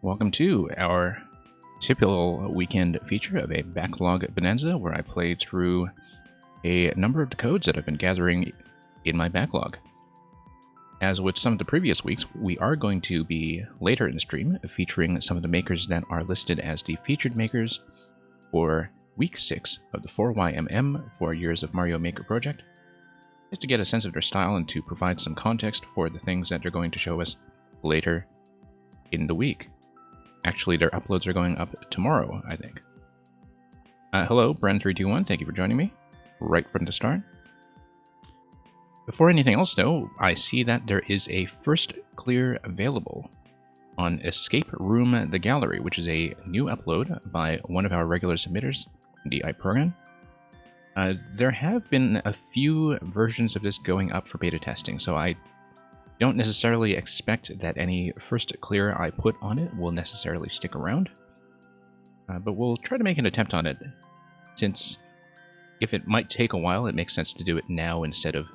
Welcome to our typical weekend feature of a Backlog bonanza where I play through a number of the codes that I've been gathering in my backlog. As with some of the previous weeks, we are going to be later in the stream featuring some of the makers that are listed as the featured makers for week 6 of the 4YMM 4 Years of Mario Maker project, just to get a sense of their style and to provide some context for the things that they're going to show us later in the week. Actually, their uploads are going up tomorrow, I think. Hello, Bren321, thank you for joining me right from the start. Before anything else, though, I see that there is a first clear available on Escape Room the Gallery, which is a new upload by one of our regular submitters, DI Program. There have been a few versions of this going up for beta testing, so I don't necessarily expect that any first clear I put on it will necessarily stick around. But we'll try to make an attempt on it, since if it might take a while, it makes sense to do it now instead of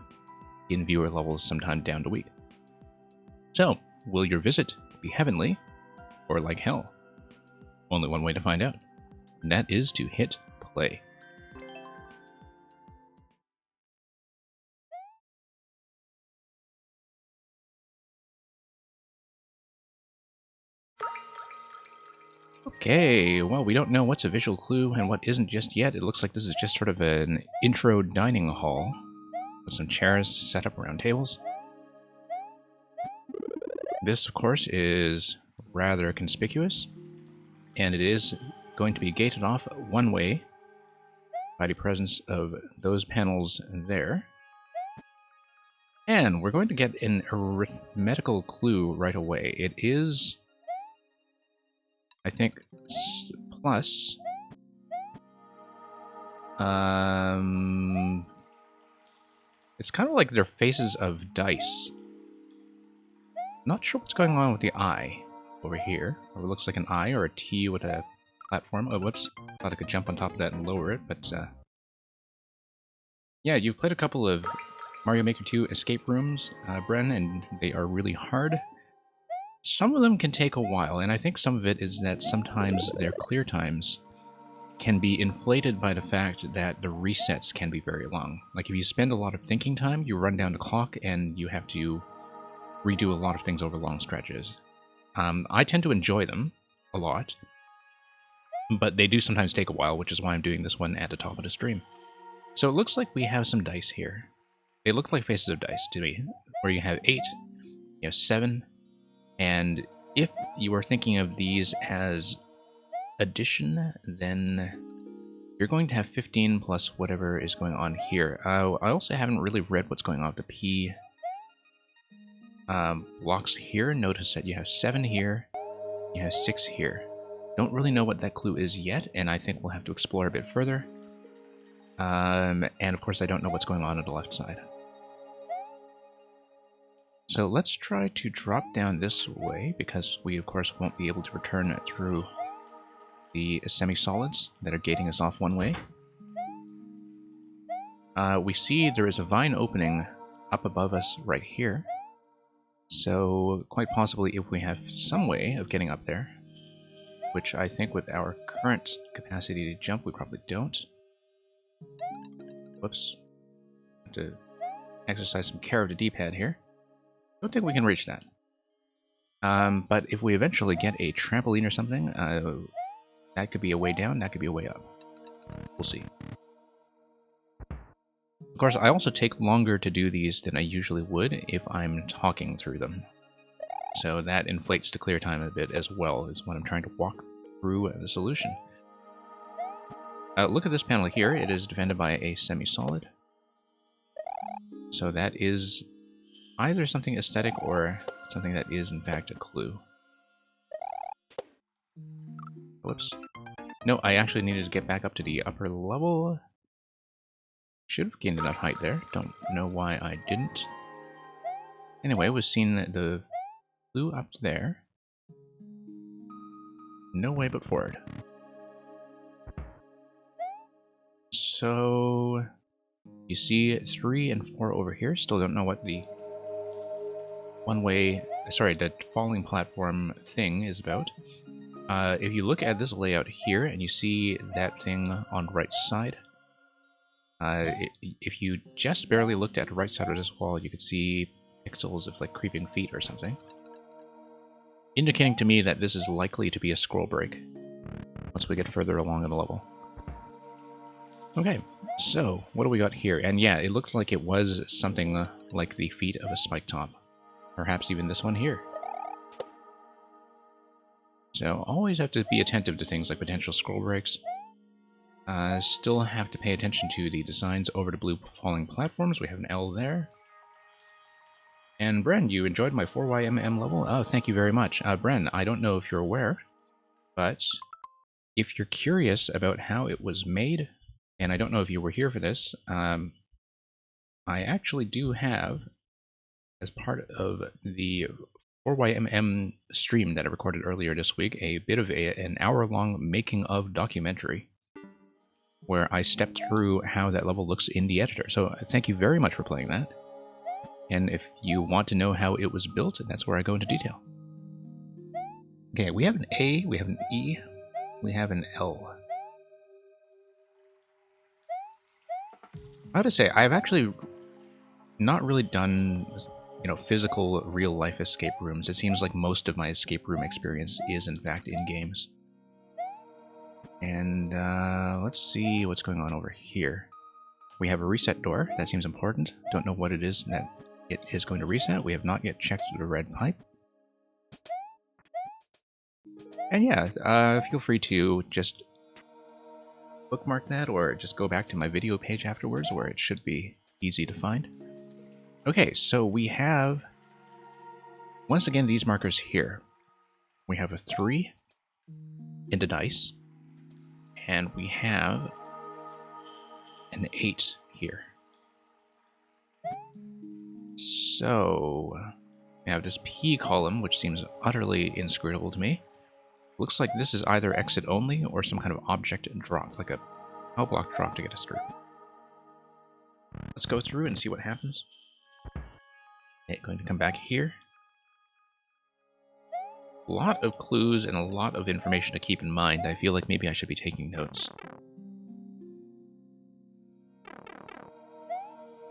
in viewer levels sometime down the week. So, will your visit be heavenly or like hell? Only one way to find out, and that is to hit play. Okay, well, we don't know what's a visual clue and what isn't just yet. It looks like this is just sort of an intro dining hall with some chairs set up around tables. This, of course, is rather conspicuous, and it is going to be gated off one way by the presence of those panels there. And we're going to get an arithmetical clue right away. It is, I think, plus it's kind of like they're faces of dice. Not sure what's going on with the eye over here. Or it looks like an eye or a T with a platform. Oh, whoops. Thought I could jump on top of that and lower it, but yeah, you've played a couple of Mario Maker 2 escape rooms, Bren, and they are really hard. Some of them can take a while, and I think some of it is that sometimes their clear times can be inflated by the fact that the resets can be very long. Like if you spend a lot of thinking time, you run down the clock and you have to redo a lot of things over long stretches. I tend to enjoy them a lot, but they do sometimes take a while, which is why I'm doing this one at the top of the stream. So it looks like we have some dice here. They look like faces of dice to me, where you have 8, you have 7, and if you are thinking of these as addition, then you're going to have 15 plus whatever is going on here. I also haven't really read what's going on with the P blocks here. Notice that you have 7 here, you have 6 here. Don't really know what that clue is yet, and I think we'll have to explore a bit further. And of course I don't know what's going on the left side. So let's try to drop down this way, because we of course won't be able to return through the semi-solids that are gating us off one way. We see there is a vine opening up above us right here. So quite possibly if we have some way of getting up there, which I think with our current capacity to jump we probably don't. Whoops. Have to exercise some care of the D-pad here. Don't think we can reach that. But if we eventually get a trampoline or something, that could be a way down, that could be a way up. We'll see. Of course, I also take longer to do these than I usually would if I'm talking through them. So that inflates the clear time a bit as well, is when I'm trying to walk through the solution. Look at this panel here. It is defended by a semi-solid. So that is either something aesthetic or something that is in fact a clue. Whoops. No, I actually needed to get back up to the upper level. Should have gained enough height there. Don't know why I didn't. Anyway, we've seen the clue up there. No way but forward. So you see 3 and 4 over here. Still don't know what the one-way sorry, the falling platform thing is about. If you look at this layout here and you see that thing on the right side, if you just barely looked at the right side of this wall, you could see pixels of like creeping feet or something, indicating to me that this is likely to be a scroll break once we get further along in the level. Okay, so what do we got here? And yeah, it looked like it was something like the feet of a spike top. Perhaps even this one here. So always have to be attentive to things like potential scroll breaks. Still have to pay attention to the designs over the blue falling platforms. We have an L there. And Bren, you enjoyed my 4YMM level? Oh, thank you very much. Bren, I don't know if you're aware, but if you're curious about how it was made, and I don't know if you were here for this, I actually do have, as part of the 4YMM stream that I recorded earlier this week, a bit of an hour-long making-of documentary where I stepped through how that level looks in the editor. So thank you very much for playing that. And if you want to know how it was built, that's where I go into detail. Okay, we have an A, we have an E, we have an L. I have to say, I've actually not really done, physical real-life escape rooms. It seems like most of my escape room experience is, in fact, in games. And let's see what's going on over here. We have a reset door. That seems important. Don't know what it is that it is going to reset. We have not yet checked the red pipe. And yeah, feel free to just bookmark that or just go back to my video page afterwards where it should be easy to find. Okay, so we have, once again, these markers here. We have a 3 in the dice, and we have an 8 here. So, we have this P column, which seems utterly inscrutable to me. Looks like this is either exit only or some kind of object drop, like a hull block drop to get us through. Let's go through and see what happens. Okay, going to come back here. A lot of clues and a lot of information to keep in mind. I feel like maybe I should be taking notes.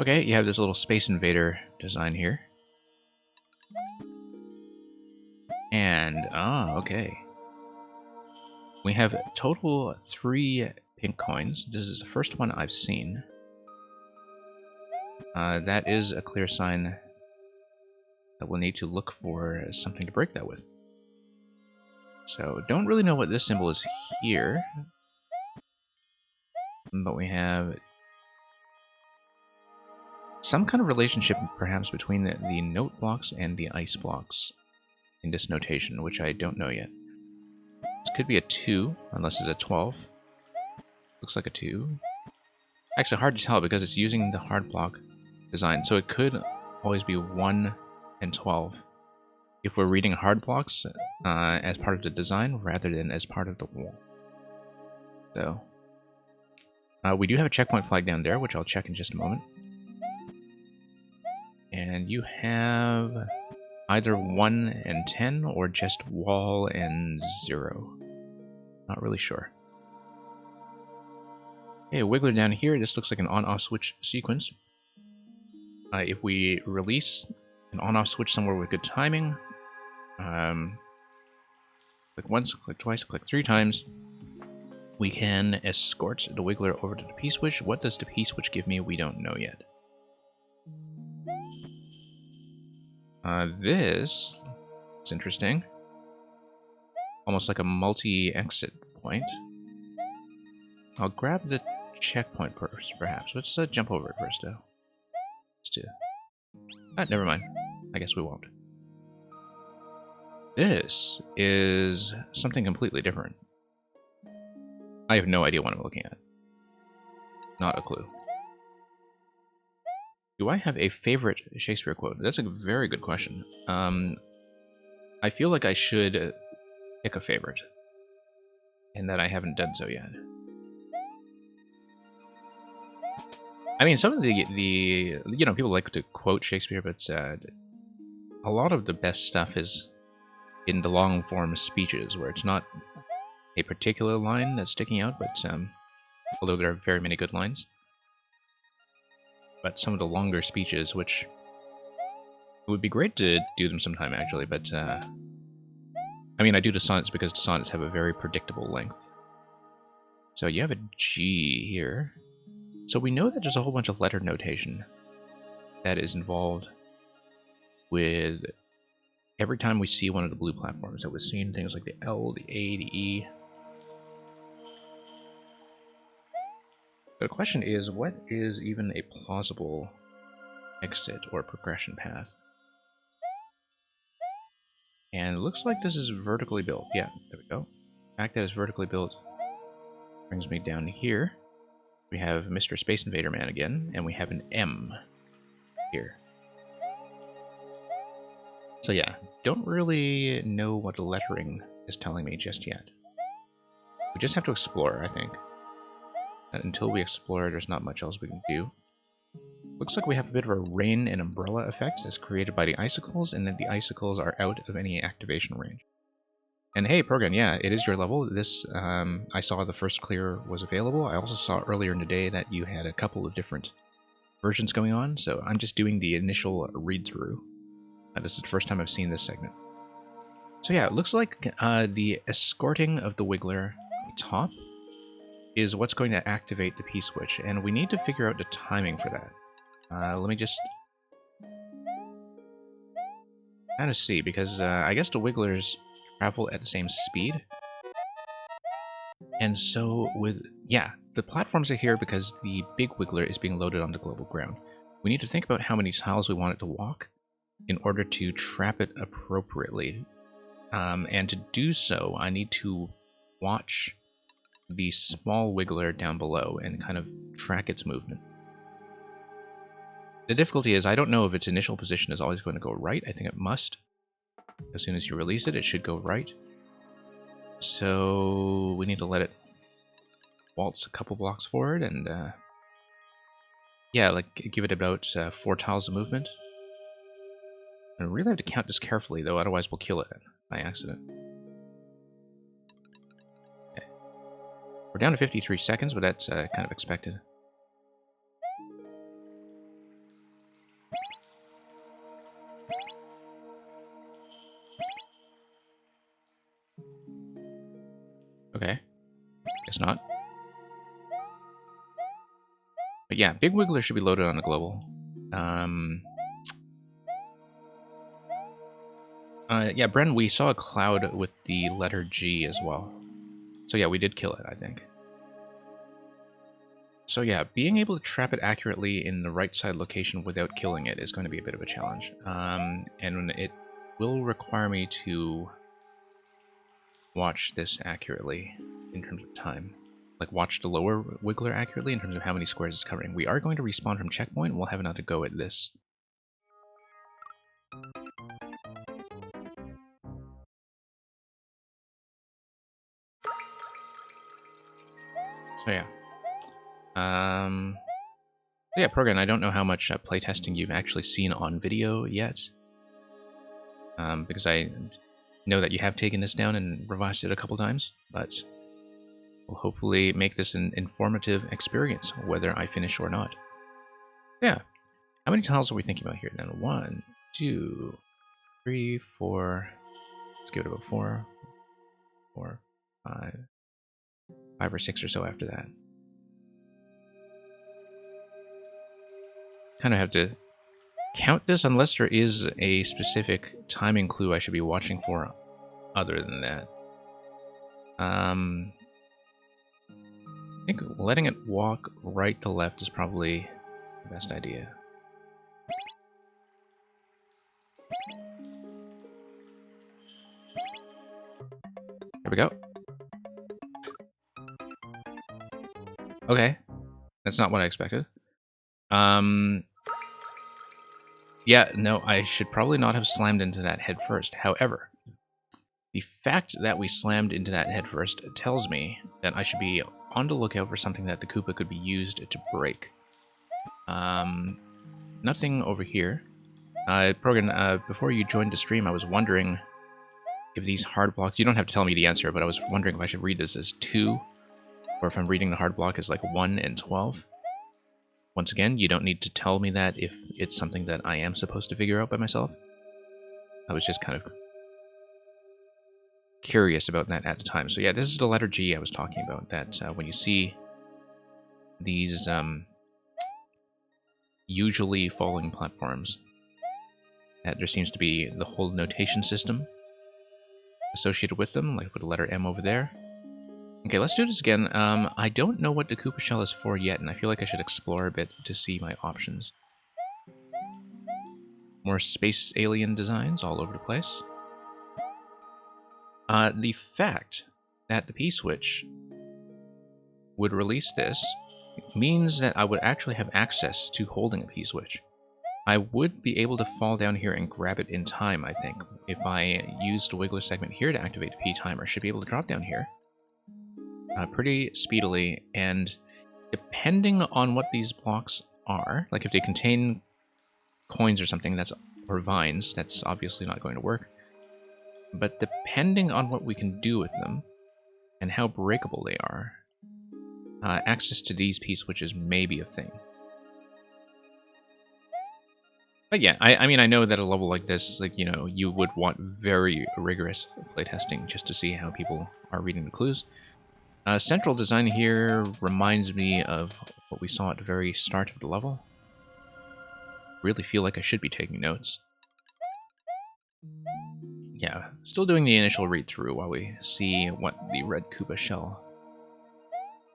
Okay, you have this little Space Invader design here. And, okay. We have total 3 pink coins. This is the first one I've seen. That is a clear sign that we'll need to look for something to break that with. So, don't really know what this symbol is here. But we have some kind of relationship, perhaps, between the note blocks and the ice blocks in this notation, which I don't know yet. This could be a 2, unless it's a 12. Looks like a 2. Actually, hard to tell because it's using the hard block design, so it could always be 1 and 12 if we're reading hard blocks as part of the design rather than as part of the wall. So, we do have a checkpoint flag down there, which I'll check in just a moment. And you have either 1 and 10 or just wall and 0. Not really sure. Okay, a wiggler down here. This looks like an on-off switch sequence. If we release an on-off switch somewhere with good timing, click once, click twice, click 3 times, we can escort the wiggler over to the P-switch. What does the P-switch give me? We don't know yet. This is interesting. Almost like a multi-exit point. I'll grab the checkpoint first, perhaps. Let's jump over it first, though. Never mind. I guess we won't. This is something completely different. I have no idea what I'm looking at. Not a clue. Do I have a favorite Shakespeare quote? That's a very good question. I feel like I should pick a favorite, and that I haven't done so yet. I mean, some of the people like to quote Shakespeare, but a lot of the best stuff is in the long form speeches, where it's not a particular line that's sticking out, but although there are very many good lines, but some of the longer speeches, which it would be great to do them sometime actually, but I mean, I do the sonnets because the sonnets have a very predictable length. So you have a G here. So we know that there's a whole bunch of letter notation that is involved with every time we see one of the blue platforms. So we've seen things like the L, the A, the E. The question is, what is even a plausible exit or progression path? And it looks like this is vertically built. Yeah, there we go. The fact that it's vertically built brings me down here. We have Mr. Space Invader Man again, and we have an M here. So yeah, don't really know what the lettering is telling me just yet. We just have to explore, I think. And until we explore, there's not much else we can do. Looks like we have a bit of a rain and umbrella effect that's created by the icicles, and then the icicles are out of any activation range. And hey, Progan, yeah, it is your level. This, I saw the first clear was available. I also saw earlier in the day that you had a couple of different versions going on, so I'm just doing the initial read-through. This is the first time I've seen this segment. So yeah, it looks like the escorting of the Wiggler on top is what's going to activate the P-switch, and we need to figure out the timing for that. Let me just kind of see, because I guess the Wigglers travel at the same speed. And so yeah, the platforms are here because the big Wiggler is being loaded onto global ground. We need to think about how many tiles we want it to walk in order to trap it appropriately. And to do so, I need to watch the small Wiggler down below and kind of track its movement. The difficulty is I don't know if its initial position is always going to go right. I think it must. As soon as you release it, it should go right. So we need to let it waltz a couple blocks forward and yeah, like give it about 4 tiles of movement. I really have to count this carefully though, otherwise we'll kill it by accident. Okay. We're down to 53 seconds, but that's kind of expected. Okay. Guess not. But yeah, Big Wiggler should be loaded on the global. Yeah, Bren, we saw a cloud with the letter G as well. So yeah, we did kill it, I think. So yeah, being able to trap it accurately in the right side location without killing it is going to be a bit of a challenge. And it will require me to watch this accurately in terms of time. Like, watch the lower Wiggler accurately in terms of how many squares it's covering. We are going to respawn from checkpoint, and we'll have another go at this. So yeah. Yeah, Progan, I don't know how much playtesting you've actually seen on video yet. Because I know that you have taken this down and revised it a couple times, but we'll hopefully make this an informative experience, whether I finish or not. Yeah. How many tiles are we thinking about here then? 1, 2, 3, 4. Let's give it about 4, 4, 5, 5 or 6 or so after that. Kind of have to count this unless there is a specific timing clue I should be watching for other than that. I think letting it walk right to left is probably the best idea. There we go. Okay. That's not what I expected. Yeah, no, I should probably not have slammed into that head first. However, the fact that we slammed into that head first tells me that I should be on the lookout for something that the Koopa could be used to break. Nothing over here. Brogan, before you joined the stream, I was wondering if these hard blocks... You don't have to tell me the answer, but I was wondering if I should read this as 2, or if I'm reading the hard block as like 1 and 12. Once again, you don't need to tell me that if it's something that I am supposed to figure out by myself. I was just kind of curious about that at the time. So yeah, this is the letter G I was talking about, that when you see these usually falling platforms, that there seems to be the whole notation system associated with them, like with the letter M over there. Okay, let's do this again. I don't know what the Koopa Shell is for yet, and I feel like I should explore a bit to see my options. More space alien designs all over the place. The fact that the P-switch would release this means that I would actually have access to holding a P-switch. I would be able to fall down here and grab it in time, I think. If I used the Wiggler segment here to activate the P-timer, I should be able to drop down here pretty speedily, and depending on what these blocks are, like if they contain coins or something, or vines, that's obviously not going to work. But depending on what we can do with them, and how breakable they are, access to these P-switches may be a thing. But yeah, I mean, I know that a level like this, like, you know, you would want very rigorous playtesting just to see how people are reading the clues. Central design here reminds me of what we saw at the very start of the level. Really feel like I should be taking notes. Yeah, still doing the initial read-through while we see what the red Koopa shell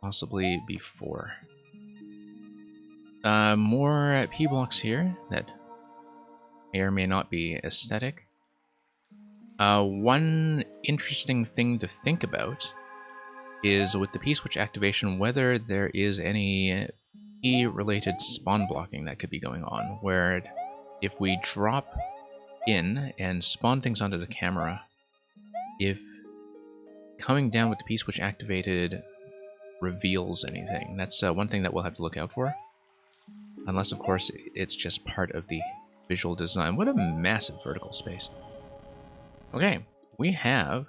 possibly be for. More P-blocks here that may or may not be aesthetic. One interesting thing to think about is with the P-switch activation whether there is any P-related spawn blocking that could be going on, where if we drop in and spawn things onto the camera, if coming down with the P-switch activated reveals anything. That's one thing that we'll have to look out for. Unless, of course, it's just part of the visual design. What a massive vertical space. Okay, we have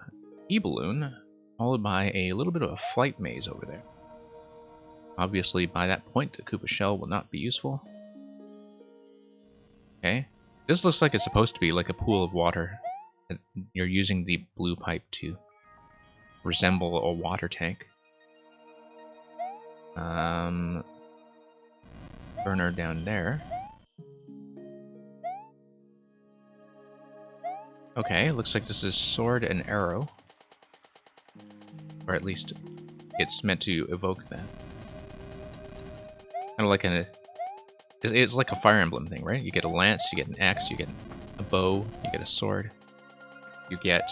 E-balloon, followed by a little bit of a flight maze over there. Obviously, by that point, the Koopa shell will not be useful. Okay. This looks like it's supposed to be like a pool of water. You're using the blue pipe to resemble a water tank. Burner down there. Okay, looks like this is sword and arrow. Or at least it's meant to evoke that. Kind of like it's like a Fire Emblem thing, right? You get a lance, you get an axe, you get a bow, you get a sword. You get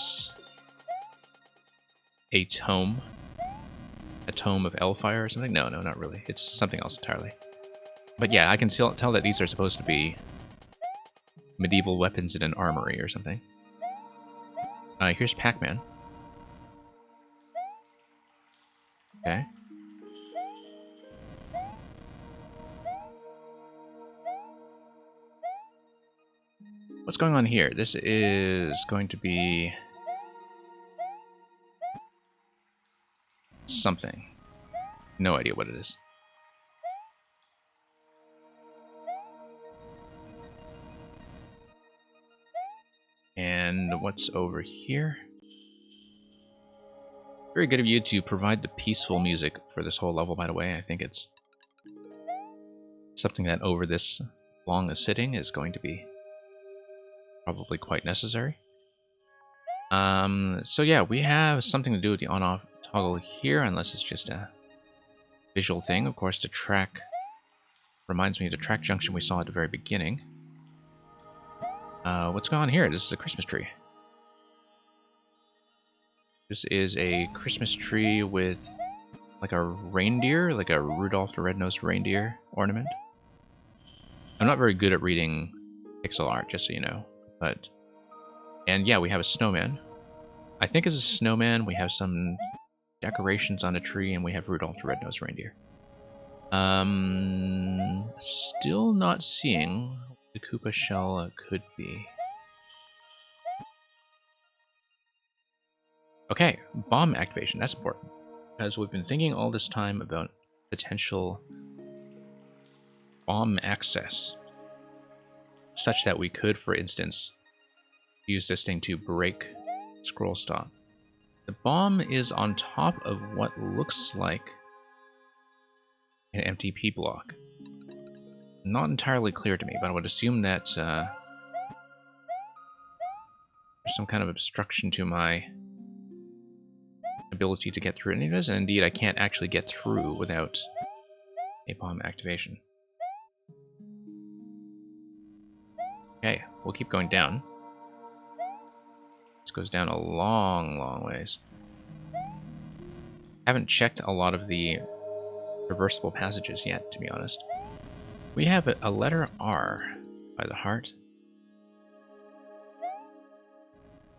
a tome. A tome of Elfire or something? No, not really. It's something else entirely. But yeah, I can tell that these are supposed to be medieval weapons in an armory or something. Here's Pac-Man. Okay. What's going on here? This is going to be something. No idea what it is. And what's over here? Very good of you to provide the peaceful music for this whole level, by the way. I think it's something that over this long a sitting is going to be probably quite necessary. So yeah, we have something to do with the on-off toggle here, unless it's just a visual thing. Of course, the track reminds me of the track junction we saw at the very beginning. What's going on here? This is a Christmas tree. This is a Christmas tree with like a reindeer, like a Rudolph the Red-Nosed Reindeer ornament. I'm not very good at reading pixel art, just so you know. And yeah, we have a snowman. I think it's a snowman. We have some decorations on a tree, and we have Rudolph the Red-Nosed Reindeer. Still not seeing what the Koopa shell could be. Okay, bomb activation. That's important. Because we've been thinking all this time about potential bomb access. Such that we could, for instance, use this thing to break scroll stop. The bomb is on top of what looks like an empty P block. Not entirely clear to me, but I would assume that there's some kind of obstruction to my ability to get through any of this, and indeed I can't actually get through without a bomb activation. Okay, we'll keep going down. This goes down a long, long ways. Haven't checked a lot of the reversible passages yet, to be honest. We have a letter R by the heart.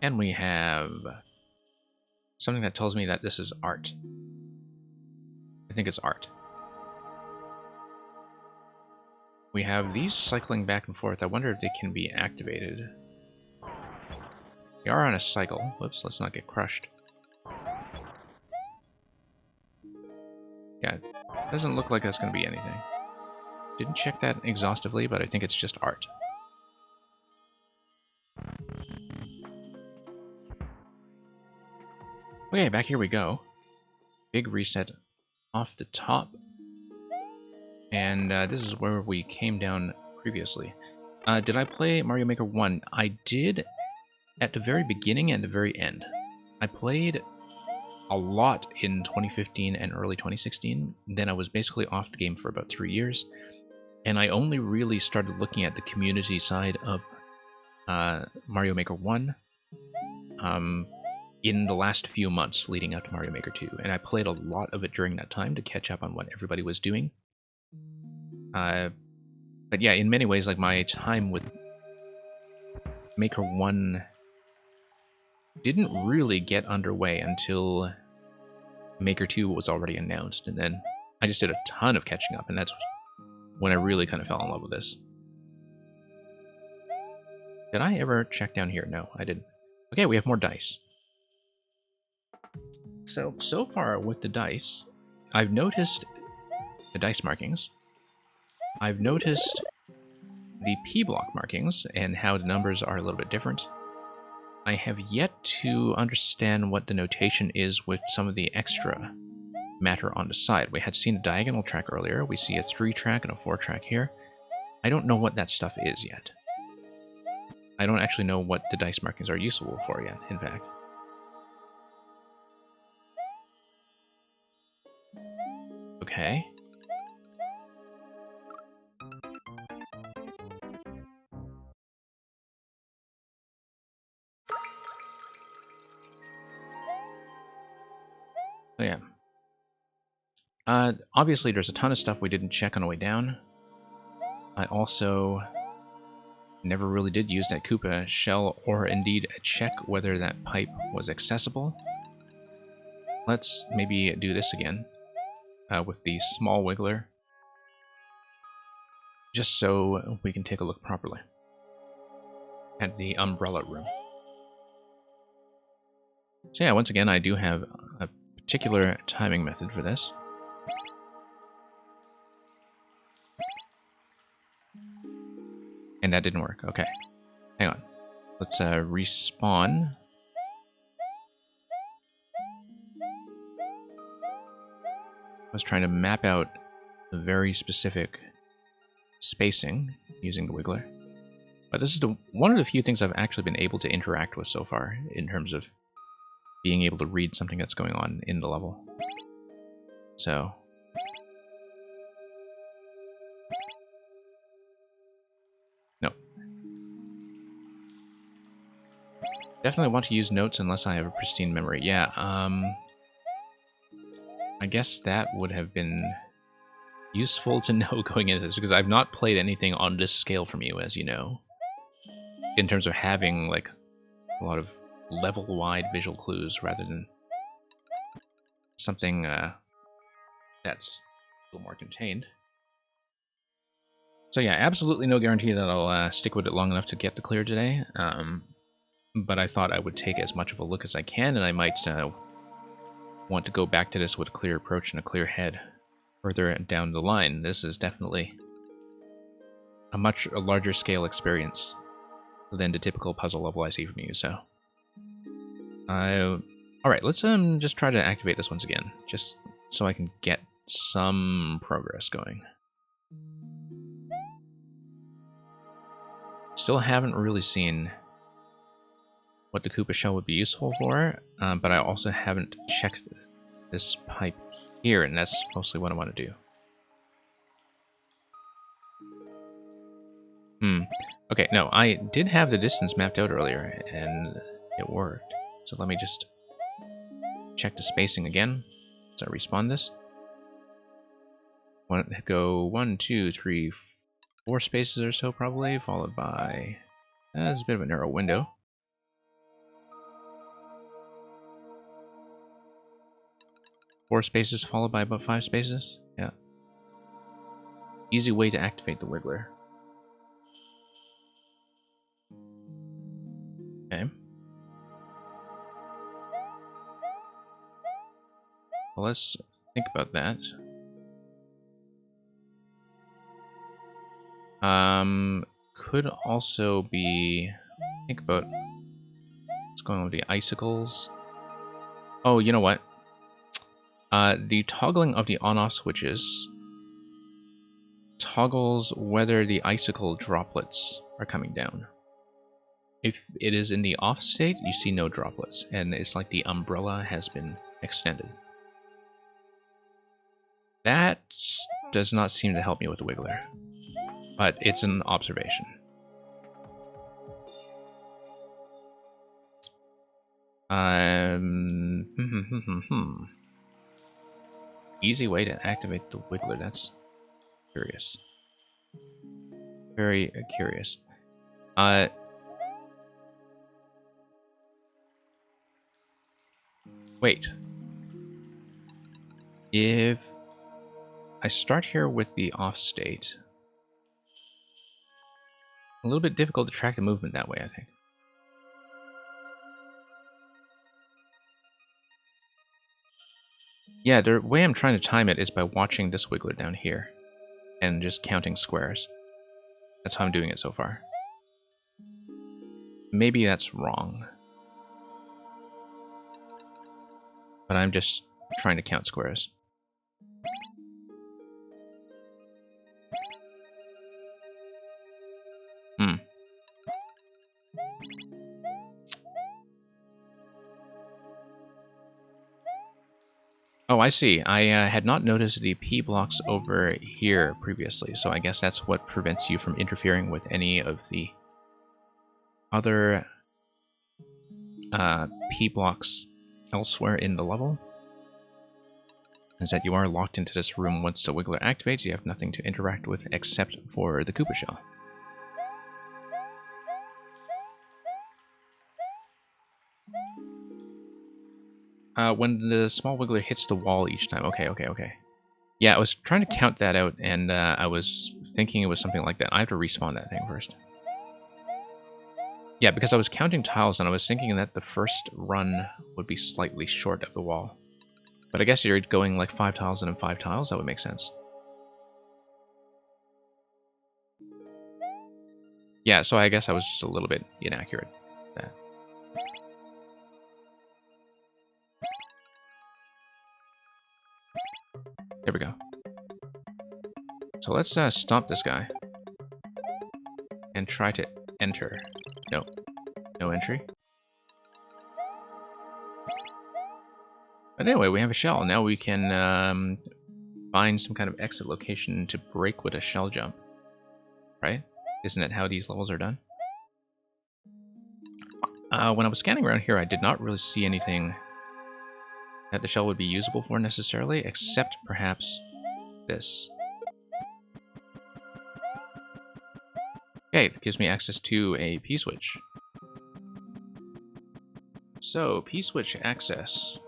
And we have something that tells me that this is art. I think it's art. We have these cycling back and forth. I wonder if they can be activated. We are on a cycle. Whoops, let's not get crushed. Yeah, it doesn't look like that's going to be anything. Didn't check that exhaustively, but I think it's just art. Okay, back here we go. Big reset off the top. And this is where we came down previously. Did I play Mario Maker 1? I did at the very beginning and the very end. I played a lot in 2015 and early 2016. Then I was basically off the game for about 3 years. And I only really started looking at the community side of Mario Maker 1 in the last few months leading up to Mario Maker 2. And I played a lot of it during that time to catch up on what everybody was doing. But yeah, in many ways, like my time with Maker 1 didn't really get underway until Maker 2 was already announced. And then I just did a ton of catching up, and that's when I really kind of fell in love with this. Did I ever check down here? No, I didn't. Okay, we have more dice. So far with the dice, I've noticed the dice markings. I've noticed the P block markings and how the numbers are a little bit different. I have yet to understand what the notation is with some of the extra matter on the side. We had seen a diagonal track earlier. We see a 3-track and a 4-track here. I don't know what that stuff is yet. I don't actually know what the dice markings are useful for yet, in fact. Okay. So yeah. Obviously there's a ton of stuff we didn't check on the way down. I also never really did use that Koopa shell or indeed check whether that pipe was accessible. Let's maybe do this again with the small wiggler, just so we can take a look properly at the umbrella room. So yeah, once again, I do have a particular timing method for this. And that didn't work. Okay. Hang on. Let's respawn. I was trying to map out a very specific spacing using the wiggler. But this is one of the few things I've actually been able to interact with so far in terms of being able to read something that's going on in the level. So no. Definitely want to use notes unless I have a pristine memory. Yeah, I guess that would have been useful to know going into this, because I've not played anything on this scale from you, as you know. In terms of having, like, a lot of level-wide visual clues rather than something that's a little more contained. So yeah, absolutely no guarantee that I'll stick with it long enough to get the clear today. But I thought I would take as much of a look as I can, and I might want to go back to this with a clear approach and a clear head further down the line. This is definitely a much larger scale experience than the typical puzzle level I see from you, so... Alright, let's just try to activate this once again, just so I can get some progress going. Still haven't really seen what the Koopa shell would be useful for, but I also haven't checked this pipe here, and that's mostly what I want to do. Okay, no, I did have the distance mapped out earlier, and it worked. So let me just check the spacing again. So I respawn this. Want to go 1, 2, 3, 4 spaces or so probably, followed by... That's a bit of a narrow window. Four spaces followed by about 5 spaces? Yeah. Easy way to activate the Wiggler. Okay. Well, let's think about that. Could also be... Think about what's going on with the icicles. Oh, you know what? The toggling of the on-off switches toggles whether the icicle droplets are coming down. If it is in the off state, you see no droplets, and it's like the umbrella has been extended. That does not seem to help me with the Wiggler, but it's an observation. Easy way to activate the Wiggler, that's curious. Very curious. Wait. If I start here with the off state, a little bit difficult to track the movement that way, I think. Yeah, the way I'm trying to time it is by watching this Wiggler down here and just counting squares. That's how I'm doing it so far. Maybe that's wrong. But I'm just trying to count squares. Oh, I see. I had not noticed the P blocks over here previously, so I guess that's what prevents you from interfering with any of the other P blocks elsewhere in the level. Is that you are locked into this room once the Wiggler activates, you have nothing to interact with except for the Koopa shell. When the small Wiggler hits the wall each time. Okay. Yeah, I was trying to count that out, and I was thinking it was something like that. I have to respawn that thing first. Yeah, because I was counting tiles, and I was thinking that the first run would be slightly short of the wall. But I guess you're going like 5 tiles and then 5 tiles, that would make sense. Yeah, so I guess I was just a little bit inaccurate with that. There we go. So let's stop this guy. And try to enter. No. No entry. But anyway, we have a shell. Now we can find some kind of exit location to break with a shell jump. Right? Isn't that how these levels are done? When I was scanning around here, I did not really see anything that the shell would be usable for necessarily, except perhaps this. Okay, that gives me access to a P-switch. So, P-switch access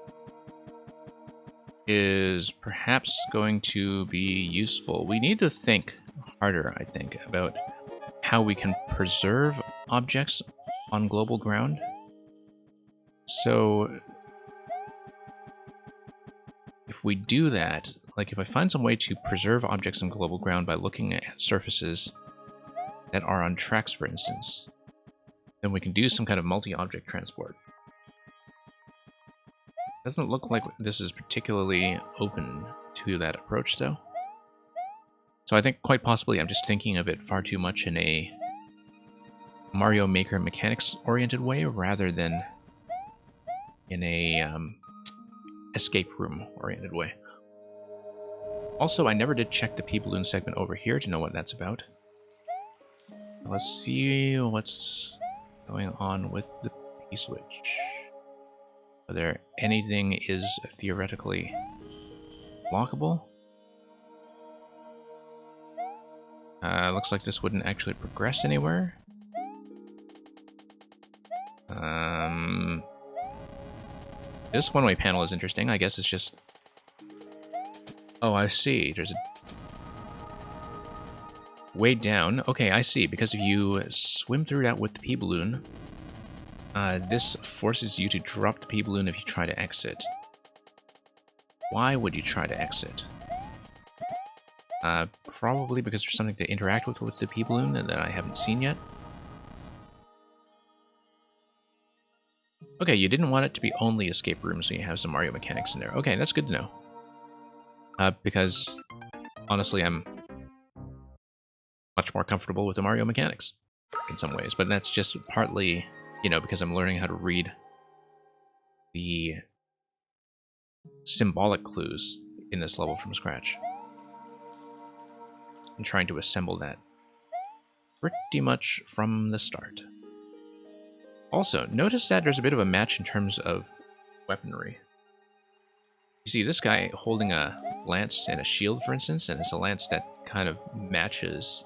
is perhaps going to be useful. We need to think harder, I think, about how we can preserve objects on global ground. So if we do that, like if I find some way to preserve objects on global ground by looking at surfaces that are on tracks, for instance, then we can do some kind of multi-object transport. Doesn't look like this is particularly open to that approach, though. So I think quite possibly I'm just thinking of it far too much in a Mario Maker mechanics-oriented way rather than in a escape room-oriented way. Also, I never did check the P-Balloon segment over here to know what that's about. Let's see what's going on with the P-switch. Whether anything is theoretically blockable. Looks like this wouldn't actually progress anywhere. This one-way panel is interesting. I guess it's just... Oh, I see. There's a... Way down. Okay, I see. Because if you swim through that with the P-Balloon, this forces you to drop the P-Balloon if you try to exit. Why would you try to exit? Probably because there's something to interact with the P-Balloon that I haven't seen yet. Okay, you didn't want it to be only escape rooms, so you have some Mario mechanics in there. Okay, that's good to know. Because, honestly, I'm much more comfortable with the Mario mechanics in some ways, but that's just partly, you know, because I'm learning how to read the symbolic clues in this level from scratch. And trying to assemble that pretty much from the start. Also, notice that there's a bit of a match in terms of weaponry. You see this guy holding a lance and a shield, for instance, and it's a lance that kind of matches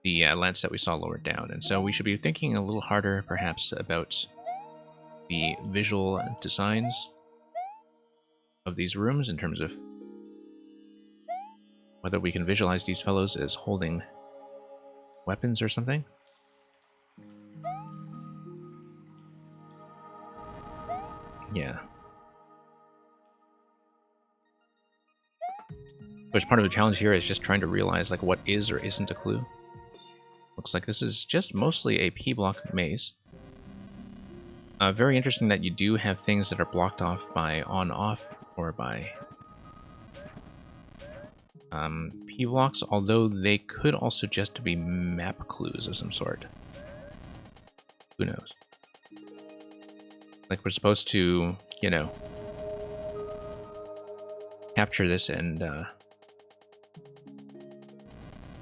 the lance that we saw lower down. And so we should be thinking a little harder, perhaps, about the visual designs of these rooms in terms of whether we can visualize these fellows as holding weapons or something. Yeah. Which part of the challenge here is just trying to realize like what is or isn't a clue. Looks like this is just mostly a P-block maze. Very interesting that you do have things that are blocked off by on-off or by P-blocks, although they could also just be map clues of some sort. Who knows? Like we're supposed to, you know, capture this and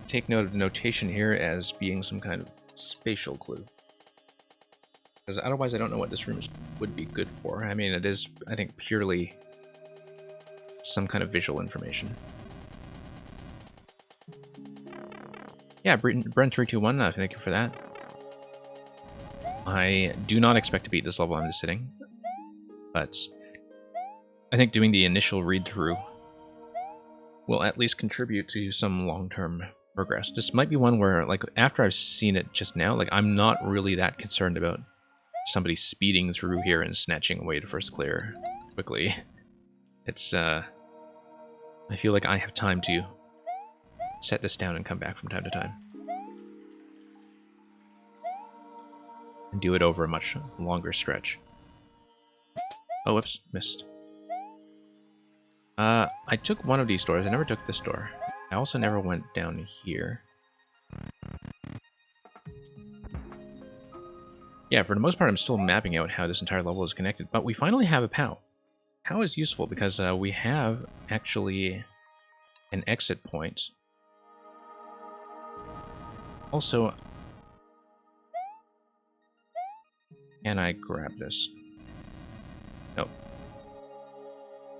take note of the notation here as being some kind of spatial clue. Because otherwise I don't know what this room would be good for. I mean, it is, I think, purely some kind of visual information. Yeah, Brent321, thank you for that. I do not expect to beat this level I'm just sitting, but I think doing the initial read-through will at least contribute to some long-term progress. This might be one where, like, after I've seen it just now, like, I'm not really that concerned about somebody speeding through here and snatching away the first clear quickly. It's, I feel like I have time to set this down and come back from time to time. And do it over a much longer stretch. Oh, whoops, missed. I took one of these doors. I never took this door. I also never went down here. Yeah, for the most part, I'm still mapping out how this entire level is connected, but we finally have a POW. POW is useful because we have actually an exit point. Also, can I grab this? Nope.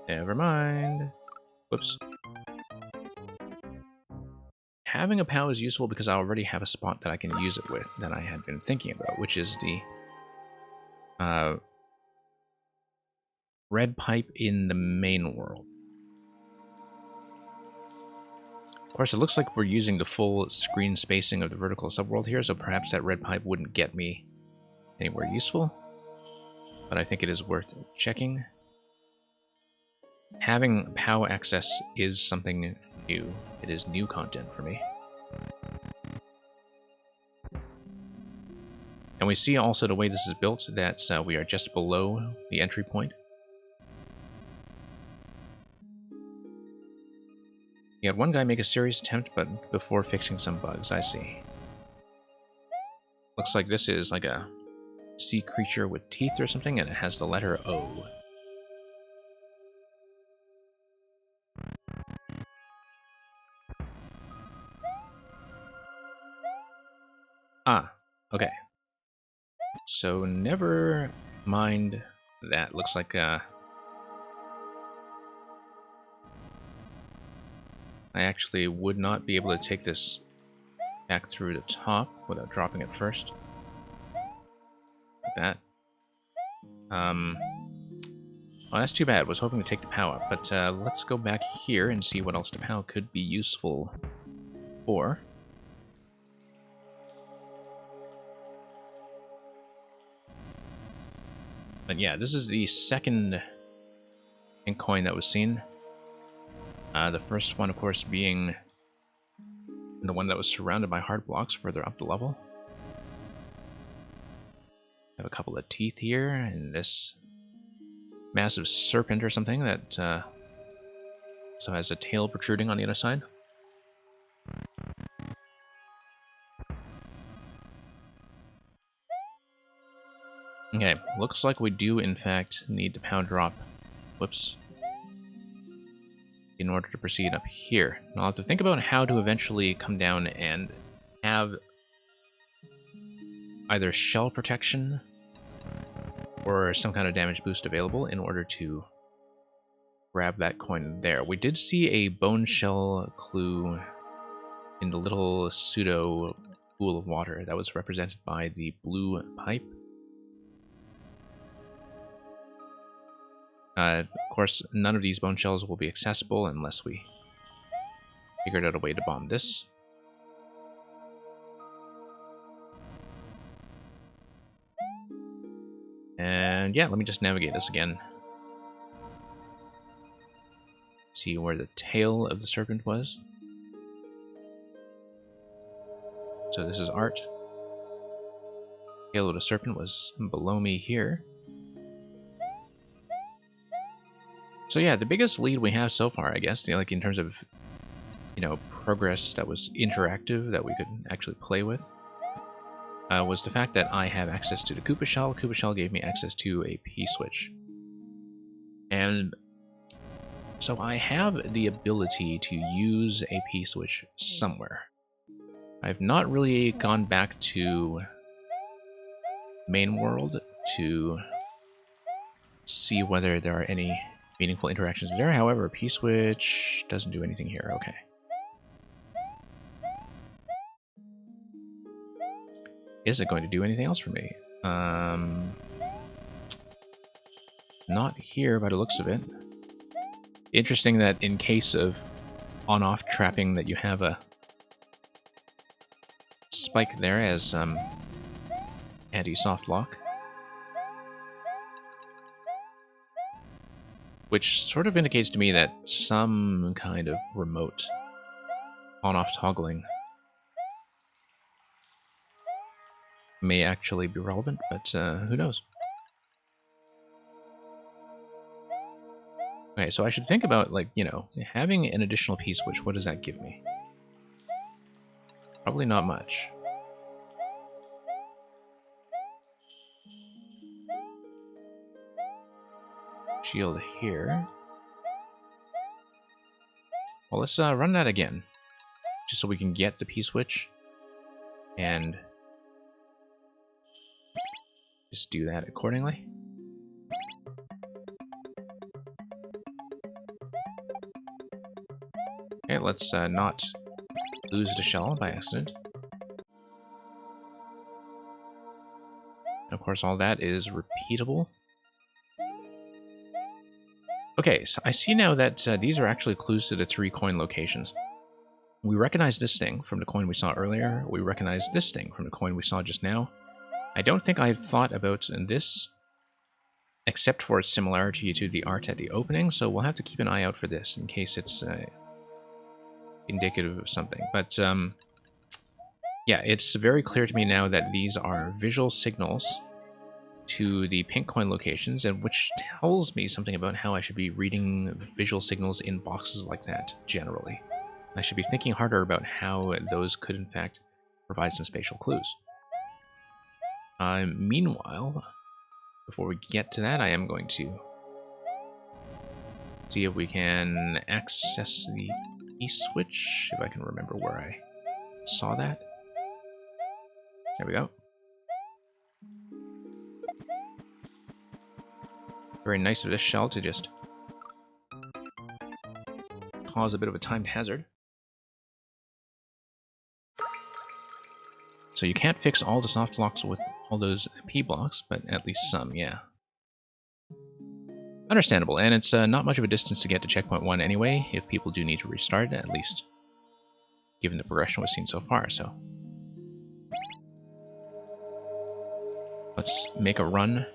Never mind. Whoops. Having a POW is useful because I already have a spot that I can use it with that I had been thinking about, which is the red pipe in the main world. Of course, it looks like we're using the full screen spacing of the vertical subworld here, so perhaps that red pipe wouldn't get me anywhere useful. But I think it is worth checking. Having POW access is something new. It is new content for me. And we see also the way this is built that we are just below the entry point. You had one guy make a serious attempt, but before fixing some bugs, I see. Looks like this is like a sea creature with teeth or something, and it has the letter O. Ah, okay. So never mind that. Looks like I actually would not be able to take this back through the top without dropping it first. Like that. Well, that's too bad. I was hoping to take the POW up, but let's go back here and see what else the POW could be useful for. But yeah, this is the second ink coin that was seen. The first one, of course, being the one that was surrounded by hard blocks further up the level. Have a couple of teeth here, and this massive serpent or something that also has a tail protruding on the other side. Okay, looks like we do in fact need to pound drop. Whoops. In order to proceed up here. Now I'll have to think about how to eventually come down and have either shell protection or some kind of damage boost available in order to grab that coin there. We did see a bone shell clue in the little pseudo pool of water that was represented by the blue pipe. Of course, none of these bone shells will be accessible unless we figured out a way to bomb this. And yeah, let me just navigate this again. See where the tail of the serpent was. So this is art. Tail of the serpent was below me here. So yeah, the biggest lead we have so far, I guess, like in terms of, progress that was interactive, that we could actually play with, was the fact that I have access to the Koopa Shell. Koopa Shell gave me access to a P-switch. And so I have the ability to use a P-switch somewhere. I've not really gone back to main world to see whether there are any meaningful interactions there. However, P-switch doesn't do anything here. Okay. Is it going to do anything else for me? Not here by the looks of it. Interesting that in case of on-off trapping that you have a spike there as anti-soft lock. Which sort of indicates to me that some kind of remote on-off toggling may actually be relevant, but who knows? Okay, so I should think about, like, having an additional P-switch, what does that give me? Probably not much. Shield here. Well, let's run that again, just so we can get the P-switch, and just do that accordingly. Okay, let's not lose the shell by accident. And of course, all that is repeatable. Okay, so I see now that these are actually clues to the 3 coin locations. We recognize this thing from the coin we saw earlier. We recognize this thing from the coin we saw just now. I don't think I've thought about this, except for its similarity to the art at the opening, so we'll have to keep an eye out for this in case it's indicative of something. But yeah, it's very clear to me now that these are visual signals to the pink coin locations, and which tells me something about how I should be reading visual signals in boxes like that, generally. I should be thinking harder about how those could, in fact, provide some spatial clues. Meanwhile, before we get to that, I am going to see if we can access the E-switch, if I can remember where I saw that. There we go. Very nice of this shell to just cause a bit of a timed hazard. So you can't fix all the soft blocks with all those P blocks, but at least some, yeah. Understandable, and it's not much of a distance to get to checkpoint 1 anyway, if people do need to restart, at least given the progression we've seen so far, so. Let's make a run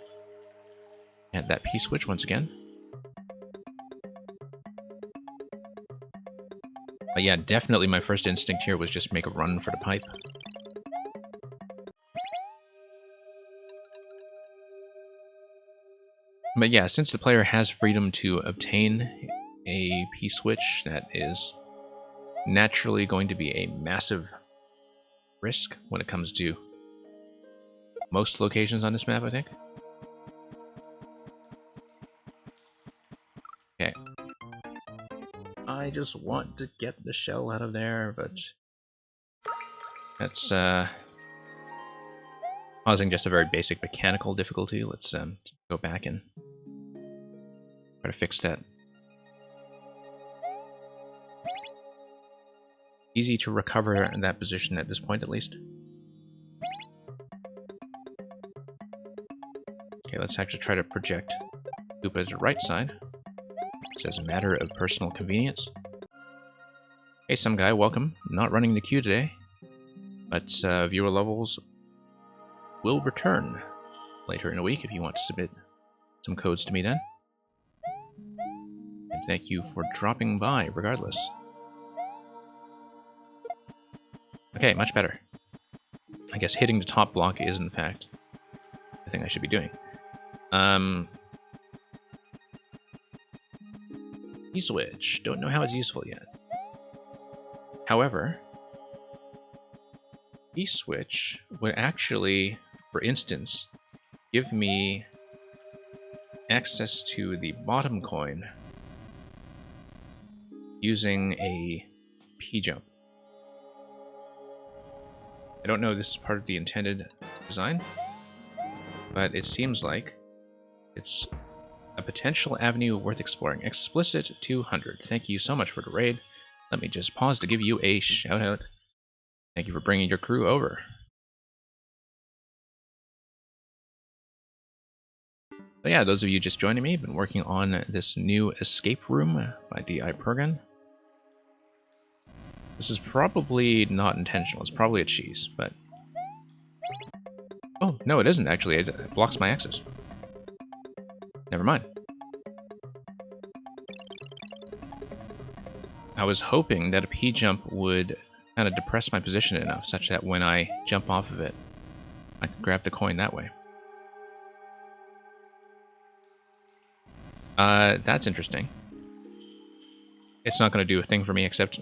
at that P-switch once again. But yeah, definitely my first instinct here was just make a run for the pipe. But yeah, since the player has freedom to obtain a P-switch, that is naturally going to be a massive risk when it comes to most locations on this map, I think. Okay. I just want to get the shell out of there, but that's causing just a very basic mechanical difficulty. Let's go back and try to fix that. Easy to recover in that position at this point, at least. Okay, let's actually try to project Koopa to the right side. It's as a matter of personal convenience. Hey, some guy, welcome. Not running the queue today, but viewer levels will return later in a week if you want to submit some codes to me then. And thank you for dropping by, regardless. Okay, much better. I guess hitting the top block is, in fact, the thing I should be doing. E-switch. Don't know how it's useful yet. However, E-switch would actually, for instance, give me access to the bottom coin using a P-jump. I don't know if this is part of the intended design, but it seems like it's a potential avenue worth exploring. Explicit 200. Thank you so much for the raid. Let me just pause to give you a shout out. Thank you for bringing your crew over. So yeah, those of you just joining me, I've been working on this new escape room by D.I. Pergan. This is probably not intentional. It's probably a cheese, but... Oh, no, it isn't, actually. It blocks my access. Never mind. I was hoping that a P-jump would kind of depress my position enough, such that when I jump off of it, I could grab the coin that way. That's interesting. It's not going to do a thing for me except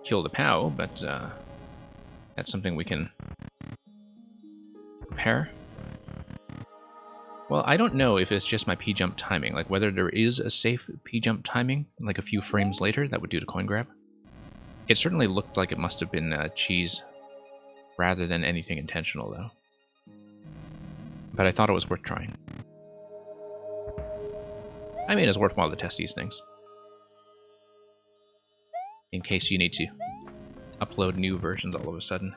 kill the POW, but that's something we can prepare. Well, I don't know if it's just my P-jump timing, like whether there is a safe P-jump timing, like a few frames later, that would do the coin grab. It certainly looked like it must have been cheese rather than anything intentional, though. But I thought it was worth trying. I mean, it's worthwhile to test these things. In case you need to upload new versions all of a sudden.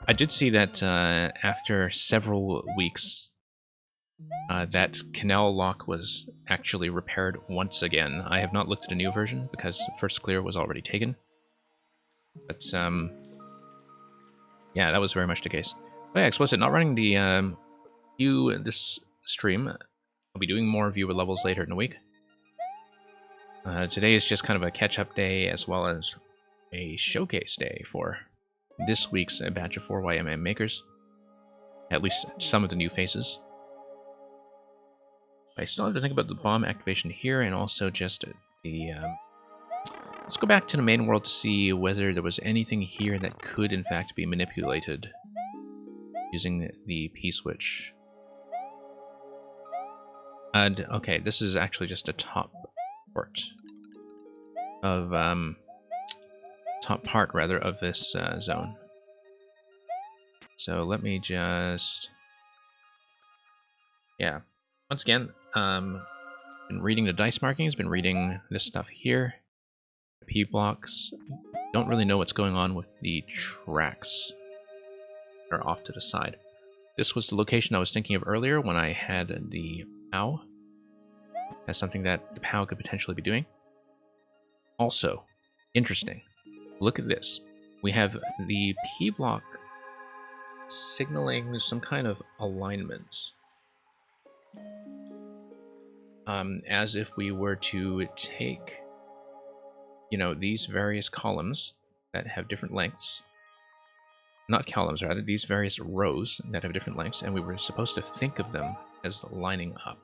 I did see that after several weeks, that canal lock was actually repaired once again. I have not looked at a new version because first clear was already taken. But yeah, that was very much the case. But yeah, explicit, not running the view this stream. I'll be doing more viewer levels later in the week. Today is just kind of a catch-up day as well as a showcase day for this week's batch of 4YMM makers. At least some of the new faces. I still have to think about the bomb activation here and also just the... let's go back to the main world to see whether there was anything here that could in fact be manipulated using the P-switch. And okay, this is actually just a top part of of this zone. So let me just, yeah. Once again, been reading the dice markings, been reading this stuff here. The P blocks. Don't really know what's going on with the tracks that are off to the side. This was the location I was thinking of earlier when I had the POW. That's something that the POW could potentially be doing. Also, interesting. Look at this. We have the P block signaling some kind of alignment. As if we were to take, you know, these various columns that have different lengths. Not columns, rather, these various rows that have different lengths, and we were supposed to think of them as lining up.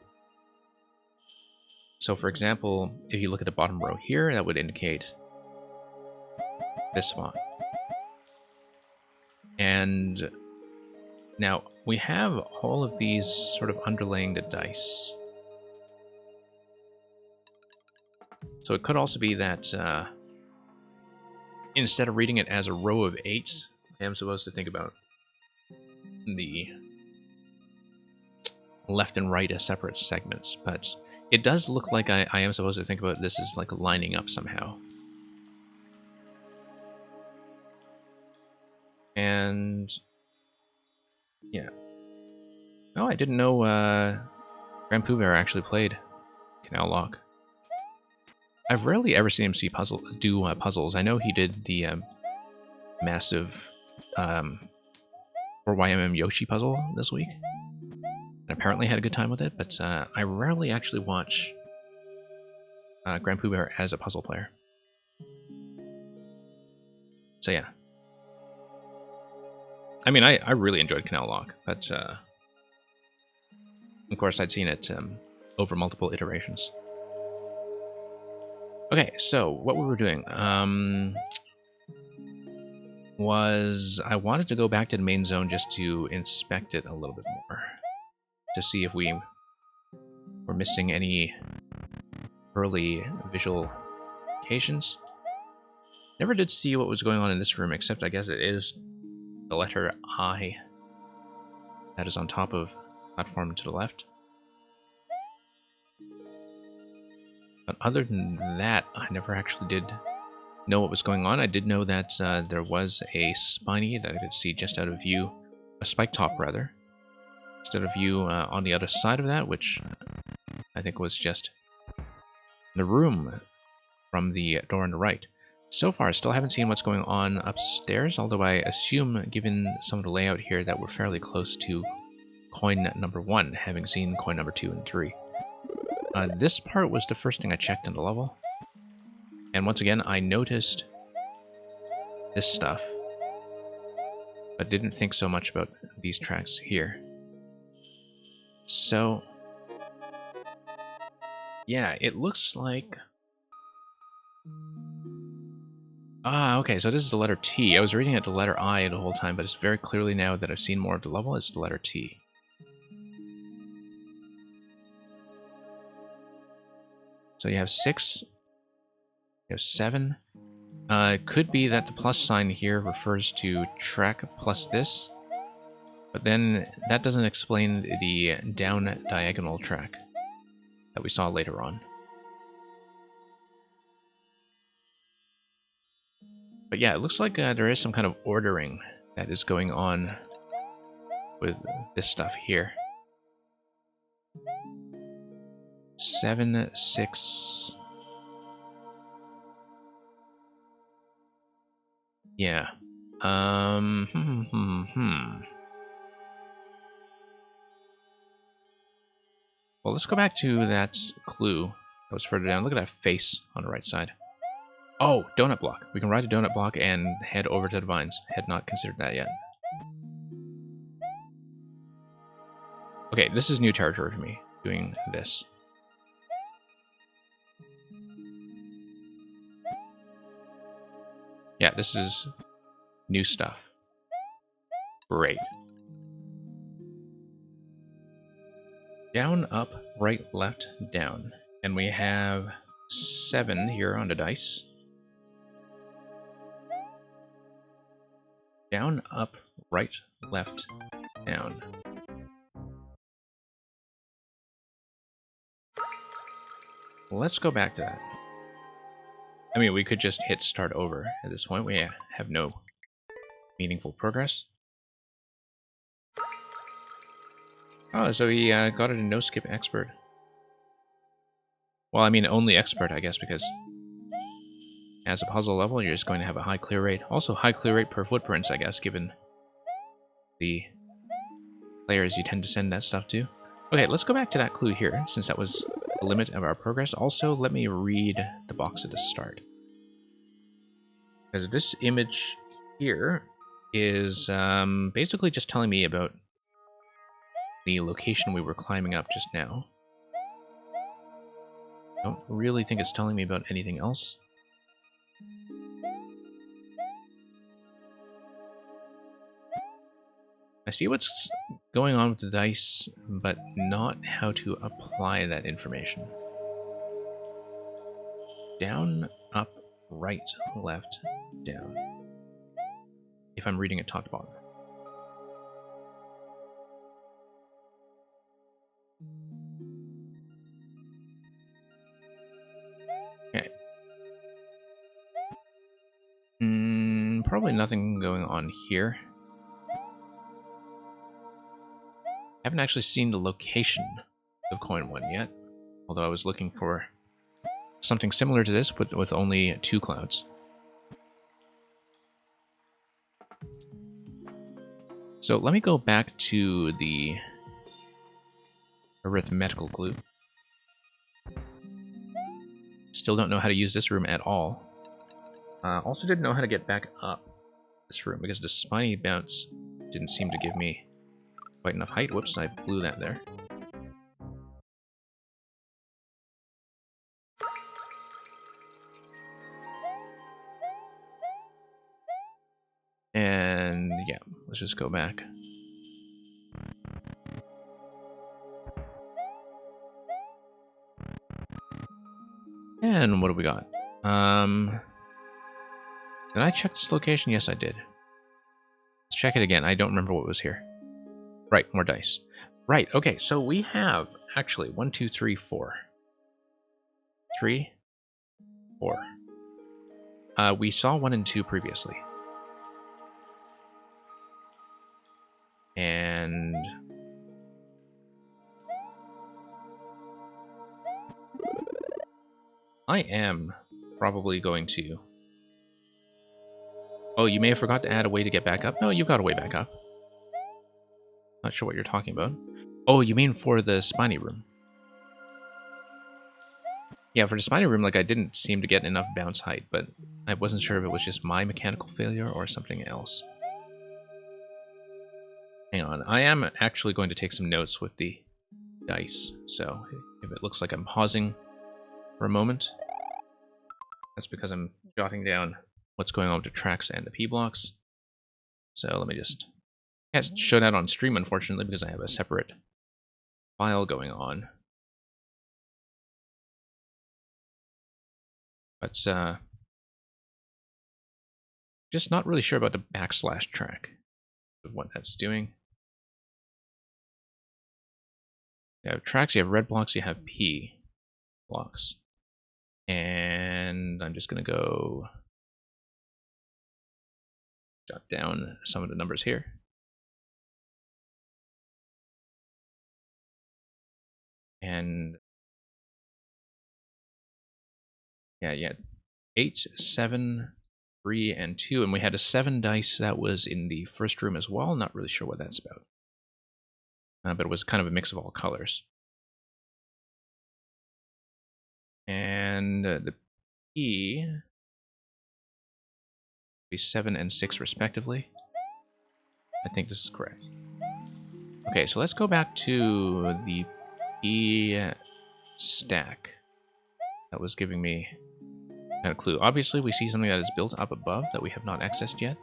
So, for example, if you look at the bottom row here, that would indicate this spot. And now we have all of these sort of underlaying the dice. So it could also be that instead of reading it as a row of 8, I am supposed to think about the left and right as separate segments, but it does look like I am supposed to think about this as like lining up somehow. And yeah. Oh, I didn't know Grand Pooh Bear actually played Canal Lock. I've rarely ever seen him do puzzles. I know he did the massive 4YMM Yoshi puzzle this week. And apparently had a good time with it, but I rarely actually watch Grand Pooh Bear as a puzzle player. So yeah. I mean, I really enjoyed Canal Lock, but of course I'd seen it over multiple iterations. Okay, so what we were doing was I wanted to go back to the main zone just to inspect it a little bit more, to see if we were missing any early visual indications. Never did see what was going on in this room, except I guess it is the letter I that is on top of the platform to the left. But other than that, I never actually did know what was going on. I did know that there was a spiny that I could see just out of view, a spike top rather, just out of view on the other side of that, which I think was just the room from the door on the right. So far, I still haven't seen what's going on upstairs, although I assume, given some of the layout here, that we're fairly close to coin number 1, having seen coin number 2 and 3. This part was the first thing I checked in the level. And once again, I noticed this stuff, but didn't think so much about these tracks here. So, yeah, it looks like... Ah, okay, so this is the letter T. I was reading it the letter I the whole time, but it's very clearly now that I've seen more of the level, it's the letter T. So you have 6, you have 7. It could be that the plus sign here refers to track plus this, but then that doesn't explain the down diagonal track that we saw later on. But yeah, it looks like there is some kind of ordering that is going on with this stuff here. 7, 6... Yeah. Well, let's go back to that clue that was further down. Look at that face on the right side. Oh, donut block. We can ride a donut block and head over to the vines. Had not considered that yet. Okay, this is new territory for me, doing this. Yeah, this is new stuff. Great. Down, up, right, left, down. And we have 7 here on the dice. Down, up, right, left, down. Let's go back to that. I mean, we could just hit start over at this point. We have no meaningful progress. Oh, so he got it a no-skip expert. Well, I mean, only expert, I guess, because as a puzzle level, you're just going to have a high clear rate. Also, high clear rate per footprints, I guess, given the players you tend to send that stuff to. Okay, let's go back to that clue here, since that was the limit of our progress. Also, let me read the box at the start. Because this image here is basically just telling me about the location we were climbing up just now. Don't really think it's telling me about anything else. I see what's going on with the dice, but not how to apply that information. Down, up, right, left, down. If I'm reading it top to bottom. Okay. Probably nothing going on here. I haven't actually seen the location of coin 1 yet, although I was looking for something similar to this with only 2 clouds. So let me go back to the arithmetical clue. Still don't know how to use this room at all. Also didn't know how to get back up this room because the spiny bounce didn't seem to give me quite enough height. Whoops, I blew that there. And yeah, let's just go back. And what do we got? Did I check this location? Yes, I did. Let's check it again. I don't remember what was here. Right, more dice. Right, okay, so we have actually 1, 2, 3, 4. 3, 4. We saw 1 and 2 previously. And I am probably going to... Oh, you may have forgot to add a way to get back up? No, you've got a way back up. Not sure what you're talking about. Oh, you mean for the spiny room? Yeah, for the spiny room, like, I didn't seem to get enough bounce height, but I wasn't sure if it was just my mechanical failure or something else. Hang on, I am actually going to take some notes with the dice, so if it looks like I'm pausing for a moment, that's because I'm jotting down what's going on with the tracks and the P blocks. So let me just... I can't show that on stream, unfortunately, because I have a separate file going on. But just not really sure about the backslash track of what that's doing. You have tracks, you have red blocks, you have P blocks. And I'm just going to go jot down some of the numbers here. And yeah, 8, 7, 3 and 2, and we had a 7 dice that was in the first room as well. Not really sure what that's about. But it was kind of a mix of all colors. And the P be 7 and 6 respectively. I think this is correct. Okay, so let's go back to the P stack that was giving me kind of clue. Obviously, we see something that is built up above that we have not accessed yet.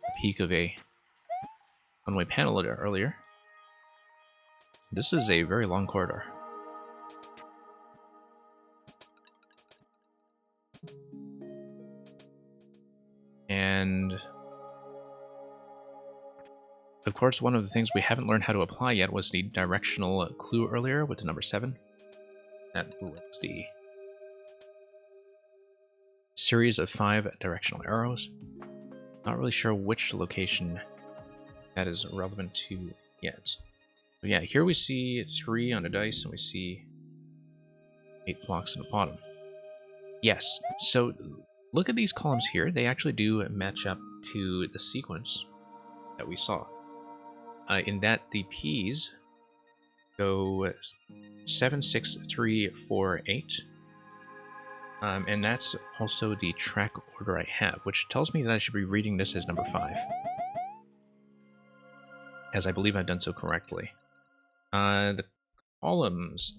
A peak of a one-way panel earlier. This is a very long corridor. And of course, one of the things we haven't learned how to apply yet was the directional clue earlier with the number 7. That was the series of 5 directional arrows. Not really sure which location that is relevant to yet. But yeah, here we see 3 on a dice, and we see 8 blocks in the bottom. Yes, so look at these columns here. They actually do match up to the sequence that we saw. In that the P's go 7, 6, 3, 4, 8. And that's also the track order I have, which tells me that I should be reading this as number 5. As I believe I've done so correctly. The columns.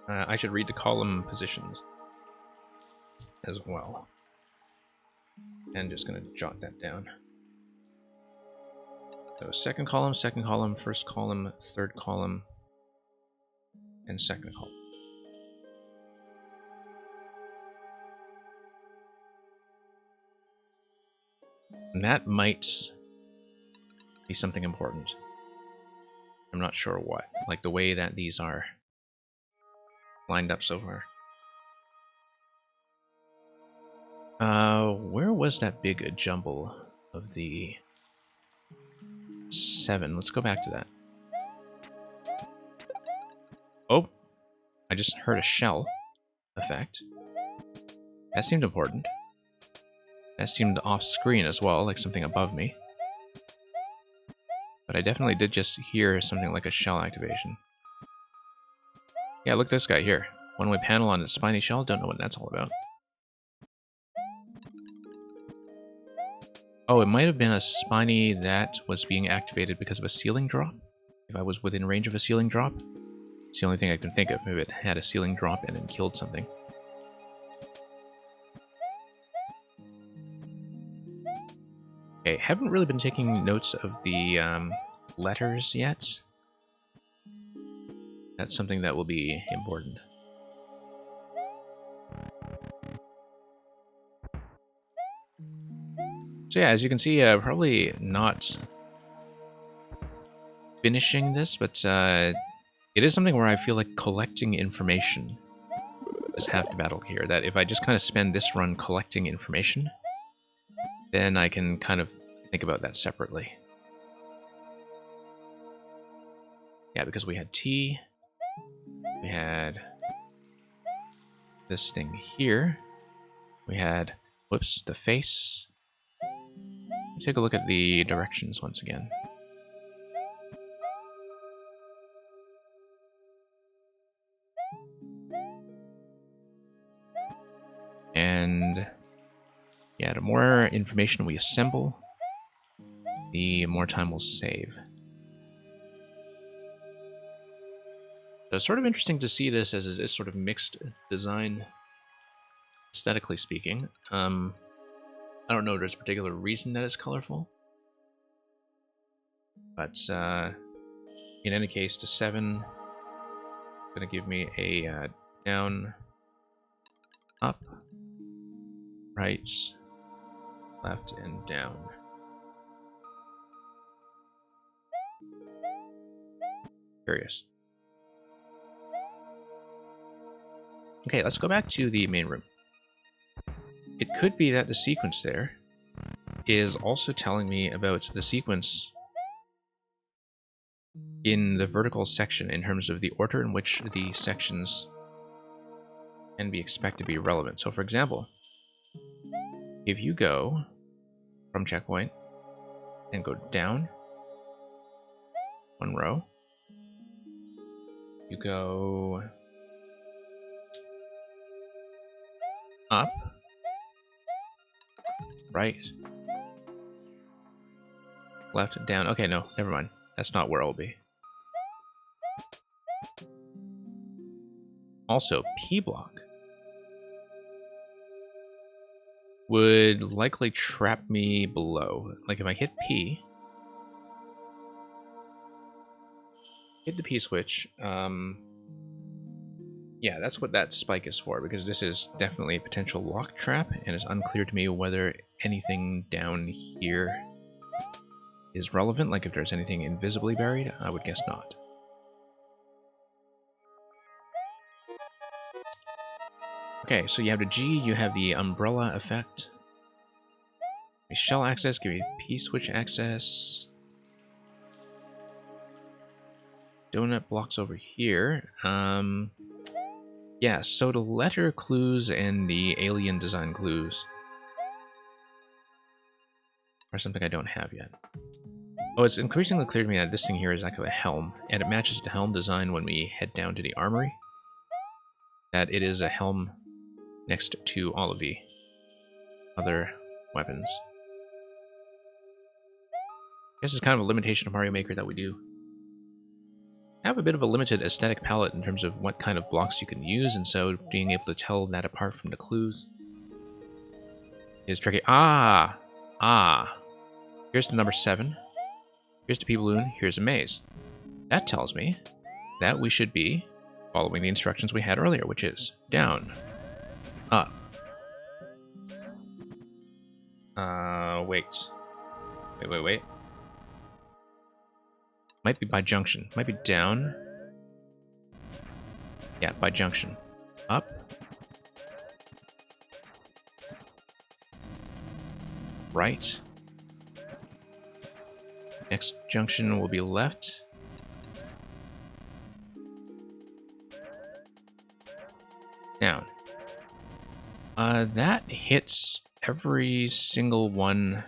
I should read the column positions as well. And just going to jot that down. So second column, first column, third column, and second column. And that might be something important. I'm not sure what. Like the way that these are lined up so far. Where was that big jumble of the 7? Let's go back to that. Oh, I just heard a shell effect. That seemed important. That seemed off screen as well, like something above me. But I definitely did just hear something like a shell activation. Yeah, look at this guy here. One-way panel on its spiny shell. Don't know what that's all about. Oh, it might have been a spiny that was being activated because of a ceiling drop. If I was within range of a ceiling drop. It's the only thing I can think of. Maybe it had a ceiling drop and then killed something. Okay, haven't really been taking notes of the letters yet. That's something that will be important. So yeah, as you can see, probably not finishing this, but it is something where I feel like collecting information is half the battle here. That if I just kind of spend this run collecting information, then I can kind of think about that separately. Yeah, because we had T, we had this thing here, we had, whoops, the face. Take a look at the directions once again. And yeah, the more information we assemble, the more time we'll save. So it's sort of interesting to see this as this sort of mixed design, aesthetically speaking. I don't know if there's a particular reason that it's colorful. But in any case, the 7 is going to give me a down, up, right, left, and down. Curious. Okay, let's go back to the main room. It could be that the sequence there is also telling me about the sequence in the vertical section in terms of the order in which the sections can be expected to be relevant. So for example, If you go from checkpoint and go down 1 row, you go up, right, left, down. Okay, no, never mind. That's not where I'll be. Also, P block would likely trap me below. Like if I hit P, hit the P switch, yeah, that's what that spike is for, because this is definitely a potential lock trap, and it's unclear to me whether anything down here is relevant, like if there's anything invisibly buried. I would guess not. Okay, so you have the G, you have the umbrella effect. Shell access, give you P-switch access. Donut blocks over here. Yeah, so the letter clues and the alien design clues are something I don't have yet. Oh, it's increasingly clear to me that this thing here is actually a helm, and it matches the helm design when we head down to the armory. That it is a helm next to all of the other weapons. I guess it's kind of a limitation of Mario Maker that we do have a bit of a limited aesthetic palette in terms of what kind of blocks you can use, and so being able to tell that apart from the clues is tricky. Ah! Here's the number 7. Here's the P-balloon. Here's a maze. That tells me that we should be following the instructions we had earlier, which is down, up. Wait. Might be by junction. Might be down. Yeah, by junction. Up. Right. Next junction will be left. Down. That hits every single one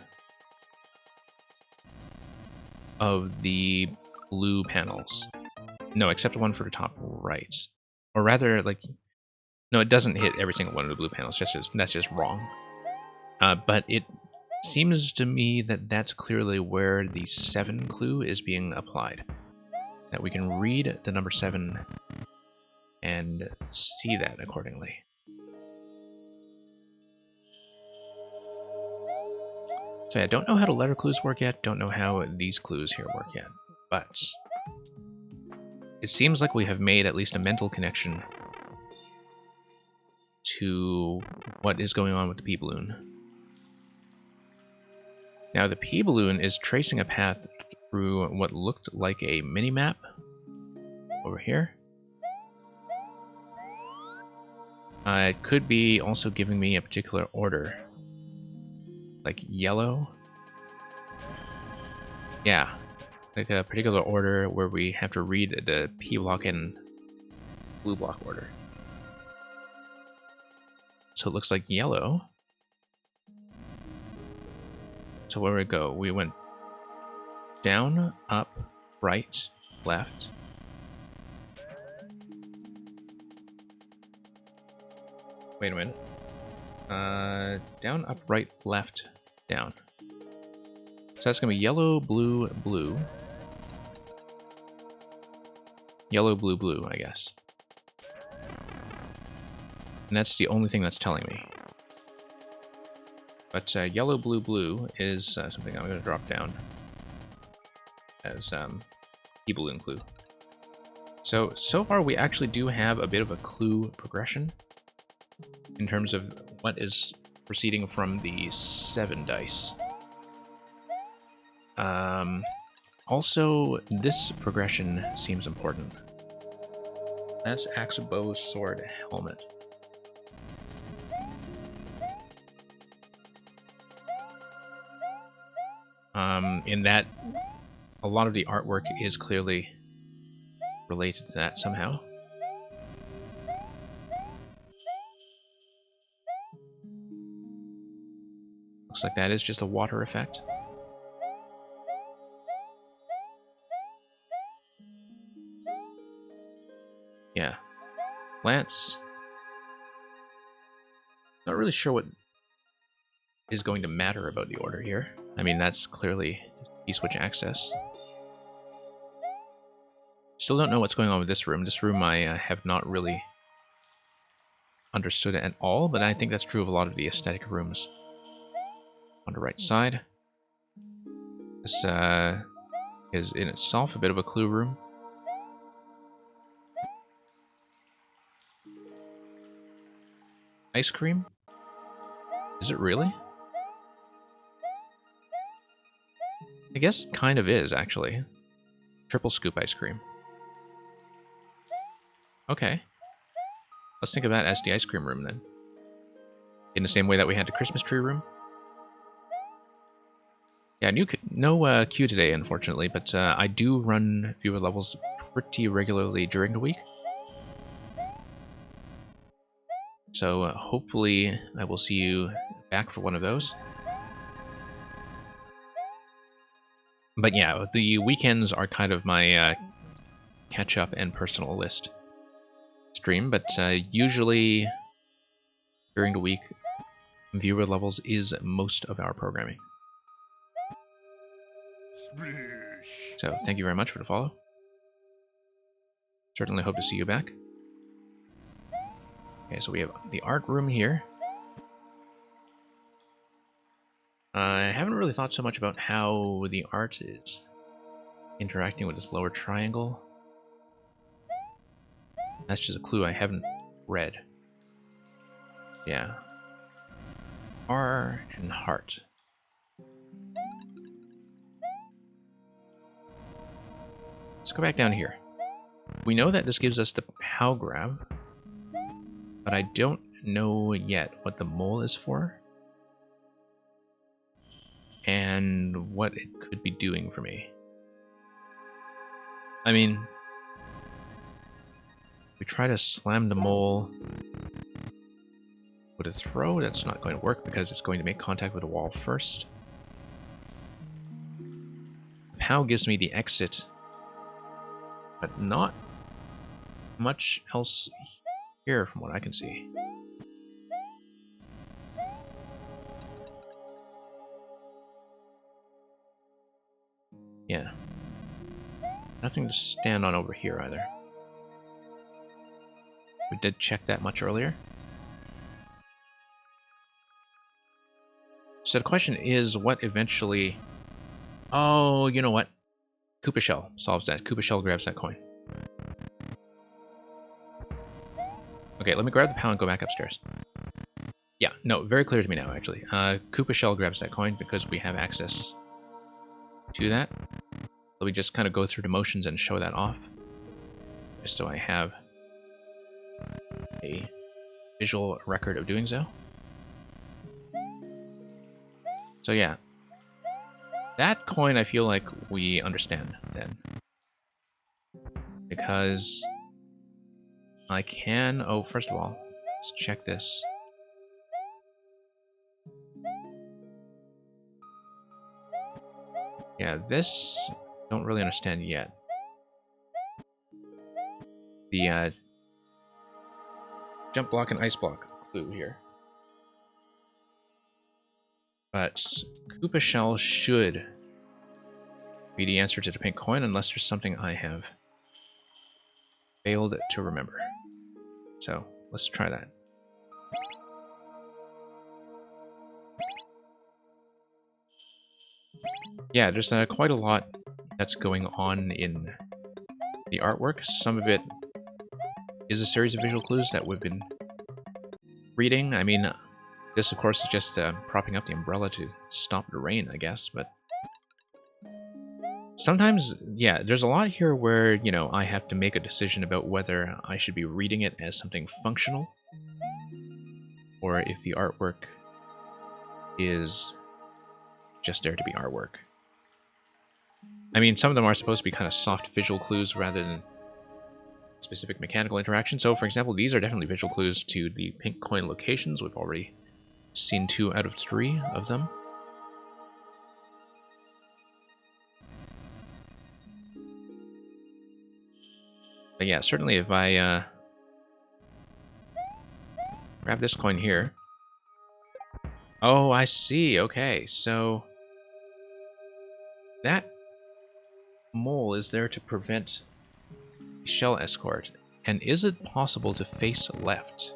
of the blue panels. No, except one for the top right. Or rather, like, no, it doesn't hit every single one of the blue panels. That's just wrong. But it seems to me that that's clearly where the 7 clue is being applied. That we can read the number 7 and see that accordingly. So yeah, I don't know how the letter clues work yet, don't know how these clues here work yet, but it seems like we have made at least a mental connection to what is going on with the P-balloon. Now the P-balloon is tracing a path through what looked like a mini-map over here. It could be also giving me a particular order. Like yellow. Yeah. Like a particular order where we have to read the P block and blue block order. So it looks like yellow. So where we go? We went down, up, right, left. Wait a minute. Down, up, right, left, down. So that's gonna be yellow, blue, blue. Yellow, blue, blue, I guess. And that's the only thing that's telling me. But yellow, blue, blue is something I'm gonna drop down as P-balloon clue. So far we actually do have a bit of a clue progression in terms of what is proceeding from the 7 dice. Also, this progression seems important. That's axe, bow, sword, helmet. In that, a lot of the artwork is clearly related to that somehow. looks like that is just a water effect. Yeah. Plants. Not really sure what is going to matter about the order here. I mean, that's clearly key-switch access. Still don't know what's going on with this room. This room I have not really understood at all, but I think that's true of a lot of the aesthetic rooms. On the right side. This is in itself a bit of a clue room. Ice cream? Is it really? I guess it kind of is, actually. Triple scoop ice cream. Okay. Let's think of that as the ice cream room, then. In the same way that we had the Christmas tree room. Yeah, no queue today, unfortunately, but I do run viewer levels pretty regularly during the week. So hopefully I will see you back for one of those. But yeah, the weekends are kind of my catch-up and personal list stream, but usually during the week, viewer levels is most of our programming. So thank you very much for the follow. Certainly hope to see you back. Okay, so we have the art room here. I haven't really thought so much about how the art is interacting with this lower triangle. That's just a clue I haven't read. Yeah. R and heart. Let's go back down here. We know that this gives us the POW grab, but I don't know yet what the mole is for and what it could be doing for me. I mean, we try to slam the mole with a throw. That's not going to work because it's going to make contact with the wall first. POW gives me the exit, but not much else here from what I can see. Yeah. Nothing to stand on over here either. We did check that much earlier. So the question is, what eventually... Oh, you know what? Koopa Shell solves that. Koopa Shell grabs that coin. Okay, let me grab the POW and go back upstairs. Yeah, no, very clear to me now, actually. Koopa Shell grabs that coin because we have access to that. So we just kind of go through the motions and show that off. Just so I have a visual record of doing so. So yeah. That coin I feel like we understand then. Because I can... Oh, first of all, let's check this. Yeah, this... don't really understand yet. The jump block and ice block clue here. But Koopa Shell should be the answer to the pink coin unless there's something I have failed to remember. So let's try that. Yeah, there's quite a lot that's going on in the artwork. Some of it is a series of visual clues that we've been reading. I mean, this of course is just propping up the umbrella to stop the rain, I guess, but sometimes, yeah, there's a lot here where, you know, I have to make a decision about whether I should be reading it as something functional or if the artwork is just there to be artwork. I mean, some of them are supposed to be kind of soft visual clues rather than specific mechanical interaction. So, for example, these are definitely visual clues to the pink coin locations. We've already seen 2 out of 3 of them. But yeah, certainly if I grab this coin here. Oh, I see. Okay, so that mole is there to prevent shell escort. And is it possible to face left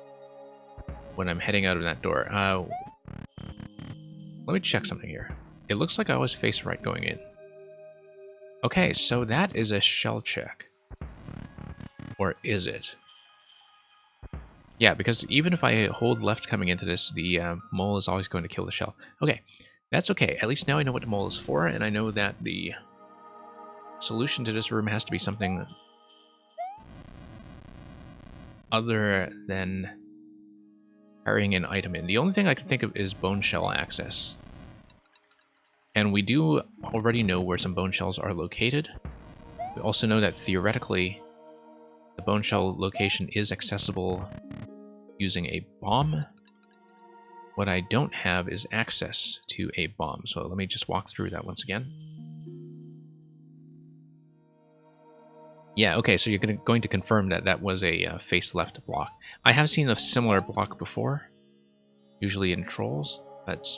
when I'm heading out of that door? Let me check something here. It looks like I always face right going in. Okay, so that is a shell check. Or is it? Yeah, because even if I hold left coming into this, the mole is always going to kill the shell. Okay, that's okay. At least now I know what the mole is for, and I know that the solution to this room has to be something other than carrying an item in. The only thing I can think of is bone shell access. And we do already know where some bone shells are located. We also know that theoretically, the bone shell location is accessible using a bomb. What I don't have is access to a bomb, so let me just walk through that once again. Yeah, okay, so you're going to confirm that that was a face left block. I have seen a similar block before, usually in trolls, but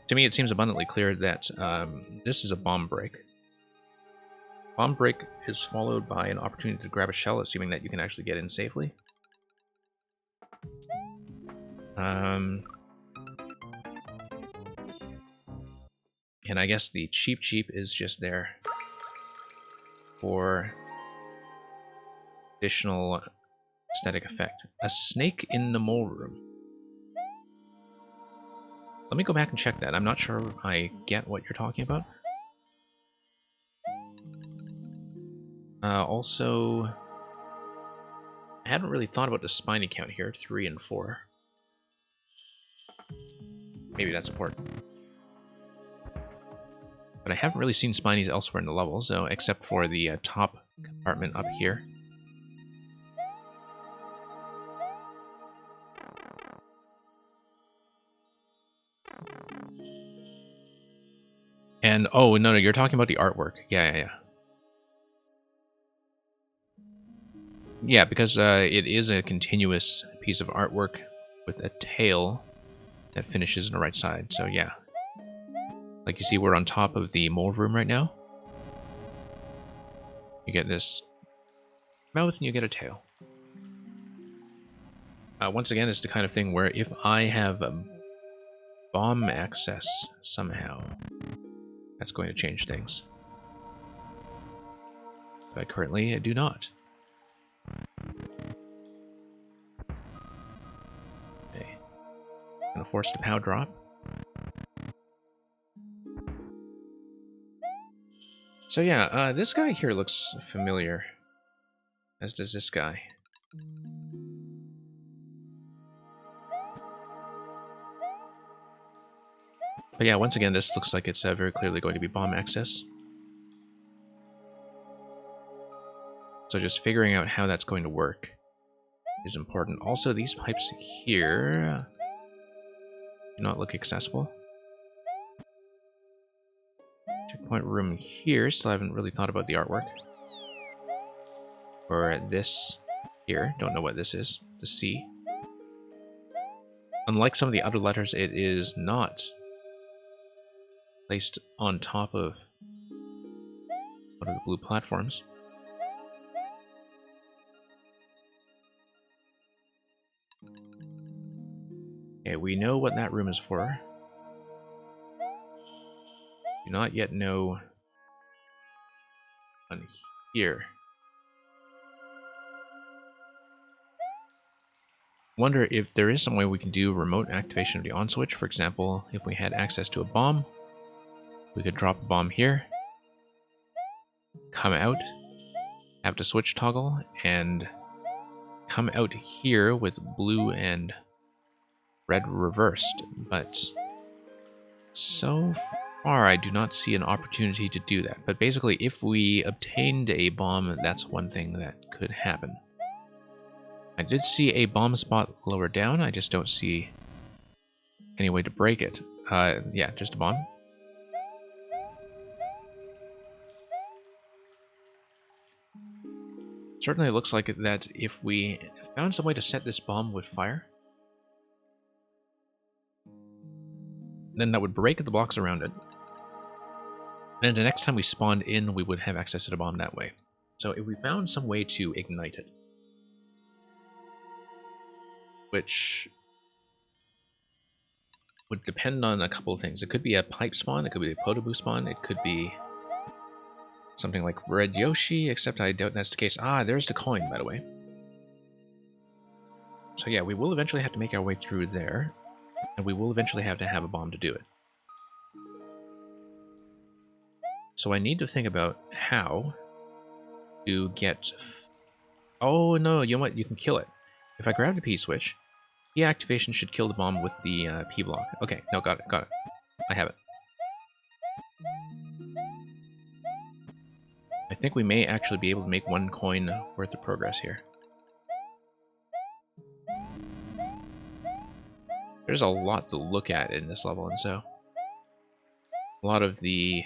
to me it seems abundantly clear that this is a bomb break. Bomb break is followed by an opportunity to grab a shell, assuming that you can actually get in safely. And I guess the cheap is just there for additional aesthetic effect. A snake in the mole room. Let me go back and check that. I'm not sure I get what you're talking about. Also, I hadn't really thought about the spiny count here, 3 and 4. Maybe that's important. But I haven't really seen spinies elsewhere in the level, so except for the top compartment up here. And, oh, no, you're talking about the artwork. Yeah. Yeah, because it is a continuous piece of artwork with a tail that finishes on the right side, so yeah. Like you see, we're on top of the mole room right now. You get this mouth and you get a tail. Once again, it's the kind of thing where if I have bomb access somehow, that's going to change things. But I currently do not. Okay. Gonna force the POW drop. So yeah, this guy here looks familiar. As does this guy. But yeah, once again, this looks like it's very clearly going to be bomb access. So just figuring out how that's going to work is important. Also, these pipes here do not look accessible. Checkpoint room here, still haven't really thought about the artwork. Or this here, don't know what this is. The C. Unlike some of the other letters, it is not placed on top of one of the blue platforms. Okay, we know what that room is for. Do not yet know on here. Wonder if there is some way we can do remote activation of the on switch. For example, if we had access to a bomb, we could drop a bomb here, come out, have the switch toggle, and come out here with blue and red reversed. But so far, I do not see an opportunity to do that. But basically, if we obtained a bomb, that's one thing that could happen. I did see a bomb spot lower down. I just don't see any way to break it. Yeah, just a bomb. Certainly looks like that if we found some way to set this bomb with fire, then that would break the blocks around it. And the next time we spawned in, we would have access to the bomb that way. So if we found some way to ignite it, which would depend on a couple of things. It could be a pipe spawn, it could be a Podoboo spawn, it could be something like Red Yoshi, except I doubt that's the case. Ah, there's the coin, by the way. So yeah, we will eventually have to make our way through there, and we will eventually have to have a bomb to do it. So I need to think about how to get... Oh no, you know what? You can kill it. If I grab the P-switch, P activation should kill the bomb with the P block. Okay, no, got it. I have it. I think we may actually be able to make 1 coin worth of progress here. There's a lot to look at in this level, and so a lot of the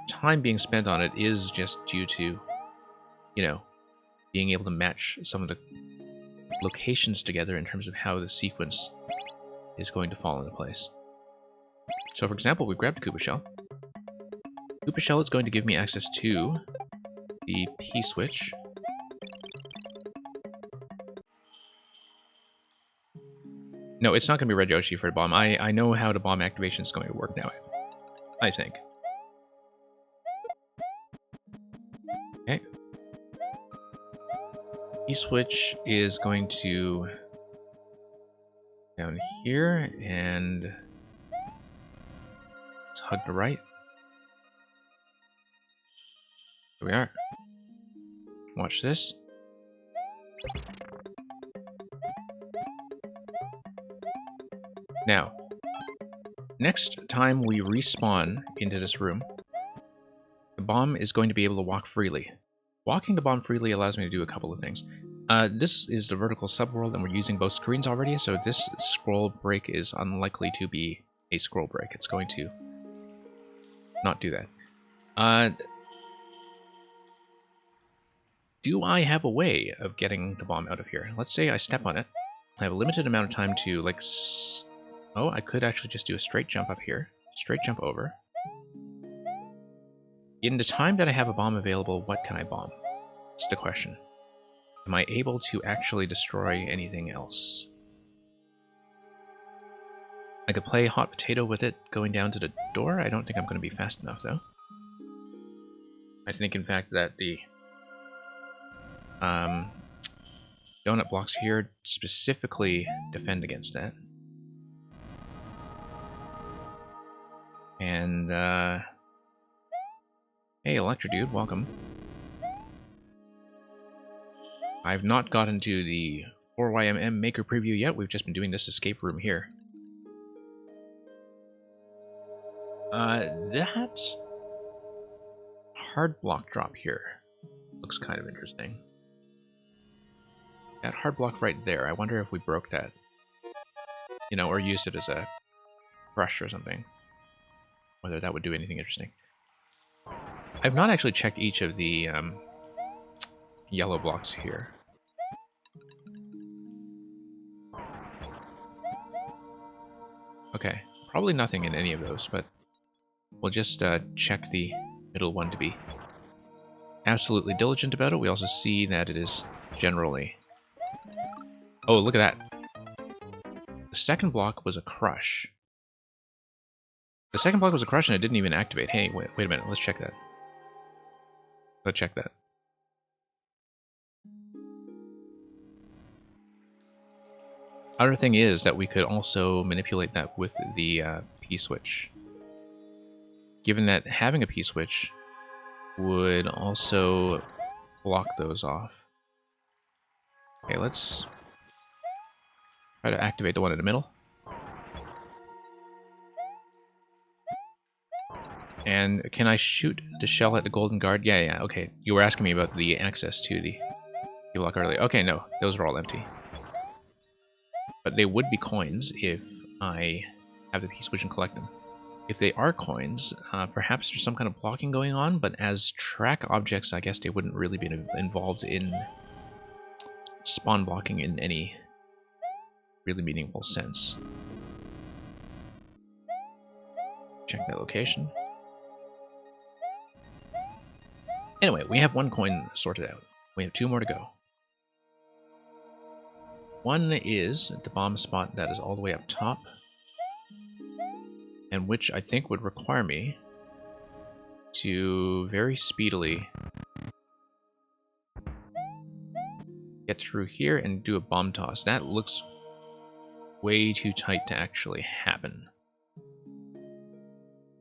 time being spent on it is just due to, you know, being able to match some of the locations together in terms of how the sequence is going to fall into place. So for example, we grabbed a Koopa Shell. Koopa Shell is going to give me access to the P-switch. No, it's not going to be Red Yoshi for the bomb. I know how the bomb activation is going to work now, I think. Okay. P-switch is going to down here, and let's hug the right. Here we are. Watch this. Now, next time we respawn into this room, the bomb is going to be able to walk freely. Walking the bomb freely allows me to do a couple of things. This is the vertical subworld, and we're using both screens already, so this scroll break is unlikely to be a scroll break. It's going to not do that. Do I have a way of getting the bomb out of here? Let's say I step on it. I have a limited amount of time to, like... Oh, I could actually just do a straight jump up here. Straight jump over. In the time that I have a bomb available, what can I bomb? That's the question. Am I able to actually destroy anything else? I could play hot potato with it going down to the door. I don't think I'm going to be fast enough, though. I think, in fact, that the donut blocks here specifically defend against that. And, hey, Electro Dude, welcome. I've not gotten to the 4YMM Maker preview yet. We've just been doing this escape room here. That hard block drop here looks kind of interesting. That hard block right there, I wonder if we broke that. You know, or used it as a brush or something. Whether that would do anything interesting. I've not actually checked each of the yellow blocks here. Okay, probably nothing in any of those, but we'll just check the middle one to be absolutely diligent about it. We also see that it is generally... Oh, look at that. The second block was a crush. The second block was a crush and it didn't even activate. Hey, wait a minute, let's check that. Let's check that. Other thing is that we could also manipulate that with the P-switch. Given that having a P-switch would also block those off. Okay, let's try to activate the one in the middle. And can I shoot the shell at the golden guard? Yeah, okay. You were asking me about the access to the block earlier. Okay, no, those are all empty. But they would be coins if I have the P-switch and collect them. if they are coins, perhaps there's some kind of blocking going on, but as track objects, I guess they wouldn't really be involved in spawn blocking in any really meaningful sense. Check that location. Anyway, we have one coin sorted out. We have 2 more to go. One is the bomb spot that is all the way up top, and which I think would require me to very speedily get through here and do a bomb toss. That looks way too tight to actually happen.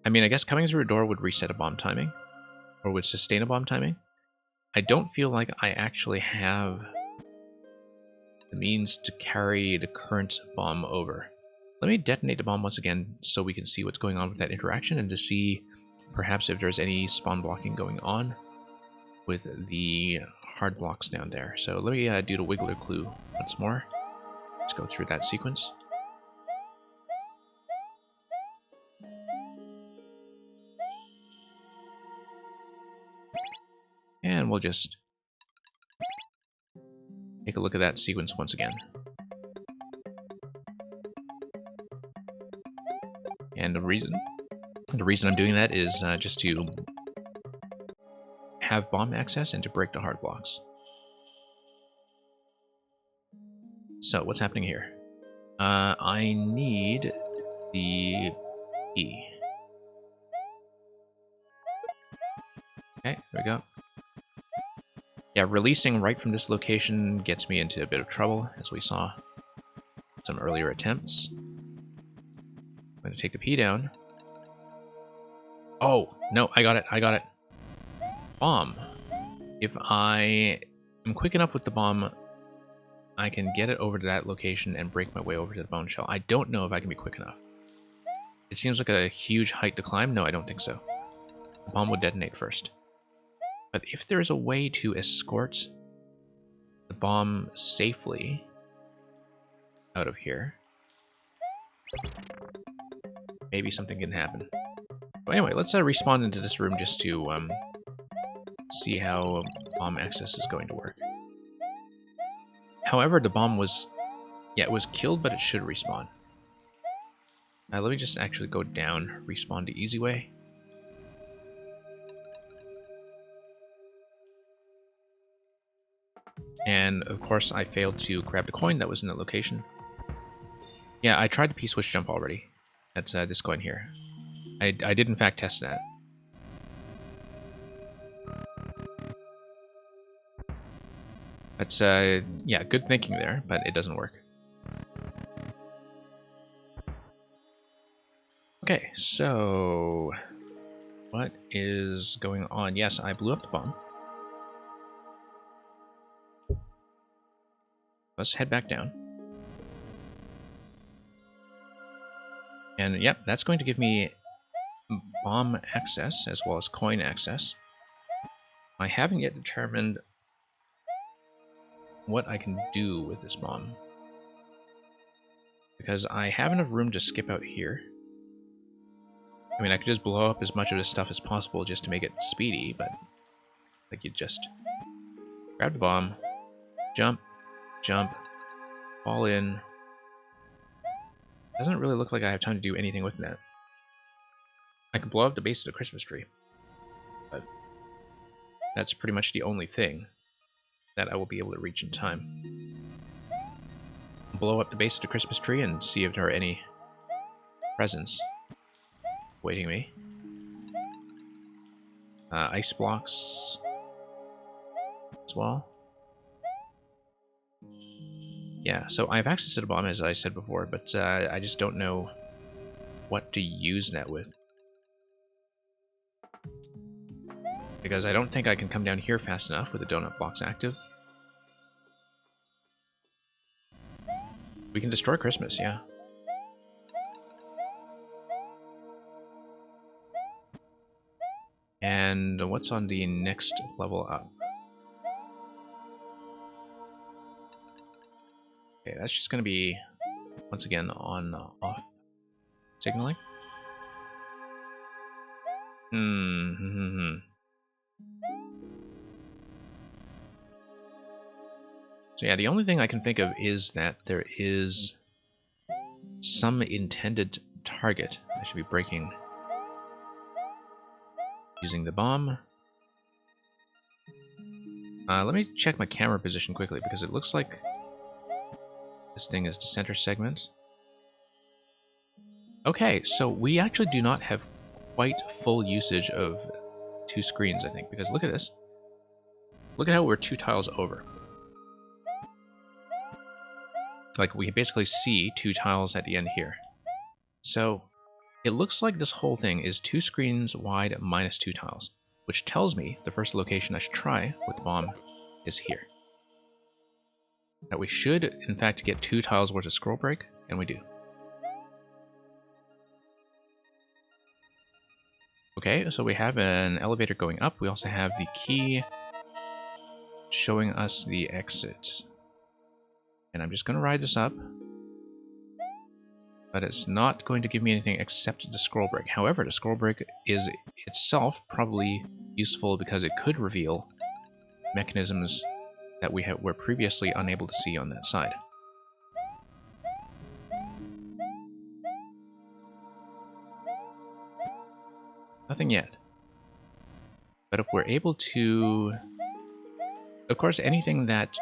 I mean, I guess coming through a door would reset a bomb timing, or would sustain a bomb timing. I don't feel like I actually have the means to carry the current bomb over. Let me detonate the bomb once again so we can see what's going on with that interaction and to see perhaps if there's any spawn blocking going on with the hard blocks down there. So let me do the Wiggler clue once more. Let's go through that sequence. And we'll just take a look at that sequence once again. And the reason I'm doing that is just to have bomb access and to break the hard blocks. So what's happening here? I need the E. Okay, there we go. Yeah, releasing right from this location gets me into a bit of trouble, as we saw some earlier attempts. I'm going to take the P down. Oh, no, I got it. Bomb. If I am quick enough with the bomb, I can get it over to that location and break my way over to the bone shell. I don't know if I can be quick enough. It seems like a huge height to climb. No, I don't think so. The bomb would detonate first. But if there is a way to escort the bomb safely out of here, maybe something can happen. But anyway, let's respawn into this room just to see how bomb access is going to work. However, the bomb was... yeah, it was killed, but it should respawn. Let me just actually go down, respawn to easy way. And, of course, I failed to grab the coin that was in that location. Yeah, I tried the P-switch jump already. That's this coin here. I did, in fact, test that. That's, yeah, good thinking there, but it doesn't work. Okay, so... what is going on? Yes, I blew up the bomb. Let's head back down. And, yep, that's going to give me bomb access as well as coin access. I haven't yet determined what I can do with this bomb, because I have enough room to skip out here. I mean, I could just blow up as much of this stuff as possible just to make it speedy, but like you just grab the bomb, jump, fall in. Doesn't really look like I have time to do anything with that. I can blow up the base of the Christmas tree, but that's pretty much the only thing that I will be able to reach in time. Blow up the base of the Christmas tree and see if there are any presents waiting me. Ice blocks as well. Yeah, so I have access to the bomb, as I said before, but I just don't know what to use that with. Because I don't think I can come down here fast enough with the donut blocks active. We can destroy Christmas, yeah. And what's on the next level up? Okay, that's just going to be, once again, on-off signaling. Hmm. So yeah, the only thing I can think of is that there is some intended target I should be breaking using the bomb. Let me check my camera position quickly, because it looks like this thing is the center segment. Okay, so we actually do not have quite full usage of 2 screens, I think, because look at this. Look at how we're 2 tiles over. Like, we basically see 2 tiles at the end here. So, it looks like this whole thing is 2 screens wide minus 2 tiles, which tells me the first location I should try with the bomb is here. That we should, in fact, get 2 tiles worth of scroll break, and we do. Okay, so we have an elevator going up. We also have the key showing us the exit. And I'm just going to ride this up. But it's not going to give me anything except the scroll break. However, the scroll break is itself probably useful because it could reveal mechanisms that we were previously unable to see on that side. Nothing yet. But if we're able to... Of course, anything that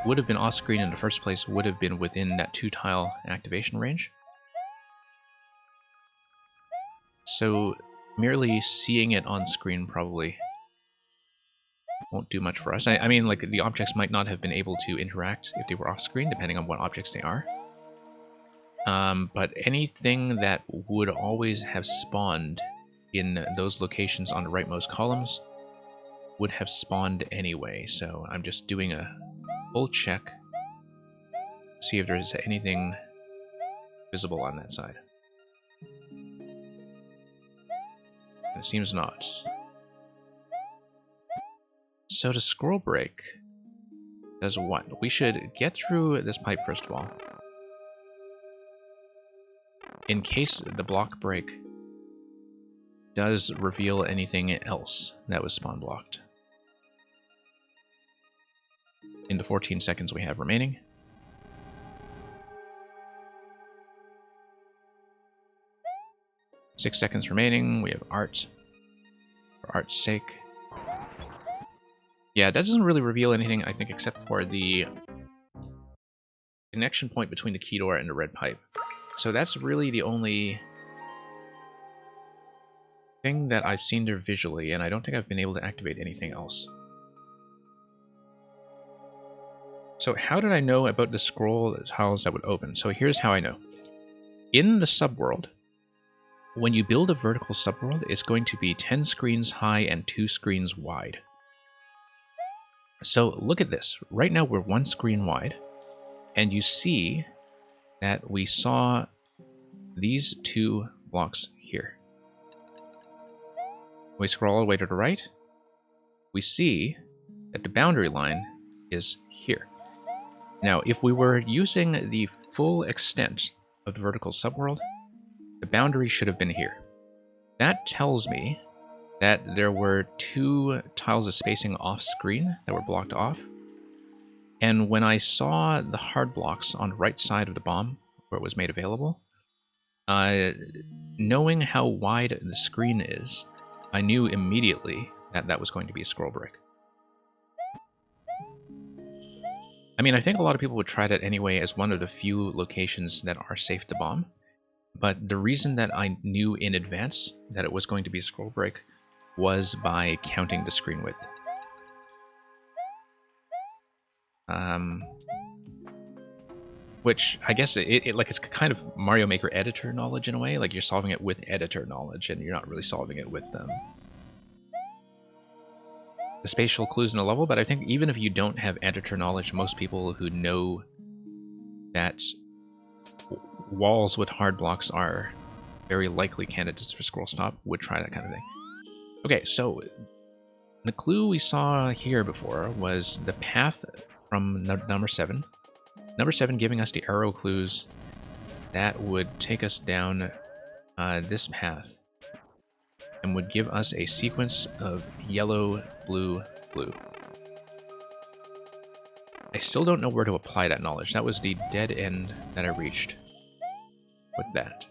would have been off-screen in the first place would have been within that 2-tile activation range. So merely seeing it on screen probably won't do much for us. I mean, like, the objects might not have been able to interact if they were off-screen, depending on what objects they are. But anything that would always have spawned in those locations on the rightmost columns would have spawned anyway, so I'm just doing a full check to see if there's anything visible on that side. And it seems not. So the scroll break does what? We should get through this pipe first of all. In case the block break does reveal anything else that was spawn blocked. In the 14 seconds we have remaining. Six seconds remaining. We have art. For art's sake. Yeah, that doesn't really reveal anything, I think, except for the connection point between the key door and the red pipe. So that's really the only thing that I've seen there visually, and I don't think I've been able to activate anything else. So how did I know about the scroll tiles that would open? So here's how I know. In the subworld, when you build a vertical subworld, it's going to be 10 screens high and 2 screens wide. So look at this. Right now we're 1 screen wide, and you see that we saw these 2 blocks here. When we scroll all the way to the right, we see that the boundary line is here. Now, if we were using the full extent of the vertical subworld, the boundary should have been here. That tells me that there were 2 tiles of spacing off screen that were blocked off. And when I saw the hard blocks on the right side of the bomb, where it was made available, knowing how wide the screen is, I knew immediately that that was going to be a scroll break. I mean, I think a lot of people would try that anyway as one of the few locations that are safe to bomb. But the reason that I knew in advance that it was going to be a scroll break was by counting the screen width. Which I guess it's kind of Mario Maker editor knowledge in a way. Like, you're solving it with editor knowledge, and you're not really solving it with the spatial clues in a level. But I think even if you don't have editor knowledge, most people who know that walls with hard blocks are very likely candidates for scroll stop would try that kind of thing. Okay, so the clue we saw here before was the path from number 7. Number 7 giving us the arrow clues that would take us down this path. and would give us a sequence of yellow, blue, blue. I still don't know where to apply that knowledge. That was the dead end that I reached with that.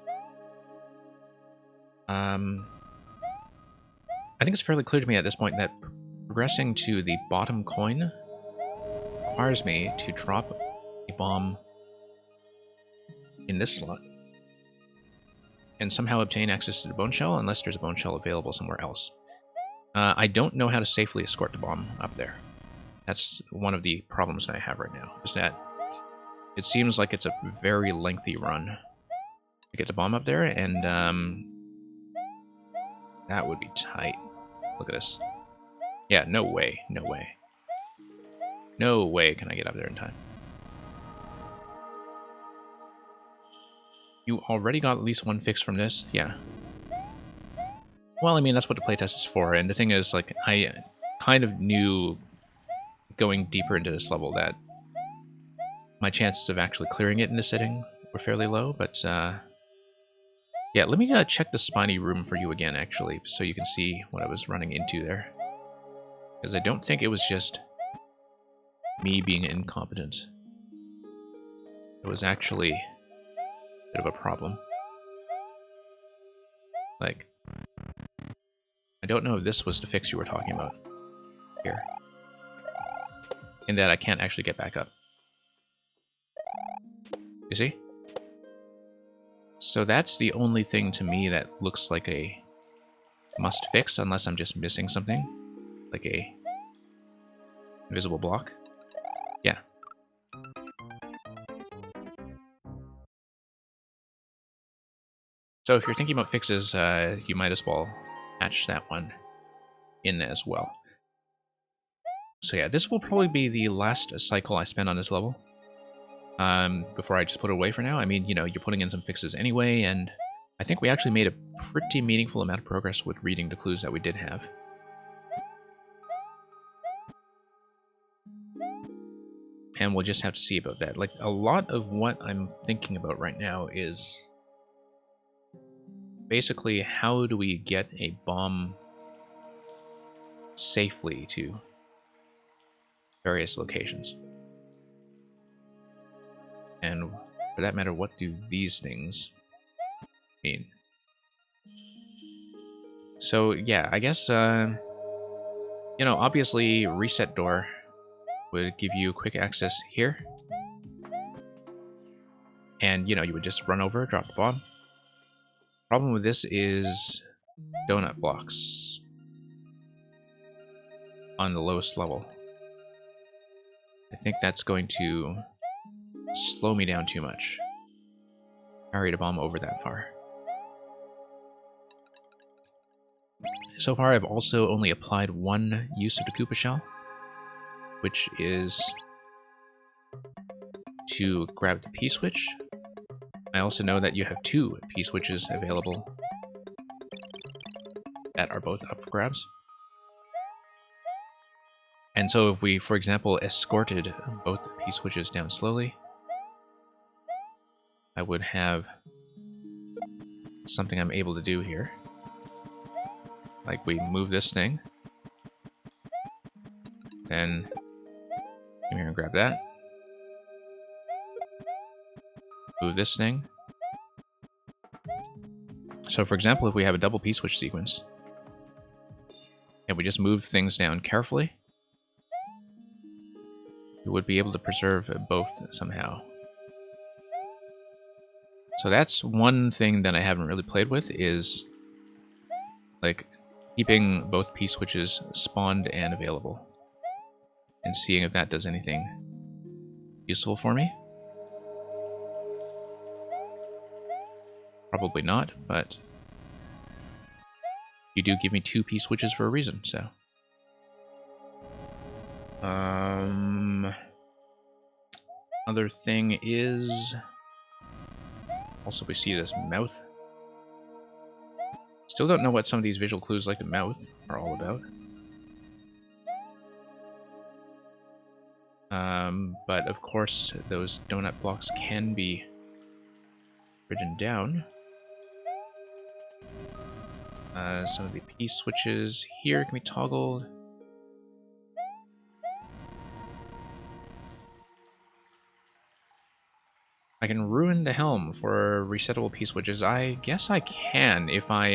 I think it's fairly clear to me at this point that progressing to the bottom coin requires me to drop a bomb in this slot and somehow obtain access to the bone shell unless there's a bone shell available somewhere else. I don't know how to safely escort the bomb up there. That's one of the problems that I have right now, is that it seems like it's a very lengthy run to get the bomb up there, and that would be tight. Look at this. Yeah, no way, no way. No way can I get up there in time. You already got at least one fix from this? Yeah. Well, I mean, that's what the playtest is for, and the thing is, like, I kind of knew going deeper into this level that my chances of actually clearing it in this sitting were fairly low, but, yeah, let me check the spiny room for you again, actually, so you can see what I was running into there. Because I don't think it was just me being incompetent. It was actually a bit of a problem. Like, I don't know if this was the fix you were talking about here. In that I can't actually get back up. You see? So that's the only thing to me that looks like a must fix, unless I'm just missing something. Like a invisible block. Yeah. So if you're thinking about fixes, you might as well patch that one in as well. So yeah, this will probably be the last cycle I spend on this level. Before I just put it away for now. I mean, you know, you're putting in some fixes anyway, and I think we actually made a pretty meaningful amount of progress with reading the clues that we did have. And we'll just have to see about that. Like, a lot of what I'm thinking about right now is basically how do we get a bomb safely to various locations. And for that matter, what do these things mean? So yeah, I guess, you know, obviously reset door would give you quick access here. And, you know, you would just run over, drop the bomb. Problem with this is donut blocks on the lowest level. I think that's going to slow me down too much. Carry the bomb over that far. So far, I've also only applied one use of the Koopa Shell, which is to grab the P-switch. I also know that you have two P-switches available that are both up for grabs. And so if we, for example, escorted both P-switches down slowly, I would have something I'm able to do here. Like, we move this thing, then come here and grab that. Move this thing. So for example, if we have a double P-switch sequence, and we just move things down carefully, we would be able to preserve both somehow. So that's one thing that I haven't really played with, is like keeping both P-switches spawned and available, and seeing if that does anything useful for me. Probably not, but you do give me two P-switches for a reason, so. Other thing is, also we see this mouth. Still don't know what some of these visual clues like the mouth are all about. But of course, those donut blocks can be written down. Some of the piece switches here can be toggled. I can ruin the helm for resettable piece switches. I guess I can if I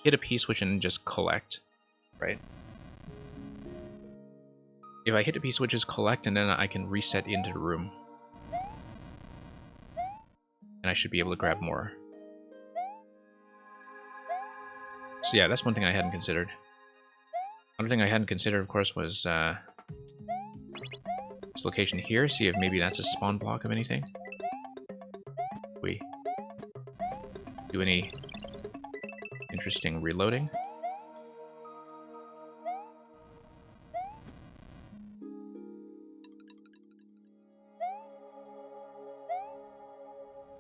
hit a piece switch and just collect, right? If I hit a piece switches, collect, and then I can reset into the room. And I should be able to grab more. So yeah, that's one thing I hadn't considered. Another thing I hadn't considered, of course, was this location here. See if maybe that's a spawn block of anything. We do any interesting reloading.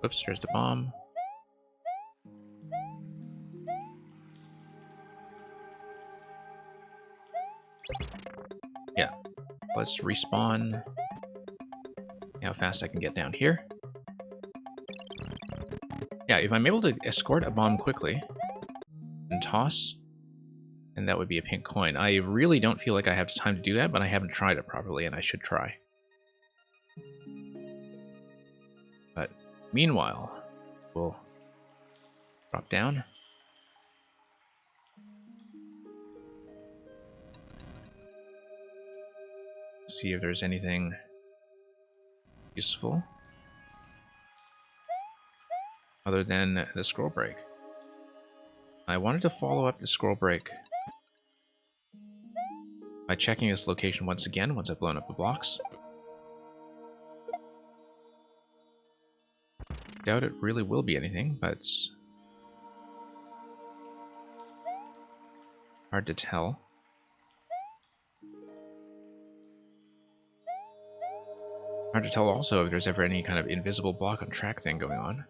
Oops, there's the bomb. Yeah, let's respawn. See how fast I can get down here. Yeah, if I'm able to escort a bomb quickly and toss, then that would be a pink coin. I really don't feel like I have time to do that, but I haven't tried it properly, and I should try. But meanwhile, we'll drop down. See if there's anything useful other than the scroll break. I wanted to follow up the scroll break by checking this location once again once I've blown up the blocks. Doubt it really will be anything, but it's hard to tell. Hard to tell also if there's ever any kind of invisible block on track thing going on.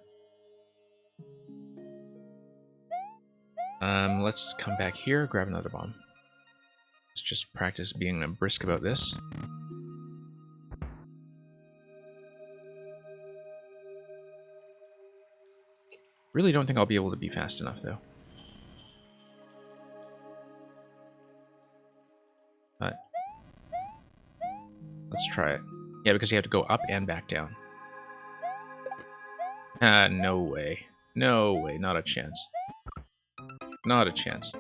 Let's come back here, grab another bomb. Let's just practice being brisk about this. Really don't think I'll be able to be fast enough, though. But let's try it. Yeah, because you have to go up and back down. No way. No way, not a chance. Not a chance.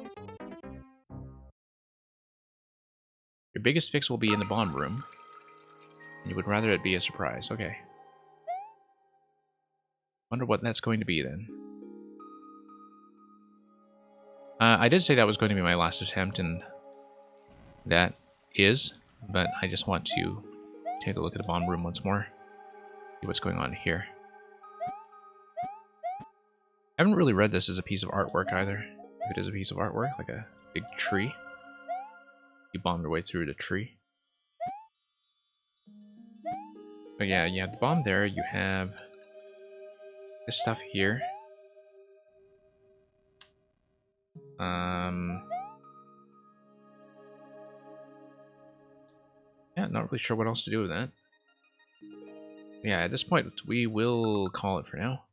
Your biggest fix will be in the bomb room. You would rather it be a surprise. Okay. Wonder what that's going to be, then. I did say that was going to be my last attempt, and that is, but I just want to take a look at the bomb room once more. See what's going on here. I haven't really read this as a piece of artwork either. If it is a piece of artwork, like a big tree. You bombed your way through the tree. But yeah, you have the bomb there. You have this stuff here. Yeah, not really sure what else to do with that. Yeah, at this point, we will call it for now.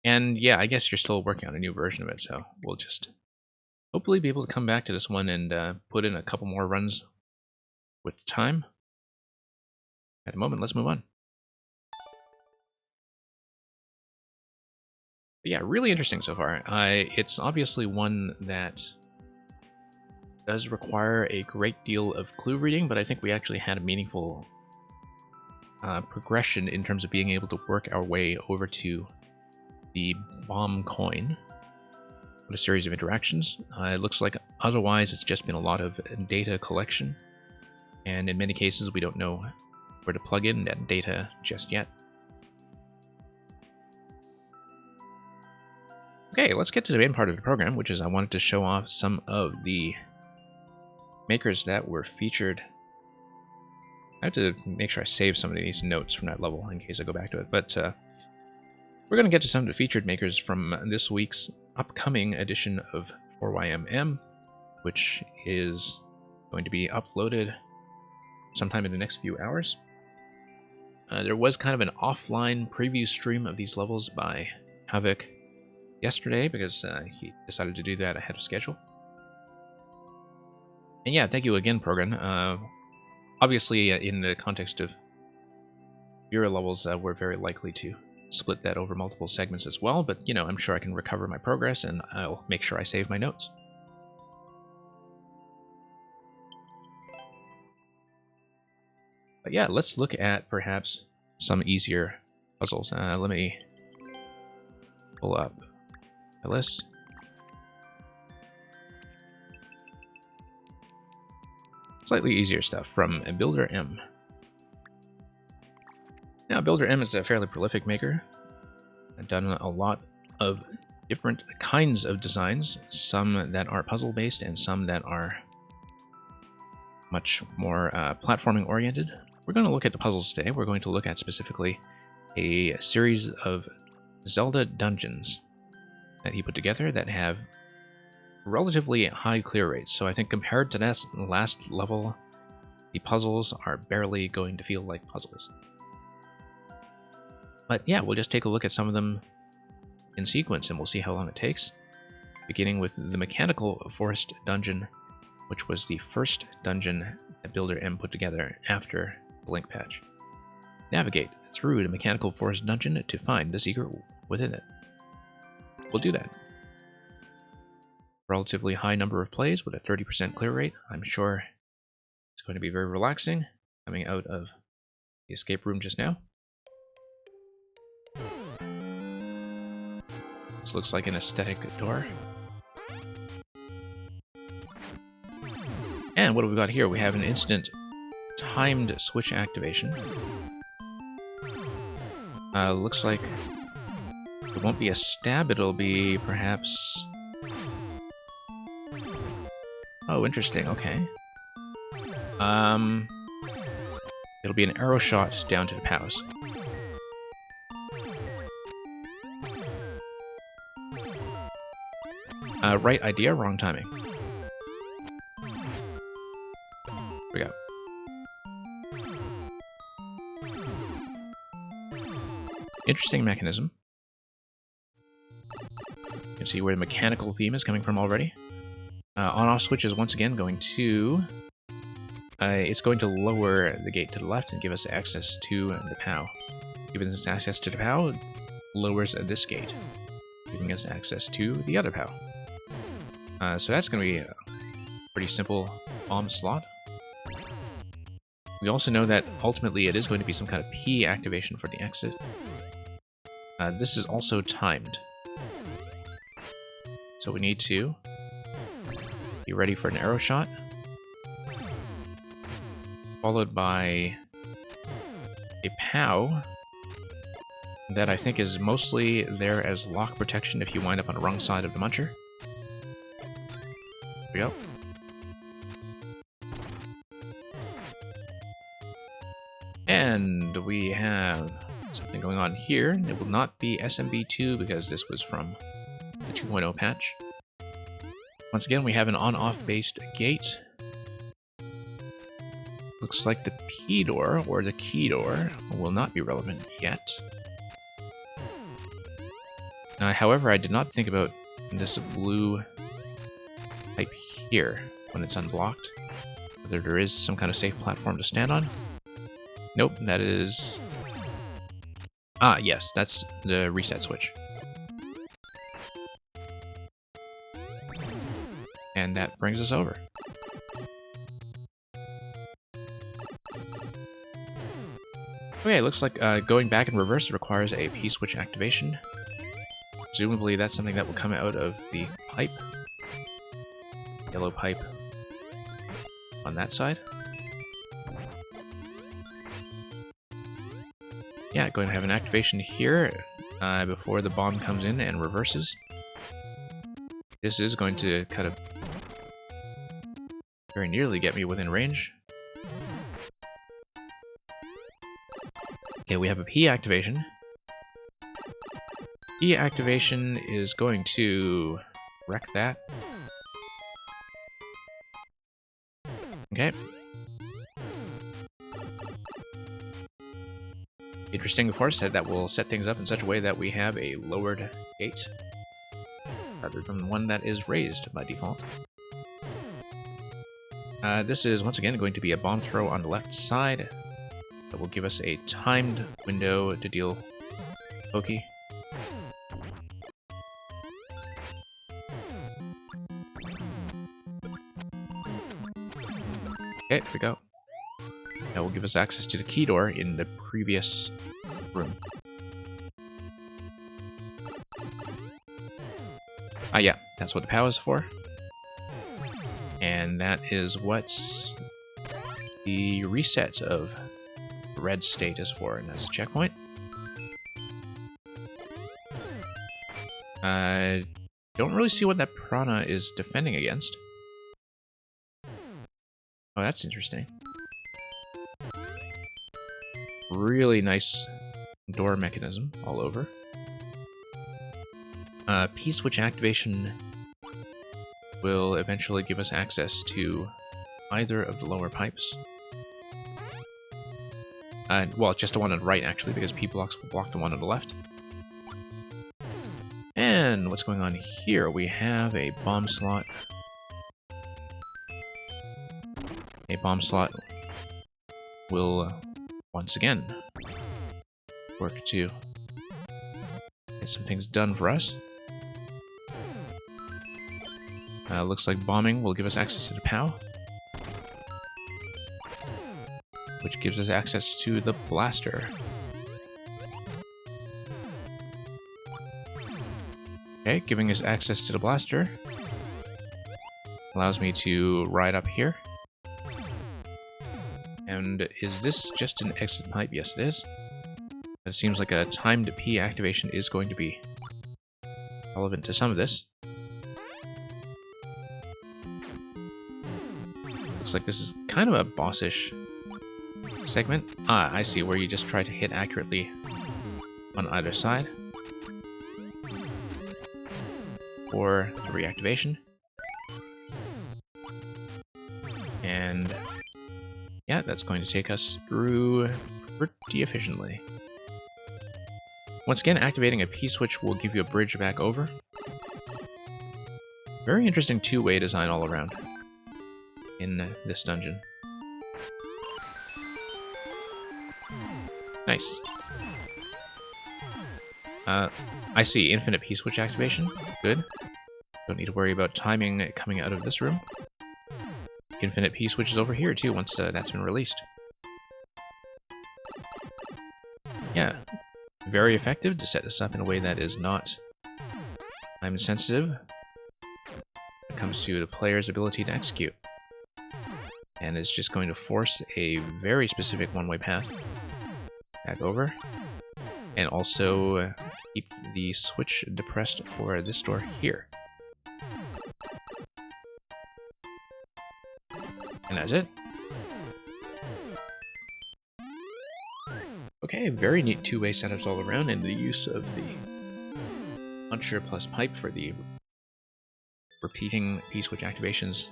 And yeah, I guess you're still working on a new version of it, so we'll just hopefully be able to come back to this one and put in a couple more runs with time. At the moment, let's move on. But yeah, really interesting so far. It's obviously one that does require a great deal of clue reading, but I think we actually had a meaningful progression in terms of being able to work our way over to the bomb coin with a series of interactions. It looks like otherwise it's just been a lot of data collection, and in many cases we don't know where to plug in that data just yet. Okay, let's get to the main part of the program, which is I wanted to show off some of the makers that were featured. I have to make sure I save some of these notes from that level in case I go back to it, but we're going to get to some of the featured makers from this week's upcoming edition of 4YMM, which is going to be uploaded sometime in the next few hours. There was kind of an offline preview stream of these levels by Havoc yesterday because he decided to do that ahead of schedule. And yeah, thank you again, Program. Obviously, in the context of Bureau levels, we're very likely to split that over multiple segments as well, but, you know, I'm sure I can recover my progress, and I'll make sure I save my notes. But yeah, let's look at perhaps some easier puzzles. Let me pull up my list. Slightly easier stuff from Builder M. Now, Builder M is a fairly prolific maker. I've done a lot of different kinds of designs, some that are puzzle-based and some that are much more platforming oriented. We're going to look at the puzzles today. We're going to look at specifically a series of Zelda dungeons that he put together that have relatively high clear rates. So I think compared to that last level, the puzzles are barely going to feel like puzzles. But yeah, we'll just take a look at some of them in sequence and we'll see how long it takes. Beginning with the Mechanical Forest Dungeon, which was the first dungeon that Builder M put together after the Link patch. Navigate through the Mechanical Forest Dungeon to find the secret within it. We'll do that. Relatively high number of plays with a 30% clear rate. I'm sure it's going to be very relaxing coming out of the escape room just now. This looks like an aesthetic door. And what have we got here? We have an instant timed switch activation. Looks like it won't be a stab, it'll be perhaps... Oh, interesting, okay. It'll be an arrow shot down to the POWs. Right idea, wrong timing. Here we go. Interesting mechanism. You can see where the mechanical theme is coming from already. On-off switch is once again going to... it's going to lower the gate to the left and give us access to the POW. Giving us access to the POW lowers this gate, giving us access to the other POW. So that's going to be a pretty simple bomb slot. We also know that ultimately it is going to be some kind of P activation for the exit. This is also timed. So we need to be ready for an arrow shot, followed by a POW that I think is mostly there as lock protection if you wind up on the wrong side of the muncher. There we go. And we have something going on here. It will not be SMB2 because this was from the 2.0 patch. Once again, we have an on-off based gate. Looks like the P door or the key door will not be relevant yet. However, I did not think about this blue pipe here when it's unblocked. Whether there is some kind of safe platform to stand on. Nope, that is... Ah, yes, that's the reset switch. And that brings us over. Okay, looks like going back in reverse requires a P-switch activation. Presumably that's something that will come out of the pipe. Yellow pipe on that side. Yeah, going to have an activation here before the bomb comes in and reverses. This is going to kind of very nearly get me within range. Okay, we have a P activation. P activation is going to wreck that. Okay. Interesting, of course, that will set things up in such a way that we have a lowered gate. rather than one that is raised by default. This is once again going to be a bomb throw on the left side that will give us a timed window to deal pokey. Okay, there we go. That will give us access to the key door in the previous room. Yeah, that's what the POW is for. And that is what the reset of the red state is for, and that's a checkpoint. I don't really see what that piranha is defending against. Oh, that's interesting. Really nice door mechanism all over. P-switch activation will eventually give us access to either of the lower pipes. Well, just the one on the right, actually, because P-blocks will block the one on the left. And what's going on here? We have a bomb slot. A bomb slot will once again work to get some things done for us. Looks like bombing will give us access to the POW, which gives us access to the blaster. Okay, giving us access to the blaster allows me to ride up here. And is this just an exit pipe? Yes, it is. It seems like a timed P activation is going to be relevant to some of this. Looks like this is kind of a bossish segment. Ah, I see, where you just try to hit accurately on either side. For the reactivation. And yeah, that's going to take us through pretty efficiently. Once again, activating a P-switch will give you a bridge back over. Very interesting two-way design all around in this dungeon. Nice. I see, infinite P-switch activation. Good. Don't need to worry about timing coming out of this room. Infinite P-switch is over here too, once that's been released. Yeah, very effective to set this up in a way that is not time sensitive when it comes to the player's ability to execute. And it's just going to force a very specific one-way path back over. And also keep the switch depressed for this door here. And that's it. Okay, very neat two-way setups all around, and the use of the puncher plus pipe for the repeating P-switch activations,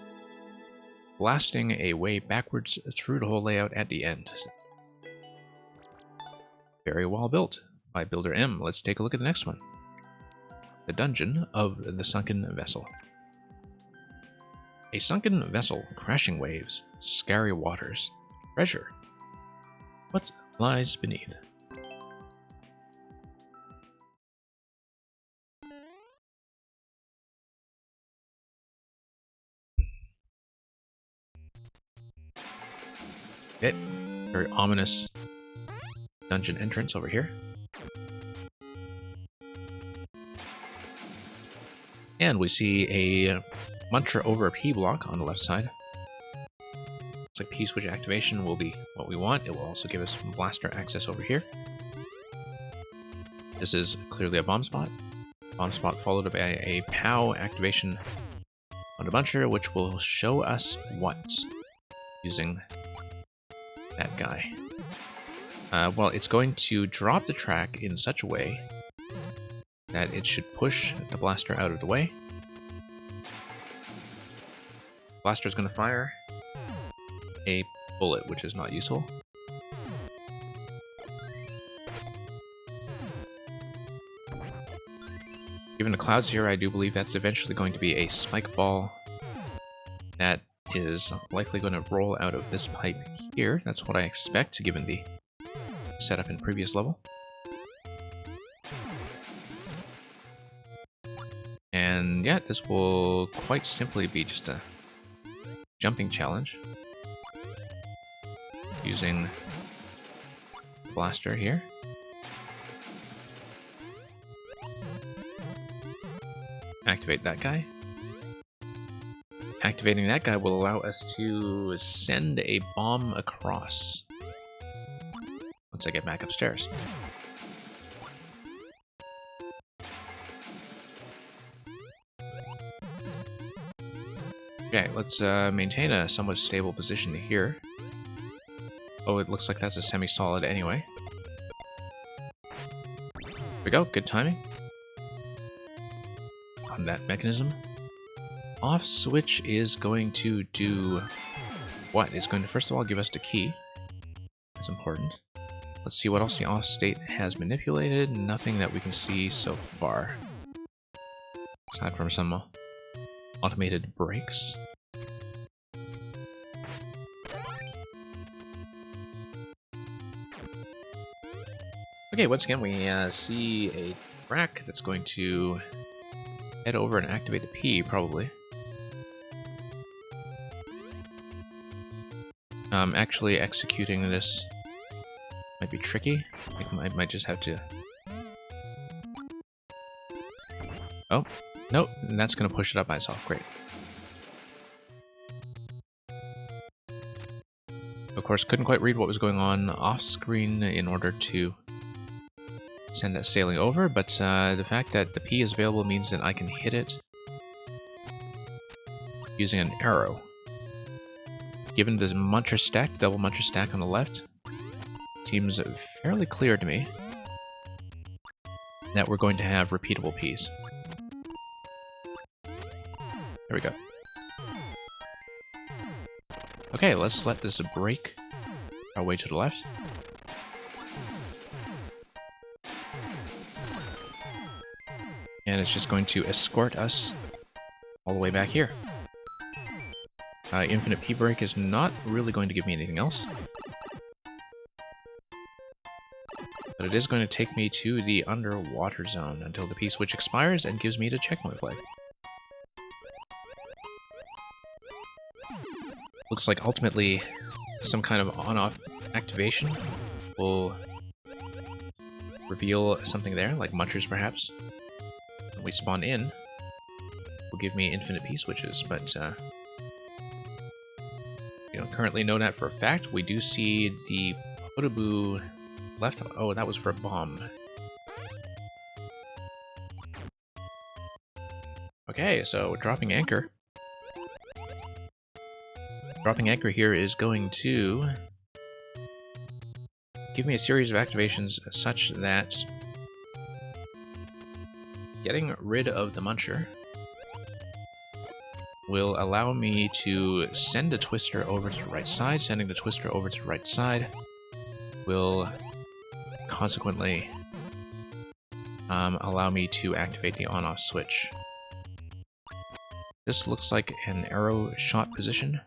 blasting a way backwards through the whole layout at the end. Very well built by Builder M. Let's take a look at the next one. The Dungeon of the Sunken Vessel. A sunken vessel, crashing waves, scary waters, treasure. What lies beneath? It very ominous dungeon entrance over here. And we see a muncher over a P block on the left side. Looks like P-switch activation will be what we want. It will also give us blaster access over here. This is clearly a bomb spot. Bomb spot followed by a POW activation on the muncher, which will show us what using that guy. Well, it's going to drop the track in such a way that it should push the blaster out of the way. Blaster is going to fire a bullet, which is not useful. Given the clouds here, I do believe that's eventually going to be a spike ball that is likely going to roll out of this pipe here. That's what I expect, given the setup in previous level. And yeah, this will quite simply be just a jumping challenge using the blaster here. Activate that guy. Activating that guy will allow us to send a bomb across once I get back upstairs. Okay, let's maintain a somewhat stable position here. Oh, it looks like that's a semi-solid anyway. There we go, good timing on that mechanism. Off switch is going to do what? It's going to first of all give us the key. That's important. Let's see what else the off state has manipulated. Nothing that we can see so far. Aside from some automated brakes. Okay, once again we see a track that's going to head over and activate the P, probably. Actually executing this might be tricky. I might just have to... Oh, nope, and that's going to push it up by itself. Great. Of course, couldn't quite read what was going on off screen in order to send that sailing over, but the fact that the P is available means that I can hit it using an arrow. Given the muncher stack, the double muncher stack on the left, it seems fairly clear to me that we're going to have repeatable Ps. There we go. Okay, let's let this break our way to the left. And it's just going to escort us all the way back here. Infinite P break is not really going to give me anything else. But it is going to take me to the underwater zone until the P switch expires and gives me the checkpoint flag. Looks like ultimately some kind of on-off activation will reveal something there, like munchers perhaps. When we spawn in, will give me infinite P switches, but you know, currently know that for a fact. We do see the Potable left. Oh, that was for a bomb. Okay, so dropping anchor. Dropping anchor here is going to give me a series of activations such that getting rid of the muncher will allow me to send a twister over to the right side. Sending the twister over to the right side will consequently allow me to activate the on-off switch. This looks like an arrow shot position.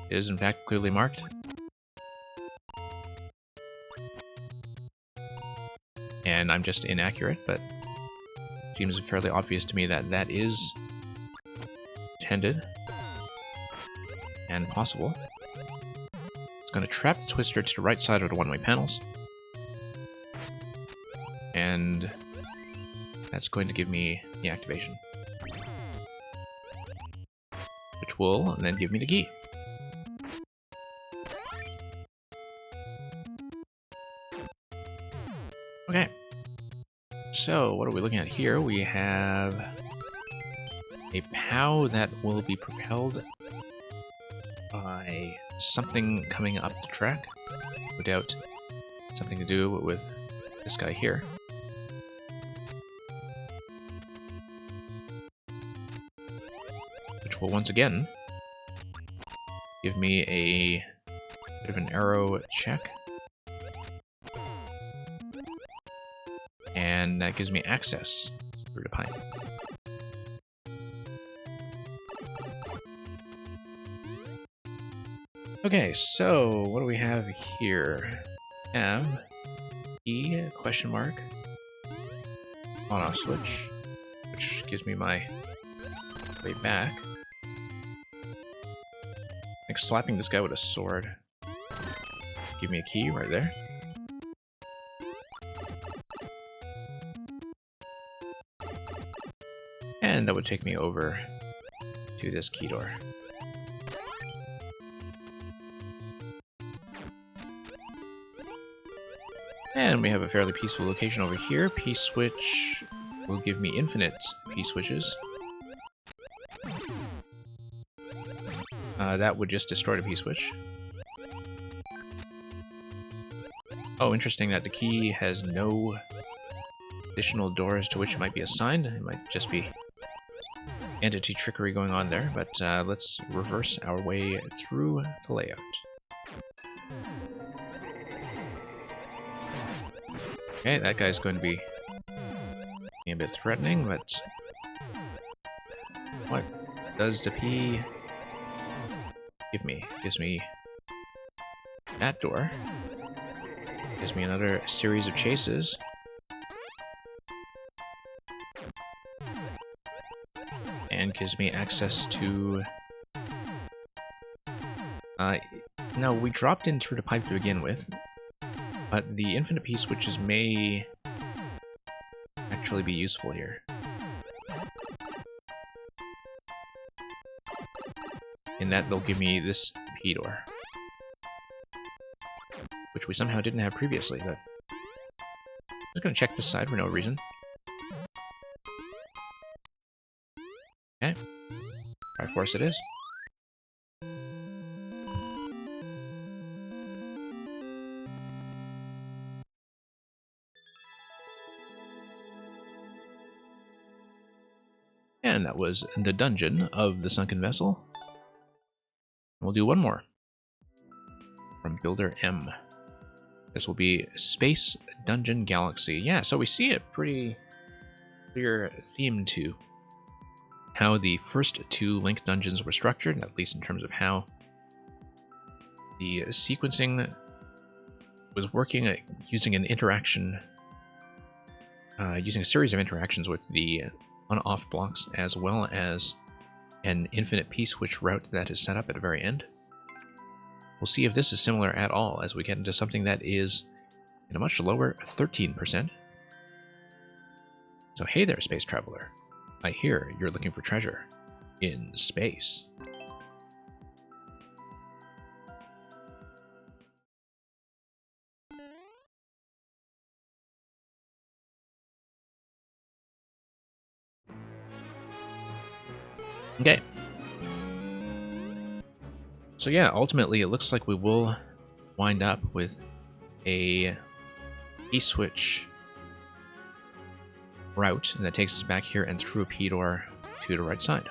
It is in fact clearly marked. And I'm just inaccurate, but it seems fairly obvious to me that that is intended and possible. It's going to trap the twister to the right side of the one-way panels. And that's going to give me the activation. Which will then give me the key. Okay. So, what are we looking at here? We have a POW that will be propelled by something coming up the track. No doubt something to do with this guy here. Which will once again give me a bit of an arrow check. And that gives me access through the pipe. Okay, so what do we have here? We have E question mark on off switch, which gives me my way back. Like slapping this guy with a sword. Give me a key right there. And that would take me over to this key door. And we have a fairly peaceful location over here. P-switch will give me infinite P-switches. That would just destroy the P-switch. Oh, interesting that the key has no additional doors to which it might be assigned. It might just be entity trickery going on there, but let's reverse our way through the layout. Okay, that guy's going to be a bit threatening, but what does the P give me? Gives me that door. Gives me another series of chases. And gives me access to... no, we dropped in through the pipe to begin with, but the infinite P-switches may actually be useful here. In that they'll give me this P door, which we somehow didn't have previously, but I'm just going to check this side for no reason. Okay. Triforce it is. And that was the dungeon of the sunken vessel. We'll do one more from Builder M. This will be Space Dungeon Galaxy. Yeah, so we see a pretty clear theme to how the first two Link dungeons were structured, at least in terms of how the sequencing was working using an interaction, using a series of interactions with the on-off blocks, as well as an infinite P-switch route that is set up at the very end. We'll see if this is similar at all as we get into something that is in a much lower 13%. So hey there, space traveler. I hear you're looking for treasure in space. Okay. So yeah, ultimately it looks like we will wind up with a P-switch route, and that takes us back here and through a P door to the right side.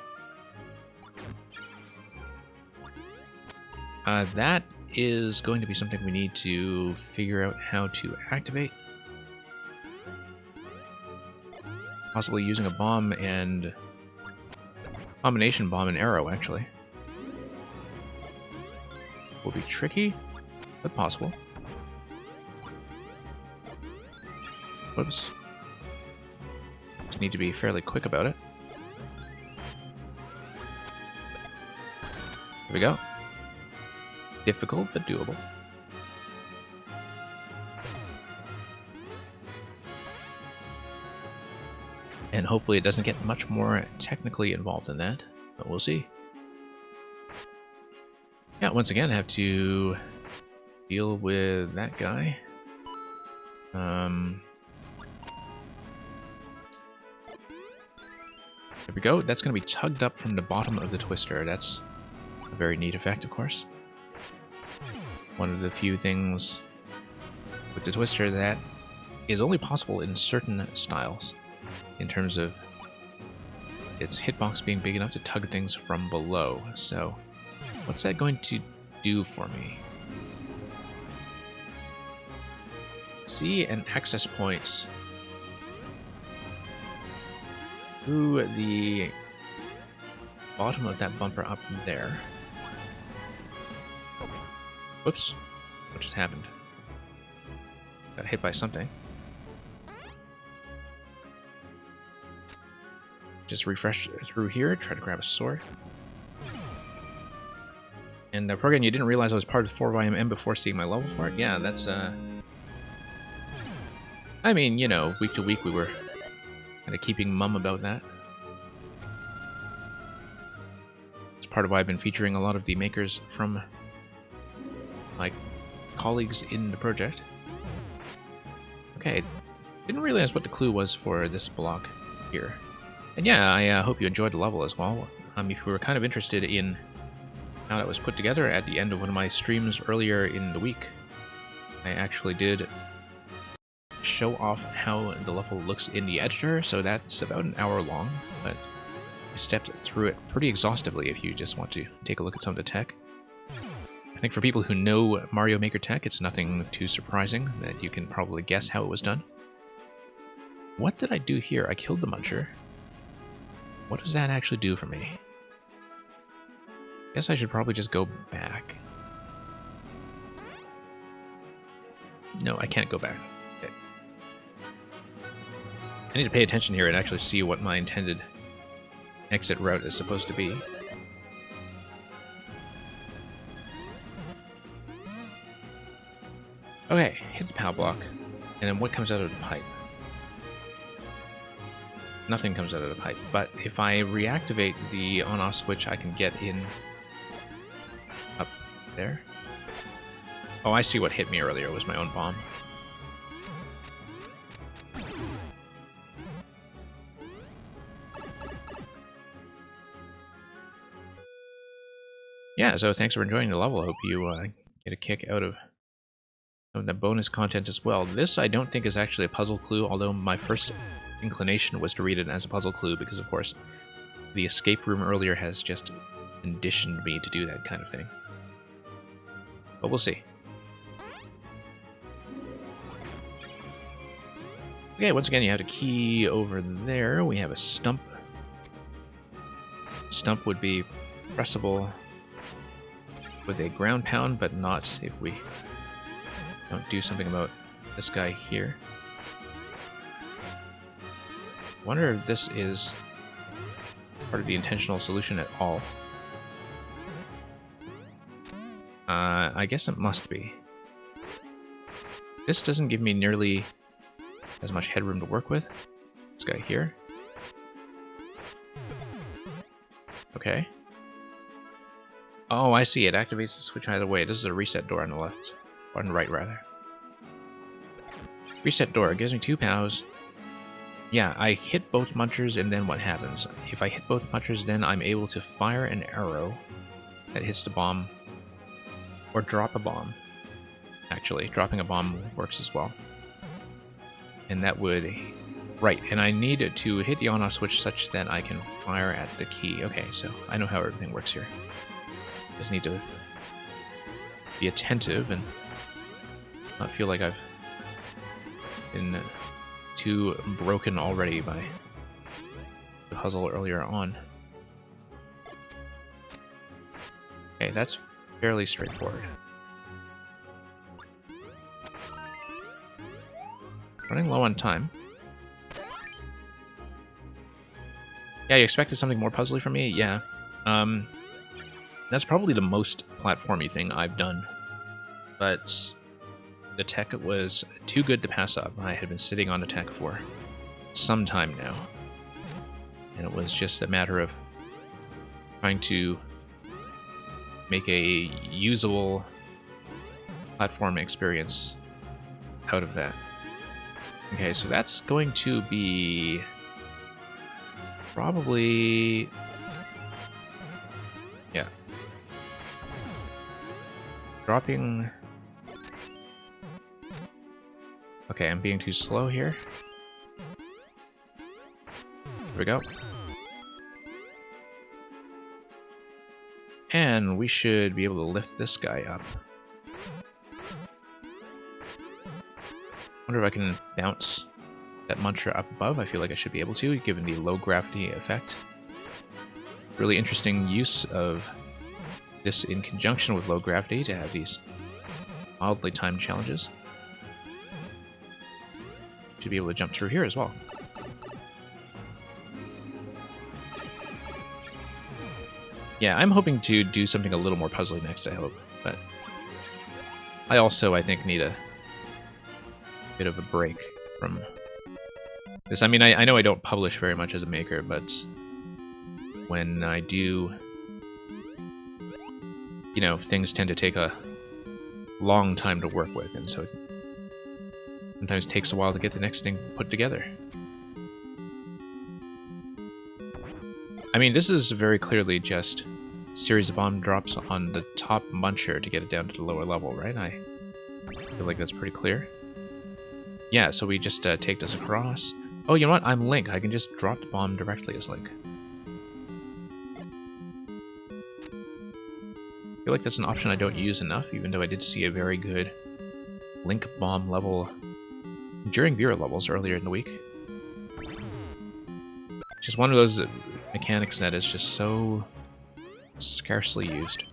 That is going to be something we need to figure out how to activate. Possibly using a bomb and... combination bomb and arrow, actually. Will be tricky, but possible. Whoops. Just need to be fairly quick about it. Here we go. Difficult, but doable. And hopefully it doesn't get much more technically involved in that, but we'll see. Yeah, once again, I have to deal with that guy. There we go. That's going to be tugged up from the bottom of the twister. That's a very neat effect, of course. One of the few things with the twister that is only possible in certain styles, in terms of its hitbox being big enough to tug things from below. So, what's that going to do for me? See an access point through the bottom of that bumper up there. Whoops. What just happened? Got hit by something. Just refresh through here, try to grab a sword. And Progan, you didn't realize I was part of 4YMM before seeing my level for it? Yeah, that's, I mean, you know, week to week we were kind of keeping mum about that. It's part of why I've been featuring a lot of the makers from my colleagues in the project. Okay, didn't realize what the clue was for this block here. And yeah, I hope you enjoyed the level as well. If you were kind of interested in how that was put together, at the end of one of my streams earlier in the week, I actually did show off how the level looks in the editor, so that's about an hour long, but I stepped through it pretty exhaustively if you just want to take a look at some of the tech. I think for people who know Mario Maker tech, it's nothing too surprising that you can probably guess how it was done. What did I do here? I killed the Muncher. What does that actually do for me? Guess I should probably just go back. No, I can't go back. Okay. I need to pay attention here and actually see what my intended exit route is supposed to be. Okay, hit the power block, and then what comes out of the pipe? Nothing comes out of the pipe, but if I reactivate the on-off switch, I can get in up there. Oh, I see what hit me earlier. It was my own bomb. Yeah, so thanks for enjoying the level. I hope you get a kick out of some of the bonus content as well. This, I don't think, is actually a puzzle clue, although my first inclination was to read it as a puzzle clue because, of course, the escape room earlier has just conditioned me to do that kind of thing. But we'll see. Okay, once again, you have a key over there. We have a stump. Stump would be pressable with a ground pound, but not if we don't do something about this guy here. Wonder if this is part of the intentional solution at all. I guess it must be. This doesn't give me nearly as much headroom to work with. This guy here. Okay. Oh, I see. It activates the switch either way. This is a reset door on the left. Or on the right, rather. Reset door. It gives me 2 POWs. Yeah, I hit both Munchers, and then what happens? If I hit both Munchers, then I'm able to fire an arrow that hits the bomb. Or drop a bomb. Actually, dropping a bomb works as well. And that would... Right, and I need to hit the on-off switch such that I can fire at the key. Okay, so I know how everything works here. Just need to be attentive and not feel like I've been too broken already by the puzzle earlier on. Okay, that's fairly straightforward. Running low on time. Yeah, you expected something more puzzly from me? Yeah. That's probably the most platformy thing I've done. But the tech was too good to pass up. I had been sitting on the tech for some time now. And it was just a matter of trying to make a usable platform experience out of that. Okay, so that's going to be probably... yeah. Dropping... Okay, I'm being too slow here. Here we go. And we should be able to lift this guy up. Wonder if I can bounce that muncher up above. I feel like I should be able to, given the low gravity effect. Really interesting use of this in conjunction with low gravity to have these mildly timed challenges. Should be able to jump through here as well. Yeah, I'm hoping to do something a little more puzzly next, I hope. But I also, I think, need a bit of a break from this. I mean, I know I don't publish very much as a maker, but when I do, you know, things tend to take a long time to work with, and so it sometimes takes a while to get the next thing put together. I mean, this is very clearly just a series of bomb drops on the top muncher to get it down to the lower level, right? I feel like that's pretty clear. Yeah, so we just take this across. Oh, you know what? I'm Link. I can just drop the bomb directly as Link. I feel like that's an option I don't use enough, even though I did see a very good Link bomb level during Vera levels earlier in the week. Just one of those mechanics that is just so scarcely used.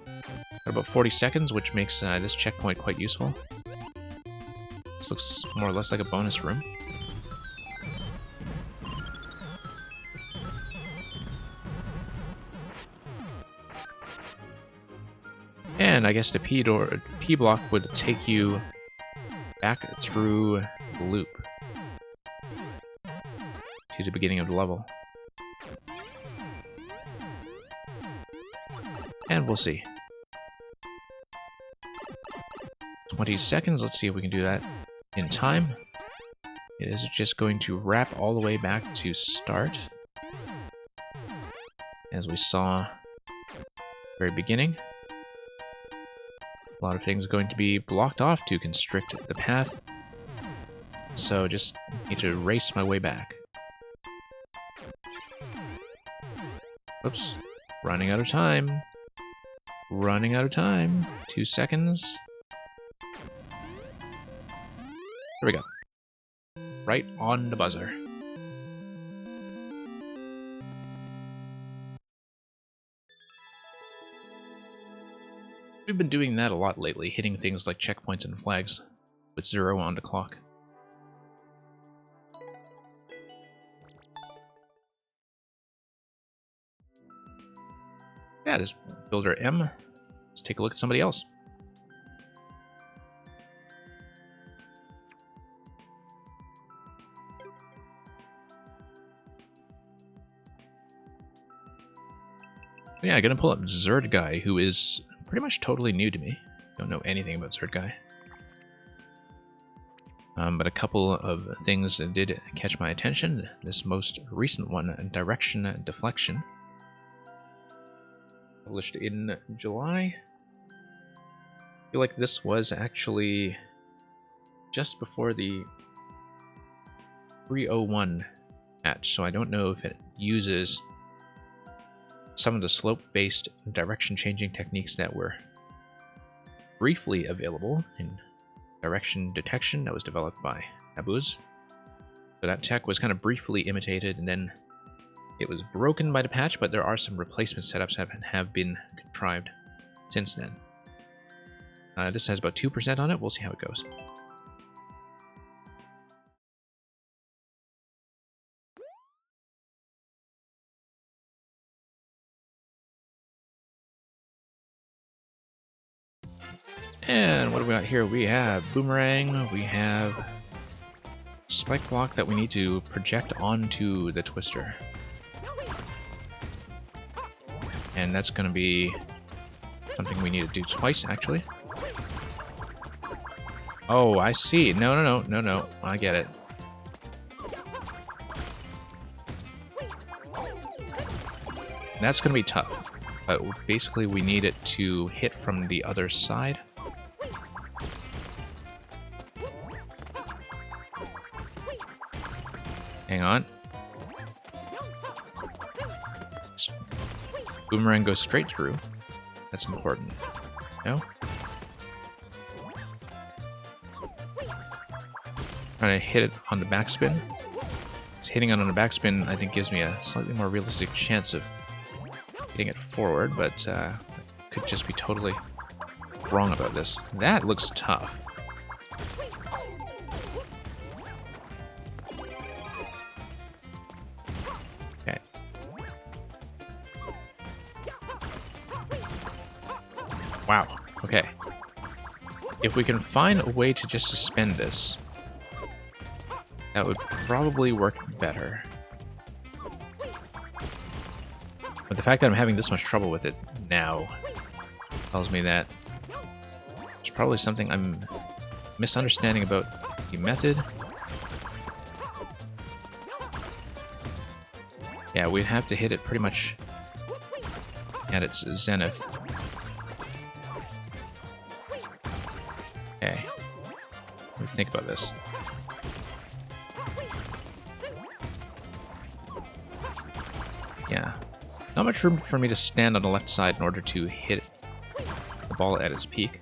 Got about 40 seconds, which makes this checkpoint quite useful. This looks more or less like a bonus room. And I guess the P block would take you back through the loop to the beginning of the level. And we'll see. 20 seconds, let's see if we can do that in time. It is just going to wrap all the way back to start. As we saw at the very beginning. A lot of things are going to be blocked off to constrict the path. So just need to race my way back. Oops. Running out of time. Running out of time. 2 seconds. There we go. Right on the buzzer. We've been doing that a lot lately, hitting things like checkpoints and flags with 0 on the clock. Yeah, this builder M. Let's take a look at somebody else. Yeah, I'm gonna pull up Zerd Guy, who is pretty much totally new to me. Don't know anything about Zerd Guy. But a couple of things did catch my attention. This most recent one, Direction Deflection. Published in July. I feel like this was actually just before the 301 patch, so I don't know if it uses some of the slope-based direction-changing techniques that were briefly available in direction detection that was developed by Abuz. So that tech was kind of briefly imitated, and then it was broken by the patch, but there are some replacement setups that have been contrived since then. This has about 2% on it. We'll see how it goes. And what do we got here? We have Boomerang, we have Spike Block that we need to project onto the Twister. And that's going to be something we need to do twice, actually. Oh, I see. No. I get it. That's going to be tough. But basically, we need it to hit from the other side. Hang on. Boomerang goes straight through. That's important. No? trying to hit it on the backspin. So hitting it on the backspin, I think, gives me a slightly more realistic chance of hitting it forward, but I could just be totally wrong about this. That looks tough. Okay. Wow. Okay. If we can find a way to just suspend this, that would probably work better. But the fact that I'm having this much trouble with it now tells me that there's probably something I'm misunderstanding about the method. Yeah, we'd have to hit it pretty much at its zenith. Okay. What do you think about this? Yeah. Not much room for me to stand on the left side in order to hit the ball at its peak.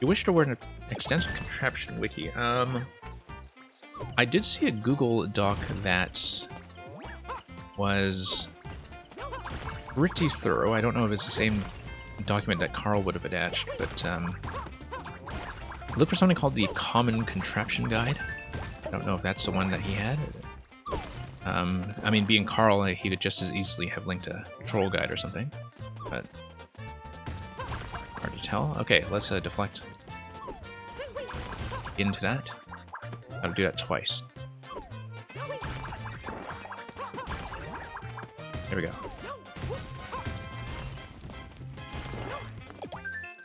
You wish there were an extensive contraption wiki. I did see a Google doc that was pretty thorough. I don't know if it's the same document that Carl would have attached, but look for something called the Common Contraption Guide. I don't know if that's the one that he had. I mean, being Carl, he could just as easily have linked a Troll Guide or something, but hard to tell. Okay, let's deflect into that. Gotta do that twice. There we go.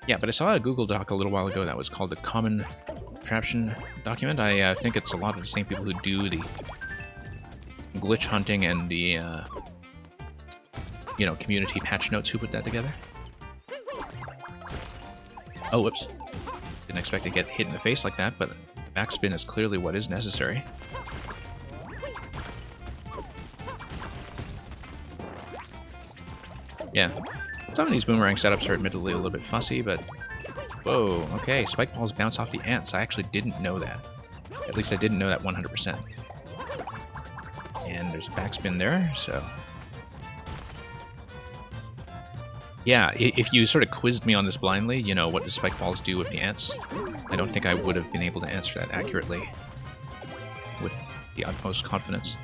Yeah, but I saw a Google Doc a little while ago that was called the Common Contraption document. I think it's a lot of the same people who do the glitch hunting and the, you know, community patch notes who put that together. Oh, whoops. Didn't expect to get hit in the face like that, but backspin is clearly what is necessary. Yeah. Some of these boomerang setups are admittedly a little bit fussy, but... Whoa, okay, spike balls bounce off the ants. I actually didn't know that. At least I didn't know that 100%. And there's a backspin there, so... Yeah, if you sort of quizzed me on this blindly, you know, what do spike balls do with the ants? I don't think I would have been able to answer that accurately with the utmost confidence.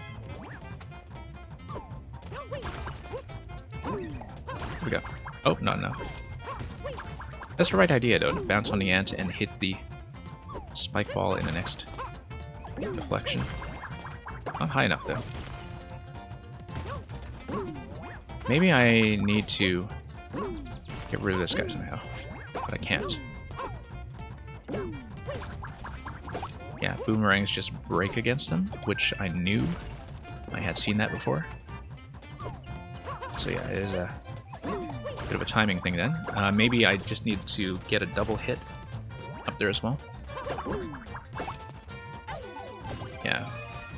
Here we go. Oh, not enough. That's the right idea, though, to bounce on the ant and hit the spike ball in the next deflection. Not high enough, though. Maybe I need to get rid of this guy somehow, but I can't. Yeah, boomerangs just break against them, which I knew. I had seen that before. So yeah, it is a bit of a timing thing then. Maybe I just need to get a double hit up there as well. Yeah.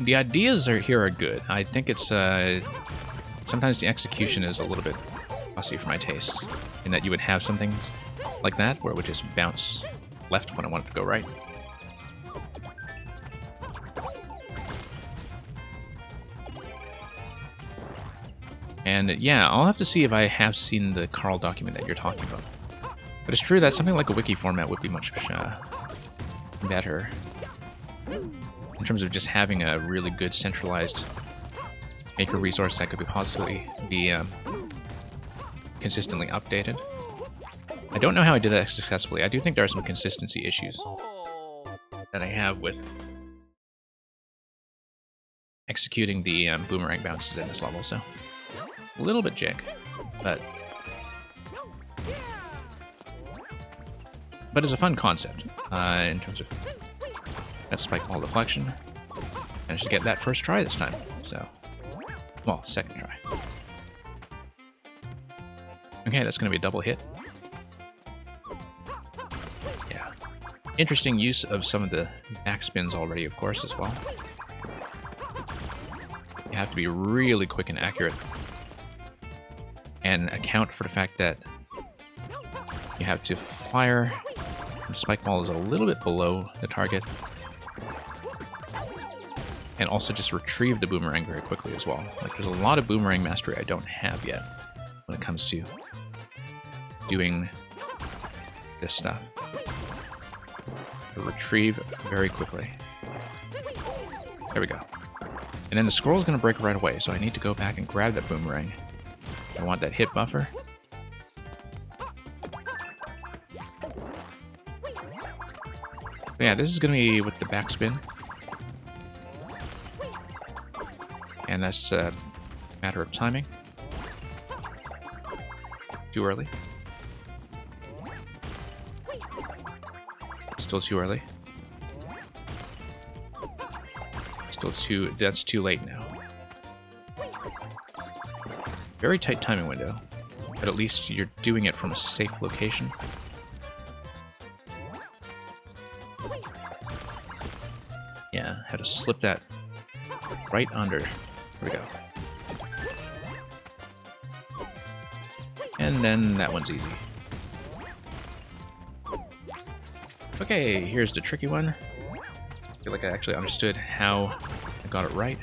The ideas here are good. I think it's... sometimes the execution is a little bit fussy for my taste, in that you would have some things like that, where it would just bounce left when I want it to go right. And yeah, I'll have to see if I have seen the Carl document that you're talking about. But it's true that something like a wiki format would be much better in terms of just having a really good centralized maker resource that could possibly be consistently updated. I don't know how I did that successfully. I do think there are some consistency issues that I have with executing the boomerang bounces in this level, so a little bit jank, but it's a fun concept in terms of that spike ball deflection. Managed to get that first try this time, so well, second try. Okay, that's going to be a double hit. Yeah. Interesting use of some of the backspins already, of course, as well. You have to be really quick and accurate and account for the fact that you have to fire. The spike ball is a little bit below the target, And also just retrieve the boomerang very quickly as well. Like, there's a lot of boomerang mastery I don't have yet when it comes to doing this stuff. Retrieve very quickly. There we go. And then the scroll is going to break right away, so I need to go back and grab that boomerang. I want that hit buffer. But yeah, this is going to be with the backspin. And that's a matter of timing. Too early. Still too early. That's too late now. Very tight timing window, but at least you're doing it from a safe location. Yeah, had to slip that right under. There we go. And then that one's easy. Okay, here's the tricky one. I feel like I actually understood how I got it right.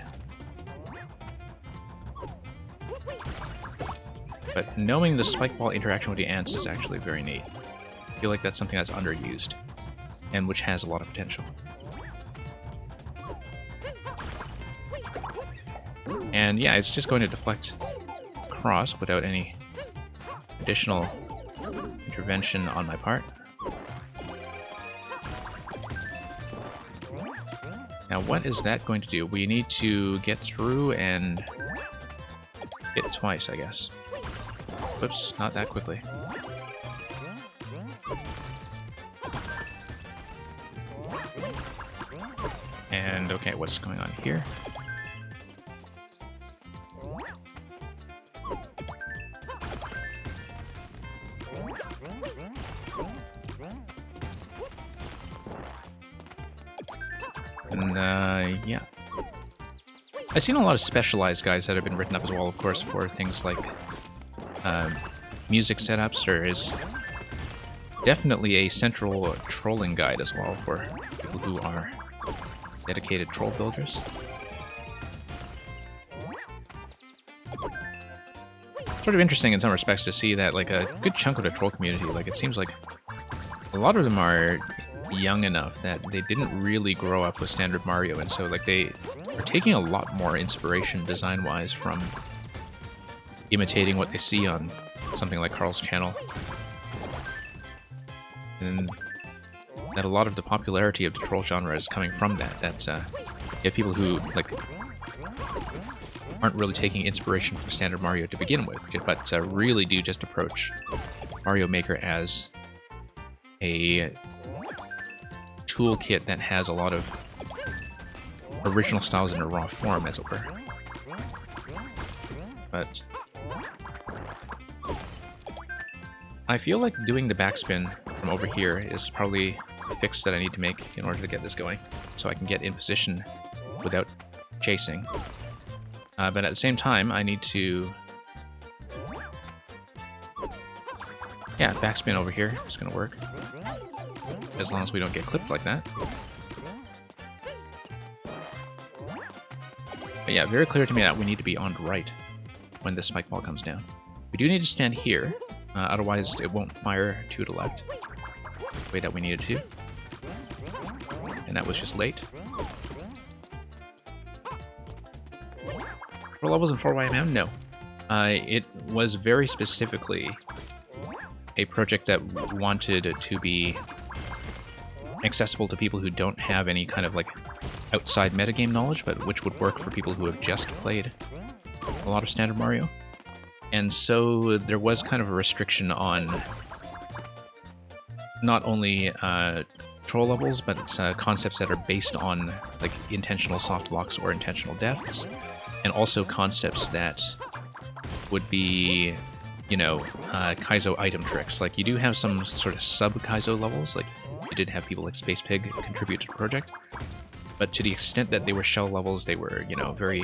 But knowing the spike ball interaction with the ants is actually very neat. I feel like that's something that's underused, and which has a lot of potential. And yeah, it's just going to deflect across without any additional intervention on my part. Now, what is that going to do? We need to get through and hit twice, I guess. Whoops, not that quickly. And, okay, what's going on here? And, yeah. I've seen a lot of specialized guides that have been written up as well, of course, for things like music setups. There is definitely a central trolling guide as well for people who are dedicated troll builders. Sort of interesting in some respects to see that, like, a good chunk of the troll community, like, it seems like a lot of them are young enough that they didn't really grow up with standard Mario, and so, like, they are taking a lot more inspiration design-wise from imitating what they see on something like Carl's channel. And that a lot of the popularity of the troll genre is coming from that. That's, you have people who, like, aren't really taking inspiration from standard Mario to begin with, but really do just approach Mario Maker as a toolkit that has a lot of original styles in a raw form, as it were. But I feel like doing the backspin from over here is probably a fix that I need to make in order to get this going, so I can get in position without chasing. But at the same time, I need to... yeah, backspin over here is going to work. As long as we don't get clipped like that. But yeah, very clear to me that we need to be on right when the spike ball comes down. We do need to stand here, otherwise it won't fire to the left the way that we needed to. And that was just late. For levels in 4YMM? No. It was very specifically a project that wanted to be accessible to people who don't have any kind of, like, outside metagame knowledge, but which would work for people who have just played a lot of standard Mario. And so there was kind of a restriction on not only troll levels, but concepts that are based on, like, intentional soft locks or intentional deaths, and also concepts that would be, you know, Kaizo item tricks. Like, you do have some sort of sub-Kaizo levels, like, you did have people like Space Pig contribute to the project, but to the extent that they were shell levels, they were, you know, very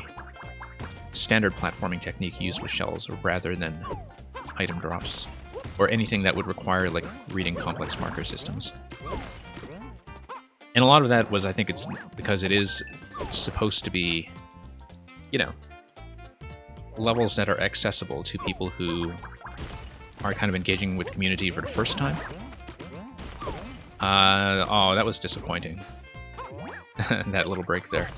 standard platforming technique used with shells rather than item drops, or anything that would require, like, reading complex marker systems. And a lot of that was, I think it's because it is supposed to be, you know, levels that are accessible to people who are kind of engaging with the community for the first time. Oh, that was disappointing. That little break there.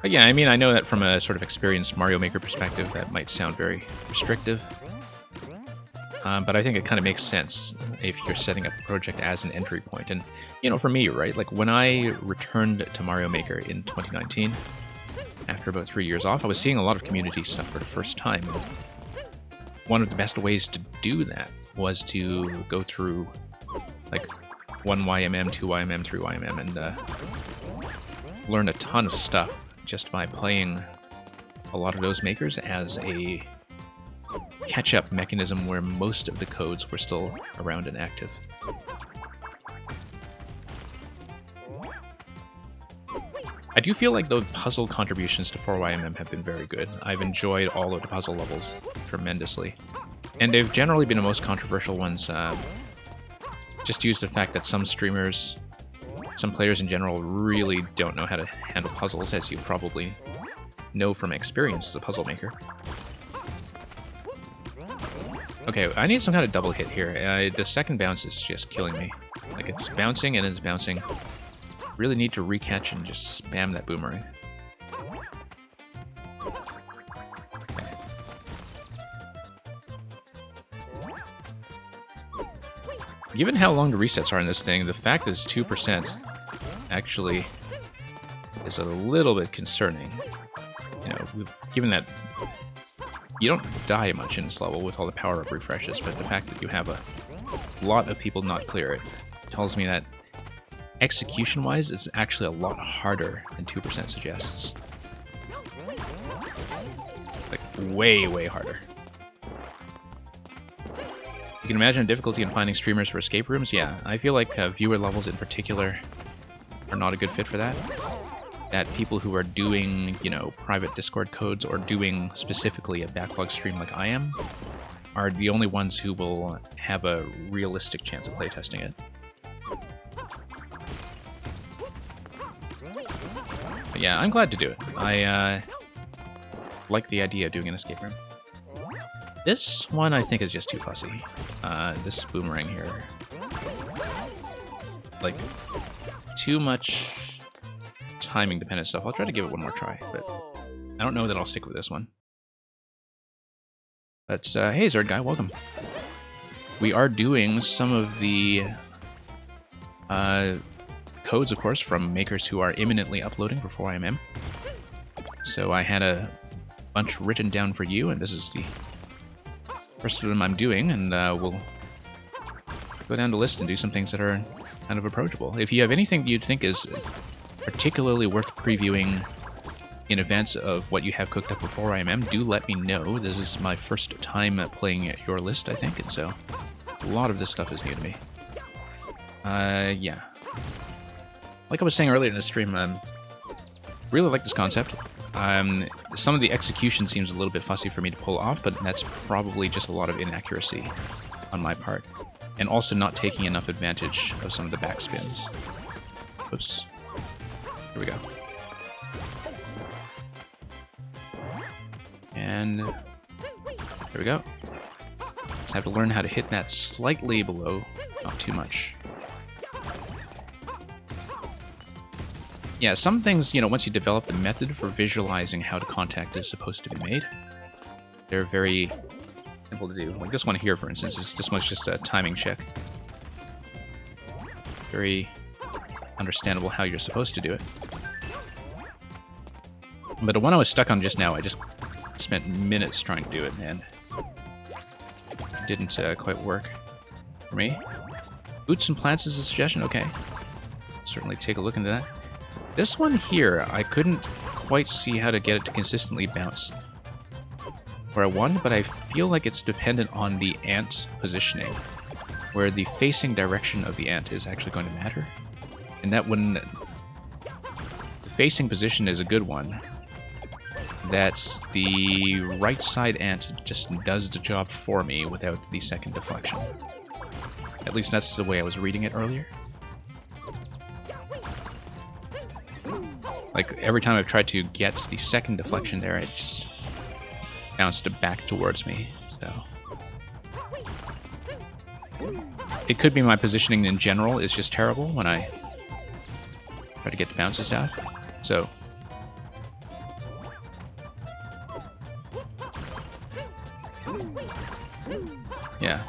But yeah, I mean, I know that from a sort of experienced Mario Maker perspective, that might sound very restrictive. But I think it kind of makes sense if you're setting up a project as an entry point. And, you know, for me, right, like when I returned to Mario Maker in 2019, after about 3 years off, I was seeing a lot of community stuff for the first time. And one of the best ways to do that was to go through, like, 1 YMM, 2 YMM, 3 YMM, and learn a ton of stuff just by playing a lot of those makers as a catch-up mechanism where most of the codes were still around and active. I do feel like the puzzle contributions to 4YMM have been very good. I've enjoyed all of the puzzle levels tremendously. And they've generally been the most controversial ones, just due to the fact that some streamers, some players in general, really don't know how to handle puzzles, as you probably know from experience as a puzzle maker. Okay, I need some kind of double hit here. The second bounce is just killing me. Like, it's bouncing and it's bouncing. Really need to recatch and just spam that boomerang. Okay. Given how long the resets are in this thing, the fact that it's 2% actually is a little bit concerning. You know, given that you don't die much in this level with all the power-up refreshes, but the fact that you have a lot of people not clear it tells me that execution-wise, it's actually a lot harder than 2% suggests. Like, way, way harder. You can imagine the difficulty in finding streamers for escape rooms? Yeah, I feel like viewer levels in particular are not a good fit for that. That people who are doing, you know, private Discord codes or doing specifically a backlog stream like I am are the only ones who will have a realistic chance of playtesting it. But yeah, I'm glad to do it. I like the idea of doing an escape room. This one I think is just too fussy. This boomerang here. Like, too much timing dependent stuff. I'll try to give it one more try, but I don't know that I'll stick with this one. But hey, Zerd Guy, welcome. We are doing some of the codes, of course, from makers who are imminently uploading for 4IMM. So I had a bunch written down for you, and this is the first of them I'm doing, and we'll go down the list and do some things that are kind of approachable. If you have anything you'd think is particularly worth previewing in advance of what you have cooked up for 4IMM, do let me know. This is my first time playing your list, I think, and so a lot of this stuff is new to me. Yeah. Like I was saying earlier in the stream, really like this concept. Some of the execution seems a little bit fussy for me to pull off, but that's probably just a lot of inaccuracy on my part. And also not taking enough advantage of some of the backspins. Oops. Here we go. And there we go. Just have to learn how to hit that slightly below, not too much. Yeah, some things, you know, once you develop the method for visualizing how the contact is supposed to be made, they're very simple to do. Like this one here, for instance, this one's just a timing check. Very understandable how you're supposed to do it. But the one I was stuck on just now, I just spent minutes trying to do it, and it didn't quite work for me. Boots and plants is a suggestion? Okay. Certainly take a look into that. This one here, I couldn't quite see how to get it to consistently bounce where I wanted, but I feel like it's dependent on the ant positioning, where the facing direction of the ant is actually going to matter. And that when the facing position is a good one, that the right side ant just does the job for me without the second deflection. At least that's the way I was reading it earlier. Like, every time I've tried to get the second deflection there, it just bounced back towards me, so... It could be my positioning in general is just terrible when I try to get the bounce and stuff, so... Yeah.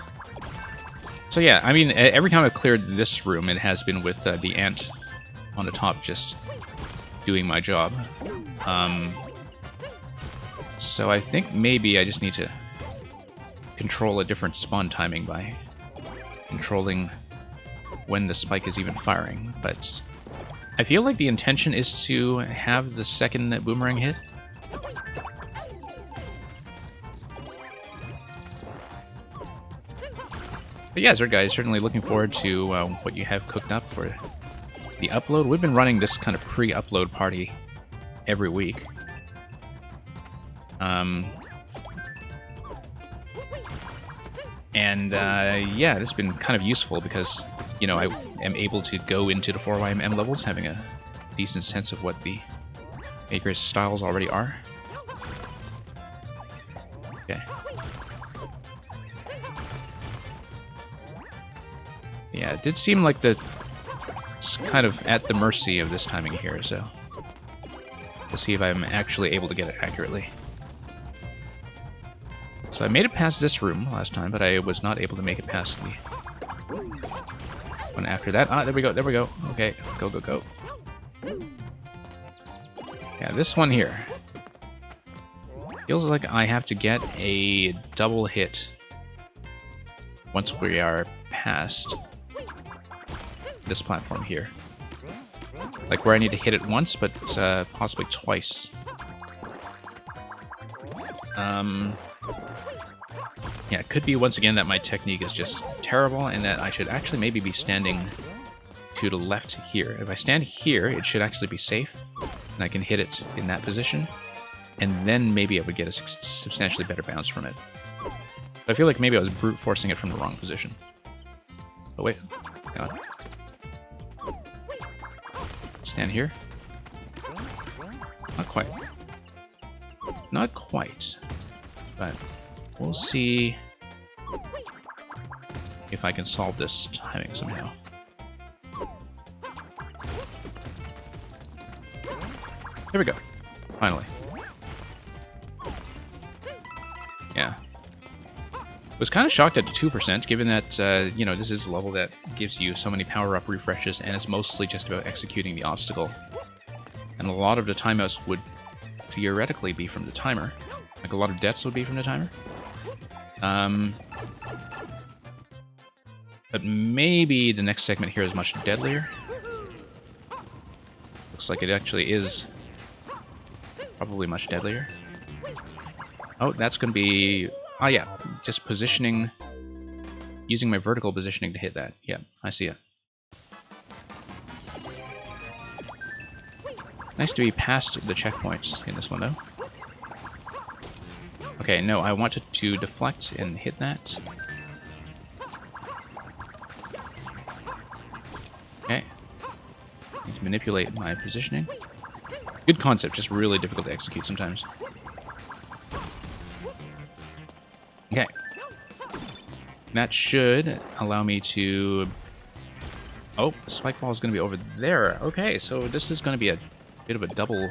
So yeah, I mean, every time I've cleared this room, it has been with the ant on the top just doing my job. So I think maybe I just need to control a different spawn timing by controlling when the spike is even firing. But I feel like the intention is to have the second boomerang hit. But yeah, guys, certainly looking forward to what you have cooked up for the upload. We've been running this kind of pre-upload party every week. Yeah, it's been kind of useful because, you know, I am able to go into the 4YMM levels having a decent sense of what the maker's styles already are. Okay. Yeah, it did seem like it's kind of at the mercy of this timing here, so let's see if I'm actually able to get it accurately. So I made it past this room last time, but I was not able to make it past the one after that. Ah, there we go, there we go. Okay, go, go, go. Yeah, this one here. Feels like I have to get a double hit once we are past this platform here. Like where I need to hit it once, but possibly twice. Yeah, it could be once again that my technique is just terrible and that I should actually maybe be standing to the left here. If I stand here, it should actually be safe, and I can hit it in that position, and then maybe I would get a substantially better bounce from it. I feel like maybe I was brute forcing it from the wrong position. Oh wait, hang on. Stand here. Not quite. Not quite. But we'll see if I can solve this timing somehow. There we go. Finally. Yeah. Was kind of shocked at the 2%, given that, you know, this is a level that gives you so many power-up refreshes, and it's mostly just about executing the obstacle. And a lot of the timeouts would theoretically be from the timer. Like, a lot of deaths would be from the timer. But maybe the next segment here is much deadlier. Looks like it actually is probably much deadlier. Oh, that's going to be... Oh yeah, just positioning, using my vertical positioning to hit that. Yeah, I see it. Nice to be past the checkpoints in this one, though. Okay, no, I wanted to deflect and hit that. Okay. Need to manipulate my positioning. Good concept, just really difficult to execute sometimes. Okay. That should allow me to... Oh, the spike ball is going to be over there. Okay, so this is going to be a bit of a double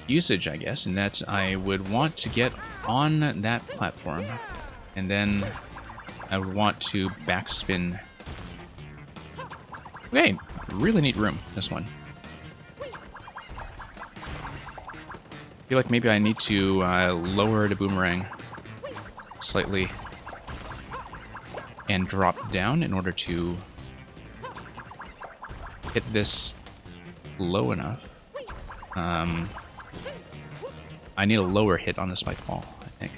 usage, I guess, in that I would want to get on that platform, and then I would want to backspin. Okay, really neat room, this one. I feel like maybe I need to lower the boomerang slightly and drop down in order to hit this low enough. I need a lower hit on the spike ball, I think.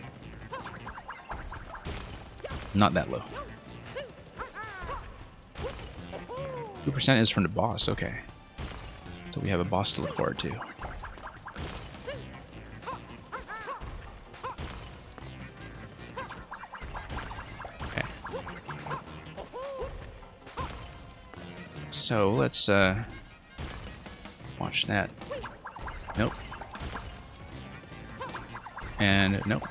Not that low. 2% is from the boss, okay. So we have a boss to look forward to. So let's watch that. Nope. And nope.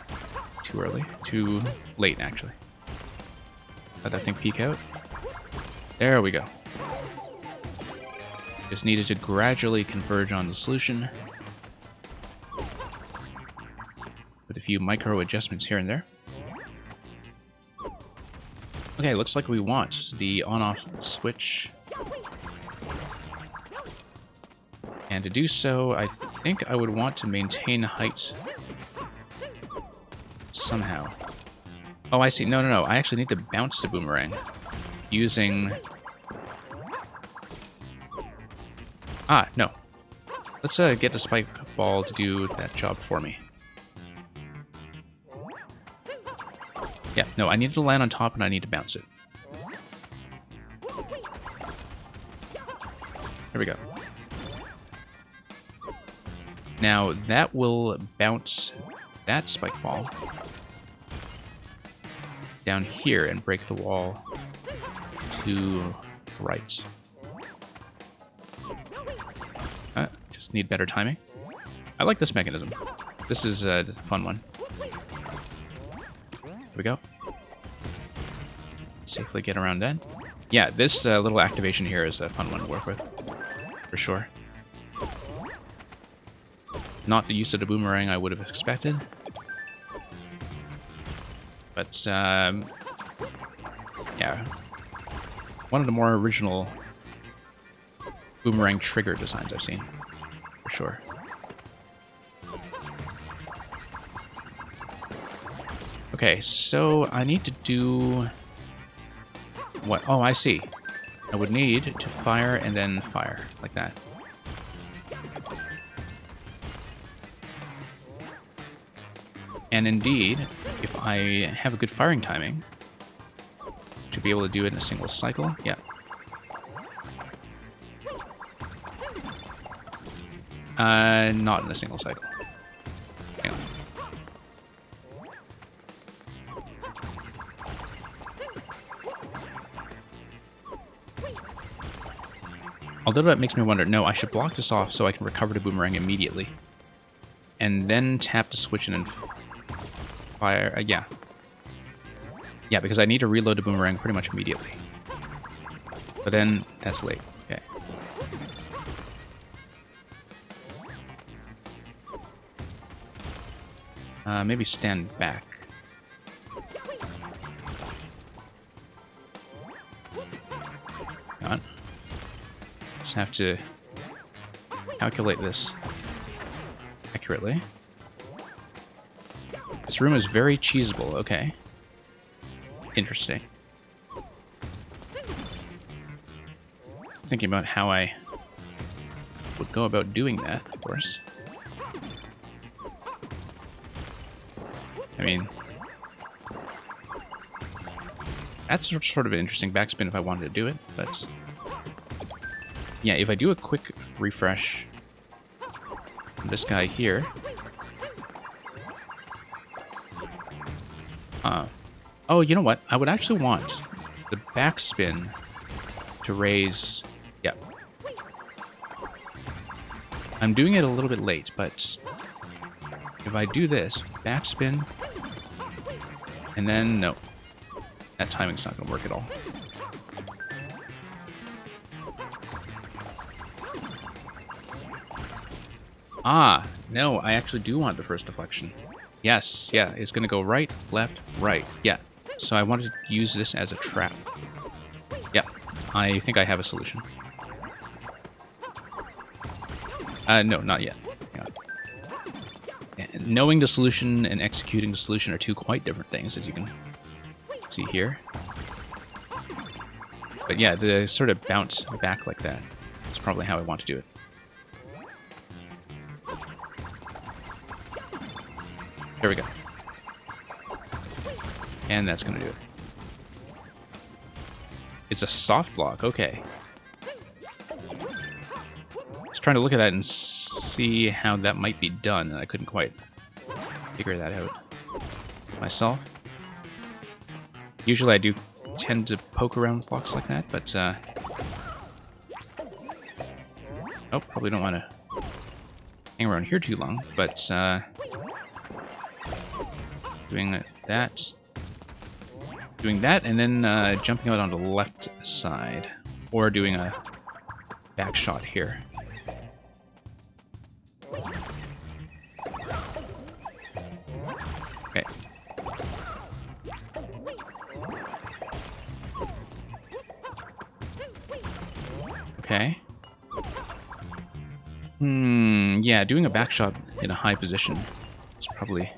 Too early. Too late, actually. Let that thing peek out. There we go. Just needed to gradually converge on the solution. With a few micro adjustments here and there. Okay, looks like we want the on-off switch. And to do so, I think I would want to maintain height somehow. Oh, I see. No, no, no. I actually need to bounce the boomerang using... Ah, no. Let's get the spike ball to do that job for me. Yeah, no, I need to land on top and I need to bounce it. There we go. Now, that will bounce that spike ball down here and break the wall to the right. Just need better timing. I like this mechanism. This is a fun one. Here we go. Safely get around that. Yeah, this little activation here is a fun one to work with. For sure. Not the use of the boomerang I would have expected. But, yeah. One of the more original boomerang trigger designs I've seen. For sure. Okay, so I need to do... What? Oh, I see. I would need to fire and then fire, like that. And indeed, if I have a good firing timing, to be able to do it in a single cycle, yeah. Not in a single cycle. Hang on. Although that makes me wonder, no, I should block this off so I can recover the boomerang immediately. And then tap the switch and then fire, yeah. Yeah, because I need to reload the boomerang pretty much immediately. But then, that's late, okay. Maybe stand back. Hang on. Just have to calculate this accurately. This room is very cheesable, okay. Interesting. Thinking about how I would go about doing that, of course. I mean, that's sort of an interesting backspin if I wanted to do it, but yeah, if I do a quick refresh on this guy here. Oh, you know what? I would actually want the backspin to raise... Yeah. I'm doing it a little bit late, but if I do this, backspin, and then, no. That timing's not going to work at all. Ah, no, I actually do want the first deflection. Yes, yeah, it's going to go right, left, right. Yeah, so I wanted to use this as a trap. Yeah, I think I have a solution. No, not yet. Hang on. Knowing the solution and executing the solution are two quite different things, as you can see here. But yeah, the sort of bounce back like that is probably how I want to do it. There we go. And that's going to do it. It's a soft lock, okay. I was trying to look at that and see how that might be done, and I couldn't quite figure that out myself. Usually I do tend to poke around with locks like that, but Oh, probably don't want to hang around here too long, but doing that, and then jumping out on the left side, or doing a back shot here. Okay. Okay. Yeah, doing a back shot in a high position is probably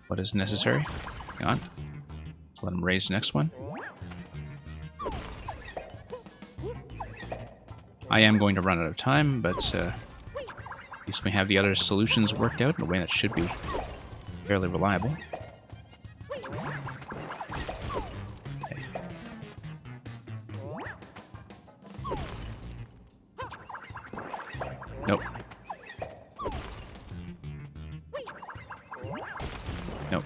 what is necessary. Hang on. Let's let him raise the next one. I am going to run out of time, but at least we have the other solutions worked out in a way that should be fairly reliable. Nope. Nope.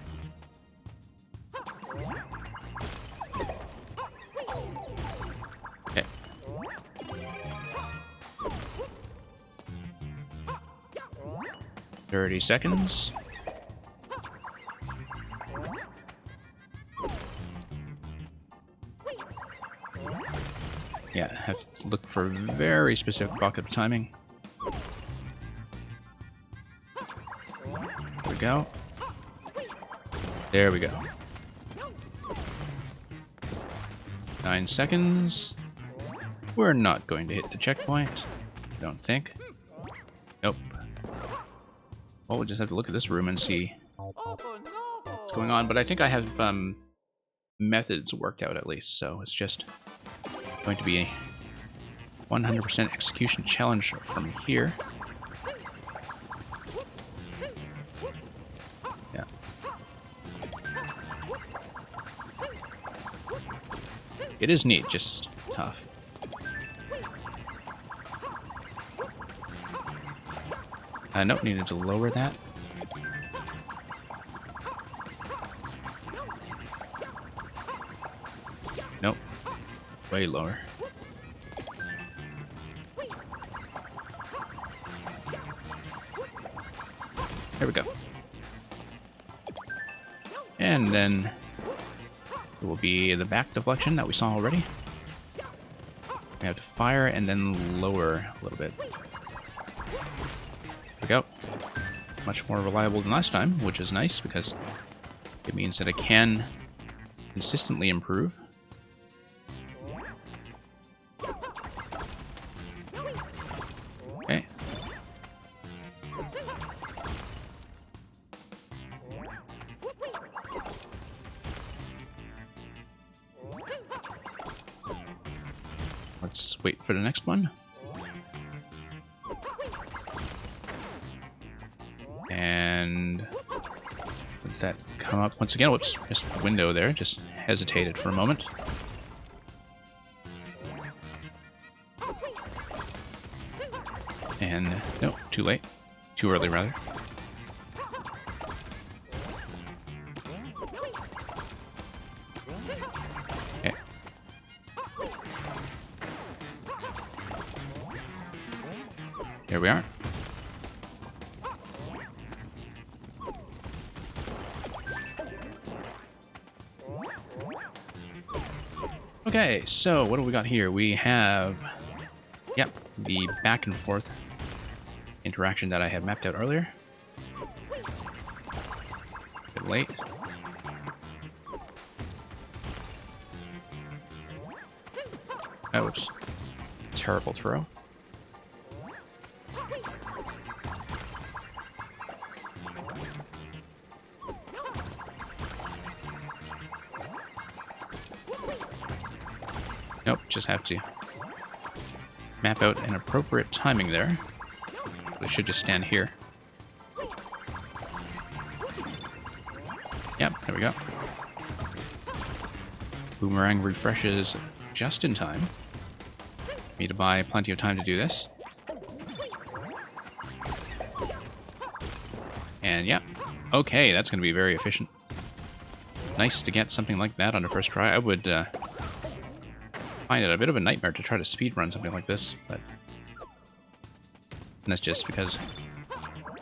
Okay. 30 seconds. Yeah, have to look for very specific pocket of timing. There we go. There we go. 9 seconds. We're not going to hit the checkpoint. I don't think. Nope. Well, we'll just have to look at this room and see what's going on. But I think I have methods worked out at least, so it's just going to be a 100% execution challenge from here. Yeah. It is neat, just tough. Nope, needed to lower that. Nope. Way lower. There we go. And then it will be the back deflection that we saw already. We have to fire and then lower a little bit. There we go. Much more reliable than last time, which is nice because it means that it can consistently improve. Okay. Let's wait for the next one. And let that come up once again. Whoops, just a window there. Just hesitated for a moment. And no, too late. Too early, rather. Okay. Here we are. Okay, so what do we got here? We have, yep, the back and forth interaction that I had mapped out earlier. A bit late. Oh, oops. Terrible throw. Nope, just have to map out an appropriate timing there. We should just stand here. Yep, there we go. Boomerang refreshes just in time. Need to buy plenty of time to do this. And yeah, okay, that's going to be very efficient. Nice to get something like that on the first try. I would find it a bit of a nightmare to try to speedrun something like this, but And that's just because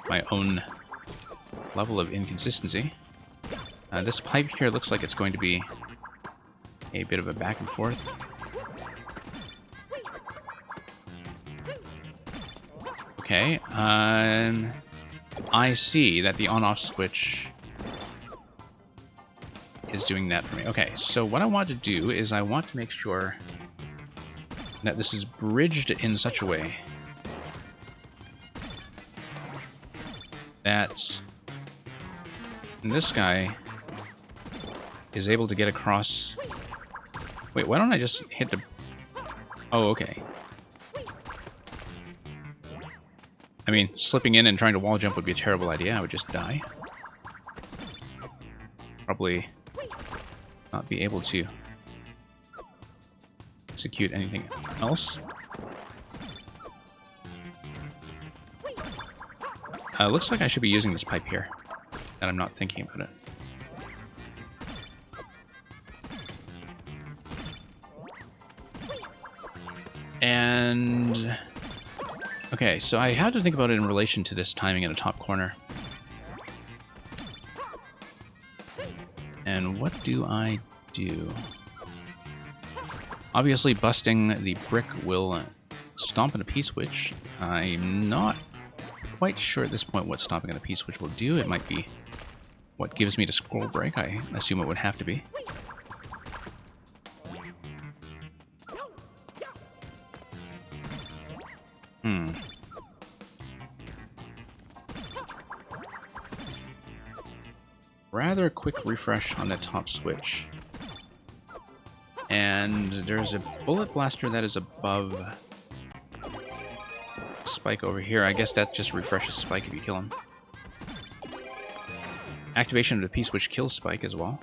my own level of inconsistency. This pipe here looks like it's going to be a bit of a back and forth. Okay, I see that the on-off switch is doing that for me. Okay, so what I want to do is I want to make sure that this is bridged in such a way that this guy is able to get across. Wait, why don't I just hit the... Oh, okay. I mean, slipping in and trying to wall jump would be a terrible idea. I would just die. Probably not be able to execute anything else. Looks like I should be using this pipe here, and I'm not thinking about it. And... okay, so I had to think about it in relation to this timing in the top corner. And what do I do? Obviously, busting the brick will stomp in a P-switch. I'm not quite sure at this point what stomping in a P-switch will do. It might be what gives me the scroll break. I assume it would have to be. Rather quick refresh on that top switch. And there's a bullet blaster that is above Spike over here. I guess that just refreshes Spike if you kill him. Activation of the P-switch kills Spike as well.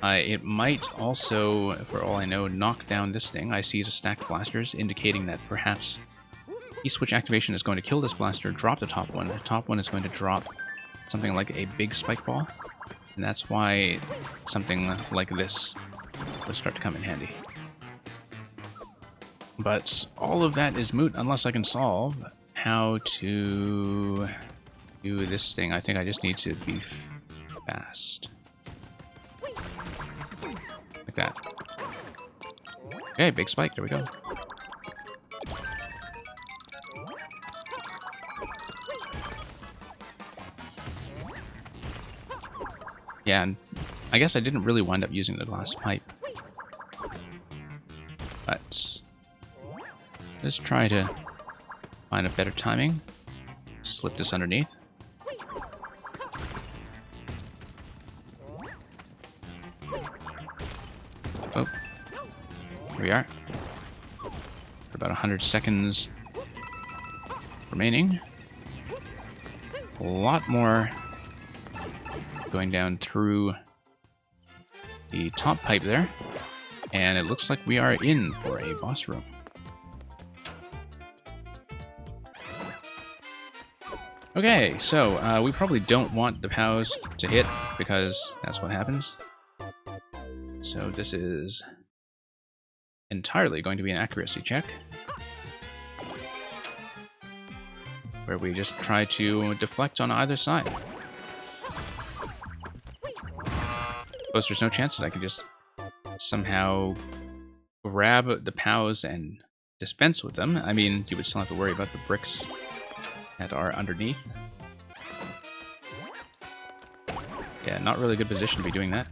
It might also, for all I know, knock down this thing. I see the stacked blasters, indicating that perhaps P-switch activation is going to kill this blaster, drop the top one. The top one is going to drop something like a big spike ball, and that's why something like this would start to come in handy. But all of that is moot unless I can solve how to do this thing. I think I just need to be fast. Like that. Okay, big spike, there we go. Yeah, and I guess I didn't really wind up using the glass pipe. But let's try to find a better timing. Slip this underneath. Oh, here we are. For about 100 seconds remaining. A lot more going down through the top pipe there, and it looks like we are in for a boss room. Okay, so we probably don't want the POWs to hit because that's what happens. So this is entirely going to be an accuracy check, where we just try to deflect on either side. Suppose there's no chance that I could just somehow grab the POWs and dispense with them. I mean, you would still have to worry about the bricks that are underneath. Yeah, not really a good position to be doing that.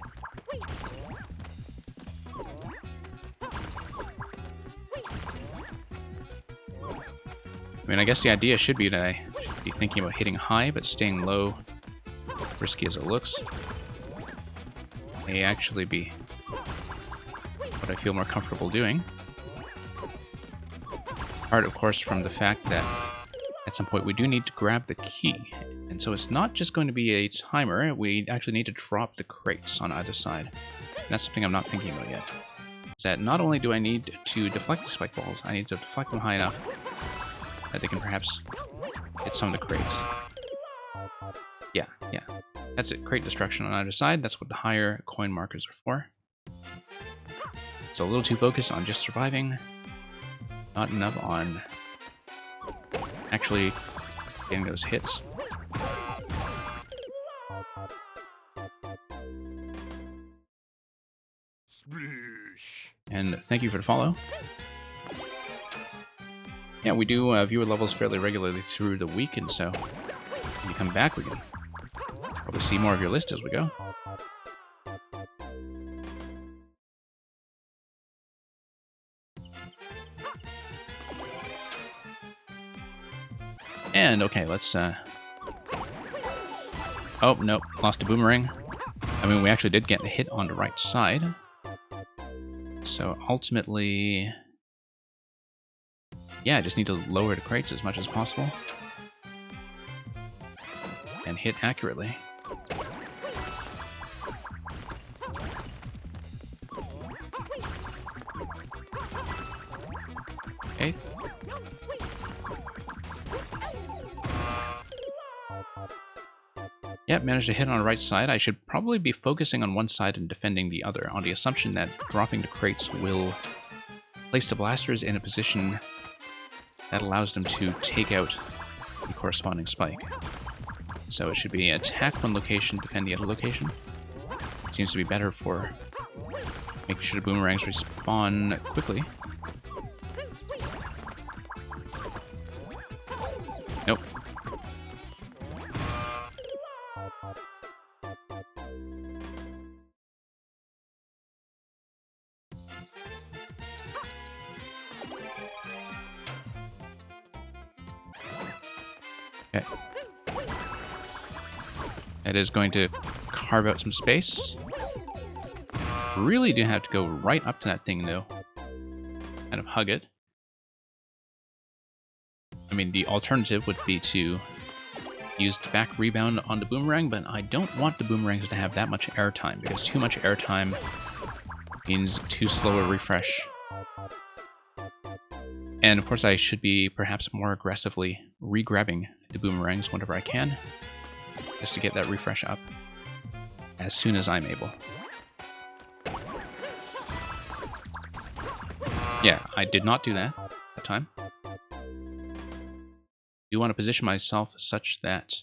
I mean, I guess the idea should be that I should be thinking about hitting high, but staying low, risky as it looks, may actually be what I feel more comfortable doing. Part, of course, from the fact that at some point we do need to grab the key. And so it's not just going to be a timer, we actually need to drop the crates on either side. And that's something I'm not thinking about yet. Is that not only do I need to deflect the spike balls, I need to deflect them high enough that they can perhaps hit some of the crates. Yeah. That's it. Crate destruction on either side. That's what the higher coin markers are for. So a little too focused on just surviving. Not enough on actually getting those hits. And thank you for the follow. Yeah, we do viewer levels fairly regularly through the week, and so when you come back, we can probably see more of your list as we go. And okay, let's oh, nope, lost a boomerang. I mean, we actually did get the hit on the right side. So ultimately, yeah, I just need to lower the crates as much as possible. And hit accurately. Okay. Yep, managed to hit on the right side. I should probably be focusing on one side and defending the other, on the assumption that dropping the crates will place the blasters in a position that allows them to take out the corresponding spike. So it should be attack one location, defend the other location. It seems to be better for making sure the boomerangs respawn quickly. Nope. Okay. That is going to carve out some space. Really do have to go right up to that thing, though. Kind of hug it. I mean, the alternative would be to use the back rebound on the boomerang, but I don't want the boomerangs to have that much airtime, because too much airtime means too slow a refresh. And of course I should be perhaps more aggressively re-grabbing the boomerangs whenever I can, just to get that refresh up as soon as I'm able. Yeah, I did not do that that time. I do want to position myself such that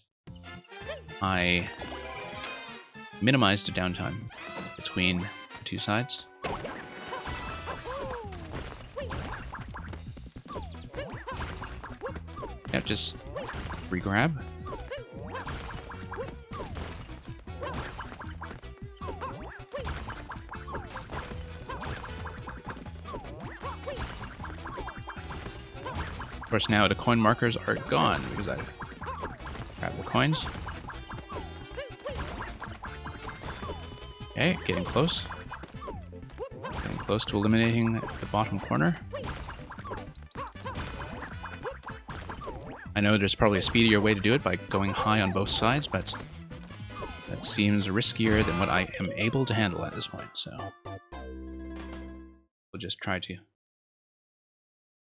I minimize the downtime between the two sides. Yeah, just re-grab. Of course, now the coin markers are gone because I've grabbed the coins. Okay, getting close. Getting close to eliminating the bottom corner. I know there's probably a speedier way to do it by going high on both sides, but that seems riskier than what I am able to handle at this point, so we'll just try to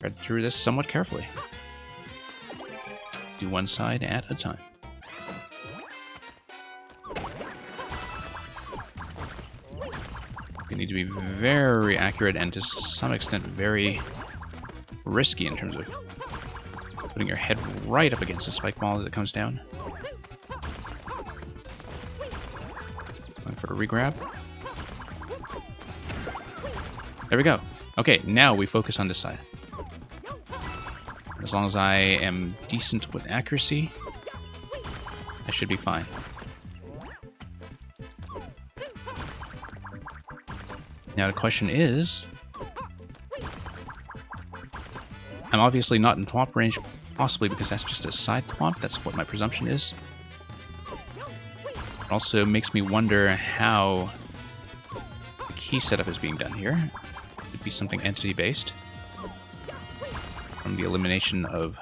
thread through this somewhat carefully. Do one side at a time. You need to be very accurate and to some extent very risky in terms of putting your head right up against the spike ball as it comes down. Going for a regrab. There we go. Okay, now we focus on this side. As long as I am decent with accuracy, I should be fine. Now the question is, I'm obviously not in thwomp range, possibly because that's just a side thwomp, that's what my presumption is. It also makes me wonder how the key setup is being done here. It could be something entity-based. From the elimination of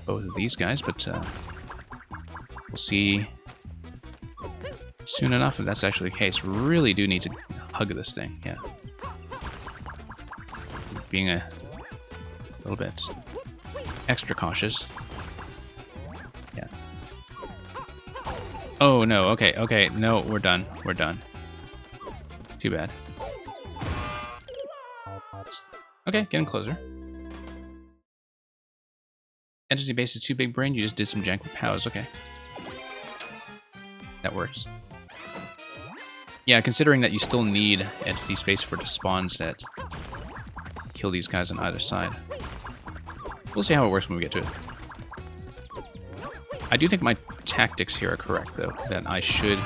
both of these guys, but we'll see soon enough if that's actually the case. Really do need to hug this thing, yeah. Being a little bit extra cautious. Yeah. Oh no, okay, no, we're done. We're done. Too bad. Okay, getting closer. Entity base is too big brain, you just did some jank with POWs, okay. That works. Yeah, considering that you still need entity space for the spawns that kill these guys on either side. We'll see how it works when we get to it. I do think my tactics here are correct, though. That I should,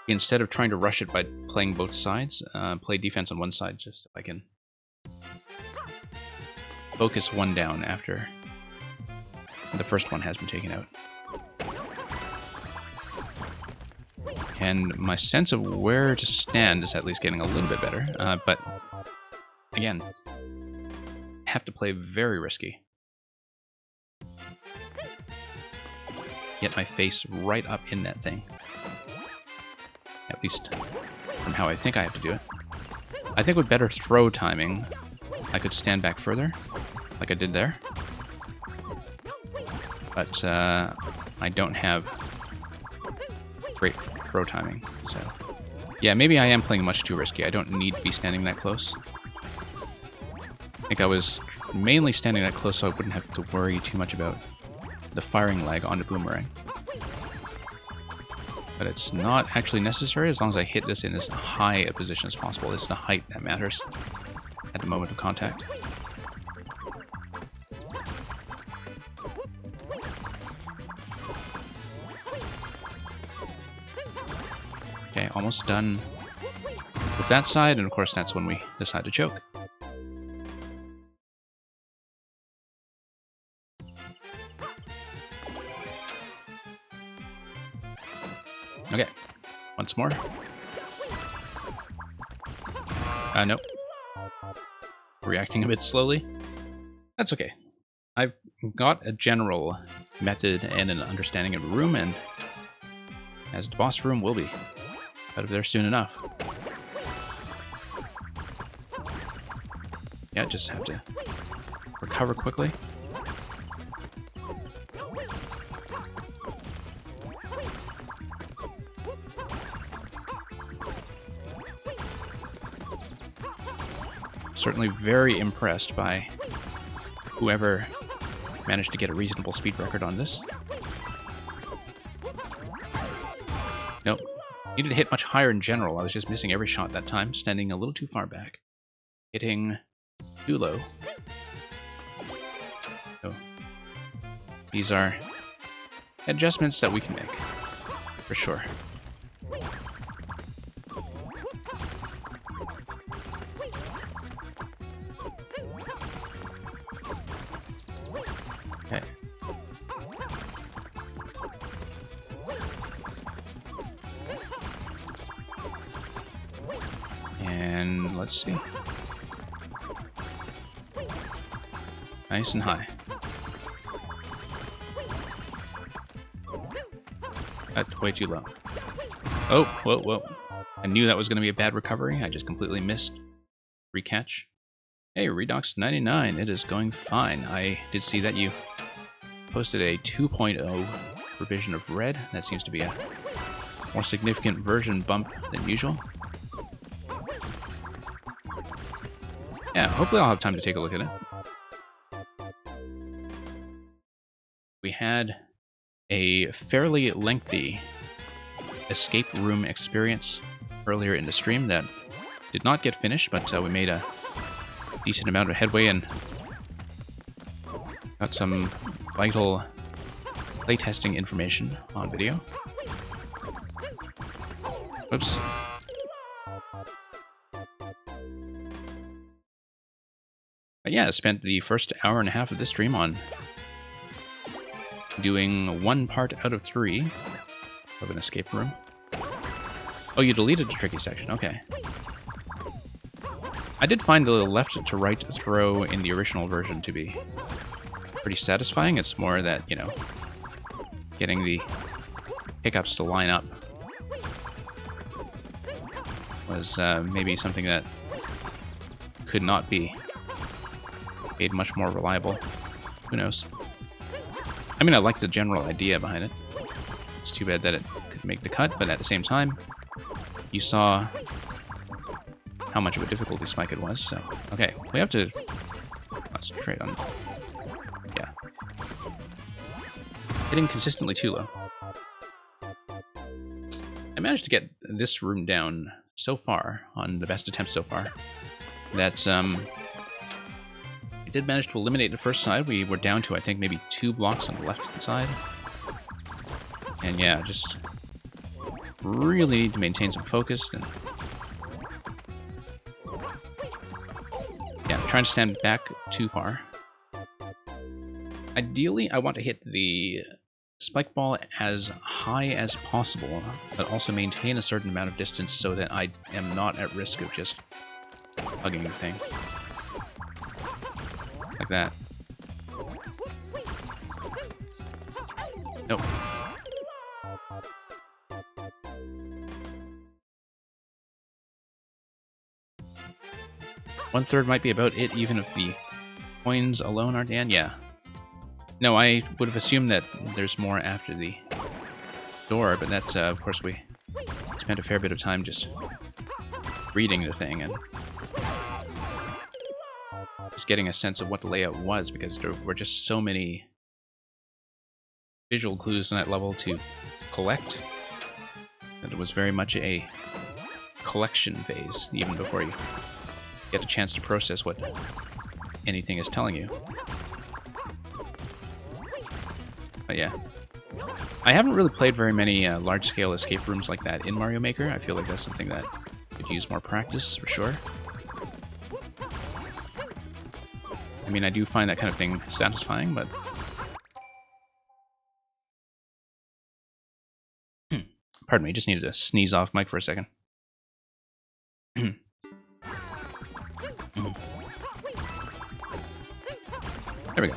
instead of trying to rush it by playing both sides, play defense on one side, just so I can focus one down after the first one has been taken out. And my sense of where to stand is at least getting a little bit better, but again, have to play very risky. Get my face right up in that thing. At least from how I think I have to do it. I think with better throw timing, I could stand back further, like I did there. But I don't have great throw timing, so... Yeah, maybe I am playing much too risky. I don't need to be standing that close. I think I was mainly standing that close so I wouldn't have to worry too much about the firing lag on the boomerang. But it's not actually necessary as long as I hit this in as high a position as possible. It's the height that matters at the moment of contact. Okay, almost done with that side, and of course that's when we decide to choke. Okay, once more. Nope. Reacting a bit slowly. That's okay. I've got a general method and an understanding of the room, and as the boss room will be out of there soon enough. Yeah, just have to recover quickly. Certainly very impressed by whoever managed to get a reasonable speed record on this. Nope. Needed to hit much higher in general. I was just missing every shot that time, standing a little too far back. Hitting too low. So, these are adjustments that we can make, for sure. Okay. And let's see. Nice and high. That's way too low. Oh, whoa, whoa. I knew that was going to be a bad recovery. I just completely missed recatch. Hey, Redox99, it is going fine. I did see that you posted a 2.0 revision of Red. That seems to be a more significant version bump than usual. Yeah, hopefully I'll have time to take a look at it. We had a fairly lengthy escape room experience earlier in the stream that did not get finished, but we made a decent amount of headway and got some vital playtesting information on video. Whoops. But yeah, I spent the first hour and a half of this stream on doing one part out of 3 of an escape room. Oh, you deleted the tricky section, okay. I did find the left to right throw in the original version to be pretty satisfying. It's more that, you know, getting the pickups to line up was maybe something that could not be made much more reliable. Who knows? I mean, I like the general idea behind it. It's too bad that it could make the cut, but at the same time, you saw how much of a difficulty spike it was, so... Okay, we have to concentrate on... Yeah. Hitting consistently too low. I managed to get this room down so far on the best attempt so far. That's I did manage to eliminate the first side. We were down to, I think, maybe 2 blocks on the left side. And yeah, just really need to maintain some focus. And yeah, trying to stand back too far. Ideally, I want to hit the spike ball as high as possible, but also maintain a certain amount of distance so that I am not at risk of just hugging the thing. Like that. Nope. One-third might be about it, even if the coins alone aren't in. Yeah. No, I would have assumed that there's more after the door, but that's, of course, we spent a fair bit of time just reading the thing and just getting a sense of what the layout was, because there were just so many visual clues in that level to collect that it was very much a collection phase, even before you get a chance to process what anything is telling you. But yeah, I haven't really played very many large-scale escape rooms like that in Mario Maker. I feel like that's something that could use more practice, for sure. I mean, I do find that kind of thing satisfying, but... Pardon me, just needed to sneeze off mic for a second. There we go.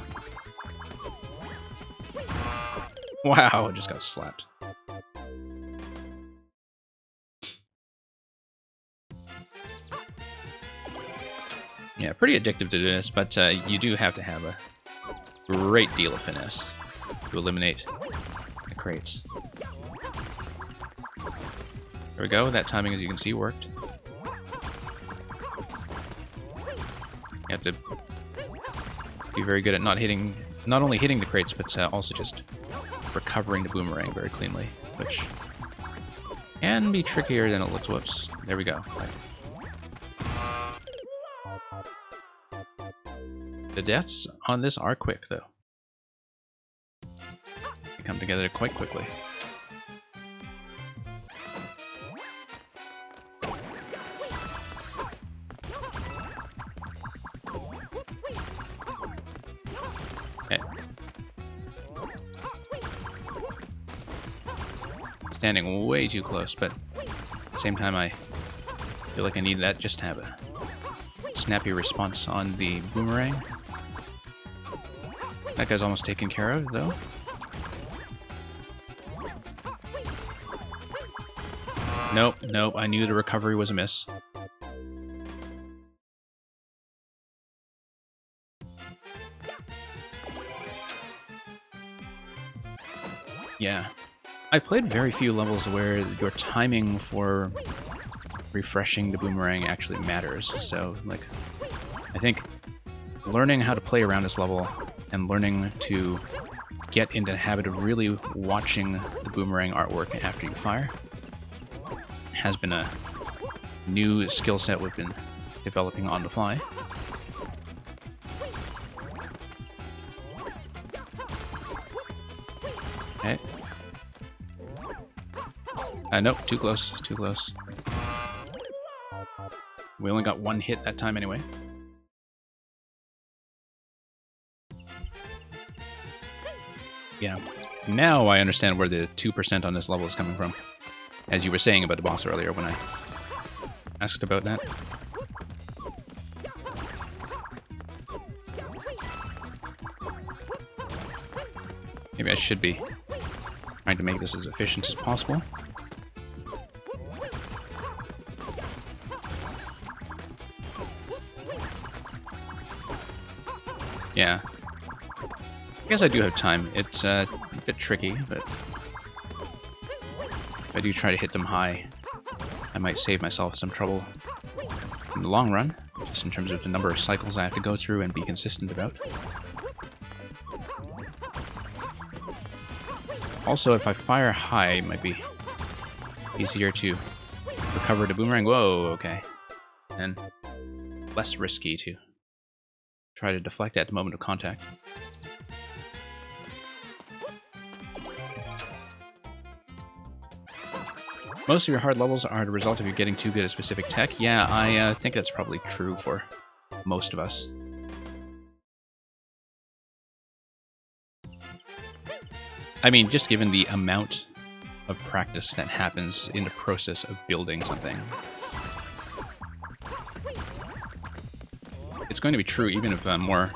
Wow, I just got slapped. Yeah, pretty addictive to do this, but you do have to have a great deal of finesse to eliminate the crates. There we go, that timing, as you can see, worked. You have to be very good at not only hitting the crates, but also just recovering the boomerang very cleanly, which can be trickier than it looks. Whoops. There we go. Right. The deaths on this are quick, though. They come together quite quickly. Standing way too close, but at the same time I feel like I need that just to have a snappy response on the boomerang. That guy's almost taken care of, though. Nope, nope, I knew the recovery was a miss. Yeah. I played very few levels where your timing for refreshing the boomerang actually matters. So, like, I think learning how to play around this level and learning to get into the habit of really watching the boomerang artwork after you fire has been a new skill set we've been developing on the fly. Okay. Nope, too close, too close. We only got one hit that time anyway. Yeah. Now I understand where the 2% on this level is coming from. As you were saying about the boss earlier when I asked about that. Maybe I should be trying to make this as efficient as possible. Yeah. I guess I do have time. It's a bit tricky, but if I do try to hit them high, I might save myself some trouble in the long run, just in terms of the number of cycles I have to go through and be consistent about. Also, if I fire high, it might be easier to recover the boomerang. Whoa, okay. And less risky to try to deflect at the moment of contact. Most of your hard levels are the result of you getting too good at specific tech. Yeah, I think that's probably true for most of us. I mean, just given the amount of practice that happens in the process of building something. It's going to be true even of more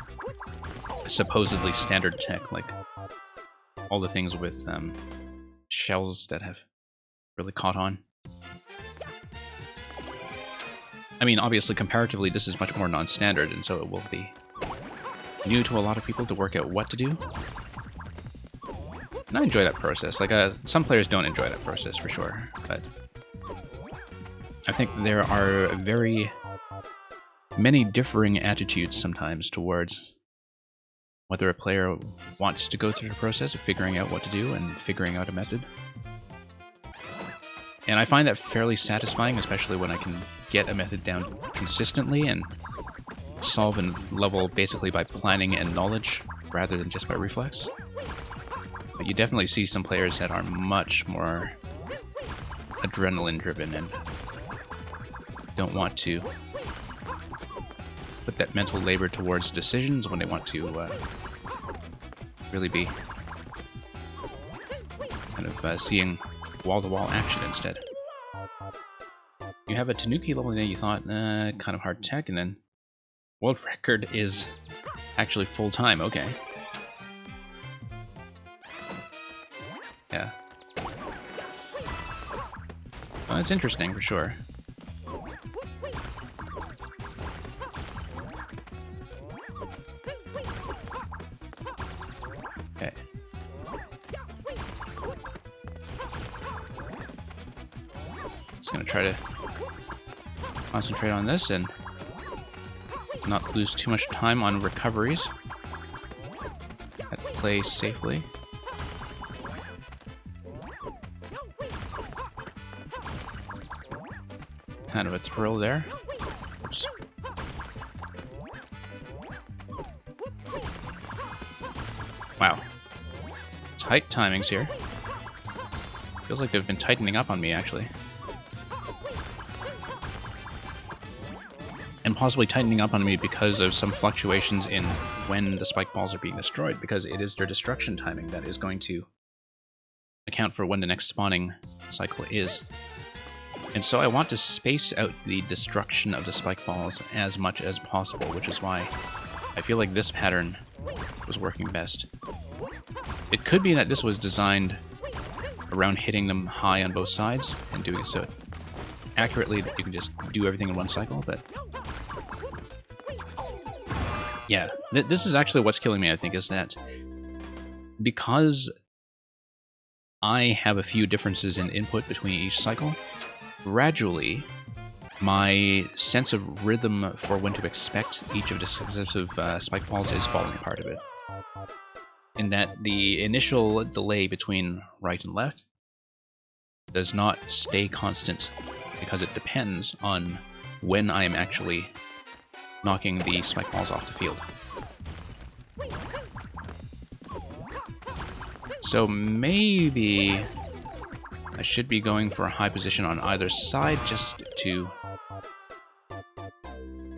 supposedly standard tech, like all the things with shells that have really caught on. I mean, obviously, comparatively, this is much more non-standard, and so it will be new to a lot of people to work out what to do. And I enjoy that process. Like, some players don't enjoy that process, for sure, but I think there are very many differing attitudes sometimes towards whether a player wants to go through the process of figuring out what to do and figuring out a method. And I find that fairly satisfying, especially when I can get a method down consistently and solve a level basically by planning and knowledge rather than just by reflex. But you definitely see some players that are much more adrenaline-driven and don't want to put that mental labor towards decisions when they want to really be kind of seeing wall-to-wall action instead. You have a Tanuki level and then you thought, kind of hard tech, and then world record is actually full-time, okay. Yeah. Well, that's interesting, for sure. Okay. Just gonna try to concentrate on this and not lose too much time on recoveries. Play safely. Kind of a thrill there. Oops. Wow. Tight timings here. Feels like they've been tightening up on me, actually. And possibly tightening up on me because of some fluctuations in when the spike balls are being destroyed, because it is their destruction timing that is going to account for when the next spawning cycle is. And so I want to space out the destruction of the spike balls as much as possible, which is why I feel like this pattern was working best. It could be that this was designed around hitting them high on both sides and doing it so accurately that you can just do everything in one cycle, but yeah, this is actually what's killing me, I think, is that because I have a few differences in input between each cycle, gradually my sense of rhythm for when to expect each of the successive spike balls is falling apart a bit. In that the initial delay between right and left does not stay constant because it depends on when I am actually knocking the spike balls off the field. So maybe I should be going for a high position on either side just to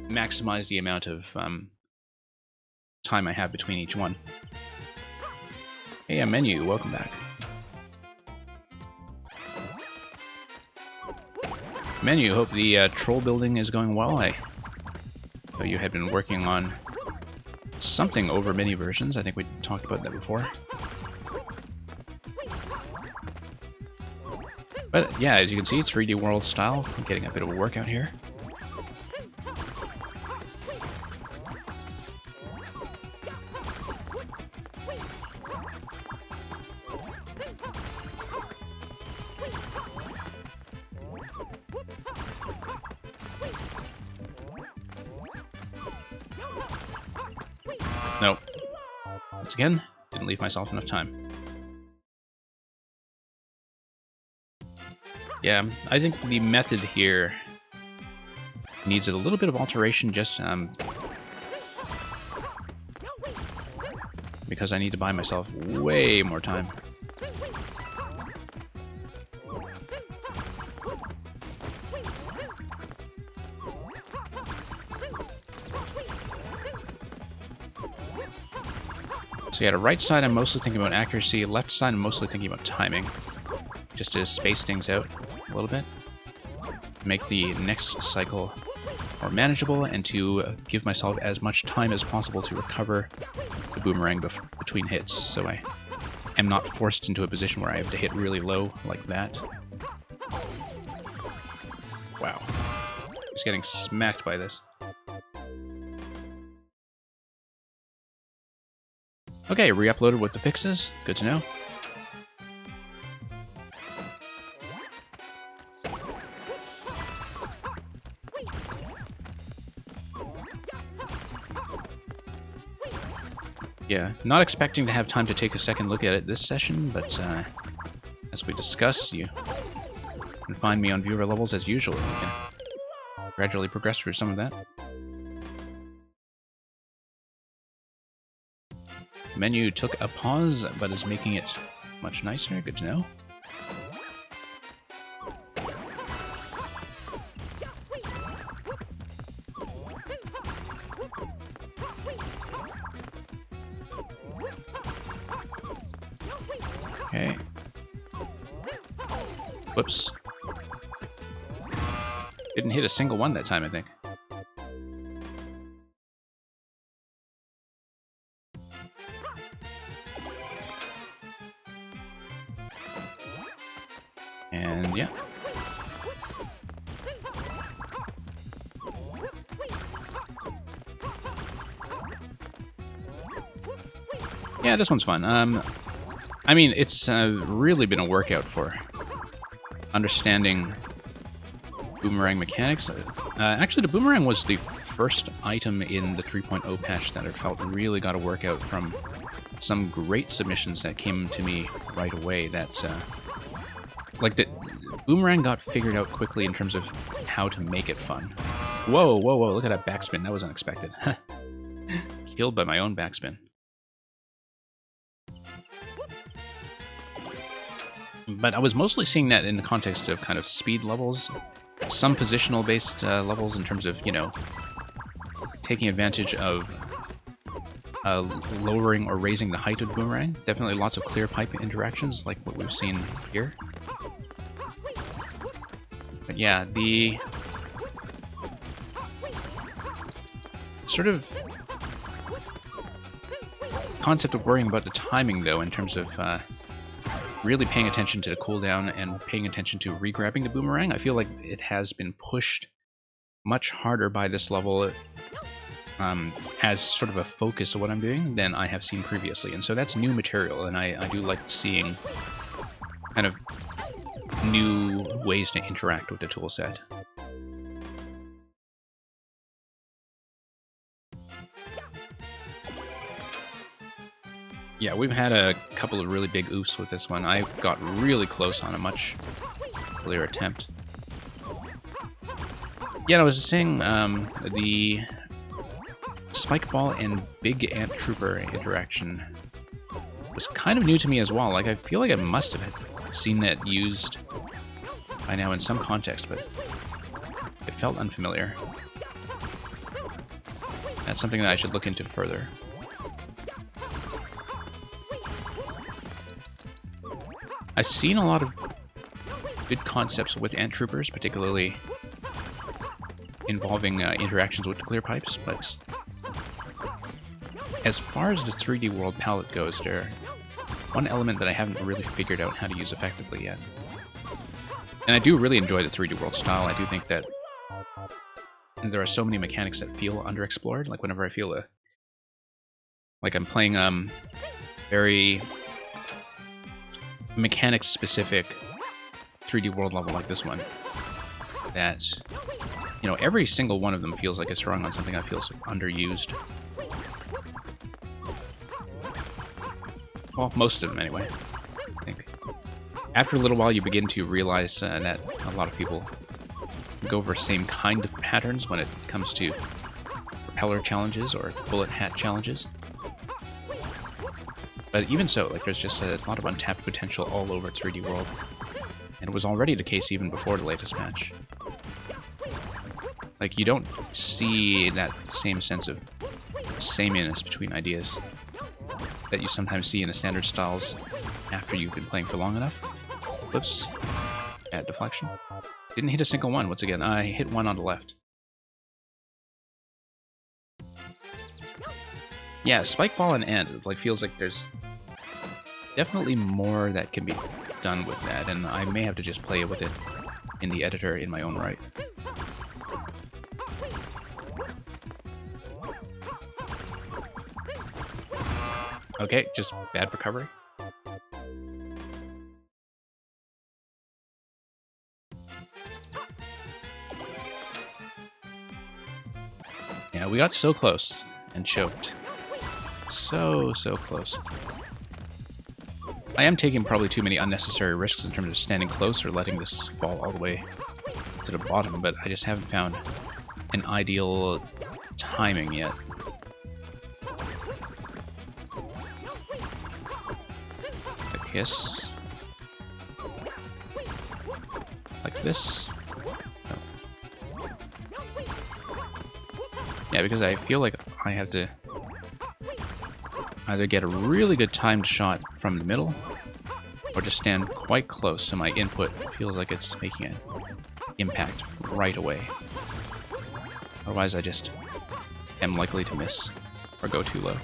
maximize the amount of time I have between each one. Hey, Menu, welcome back. Menu, hope the troll building is going well. I know you had been working on something over many versions. I think we talked about that before. But yeah, as you can see, 3D World style. I'm getting a bit of a workout here. Nope. Once again, didn't leave myself enough time. Yeah, I think the method here needs a little bit of alteration just because I need to buy myself way more time. So yeah, the right side I'm mostly thinking about accuracy, left side I'm mostly thinking about timing. Just to space things out a little bit. Make the next cycle more manageable and to give myself as much time as possible to recover the boomerang between hits, so I am not forced into a position where I have to hit really low like that. Wow. Just getting smacked by this. Okay, re-uploaded with the fixes. Good to know. Yeah, not expecting to have time to take a second look at it this session, but as we discuss, you can find me on viewer levels as usual. We can gradually progress through some of that. The menu took a pause, but is making it much nicer. Good to know. Okay. Whoops. Didn't hit a single one that time, I think. And yeah. Yeah, this one's fun. I mean, it's really been a workout for understanding boomerang mechanics. Actually, the boomerang was the first item in the 3.0 patch that I felt really got a workout from some great submissions that came to me right away. That like the boomerang got figured out quickly in terms of how to make it fun. Whoa, whoa, whoa! Look at that backspin. That was unexpected. Killed by my own backspin. But I was mostly seeing that in the context of kind of speed levels, some positional-based levels in terms of, you know, taking advantage of lowering or raising the height of the boomerang. Definitely lots of clear pipe interactions like what we've seen here. But yeah, the sort of concept of worrying about the timing, though, in terms of really paying attention to the cooldown and paying attention to re-grabbing the boomerang, I feel like it has been pushed much harder by this level as sort of a focus of what I'm doing than I have seen previously. And so that's new material, and I do like seeing kind of new ways to interact with the toolset. Yeah, we've had a couple of really big oofs with this one. I got really close on a much earlier attempt. Yeah, I was saying the Spike Ball and Big Ant Trooper interaction was kind of new to me as well. Like, I feel like I must have seen that used by now in some context, but it felt unfamiliar. That's something that I should look into further. I've seen a lot of good concepts with Ant Troopers, particularly involving interactions with the clear pipes, but as far as the 3D World palette goes, there's one element that I haven't really figured out how to use effectively yet. And I do really enjoy the 3D World style. I do think that there are so many mechanics that feel underexplored. Like whenever I feel like I'm playing very mechanics-specific 3D World level like this one, that, you know, every single one of them feels like it's drawing on something that feels underused. Well, most of them anyway, I think. after a little while, you begin to realize that a lot of people go over the same kind of patterns when it comes to propeller challenges or bullet hat challenges. But even so, like, there's just a lot of untapped potential all over 3D World. And it was already the case even before the latest patch. Like, you don't see that same sense of sameness between ideas that you sometimes see in the standard styles after you've been playing for long enough. Whoops. Bad deflection. Didn't hit a single one. Once again, I hit one on the left. Yeah, Spike Ball and End, like, feels like there's definitely more that can be done with that, and I may have to just play with it in the editor in my own right. Okay, just bad recovery. Yeah, we got so close and choked. So close. I am taking probably too many unnecessary risks in terms of standing close or letting this fall all the way to the bottom, but I just haven't found an ideal timing yet. Like hiss. Like this. No. Yeah, because I feel like I have to either get a really good timed shot from the middle, or just stand quite close so my input feels like it's making an impact right away. Otherwise I just am likely to miss or go too low.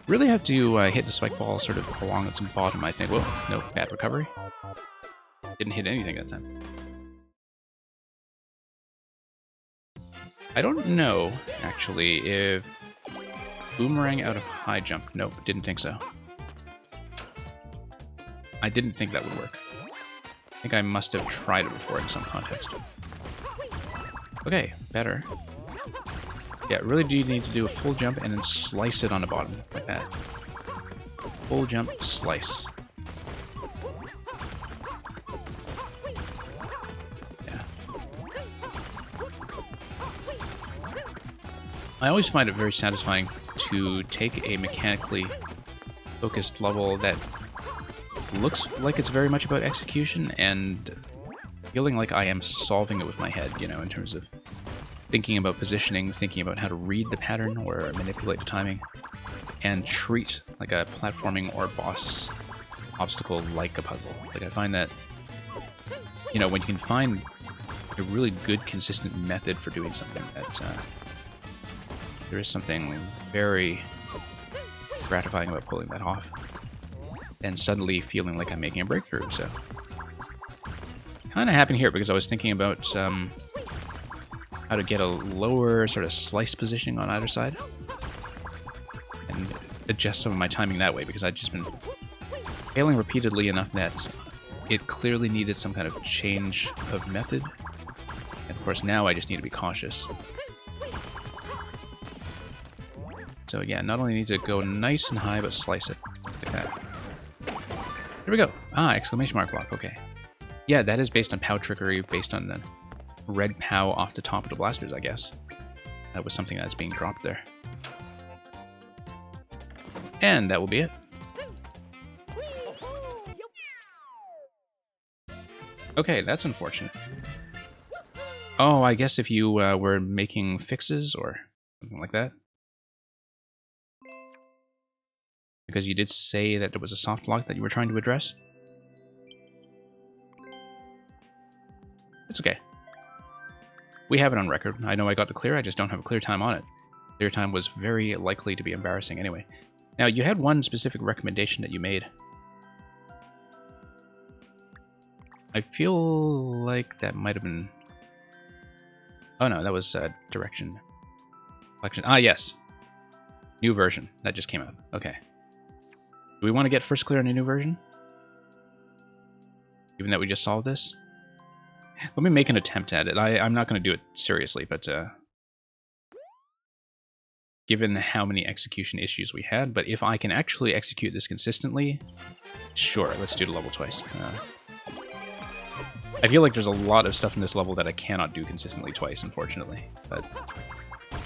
Really have to hit the spike ball sort of along its bottom, I think. Whoa, no, bad recovery. Didn't hit anything that time. I don't know, actually, if boomerang out of high jump. Nope, didn't think so. I didn't think that would work. I think I must have tried it before in some context. Okay, better. Yeah, really do need to do a full jump and then slice it on the bottom, like that. Full jump, slice. I always find it very satisfying to take a mechanically focused level that looks like it's very much about execution and feeling like I am solving it with my head, you know, in terms of thinking about positioning, thinking about how to read the pattern or manipulate the timing, and treat like a platforming or boss obstacle like a puzzle. Like, I find that, you know, when you can find a really good, consistent method for doing something, that there is something very gratifying about pulling that off and suddenly feeling like I'm making a breakthrough. So kind of happened here because I was thinking about how to get a lower sort of slice positioning on either side and adjust some of my timing that way, because I'd just been failing repeatedly enough that it clearly needed some kind of change of method. And of course now I just need to be cautious. So yeah, not only need to go nice and high, but slice it. Like that. Here we go. Ah, exclamation mark block, okay. Yeah, that is based on POW trickery, based on the red POW off the top of the blasters, I guess. That was something that's being dropped there. And that will be it. Okay, that's unfortunate. Oh, I guess if you were making fixes or something like that. Because you did say that there was a soft lock that you were trying to address. It's okay. We have it on record. I know I got the clear, I just don't have a clear time on it. Clear time was very likely to be embarrassing anyway. Now, you had one specific recommendation that you made. I feel like that might have been... Oh no, that was direction. Collection. Ah, yes. New version. That just came out. Okay. Do we want to get first clear on a new version? Given that we just solved this? Let me make an attempt at it. I'm not going to do it seriously, but given how many execution issues we had, but if I can actually execute this consistently, sure, let's do the level twice. I feel like there's a lot of stuff in this level that I cannot do consistently twice, unfortunately, but I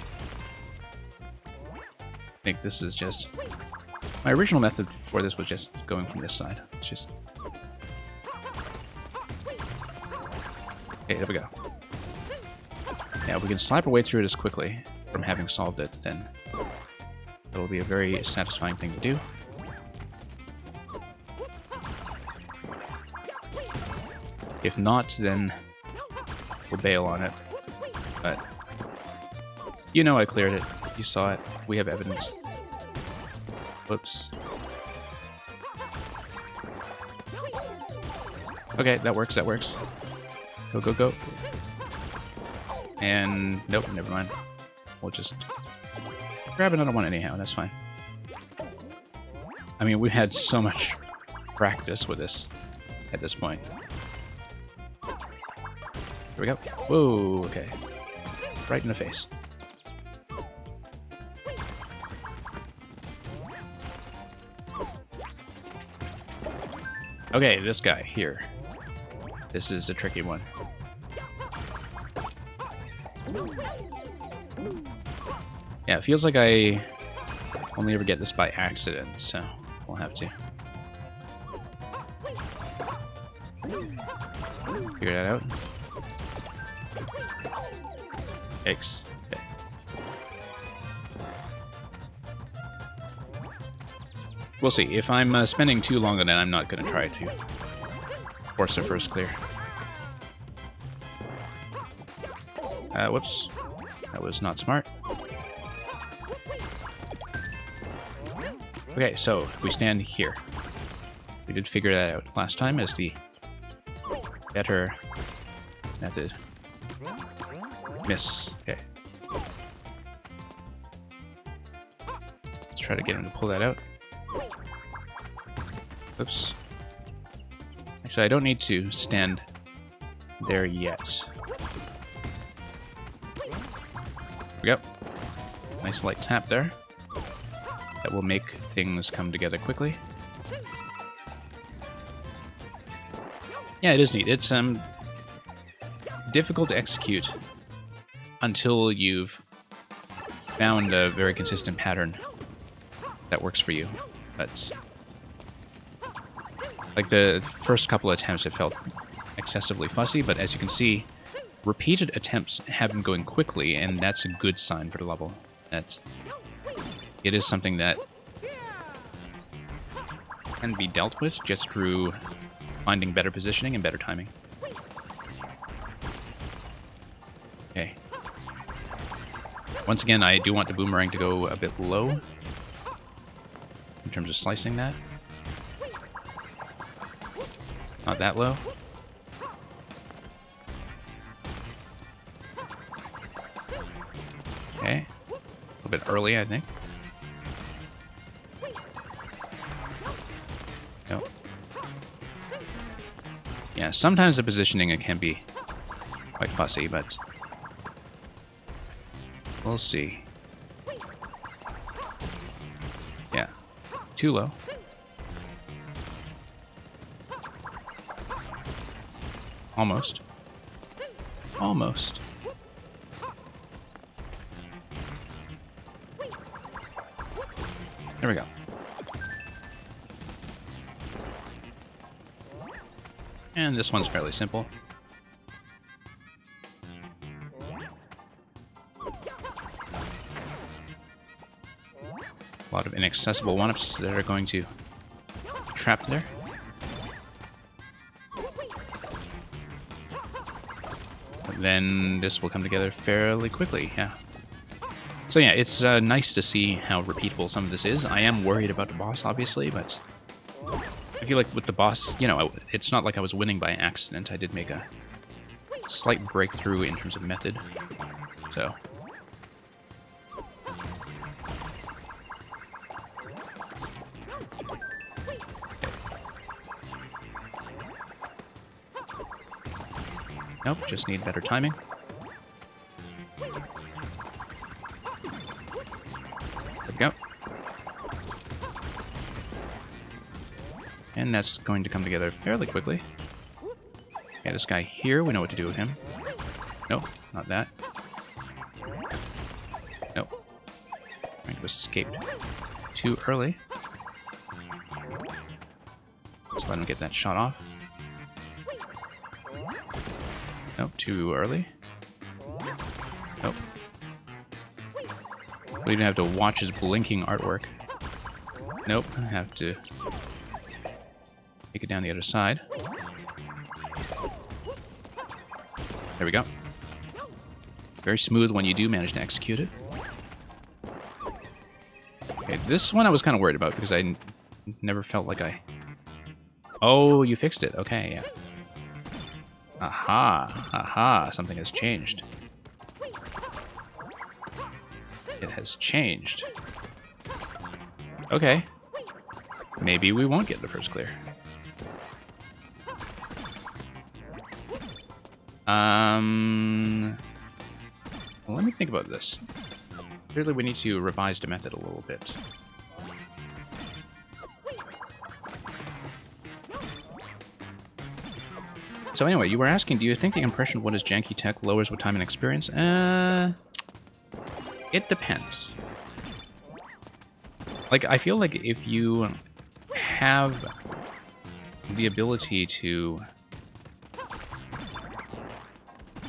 think this is just... My original method for this was just going from this side. It's just... Okay, there we go. Yeah, if we can slap our way through this quickly from having solved it, then it'll be a very satisfying thing to do. If not, then we'll bail on it. But you know I cleared it. You saw it. We have evidence. Whoops. Okay, that works, that works. Go, go, go. And nope, never mind. We'll just grab another one anyhow, that's fine. I mean, we had so much practice with this at this point. Here we go. Whoa, okay. Right in the face. Okay, this guy here. This is a tricky one. Yeah, it feels like I only ever get this by accident, so we'll have to figure that out. X. Okay. We'll see. If I'm spending too long on it, I'm not going to try to force the first clear. Whoops. That was not smart. Okay, so we stand here. We did figure that out last time as the better method. Miss. Okay. Let's try to get him to pull that out. Oops. Actually, I don't need to stand there yet. There we go. Nice light tap there. That will make things come together quickly. Yeah, it is neat. It's difficult to execute until you've found a very consistent pattern that works for you. But like the first couple of attempts, it felt excessively fussy, but as you can see, repeated attempts have been going quickly, and that's a good sign for the level. That it is something that can be dealt with just through finding better positioning and better timing. Okay. Once again, I do want the boomerang to go a bit low in terms of slicing that. Not that low. Okay. A little bit early, I think. No. Yeah, sometimes the positioning it can be quite fussy, but we'll see. Yeah, too low. Almost. Almost. There we go. And this one's fairly simple. A lot of inaccessible one-ups that are going to be trapped there. But then this will come together fairly quickly, yeah. So yeah, it's nice to see how repeatable some of this is. I am worried about the boss, obviously, but I feel like with the boss, you know, it's not like I was winning by accident. I did make a slight breakthrough in terms of method, so... Nope, just need better timing. And that's going to come together fairly quickly. Okay, this guy here, we know what to do with him. Nope, not that. Nope. Trying to escape too early. Just let him get that shot off. Nope, too early. Nope. We even have to watch his blinking artwork. Nope, I have to take it down the other side. There we go. Very smooth when you do manage to execute it. Okay, this one I was kind of worried about because I never felt like I... Oh, you fixed it. Okay, yeah. Aha, aha, something has changed. It has changed. Okay. Maybe we won't get the first clear. Well, let me think about this. Clearly we need to revise the method a little bit. So anyway, you were asking, do you think the impression of what is janky tech lowers with time and experience? It depends. Like, I feel like if you have the ability to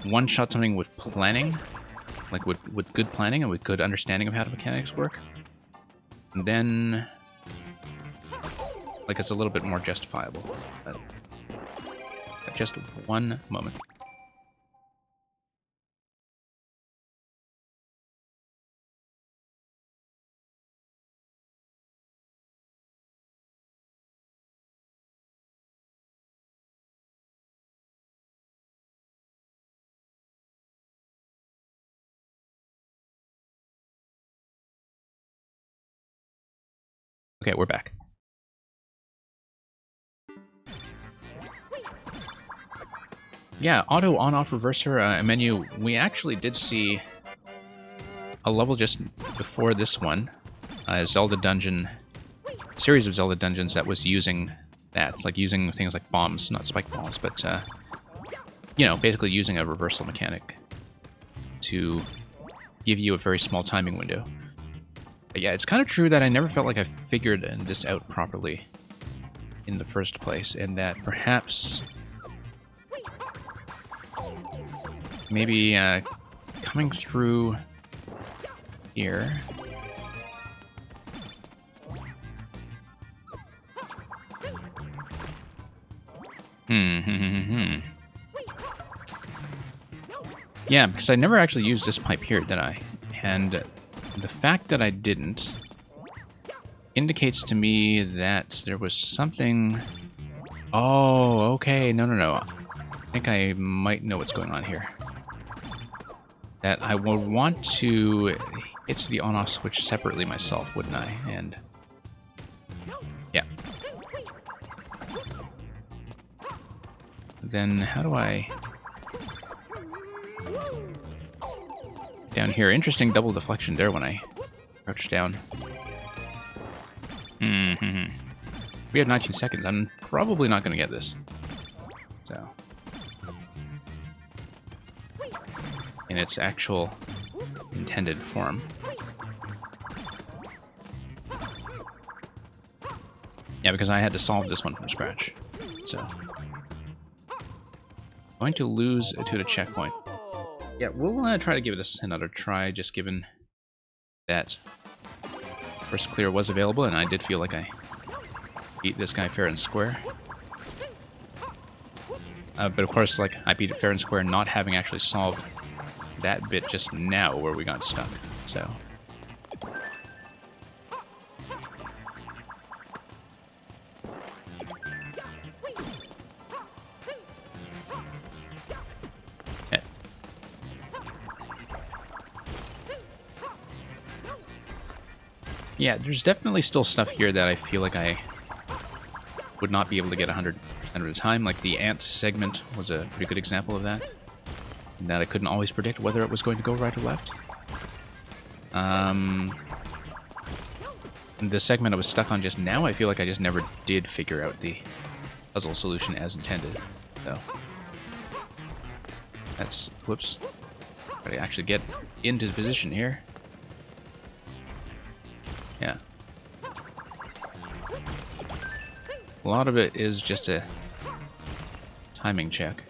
one-shot something with planning, like with good planning and with good understanding of how the mechanics work, then like it's a little bit more justifiable. But just one moment. Okay, we're back. Yeah, auto on-off reverser menu. We actually did see a level just before this one, a Zelda dungeon, series of Zelda dungeons that was using that, like using things like bombs, not spike balls, but you know, basically using a reversal mechanic to give you a very small timing window. But yeah, it's kind of true that I never felt like I figured this out properly in the first place, and that perhaps maybe coming through here. Yeah, because I never actually used this pipe here, did I? And the fact that I didn't indicates to me that there was something... Oh, okay, no. I think I might know what's going on here. That I would want to hit the on-off switch separately myself, wouldn't I? And yeah. Then how do I... Down here, interesting double deflection there when I crouch down. We have 19 seconds. I'm probably not going to get this. So, in its actual intended form. Yeah, because I had to solve this one from scratch. So, going to lose to the checkpoint. Yeah, we'll try to give this another try, just given that first clear was available, and I did feel like I beat this guy fair and square. But of course, like, I beat it fair and square not having actually solved that bit just now where we got stuck, so... Yeah, there's definitely still stuff here that I feel like I would not be able to get 100% of the time. Like the ant segment was a pretty good example of that. And that I couldn't always predict whether it was going to go right or left. The segment I was stuck on just now, I feel like I just never did figure out the puzzle solution as intended. So that's, whoops. Gotta actually get into the position here. Yeah. A lot of it is just a timing check.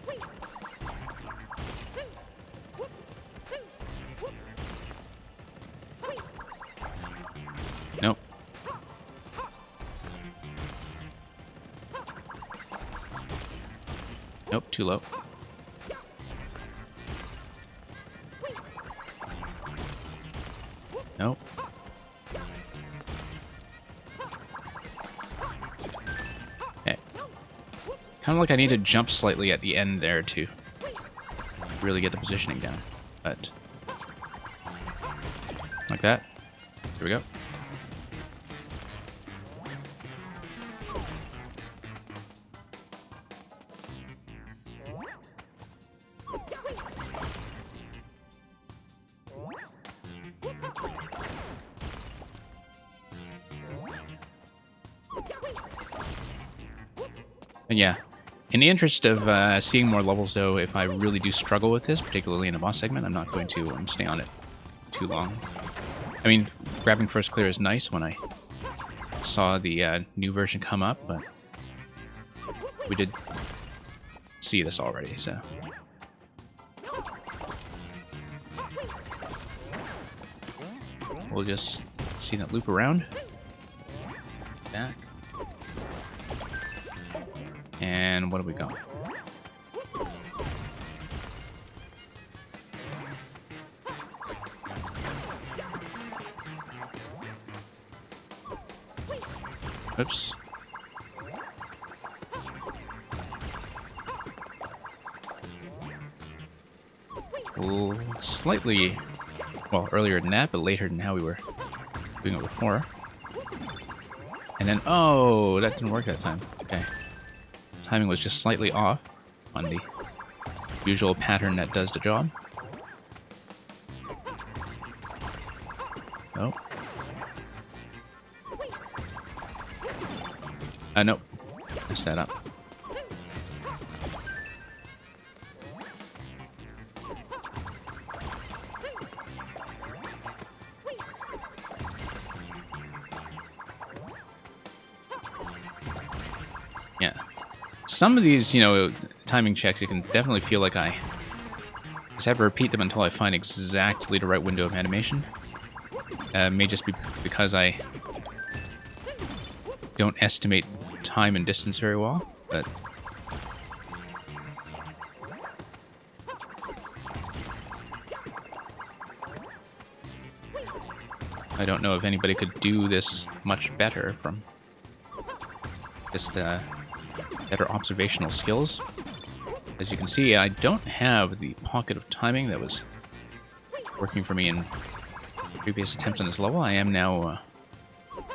Nope. Nope, too low. Nope. Okay. Kind of like I need to jump slightly at the end there to really get the positioning down. But like that. Here we go. And yeah, in the interest of seeing more levels, though, if I really do struggle with this, particularly in the boss segment, I'm not going to stay on it too long. I mean, grabbing first clear is nice when I saw the new version come up, but we did see this already, so... We'll just see that loop around. Back. And what do we got? Oops. Slightly, well, earlier than that, but later than how we were doing it before. And then, oh, that didn't work that time. Okay. Timing was just slightly off on the usual pattern that does the job. Oh. Nope. Messed that up. Yeah. Some of these, timing checks, you can definitely feel like I just have to repeat them until I find exactly the right window of animation. May just be because I don't estimate time and distance very well, but... I don't know if anybody could do this much better from just better observational skills. As you can see, I don't have the pocket of timing that was working for me in previous attempts on this level. I am now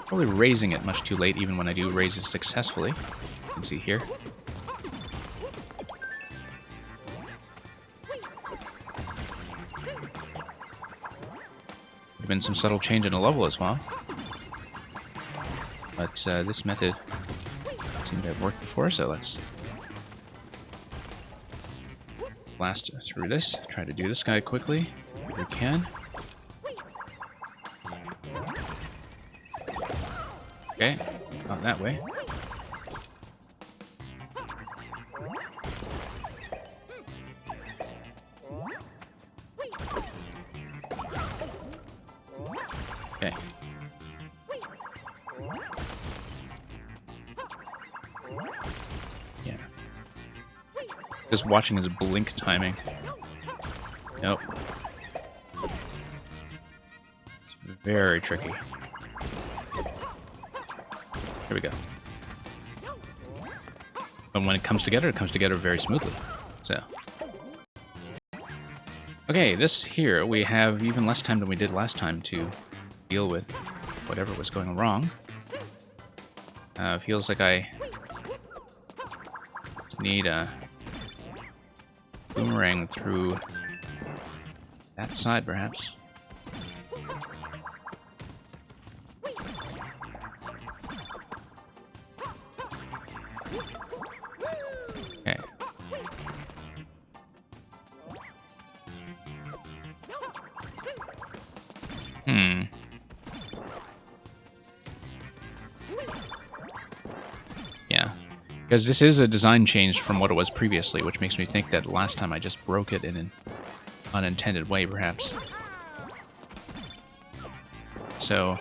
probably raising it much too late, even when I do raise it successfully. You can see here. There's been some subtle change in the level as well. But this method seemed to have worked before, so let's blast through this. Try to do this guy quickly if we can. Okay, not that way. Okay. Yeah. Just watching his blink timing. Nope. It's very tricky. Here we go. But when it comes together very smoothly. So. Okay, this here, we have even less time than we did last time to deal with whatever was going wrong. Feels like I need a boomerang through that side, perhaps. Okay. Yeah. Because this is a design change from what it was previously, which makes me think that last time I just broke it in an unintended way, perhaps. So,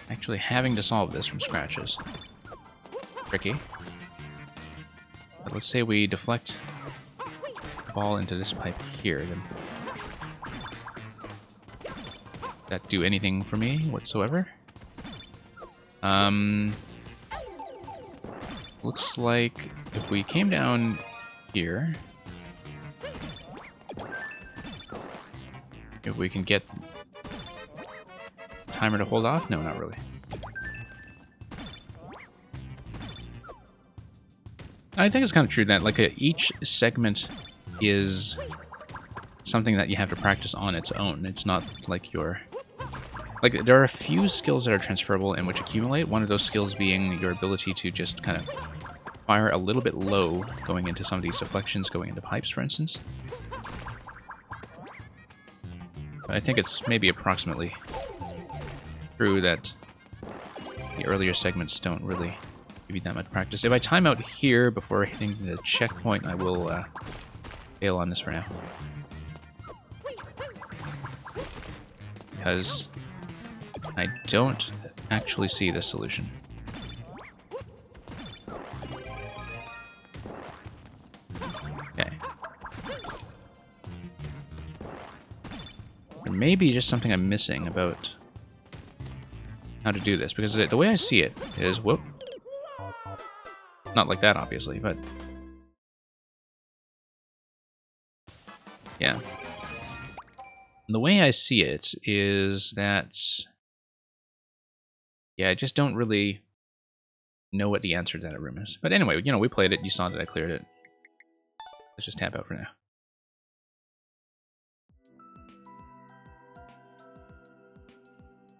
actually having to solve this from scratch is tricky. But let's say we deflect the ball into this pipe here, then that do anything for me whatsoever? Looks like if we came down here, if we can get timer to hold off? No, not really. I think it's kind of true that like each segment is something that you have to practice on its own. It's not like your... Like, there are a few skills that are transferable and which accumulate. One of those skills being your ability to just kind of fire a little bit low going into some of these deflections, going into pipes, for instance. But I think it's maybe approximately true that the earlier segments don't really give you that much practice. If I time out here before hitting the checkpoint, I will fail on this for now. Because I don't actually see the solution. Okay. There may be just something I'm missing about how to do this, because the way I see it is, whoop. Not like that, obviously, but... Yeah. The way I see it is that... Yeah, I just don't really know what the answer to that room is. But anyway, you know, we played it, you saw that I cleared it. Let's just tap out for now.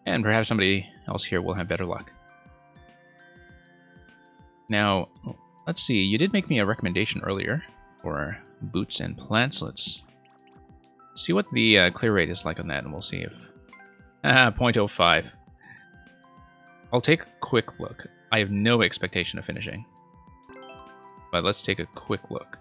And perhaps somebody else here will have better luck. Now, let's see, you did make me a recommendation earlier for boots and plants. Let's see what the clear rate is like on that, and we'll see if... 0.05. I'll take a quick look. I have no expectation of finishing. But let's take a quick look.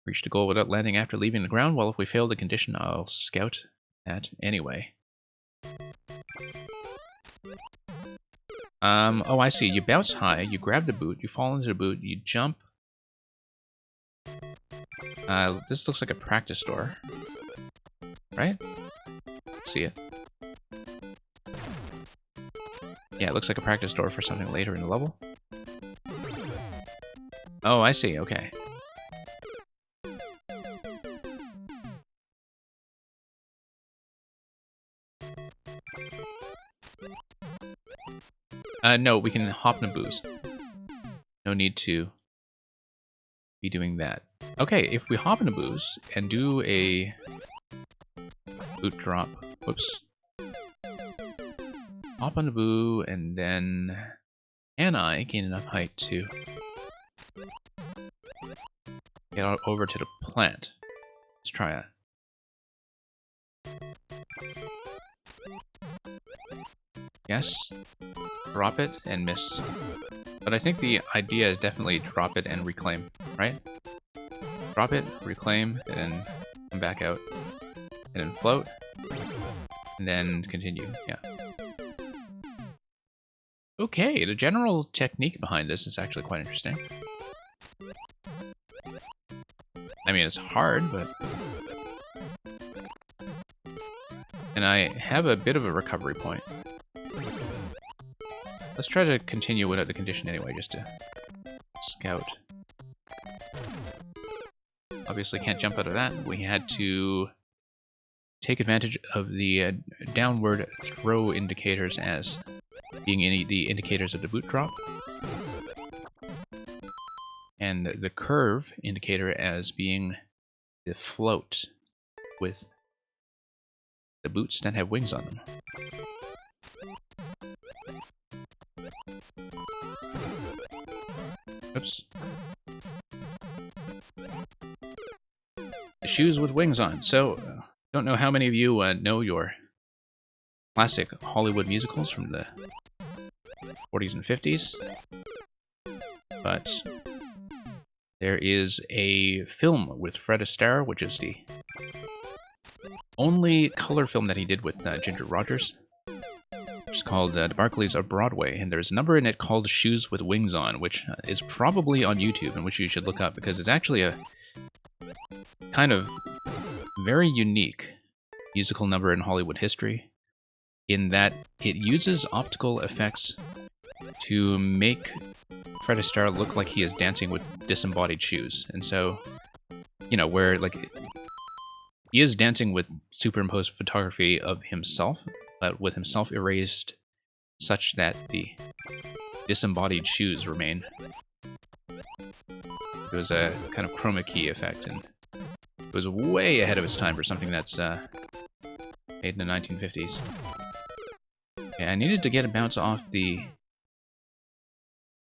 Reach the goal without landing after leaving the ground. Well, if we fail the condition, I'll scout that anyway. Oh, I see. You bounce high, you grab the boot, you fall into the boot, you jump. This looks like a practice door. Right? Let's see it. Yeah, it looks like a practice door for something later in the level. Oh, I see. Okay. No, we can hop and booze. No need to be doing that. Okay, if we hop in a booze and do a boot drop, whoops. Hop on the boo, and then can I gain enough height to get over to the plant? Let's try it. Yes. Drop it and miss. But I think the idea is definitely drop it and reclaim, right? Drop it, reclaim, and then come back out. And then float. And then continue, yeah. Okay, the general technique behind this is actually quite interesting. I mean, it's hard, but... And I have a bit of a recovery point. Let's try to continue without the condition anyway, just to scout. Obviously can't jump out of that. We had to take advantage of the downward throw indicators as being the indicators of the boot drop. And the curve indicator as being the float with the boots that have wings on them. Shoes with Wings on. So, don't know how many of you know your classic Hollywood musicals from the 40s and 50s, but there is a film with Fred Astaire, which is the only color film that he did with Ginger Rogers. It's called The Barclays of Broadway, and there's a number in it called Shoes with Wings On, which is probably on YouTube, and which you should look up, because it's actually a kind of very unique musical number in Hollywood history, in that it uses optical effects to make Fred Astaire look like he is dancing with disembodied shoes. And so, you know, where, like, he is dancing with superimposed photography of himself, but with himself erased such that the disembodied shoes remain. It was a kind of chroma key effect, and it was way ahead of its time for something that's made in the 1950s. Okay, I needed to get a bounce off the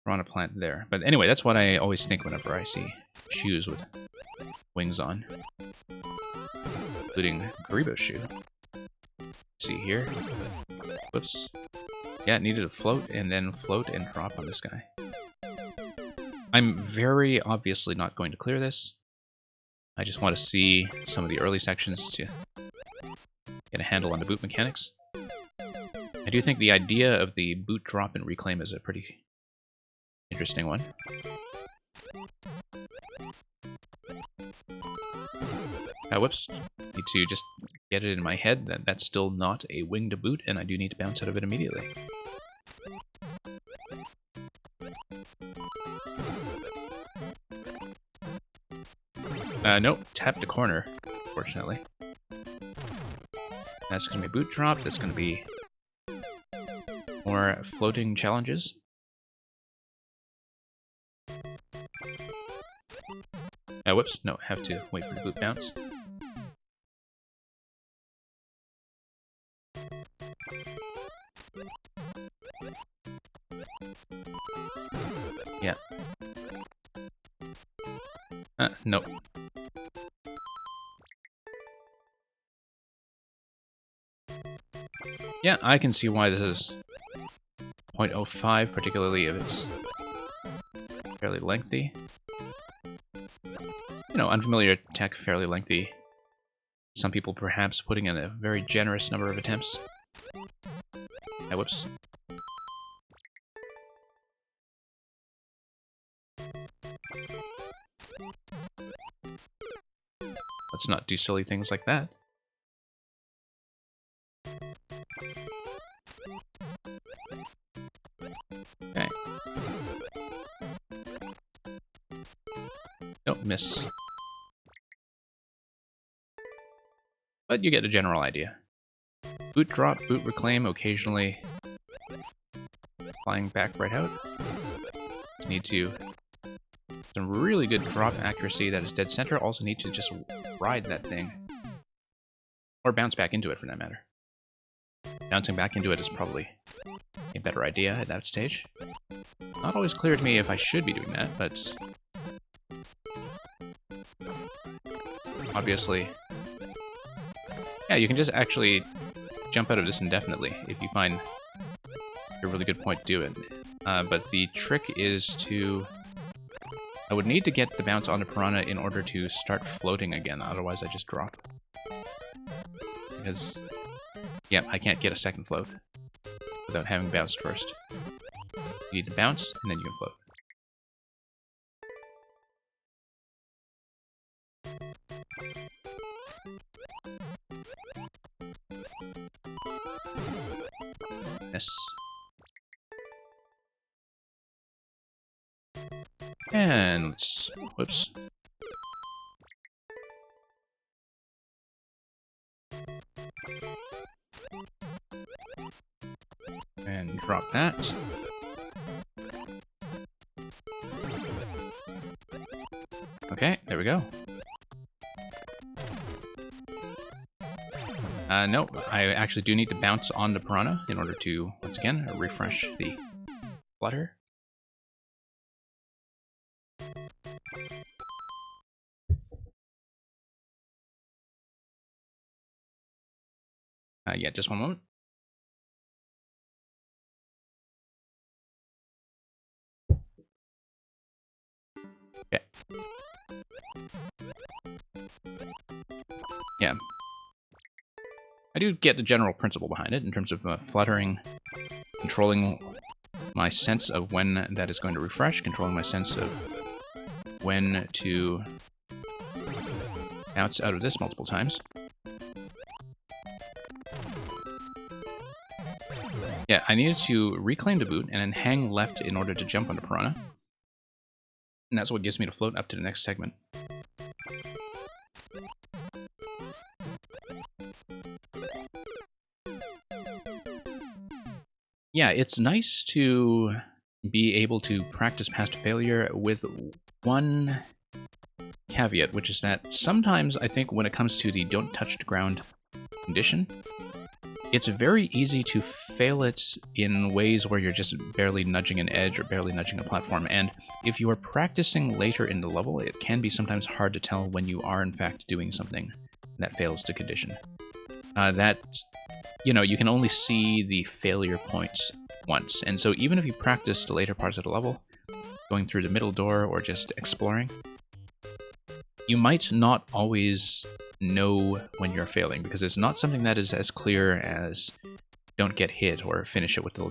piranha plant there. But anyway, that's what I always think whenever I see shoes with wings on. Including Garibo's shoe. See here. Whoops. Yeah, it needed to float and then float and drop on this guy. I'm very obviously not going to clear this. I just want to see some of the early sections to get a handle on the boot mechanics. I do think the idea of the boot drop and reclaim is a pretty interesting one. Whoops. Need to just get it in my head that that's still not a winged boot, and I do need to bounce out of it immediately. Nope. Tap the corner, fortunately. That's going to be boot drop. That's going to be more floating challenges. Whoops. No, have to wait for the boot bounce. Yeah. Nope. Yeah, I can see why this is 0.05, particularly if it's fairly lengthy. You know, unfamiliar tech, fairly lengthy. Some people perhaps putting in a very generous number of attempts. Whoops. Let's not do silly things like that. Okay. Don't miss. But you get a general idea. Boot drop, boot reclaim, occasionally flying back right out. Just need to some really good drop accuracy that is dead center. Also need to just ride that thing. Or bounce back into it, for that matter. Bouncing back into it is probably a better idea at that stage. Not always clear to me if I should be doing that, but obviously, yeah, you can just actually jump out of this indefinitely if you find a really good point to do it. But the trick is to... I would need to get the bounce on the piranha in order to start floating again, otherwise I just drop. Because, yeah, I can't get a second float without having bounced first. You need to bounce, and then you can float. Yes. And let's... whoops. And drop that. Okay, there we go. Nope, I actually do need to bounce on the piranha in order to, once again, refresh the flutter. Yeah, just one moment. Okay. Yeah. I do get the general principle behind it in terms of fluttering, controlling my sense of when that is going to refresh, controlling my sense of when to bounce out of this multiple times. Yeah, I needed to reclaim the boot and then hang left in order to jump onto Piranha. And that's what gives me to float up to the next segment. Yeah, it's nice to be able to practice past failure with one caveat, which is that sometimes I think when it comes to the don't touch the ground condition, it's very easy to fail it in ways where you're just barely nudging an edge or barely nudging a platform, and if you are practicing later in the level, it can be sometimes hard to tell when you are in fact doing something that fails to condition. You can only see the failure points once, and so even if you practice the later parts of the level, going through the middle door or just exploring, you might not always know when you're failing, because it's not something that is as clear as don't get hit or finish it with the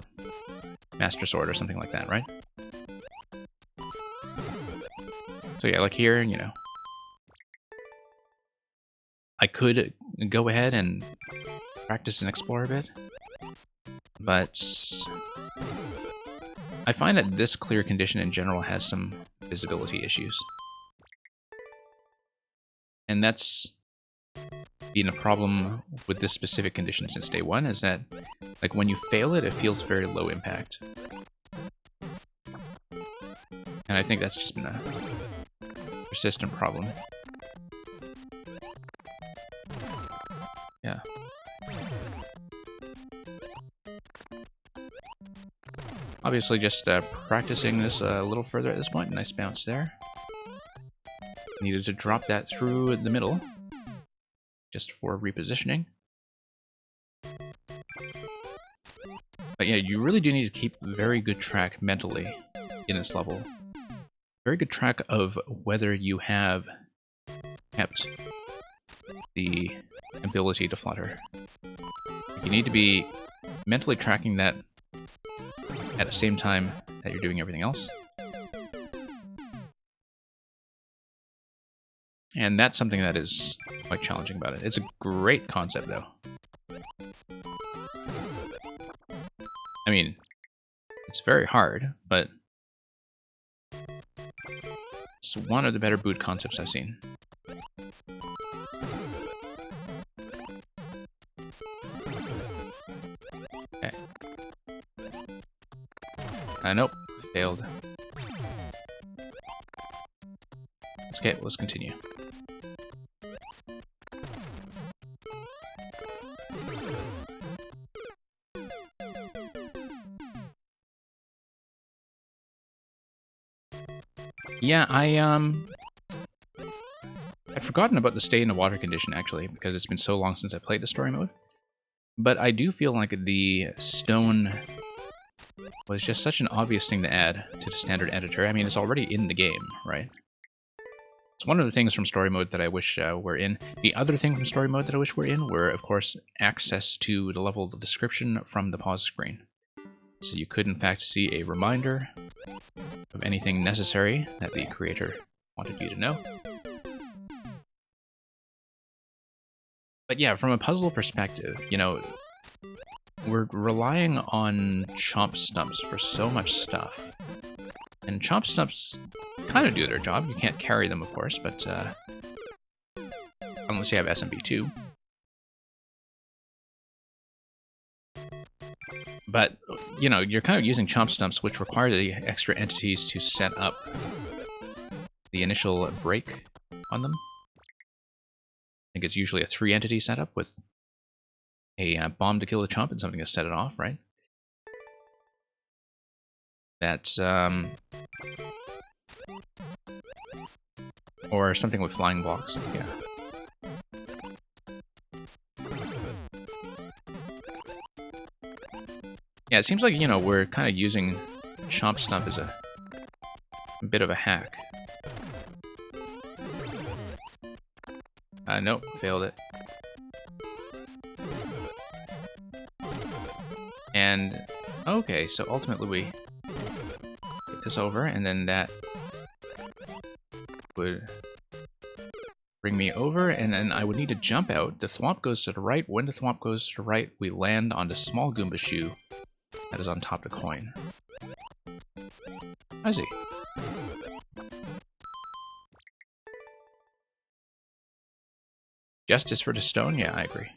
Master Sword or something like that, right? So yeah, like here, I could go ahead and practice and explore a bit, but I find that this clear condition in general has some visibility issues. And that's been a problem with this specific condition since day one, is that like when you fail it, it feels very low impact. And I think that's just been a persistent problem. Yeah. Obviously just practicing this a little further at this point. Nice bounce there. Needed to drop that through the middle, just for repositioning. But yeah, you really do need to keep very good track mentally in this level. Very good track of whether you have kept the ability to flutter. You need to be mentally tracking that at the same time that you're doing everything else. And that's something that is quite challenging about it. It's a great concept, though. I mean, it's very hard, but it's one of the better boot concepts I've seen. Okay. Nope. Failed. Okay, let's continue. Yeah, I'd forgotten about the stay in the water condition, actually, because it's been so long since I played the story mode. But I do feel like the stone was just such an obvious thing to add to the standard editor. I mean, it's already in the game, right? It's one of the things from story mode that I wish were in. The other thing from story mode that I wish were in were, of course, access to the level description from the pause screen. So you could, in fact, see a reminder of anything necessary that the creator wanted you to know. But yeah, from a puzzle perspective, we're relying on chomp stumps for so much stuff. And chomp stumps kind of do their job. You can't carry them, of course, but unless you have SMB2. But, you're kind of using chomp stumps, which require the extra entities to set up the initial break on them. I think it's usually a 3-entity setup with a bomb to kill the chomp and something to set it off, right? That's, or something with flying blocks, yeah. Yeah, it seems like, you know, we're kind of using Chomp Stump as a bit of a hack. Nope, failed it. And, okay, so ultimately we get this over, and then that would bring me over, and then I would need to jump out. The thwomp goes to the right. When the thwomp goes to the right, we land on the small Goomba shoe that is on top of the coin. I see. Justice for the stone? Yeah, I agree.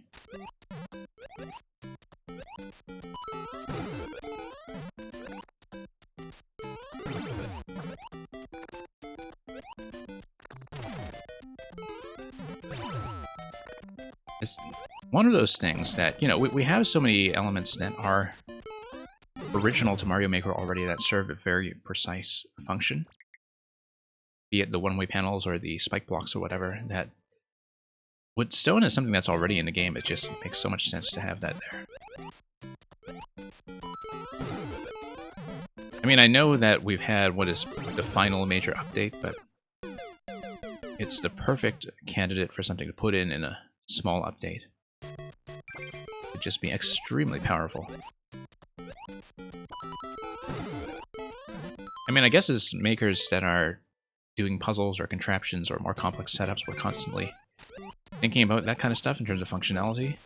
It's one of those things that, you know, we have so many elements that are original to Mario Maker already that serve a very precise function. Be it the one-way panels or the spike blocks or whatever, that with stone is something that's already in the game. It just makes so much sense to have that there. I mean, I know that we've had what is the final major update, but it's the perfect candidate for something to put in a small update. It'd just be extremely powerful. I mean, I guess as makers that are doing puzzles or contraptions or more complex setups, we're constantly thinking about that kind of stuff in terms of functionality.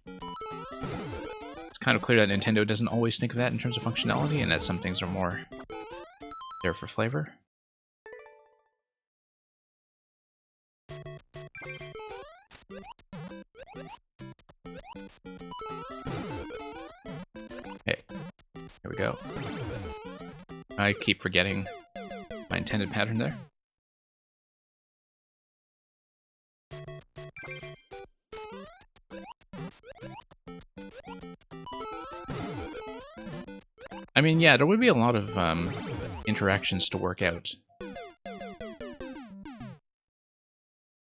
It's kind of clear that Nintendo doesn't always think of that in terms of functionality, and that some things are more there for flavor. Hey, here we go. I keep forgetting my intended pattern there. I mean, yeah, there would be a lot of interactions to work out.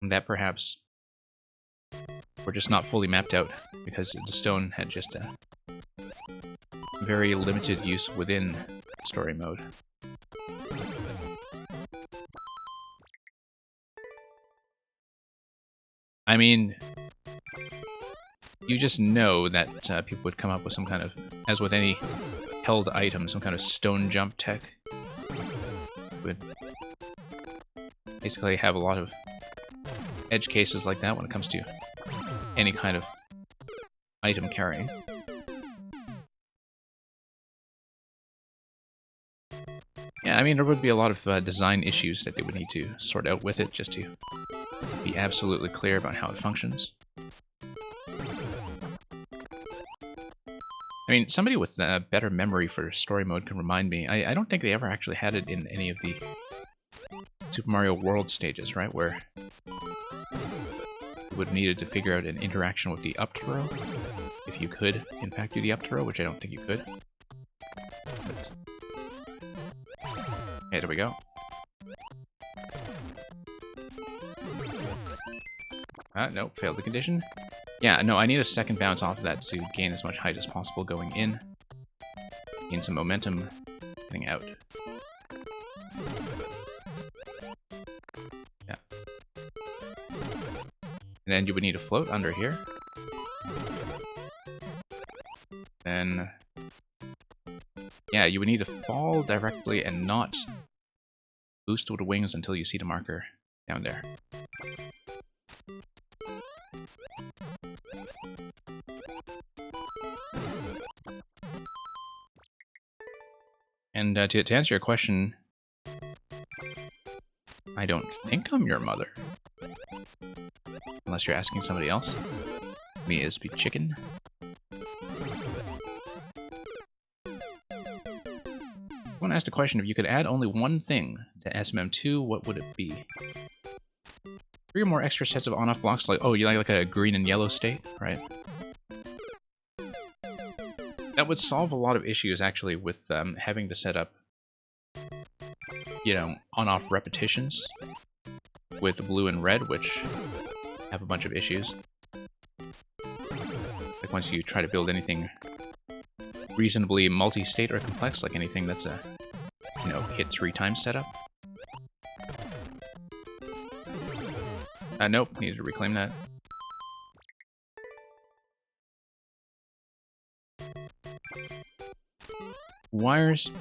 That perhaps were just not fully mapped out, because the stone had just a very limited use within story mode. I mean, you just know that people would come up with some kind of, as with any held item, some kind of stone jump tech. Would basically have a lot of edge cases like that when it comes to any kind of item carrying. Yeah, I mean, there would be a lot of design issues that they would need to sort out with it, just to be absolutely clear about how it functions. I mean, somebody with better memory for story mode can remind me. I don't think they ever actually had it in any of the Super Mario World stages, right? Where you would have needed to figure out an interaction with the up throw, if you could, in fact, do the up throw, which I don't think you could. But... okay, there we go. No, failed the condition. Yeah, no, I need a second bounce off of that to gain as much height as possible going in. Gain some momentum getting out. Yeah. And then you would need to float under here. Then... yeah, you would need to fall directly and not boost with the wings until you see the marker down there. And to answer your question, I don't think I'm your mother. Unless you're asking somebody else. Me is be chicken. I want to ask the question, if you could add only one thing to SMM2, what would it be? 3 or more extra sets of on-off blocks, like, oh, you like a green and yellow state, right? That would solve a lot of issues, actually, with having to set up, you know, on-off repetitions with blue and red, which have a bunch of issues. Like, once you try to build anything reasonably multi-state or complex, like anything that's a, hit 3 times setup. Nope, needed to reclaim that. Wires.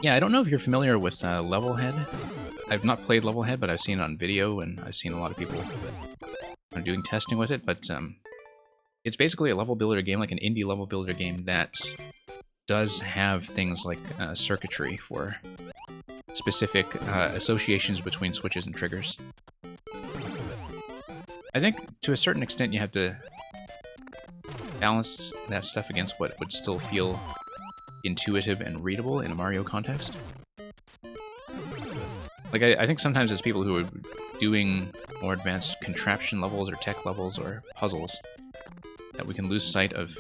Yeah, I don't know if you're familiar with Levelhead. I've not played Levelhead, but I've seen it on video, and I've seen a lot of people doing testing with it, but it's basically a level builder game, like an indie level builder game that does have things like circuitry for specific associations between switches and triggers. I think to a certain extent you have to balance that stuff against what would still feel intuitive and readable in a Mario context. Like, I think sometimes as people who are doing more advanced contraption levels or tech levels or puzzles, that we can lose sight of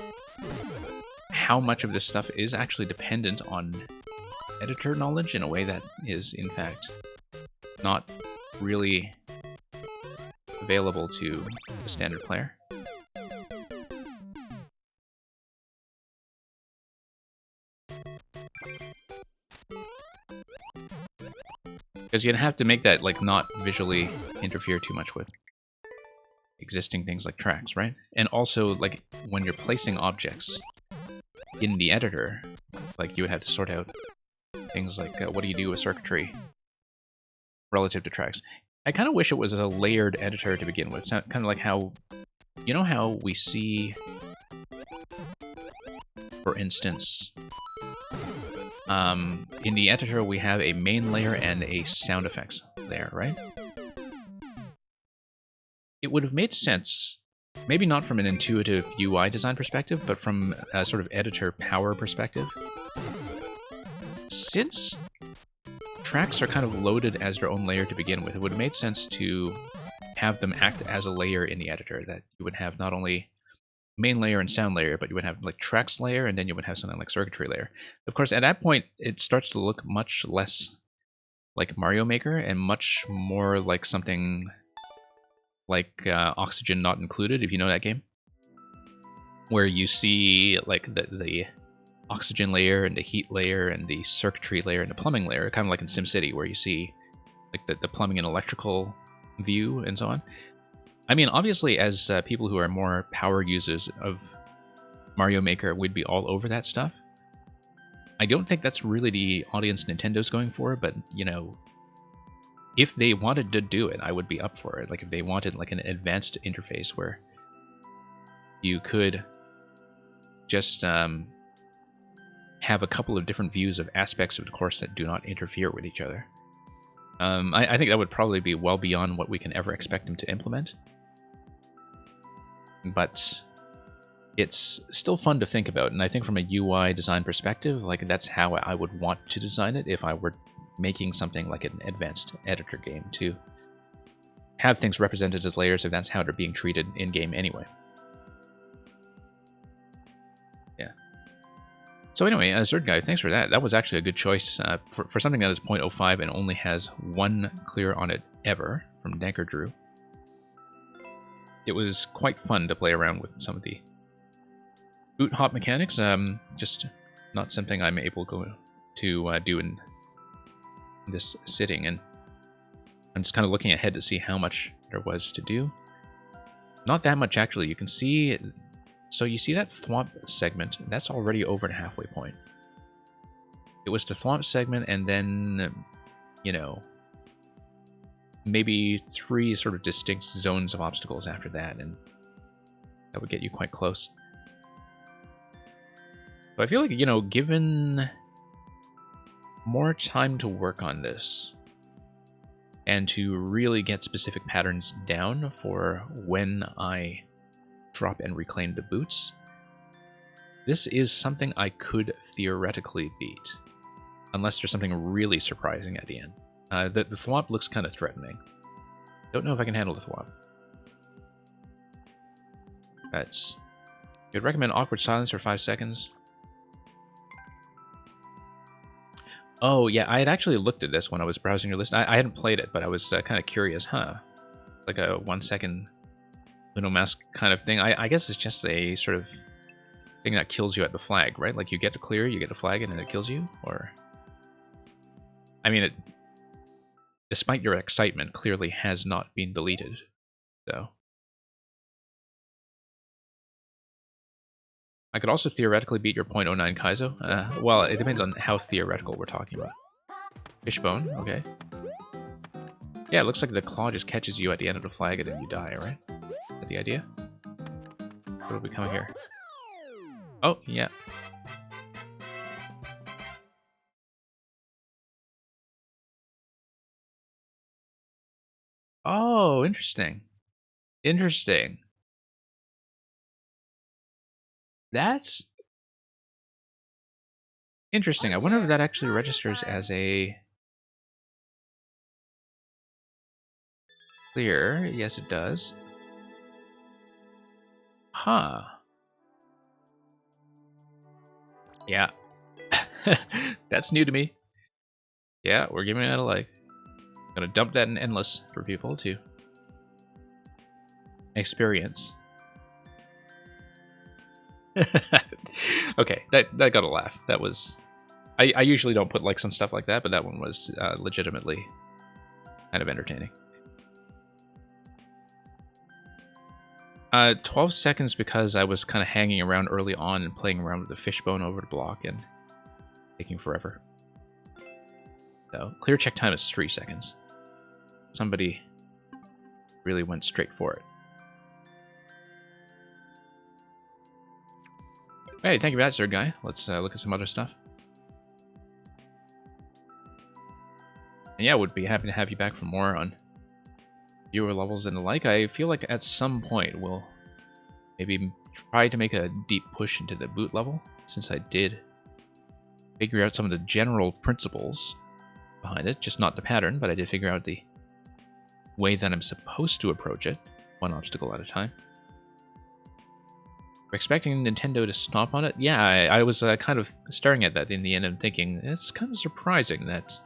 how much of this stuff is actually dependent on editor knowledge in a way that is, in fact, not really available to the standard player. Because you'd have to make that, like, not visually interfere too much with existing things like tracks, right? And also, like, when you're placing objects in the editor, like, you would have to sort out things like, what do you do with circuitry relative to tracks? I kind of wish it was a layered editor to begin with. It's kind of like how, you know how we see, for instance, in the editor we have a main layer and a sound effects layer, right? It would have made sense, maybe not from an intuitive UI design perspective, but from a sort of editor power perspective. Since tracks are kind of loaded as their own layer to begin with, it would have made sense to have them act as a layer in the editor, that you would have not only main layer and sound layer, but you would have like tracks layer, and then you would have something like circuitry layer. Of course, at that point, it starts to look much less like Mario Maker and much more like something like Oxygen Not Included, if you know that game, where you see like the oxygen layer and the heat layer and the circuitry layer and the plumbing layer, kind of like in SimCity, where you see like the plumbing and electrical view and so on. I mean, obviously, as people who are more power users of Mario Maker, we'd be all over that stuff. I don't think that's really the audience Nintendo's going for, but, you know, if they wanted to do it, I would be up for it. Like, if they wanted, like, an advanced interface where you could just have a couple of different views of aspects of the course that do not interfere with each other. I think that would probably be well beyond what we can ever expect them to implement. But it's still fun to think about, and I think from a UI design perspective, like, that's how I would want to design it if I were making something like an advanced editor game, to have things represented as layers if that's how they're being treated in-game anyway. Yeah. So anyway, Zerd Guy, thanks for that. That was actually a good choice for something that is 0.05 and only has one clear on it ever, from Danker Drew. It was quite fun to play around with some of the boot hop mechanics. Just not something I'm able to do in this sitting, and I'm just kind of looking ahead to see how much there was to do. Not that much, actually. You can see, so you see that thwomp segment, that's already over the halfway point. It was the thwomp segment, and then, you know, maybe 3 sort of distinct zones of obstacles after that, and that would get you quite close. So I feel like, you know, given more time to work on this, and to really get specific patterns down for when I drop and reclaim the boots, this is something I could theoretically beat, unless there's something really surprising at the end. The thwomp looks kind of threatening. Don't know if I can handle the thwomp. That's... You'd recommend awkward silence for 5 seconds? Oh, yeah, I had actually looked at this when I was browsing your list. I hadn't played it, but I was kind of curious, like a 1 second Uno Mask kind of thing. I guess it's just a sort of thing that kills you at the flag, right? Like you get to clear, you get a flag, and then it kills you? Or... I mean, it, despite your excitement, clearly has not been deleted, so... I could also theoretically beat your .09 Kaizo. Well, it depends on how theoretical we're talking about. Fishbone, okay. Yeah, it looks like the claw just catches you at the end of the flag and then you die, right? Is that the idea? What are we coming here? Oh, yeah. Oh, interesting. Interesting. That's interesting. I wonder if that actually registers as a clear. Yes, it does. Huh. Yeah. That's new to me. Yeah, we're giving that a like. Gonna dump that in endless for people to experience. Okay, that got a laugh. That was... I usually don't put likes on stuff like that, but that one was legitimately kind of entertaining. 12 seconds because I was kind of hanging around early on and playing around with the fishbone over the block and taking forever. So, clear check time is 3 seconds. Somebody really went straight for it. Hey, thank you for that, Third Guy. Let's look at some other stuff. And yeah, would be happy to have you back for more on viewer levels and the like. I feel like at some point we'll maybe try to make a deep push into the boot level, since I did figure out some of the general principles behind it, just not the pattern, but I did figure out the way that I'm supposed to approach it, one obstacle at a time. We're expecting Nintendo to stomp on it? Yeah, I was kind of staring at that in the end and thinking, it's kind of surprising that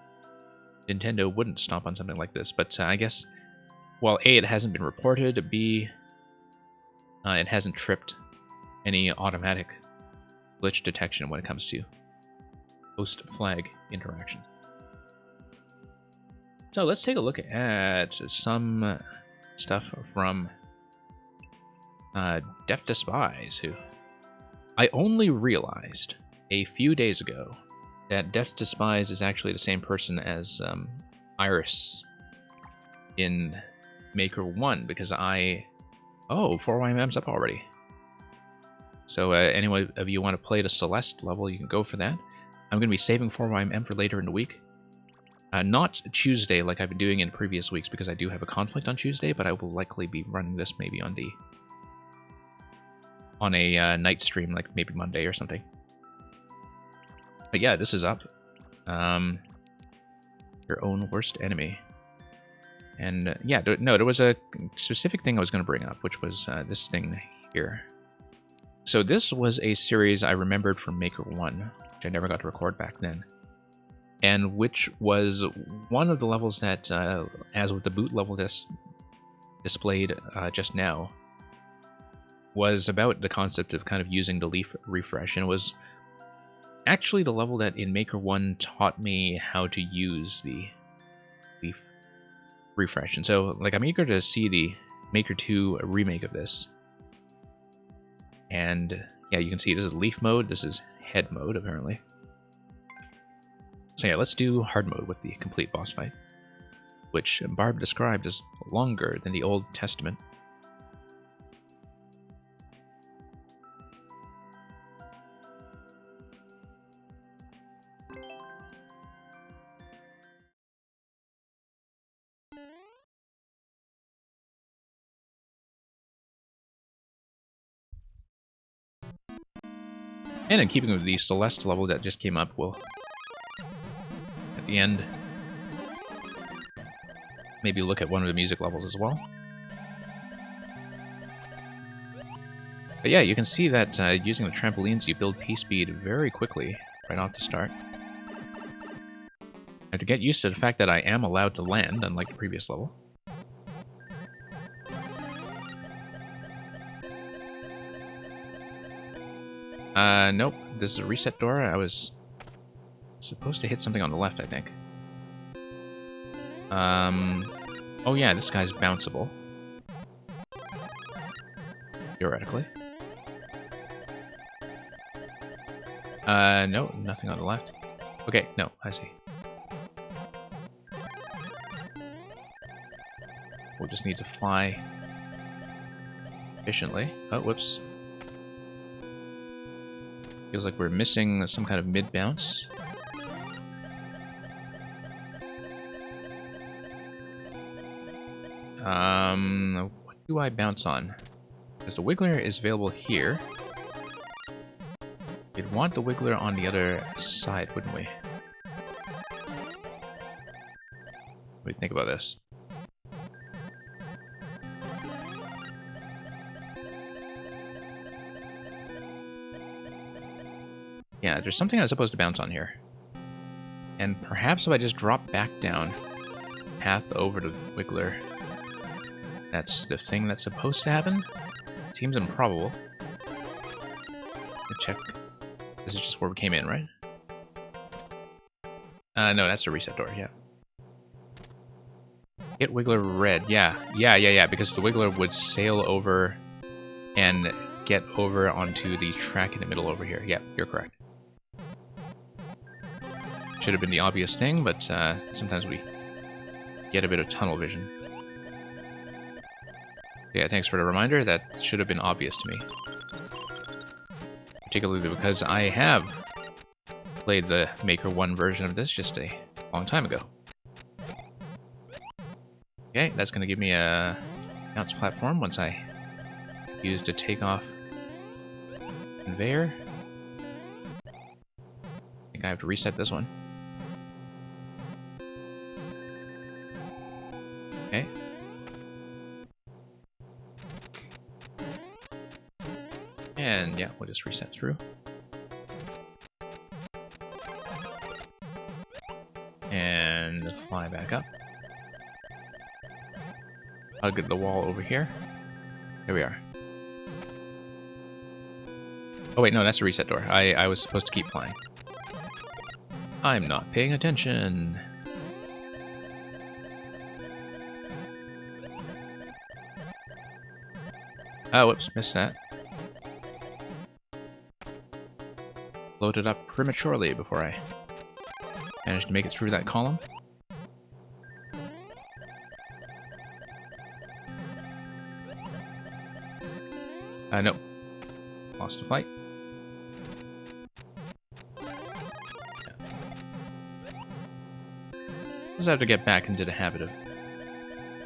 Nintendo wouldn't stomp on something like this, but I guess, while A, it hasn't been reported, B, it hasn't tripped any automatic glitch detection when it comes to post-flag interactions. So let's take a look at some stuff from Death Despise, who I only realized a few days ago that Death Despise is actually the same person as Iris in Maker 1, because Oh, 4YMM's up already. So any of you want to play the Celeste level, you can go for that. I'm going to be saving 4YMM for later in the week. Not Tuesday like I've been doing in previous weeks, because I do have a conflict on Tuesday, but I will likely be running this maybe on a night stream, like maybe Monday or something. But yeah, this is up. Your own worst enemy. And yeah, no, there was a specific thing I was going to bring up, which was this thing here. So this was a series I remembered from Maker 1, which I never got to record back then. And which was one of the levels that, as with the boot level displayed just now, was about the concept of kind of using the leaf refresh, and it was actually the level that in Maker 1 taught me how to use the leaf refresh. And so, like, I'm eager to see the Maker 2 remake of this. And yeah, you can see this is leaf mode, this is head mode, apparently. So yeah, let's do hard mode with the complete boss fight, which Barb described as longer than the Old Testament. And in keeping with the Celeste level that just came up, we'll, at the end, maybe look at one of the music levels as well. But yeah, you can see that using the trampolines, you build P-speed very quickly, right off the start. I have to get used to the fact that I am allowed to land, unlike the previous level. Nope. This is a reset door. I was supposed to hit something on the left, I think. Oh yeah, this guy's bounceable. Theoretically. No, nothing on the left. Okay, no, I see. We'll just need to fly efficiently. Oh, whoops. Feels like we're missing some kind of mid-bounce. What do I bounce on? Because the Wiggler is available here. We'd want the Wiggler on the other side, wouldn't we? What do you think about this? Yeah, there's something I was supposed to bounce on here. And perhaps if I just drop back down, path over to Wiggler, that's the thing that's supposed to happen? It seems improbable. Check. This is just where we came in, right? No, that's the reset door, yeah. Hit Wiggler red, yeah, because the Wiggler would sail over and get over onto the track in the middle over here. Yeah, you're correct. Should have been the obvious thing, but sometimes we get a bit of tunnel vision. Yeah, thanks for the reminder. That should have been obvious to me. Particularly because I have played the Maker 1 version of this just a long time ago. Okay, that's going to give me a bounce platform once I use the takeoff conveyor. I think I have to reset this one. Okay. And yeah, we'll just reset through. And fly back up. I'll get the wall over here. Here we are. Oh wait, no, that's a reset door. I was supposed to keep flying. I'm not paying attention. Oh, whoops, missed that. Loaded up prematurely before I managed to make it through that column. Nope. Lost a flight. Yeah. Just have to get back into the habit of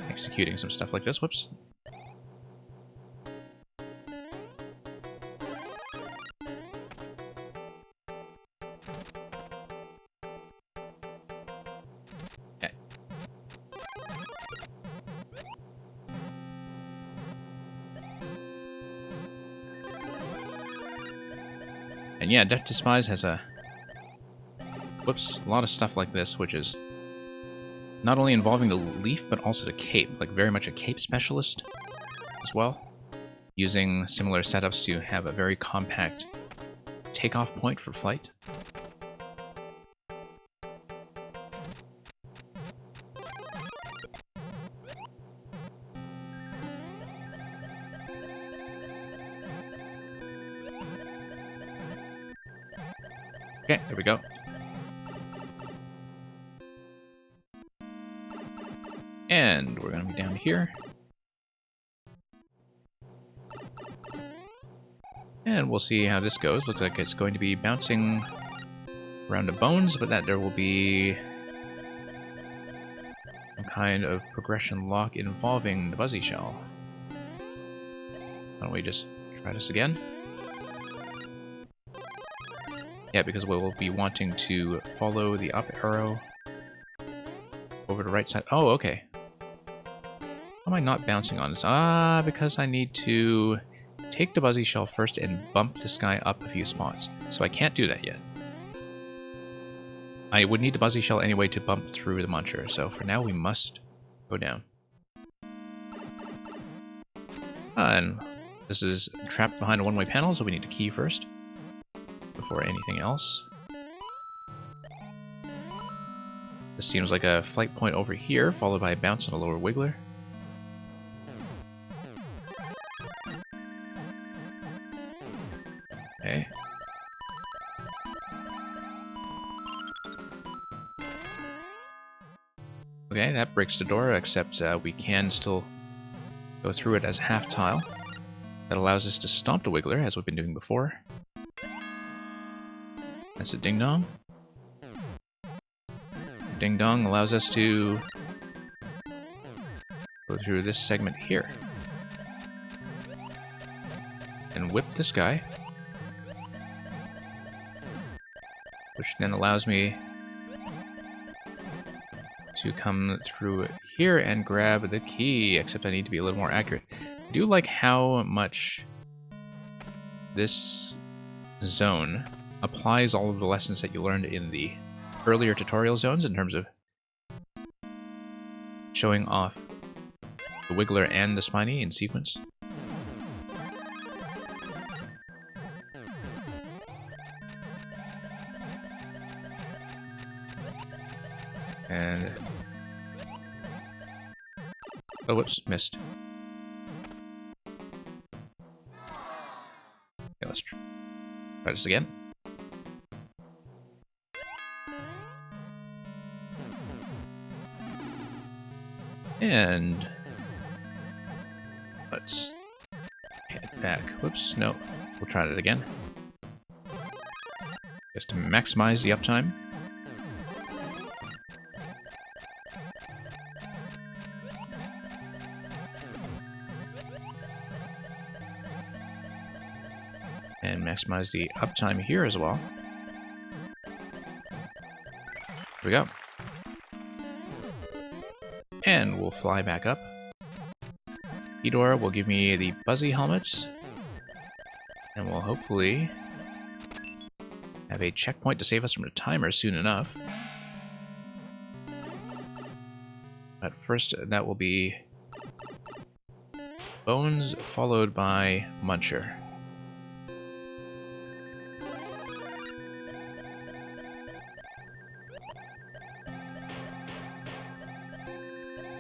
executing some stuff like this. Whoops. And yeah, Death to Spies has a lot of stuff like this, which is not only involving the leaf, but also the cape, like very much a cape specialist as well, using similar setups to have a very compact takeoff point for flight. Okay, there we go. And we're going to be down here. And we'll see how this goes. Looks like it's going to be bouncing around the bones, but that there will be some kind of progression lock involving the Buzzy Shell. Why don't we just try this again? Yeah, because we'll be wanting to follow the up arrow over the right side. Oh, okay. How am I not bouncing on this? Ah, because I need to take the Buzzy Shell first and bump this guy up a few spots. So I can't do that yet. I would need the Buzzy Shell anyway to bump through the Muncher, so for now we must go down. And this is trapped behind a one-way panel, so we need to key first. before anything else. This seems like a flight point over here, followed by a bounce on a lower wiggler. Okay. Okay, that breaks the door, except we can still go through it as half tile. That allows us to stomp the wiggler, as we've been doing before. That's a ding-dong. Ding-dong allows us to go through this segment here. And whip this guy. Which then allows me to come through here and grab the key, except I need to be a little more accurate. I do like how much this zone applies all of the lessons that you learned in the earlier tutorial zones in terms of showing off the wiggler and the spiny in sequence. And oh, whoops, missed. Okay, let's try this again. And let's head back. Whoops, no. We'll try that again. Just to maximize the uptime. And maximize the uptime here as well. Here we go. And we'll fly back up. Eeyore will give me the Buzzy helmets. And we'll hopefully have a checkpoint to save us from the timer soon enough. But first, that will be Bones followed by Muncher.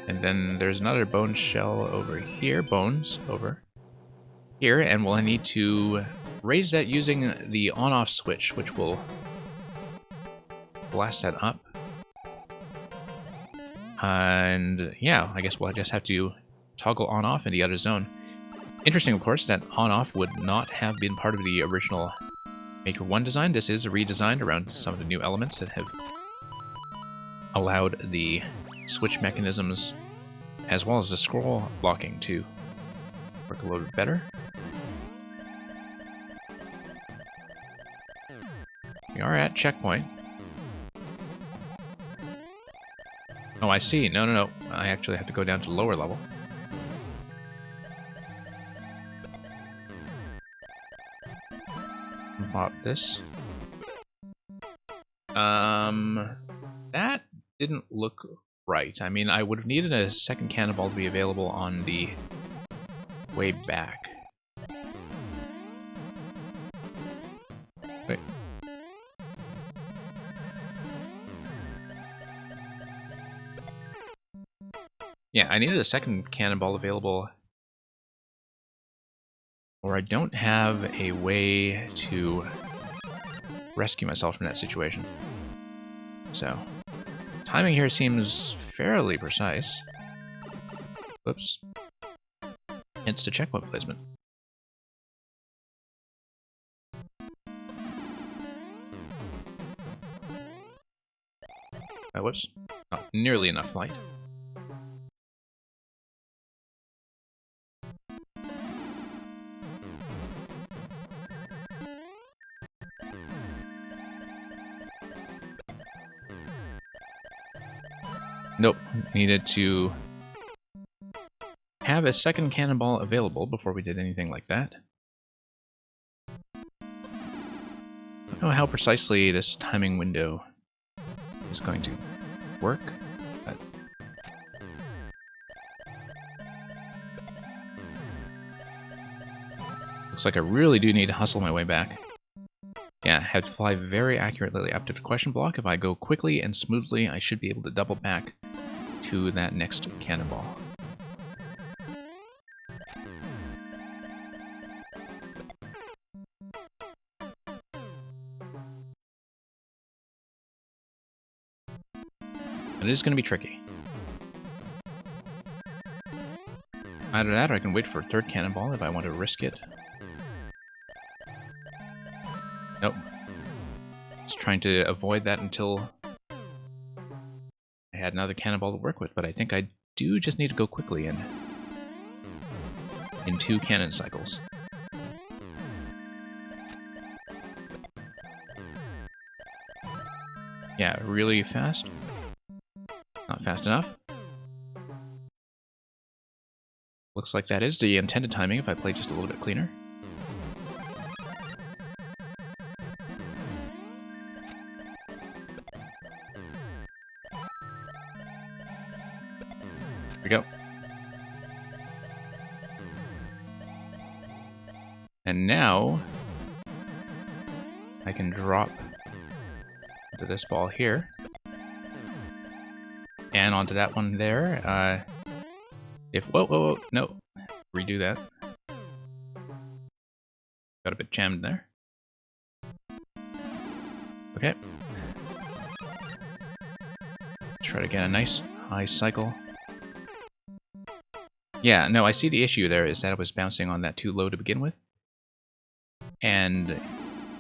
And then there's another bone shell over here, bones over here, and we'll need to raise that using the on-off switch, which will blast that up. And yeah, I guess we'll just have to toggle on-off in the other zone. Interesting, of course, that on-off would not have been part of the original Maker 1 design. This is redesigned around some of the new elements that have allowed the switch mechanisms as well as the scroll locking to work a little bit better. We are at checkpoint. Oh, I see. No. I actually have to go down to lower level. Bought this. That didn't look right. I mean, I would have needed a second cannonball to be available on the way back. Wait. Yeah, I needed a second cannonball available, or I don't have a way to rescue myself from that situation. So, timing here seems fairly precise. Whoops. Hence the checkpoint placement. Whoops. Not nearly enough light. Nope, needed to have a second cannonball available before we did anything like that. I don't know how precisely this timing window is going to work, but looks like I really do need to hustle my way back. Yeah, I have to fly very accurately up to the question block. If I go quickly and smoothly, I should be able to double back to that next cannonball. It is going to be tricky. Either that or I can wait for a third cannonball if I want to risk it. Nope. Just trying to avoid that until I had another cannonball to work with, but I think I do just need to go quickly in 2 cannon cycles. Yeah, really fast. Not fast enough. Looks like that is the intended timing if I play just a little bit cleaner. Here we go. And now I can drop into this ball here. And onto that one there. Whoa, no. Redo that. Got a bit jammed there. Okay. Try to get a nice high cycle. Yeah, no, I see the issue there is that I was bouncing on that too low to begin with. And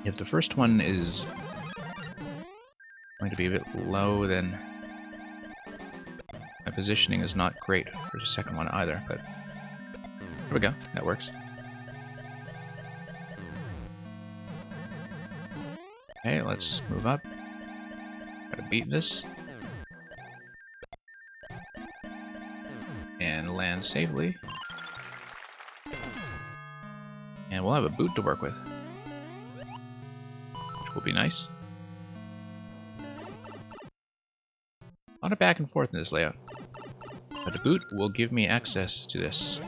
if the first one is going to be a bit low, then my positioning is not great for the second one either, but here we go, that works. Okay, let's move up. Gotta beat this. And land safely. And we'll have a boot to work with, which will be nice. A lot of back and forth in this layout. But the boot will give me access to this.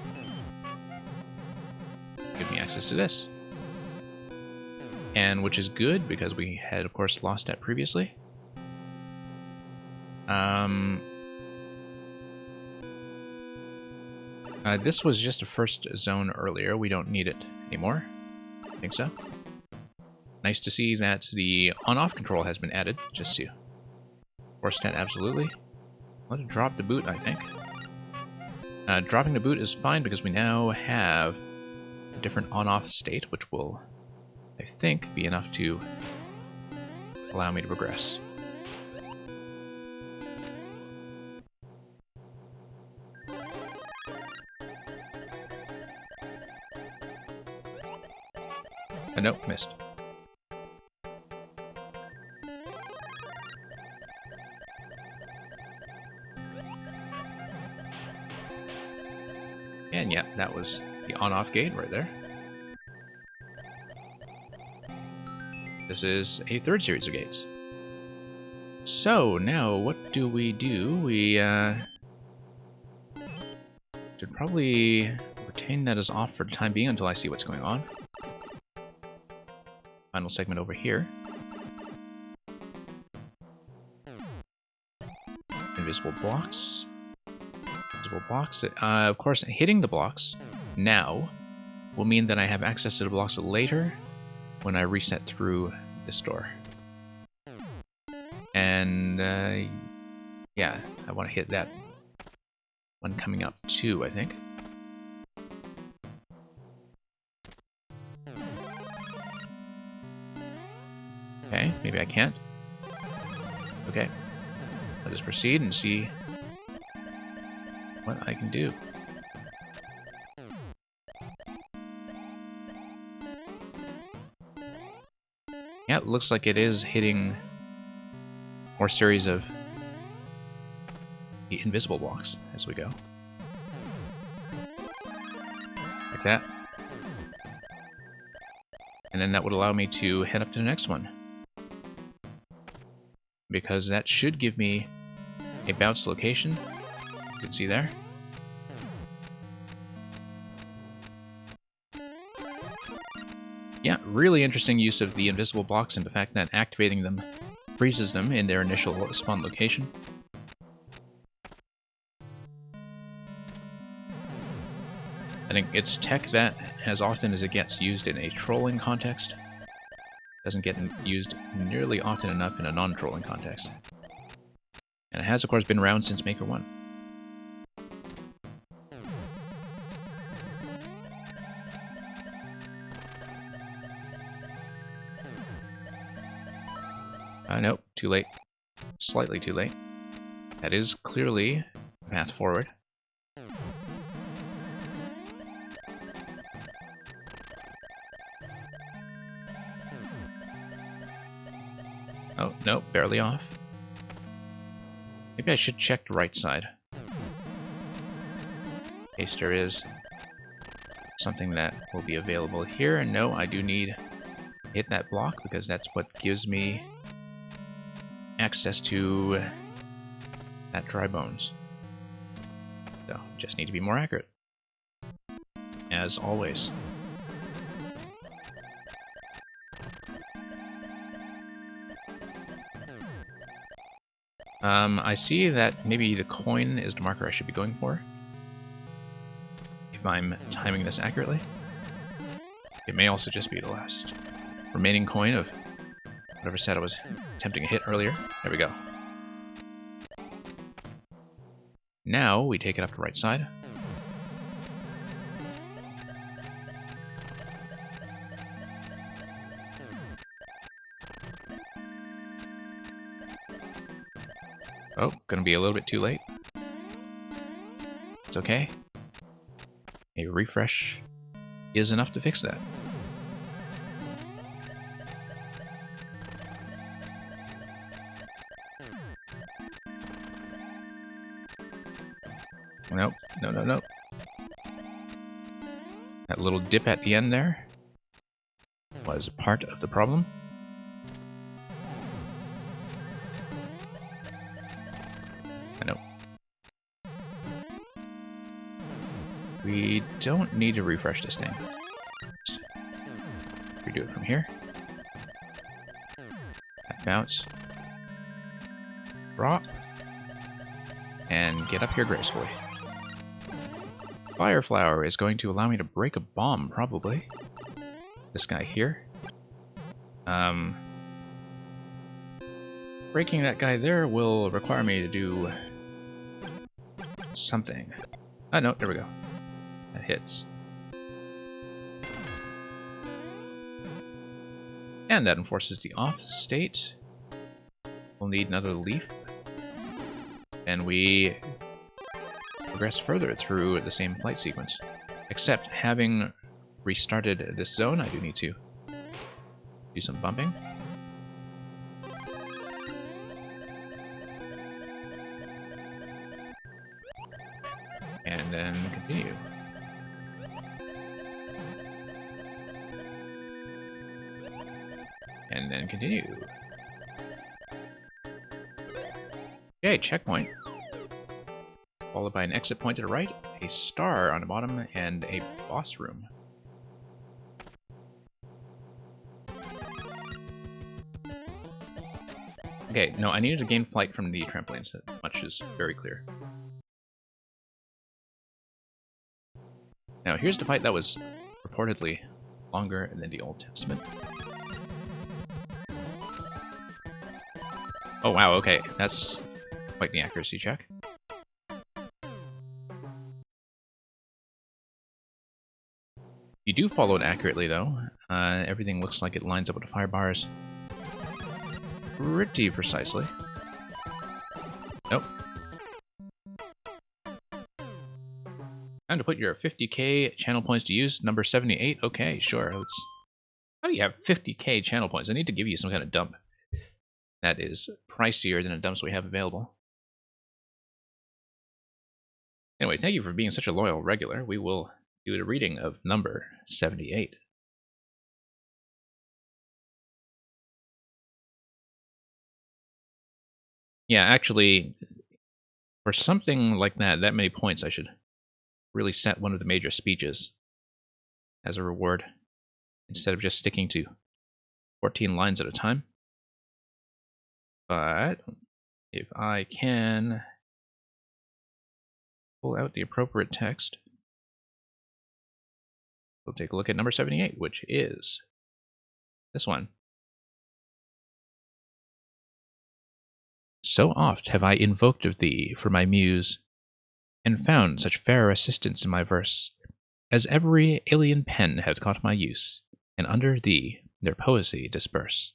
Give me access to this. And which is good, because we had, of course, lost that previously. This was just a first zone earlier. We don't need it anymore. I think so. Nice to see that the on-off control has been added, just to force that absolutely. Let it drop the boot, I think. Dropping the boot is fine because we now have a different on-off state, which will, I think, be enough to allow me to progress. Nope, missed. And yeah, that was the on-off gate right there. This is a third series of gates. So, now what do? We should probably retain that as off for the time being until I see what's going on. Final segment over here. Invisible blocks. Invisible blocks. Of course, hitting the blocks now will mean that I have access to the blocks later when I reset through this door. And, yeah, I want to hit that one coming up too, I think. Okay, maybe I can't. Okay. Let us proceed and see what I can do. Yeah, it looks like it is hitting more series of the invisible blocks as we go. Like that. And then that would allow me to head up to the next one, because that should give me a bounce location. You can see there. Yeah, really interesting use of the invisible blocks and the fact that activating them freezes them in their initial spawn location. I think it's tech that, as often as it gets used in a trolling context, doesn't get used nearly often enough in a non-trolling context. And it has, of course, been around since Maker 1. Nope, too late. Slightly too late. That is clearly the path forward. Oh, no, barely off. Maybe I should check the right side. In case there is something that will be available here. And no, I do need to hit that block because that's what gives me access to that dry bones. So, just need to be more accurate. As always. I see that maybe the coin is the marker I should be going for. If I'm timing this accurately. It may also just be the last remaining coin of whatever set I was attempting to hit earlier. There we go. Now we take it up the right side. Oh, gonna be a little bit too late. It's okay. A refresh is enough to fix that. Nope, no, no, no. That little dip at the end there was part of the problem. I know. We don't need to refresh this thing. Just redo it from here. Bounce. Drop. And get up here gracefully. Fire Flower is going to allow me to break a bomb, probably. This guy here. Breaking that guy there will require me to do something. Oh, no, there we go. That hits. And that enforces the off state. We'll need another leaf. And we progress further through the same flight sequence. Except, having restarted this zone, I do need to do some bumping. And then continue. And then continue. Okay, checkpoint. Followed by an exit point to the right, a star on the bottom, and a boss room. Okay, no, I needed to gain flight from the trampolines. That much is very clear. Now, here's the fight that was reportedly longer than the Old Testament. Oh, wow, okay. That's quite the accuracy check. You do follow it accurately, though. Everything looks like it lines up with the fire bars pretty precisely. Nope. Time to put your 50k channel points to use. Number 78. Okay, sure. How do you have 50k channel points? I need to give you some kind of dump that is pricier than the dumps we have available. Anyway, thank you for being such a loyal regular. We will do a reading of number 78. Yeah, actually, for something like that many points, I should really set one of the major speeches as a reward. instead of just sticking to 14 lines at a time. But if I can pull out the appropriate text, we'll take a look at number 78, which is this one. So oft have I invoked of thee for my muse, and found such fair assistance in my verse, as every alien pen hath caught my use, and under thee their poesy disperse.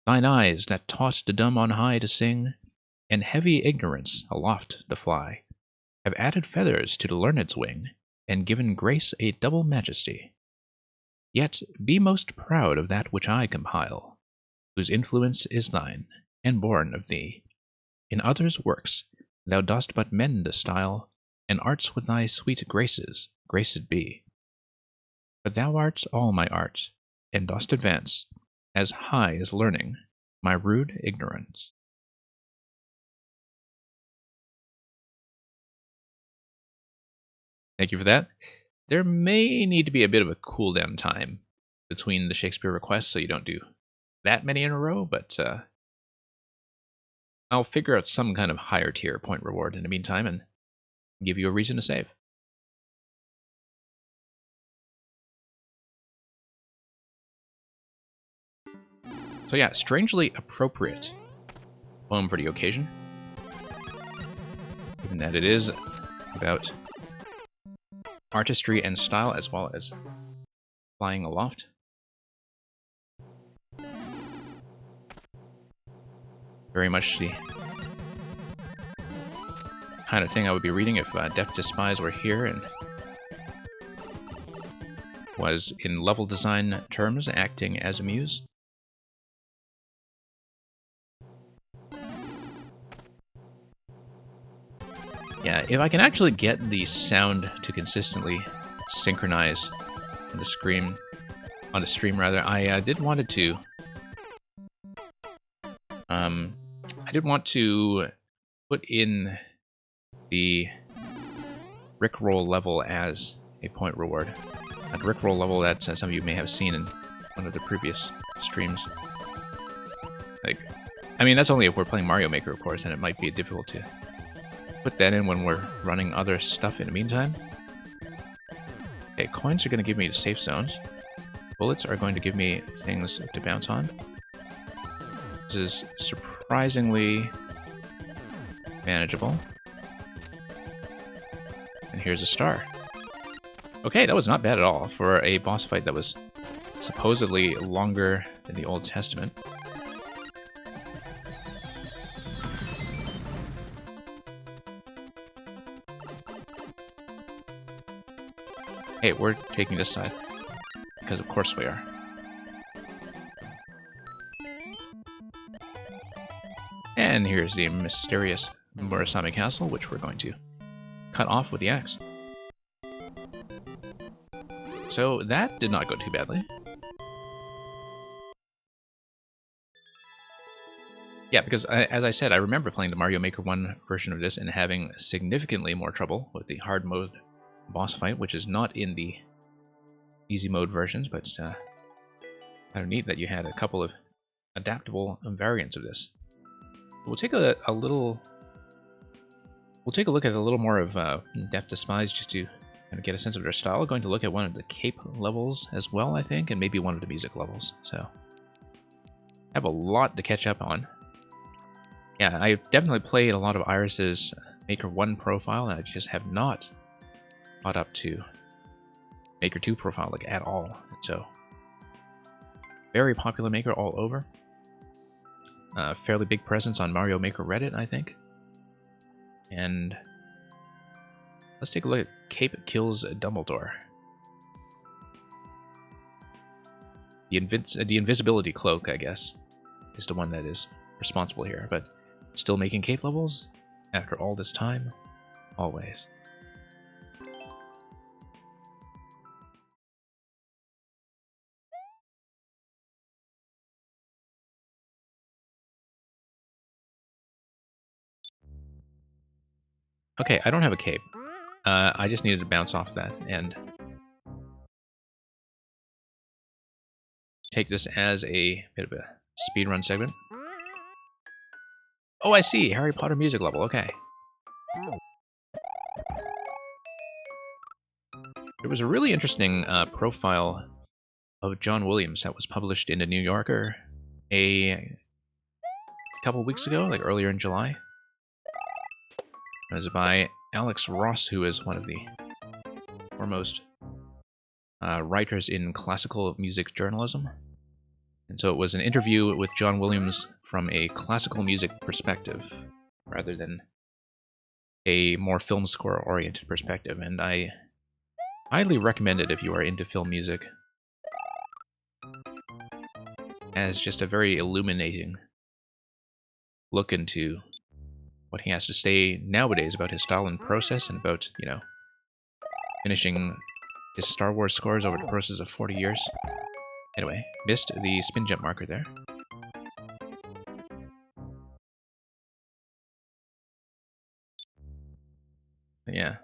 Thine eyes that toss the dumb on high to sing, and heavy ignorance aloft to fly, have added feathers to the learned's wing, and given grace a double majesty. Yet be most proud of that which I compile, whose influence is thine, and born of thee. In others' works thou dost but mend the style, and arts with thy sweet graces graced be. But thou art all my art, and dost advance, as high as learning, my rude ignorance. Thank you for that. There may need to be a bit of a cooldown time between the Shakespeare requests so you don't do that many in a row, but I'll figure out some kind of higher tier point reward in the meantime and give you a reason to save. So yeah, strangely appropriate poem for the occasion, given that it is about artistry and style as well as flying aloft. Very much the kind of thing I would be reading if Death Despise were here and was, in level design terms, acting as a muse. Yeah, if I can actually get the sound to consistently synchronize on the stream, I did wanted to. I did want to put in the Rickroll level as a point reward. That Rickroll level that some of you may have seen in one of the previous streams. Like, I mean, that's only if we're playing Mario Maker, of course, and it might be difficult to put that in when we're running other stuff in the meantime. Okay, coins are going to give me the safe zones. Bullets are going to give me things to bounce on. This is surprisingly manageable. And here's a star. Okay, that was not bad at all for a boss fight that was supposedly longer than the Old Testament. Hey, we're taking this side. Because of course we are. And here's the mysterious Murasame Castle, which we're going to cut off with the axe. So that did not go too badly. Yeah, because as I said, I remember playing the Mario Maker 1 version of this and having significantly more trouble with the hard mode boss fight, which is not in the easy mode versions, but it's kind of neat that you had a couple of adaptable variants of this. We'll take a little. We'll take a look at a little more of Death Despise just to kind of get a sense of their style. Going to look at one of the cape levels as well, I think, and maybe one of the music levels. So I have a lot to catch up on. Yeah, I definitely played a lot of Iris's Maker 1 profile, and I just have not caught up to Maker 2 profile like at all. So very popular Maker all over. Fairly big presence on Mario Maker Reddit, I think. And let's take a look at Cape Kills Dumbledore. The invisibility cloak, I guess, is the one that is responsible here, but still making cape levels after all this time? Always. Okay, I don't have a cape. I just needed to bounce off that, and take this as a bit of a speedrun segment. Oh, I see. Harry Potter music level. Okay. There was a really interesting profile of John Williams that was published in the New Yorker a couple weeks ago, like earlier in July. It was by Alex Ross, who is one of the foremost writers in classical music journalism. And so it was an interview with John Williams from a classical music perspective, rather than a more film score-oriented perspective. And I highly recommend it if you are into film music, as just a very illuminating look into what he has to say nowadays about his style and process, and about, you know, finishing his Star Wars scores over the process of 40 years. Anyway, missed the spin jump marker there. But yeah.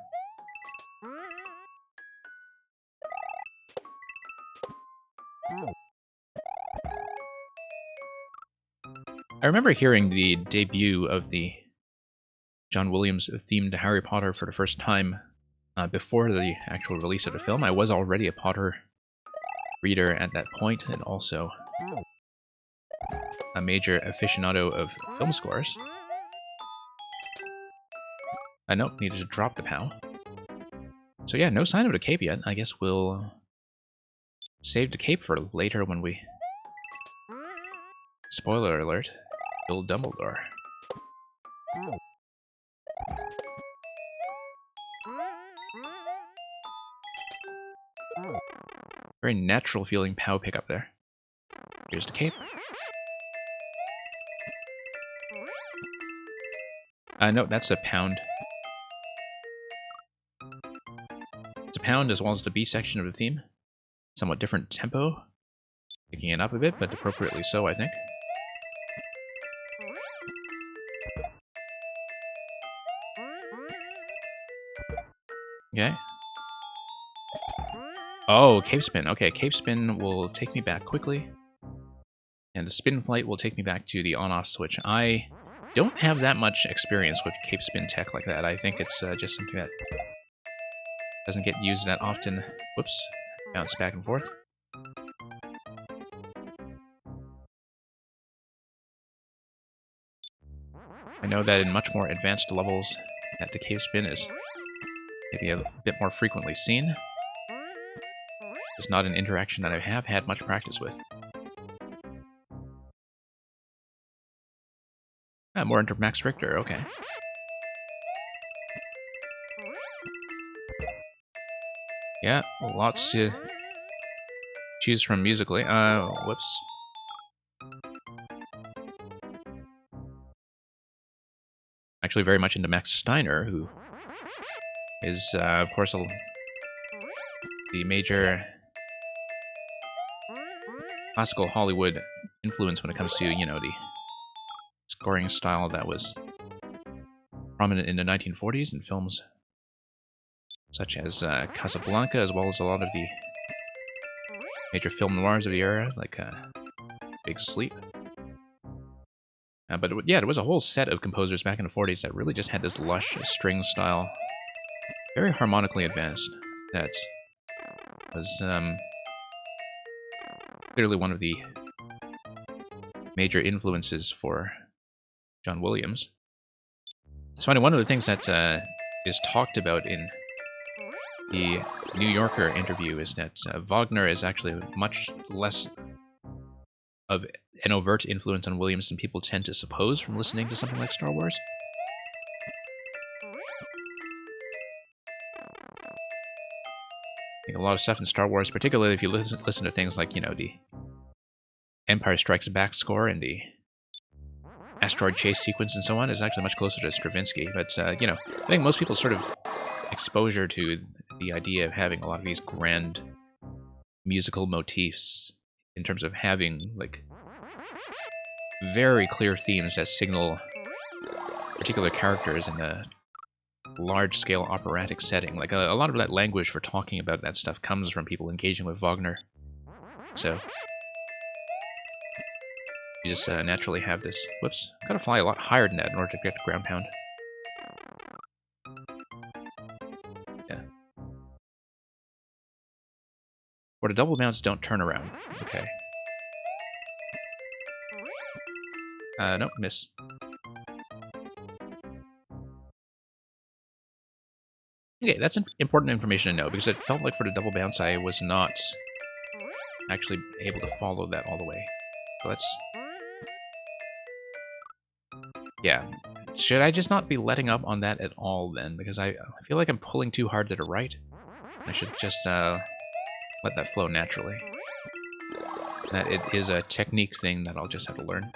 I remember hearing the debut of the John Williams themed Harry Potter for the first time before the actual release of the film. I was already a Potter reader at that point, and also a major aficionado of film scores. Nope, needed to drop the POW. So yeah, no sign of the cape yet. I guess we'll save the cape for later when we... Spoiler alert, kill Dumbledore. Very natural feeling POW pickup there. Here's the cape. No, that's a pound. It's a pound as well as the B section of the theme. Somewhat different tempo. Picking it up a bit, but appropriately so, I think. Okay. Oh, cape spin. Okay, cape spin will take me back quickly. And the spin flight will take me back to the on-off switch. I don't have that much experience with cape spin tech like that. I think it's just something that doesn't get used that often. Whoops. Bounce back and forth. I know that in much more advanced levels that the cape spin is maybe a bit more frequently seen. It's not an interaction that I have had much practice with. More into Max Richter, okay. Yeah, lots to choose from musically. Whoops. Actually very much into Max Steiner, who is, of course, the major classical Hollywood influence when it comes to, you know, the scoring style that was prominent in the 1940s in films such as Casablanca, as well as a lot of the major film noirs of the era, like Big Sleep. But yeah, there was a whole set of composers back in the 40s that really just had this lush string style, very harmonically advanced, that was clearly one of the major influences for John Williams. It's funny, one of the things that is talked about in the New Yorker interview is that Wagner is actually much less of an overt influence on Williams than people tend to suppose from listening to something like Star Wars. I think a lot of stuff in Star Wars, particularly if you listen to things like, you know, the Empire Strikes Back score and the asteroid chase sequence and so on, is actually much closer to Stravinsky. But, you know, I think most people's sort of exposure to the idea of having a lot of these grand musical motifs in terms of having, like, very clear themes that signal particular characters in a large-scale operatic setting. Like, a lot of that language for talking about that stuff comes from people engaging with Wagner. So, You just naturally have this. Whoops. Gotta fly a lot higher than that in order to get to ground pound. Yeah. Or the double bounce, don't turn around. Okay. Nope, miss. Okay, that's important information to know, because it felt like for the double bounce I was not actually able to follow that all the way. So let's... Yeah. Should I just not be letting up on that at all, then? Because I feel like I'm pulling too hard to the right. I should just let that flow naturally. That it is a technique thing that I'll just have to learn.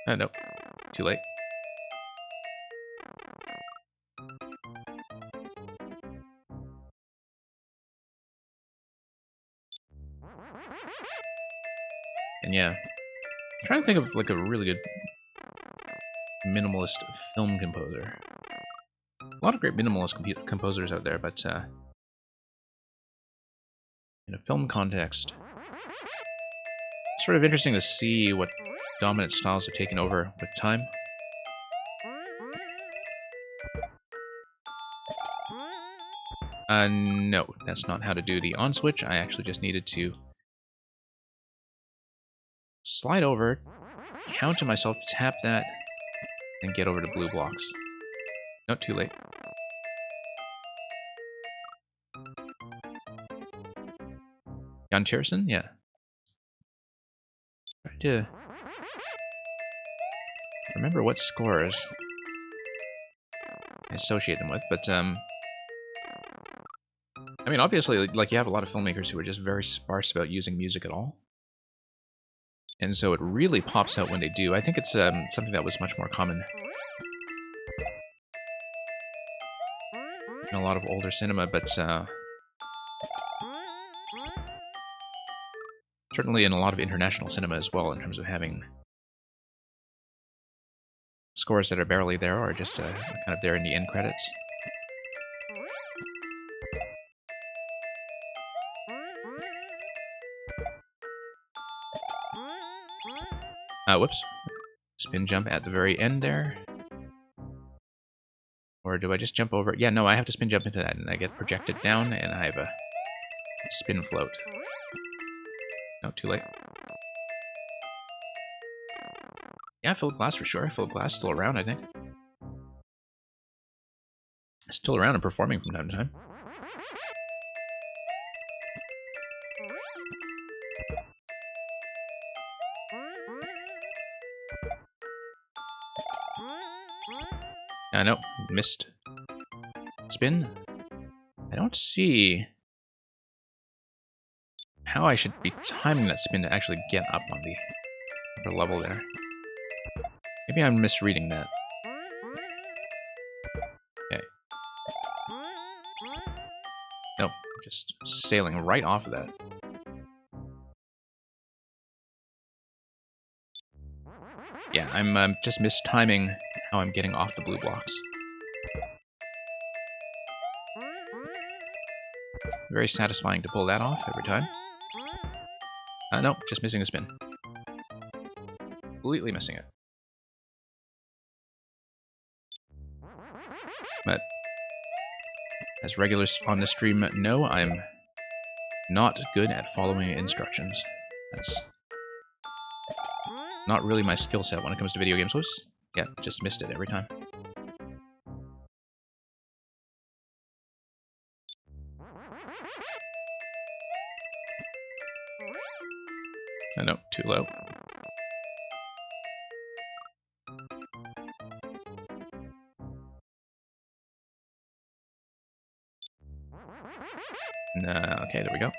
Nope. Too late. And yeah. I'm trying to think of like a really good minimalist film composer. A lot of great minimalist composers out there, but in a film context, it's sort of interesting to see what dominant styles have taken over with time. No, that's not how to do the on switch. I actually just needed to slide over, counter myself to tap that, and get over to blue blocks. No, too late. Jan Cherson? Yeah. Try to remember what scores I associate them with, but I mean, obviously, like, you have a lot of filmmakers who are just very sparse about using music at all. And so it really pops out when they do. I think it's something that was much more common in a lot of older cinema, but certainly in a lot of international cinema as well, in terms of having scores that are barely there or just kind of there in the end credits. Whoops. Spin jump at the very end there. Or do I just jump over? Yeah, no, I have to spin jump into that, and I get projected down, and I have a spin float. No, too late. Yeah, Philip Glass for sure. Philip Glass still around, I think. Still around and performing from time to time. No, missed. Spin? I don't see how I should be timing that spin to actually get up on the upper level there. Maybe I'm misreading that. Okay. Nope, just sailing right off of that. Yeah, I'm just mistiming how I'm getting off the blue blocks. Very satisfying to pull that off every time. Nope, just missing a spin. Completely missing it. But as regulars on the stream know, I'm not good at following instructions. That's not really my skill set when it comes to video games. Whoops. Yeah, just missed it every time. No, too low. Okay, there we go.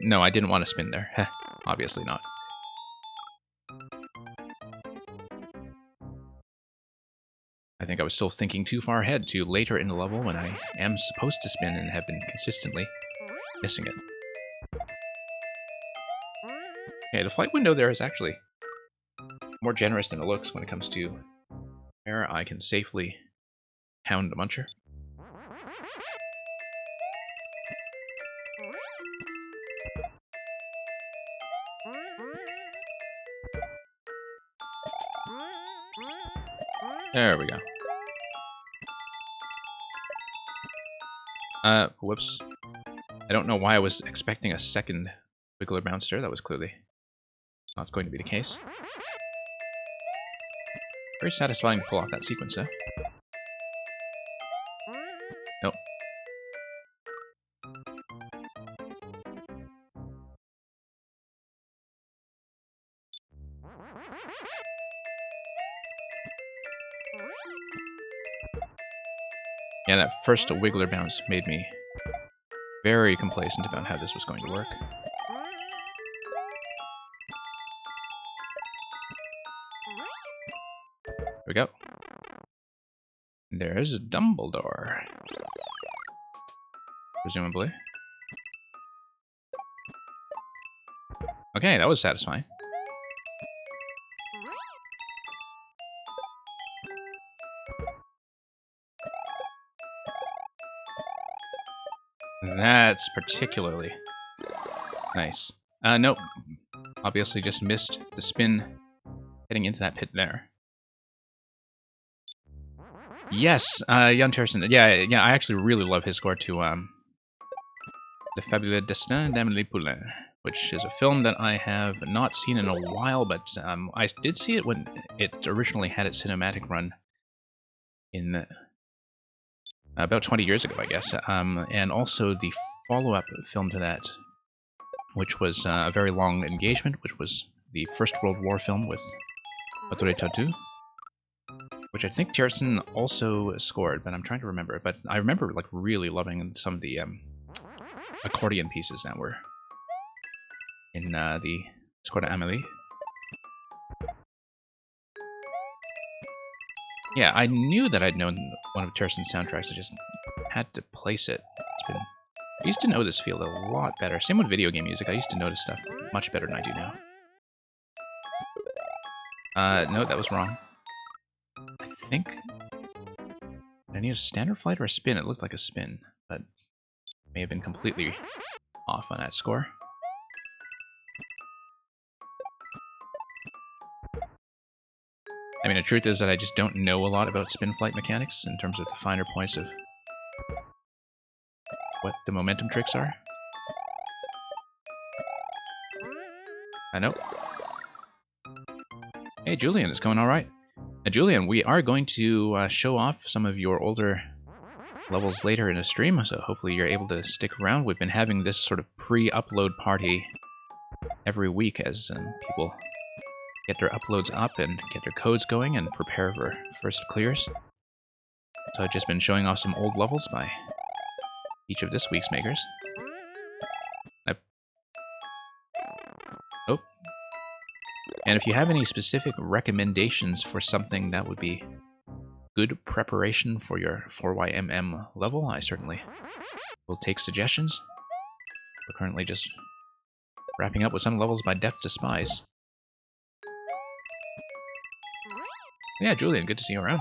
No, I didn't want to spin there. Obviously not. I think I was still thinking too far ahead to later in the level when I am supposed to spin and have been consistently missing it. Okay, the flight window there is actually more generous than it looks when it comes to where I can safely pound the muncher. There we go. Whoops. I don't know why I was expecting a second wiggler bounce there. That was clearly not going to be the case. Very satisfying to pull off that sequence, though. Nope. Yeah, that first wiggler bounce made me very complacent about how this was going to work. There we go. There's Dumbledore. Presumably. Okay, that was satisfying. That's particularly nice. Nope. Obviously just missed the spin heading into that pit there. Yes, Jan Tersen. Yeah, I actually really love his score to Le Fabuleux Destin d'Amélie Poulain, which is a film that I have not seen in a while, but I did see it when it originally had its cinematic run in about 20 years ago, I guess. And also the follow-up film to that, which was A Very Long Engagement, which was the First World War film with Audrey Tautou, which I think Tiersen also scored, but I'm trying to remember. But I remember like really loving some of the accordion pieces that were in the score to Amélie. Yeah, I knew that I'd known one of Tiersen's soundtracks. I just had to place it. I used to know this field a lot better. Same with video game music. I used to notice stuff much better than I do now. No, that was wrong. I think... Did I need a standard flight or a spin? It looked like a spin, but may have been completely off on that score. I mean, the truth is that I just don't know a lot about spin flight mechanics in terms of the finer points of what the momentum tricks are. I know. Hey, Julian, it's going all right. Julian, we are going to show off some of your older levels later in the stream, so hopefully you're able to stick around. We've been having this sort of pre-upload party every week as people get their uploads up and get their codes going and prepare for first clears. So I've just been showing off some old levels by each of this week's makers. Oh. And if you have any specific recommendations for something that would be good preparation for your 4YMM level, I certainly will take suggestions. We're currently just wrapping up with some levels by Death to Spies. Yeah, Julian, good to see you around.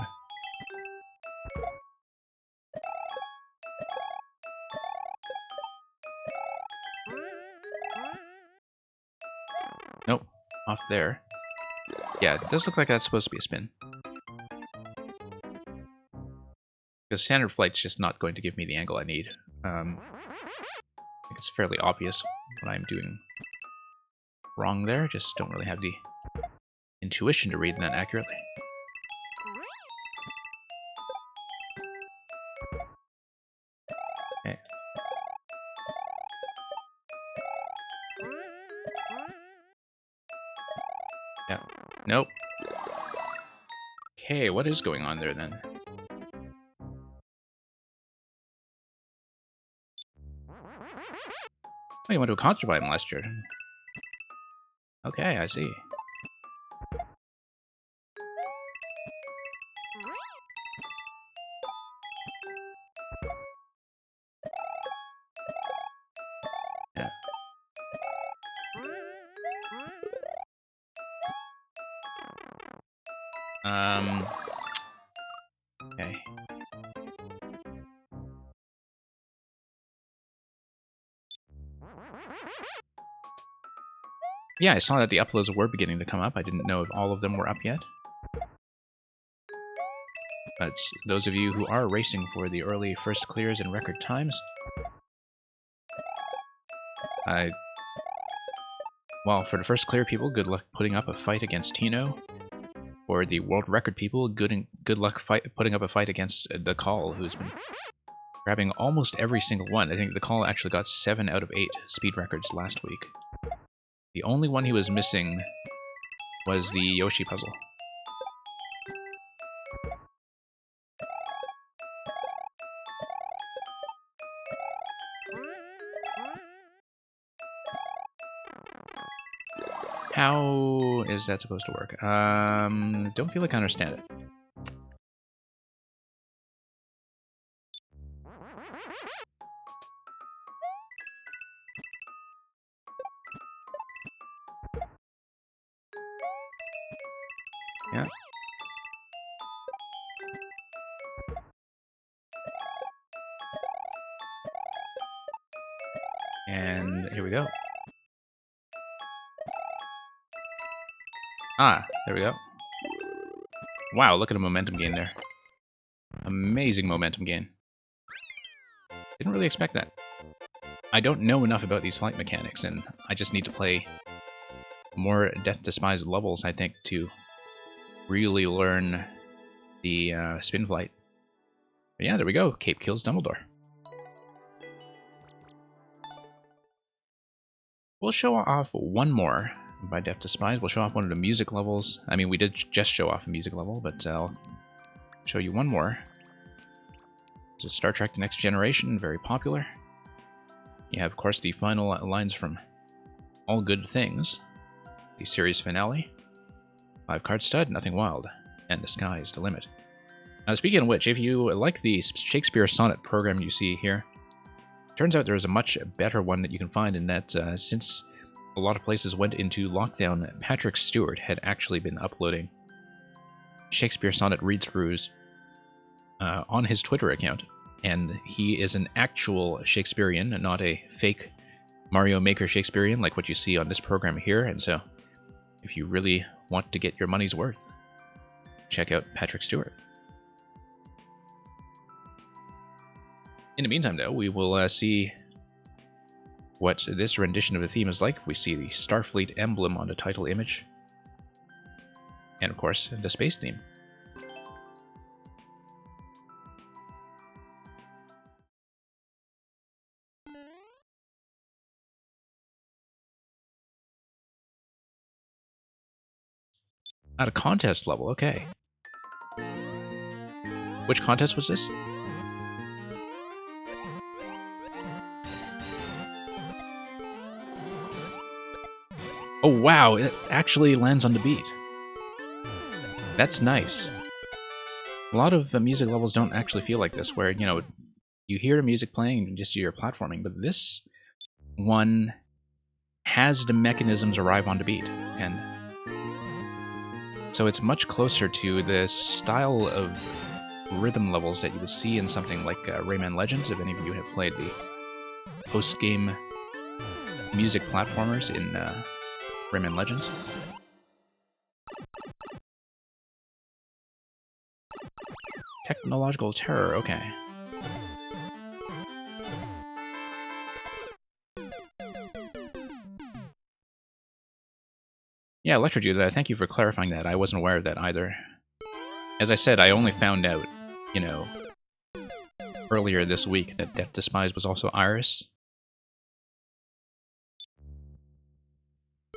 Nope, off there. Yeah, it does look like that's supposed to be a spin. Because standard flight's just not going to give me the angle I need. I think it's fairly obvious what I'm doing wrong there. Just don't really have the intuition to read that accurately. Okay. Yeah. Nope. Okay, what is going on there then? Oh, you went to a concert by him last year. Okay, I see. Yeah. Okay. Yeah, I saw that the uploads were beginning to come up. I didn't know if all of them were up yet. But those of you who are racing for the early first clears in record times, well, for the first clear people, good luck putting up a fight against Tino. For the world record people, good luck putting up a fight against the Call, who's been grabbing almost every single one. I think the Call actually got 7 out of 8 speed records last week. The only one he was missing was the Yoshi puzzle. How is that supposed to work? Don't feel like I understand it. Yeah. And here we go. Ah, there we go. Wow, look at the momentum gain there. Amazing momentum gain. Didn't really expect that. I don't know enough about these flight mechanics, and I just need to play more Death Despised levels, I think, to really learn the spin flight. But yeah, there we go. Cape kills Dumbledore. We'll show off one more by Death Despised. We'll show off one of the music levels. I mean, we did just show off a music level, but I'll show you one more. This is Star Trek The Next Generation, very popular. You have, of course, the final lines from All Good Things, the series finale. 5-card stud, nothing wild, and the sky's the limit. Now, speaking of which, if you like the Shakespeare Sonnet program you see here, turns out there is a much better one that you can find in that since a lot of places went into lockdown, Patrick Stewart had actually been uploading Shakespeare Sonnet read-throughs on his Twitter account. And he is an actual Shakespearean, not a fake Mario Maker Shakespearean like what you see on this program here. And so, if you really want to get your money's worth, check out Patrick Stewart. In the meantime, though, we will see what this rendition of the theme is like. We see the Starfleet emblem on the title image. And, of course, the space theme. At a contest level, okay. Which contest was this? Oh wow, it actually lands on the beat. That's nice. A lot of music levels don't actually feel like this, where, you know, you hear the music playing and just do your platforming, but this one has the mechanisms arrive on the beat, and so it's much closer to the style of rhythm levels that you would see in something like Rayman Legends, if any of you have played the post-game music platformers in Rayman Legends. Technological terror, okay. Yeah, Electrodude, thank you for clarifying that. I wasn't aware of that either. As I said, I only found out, you know, earlier this week that Death Despised was also Iris.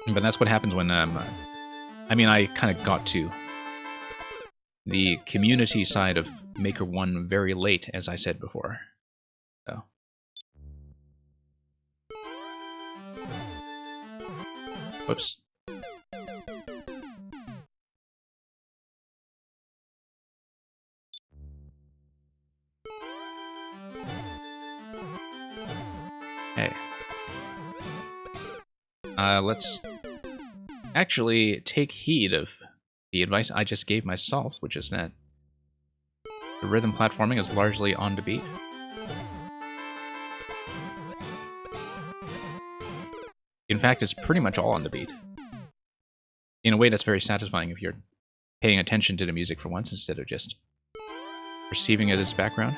But that's what happens when, I mean, I kind of got to the community side of Maker 1 very late, as I said before. So. Whoops. Hey. Let's actually take heed of the advice I just gave myself, which is that the rhythm platforming is largely on the beat. In fact, it's pretty much all on the beat. In a way that's very satisfying if you're paying attention to the music for once instead of just perceiving it as background.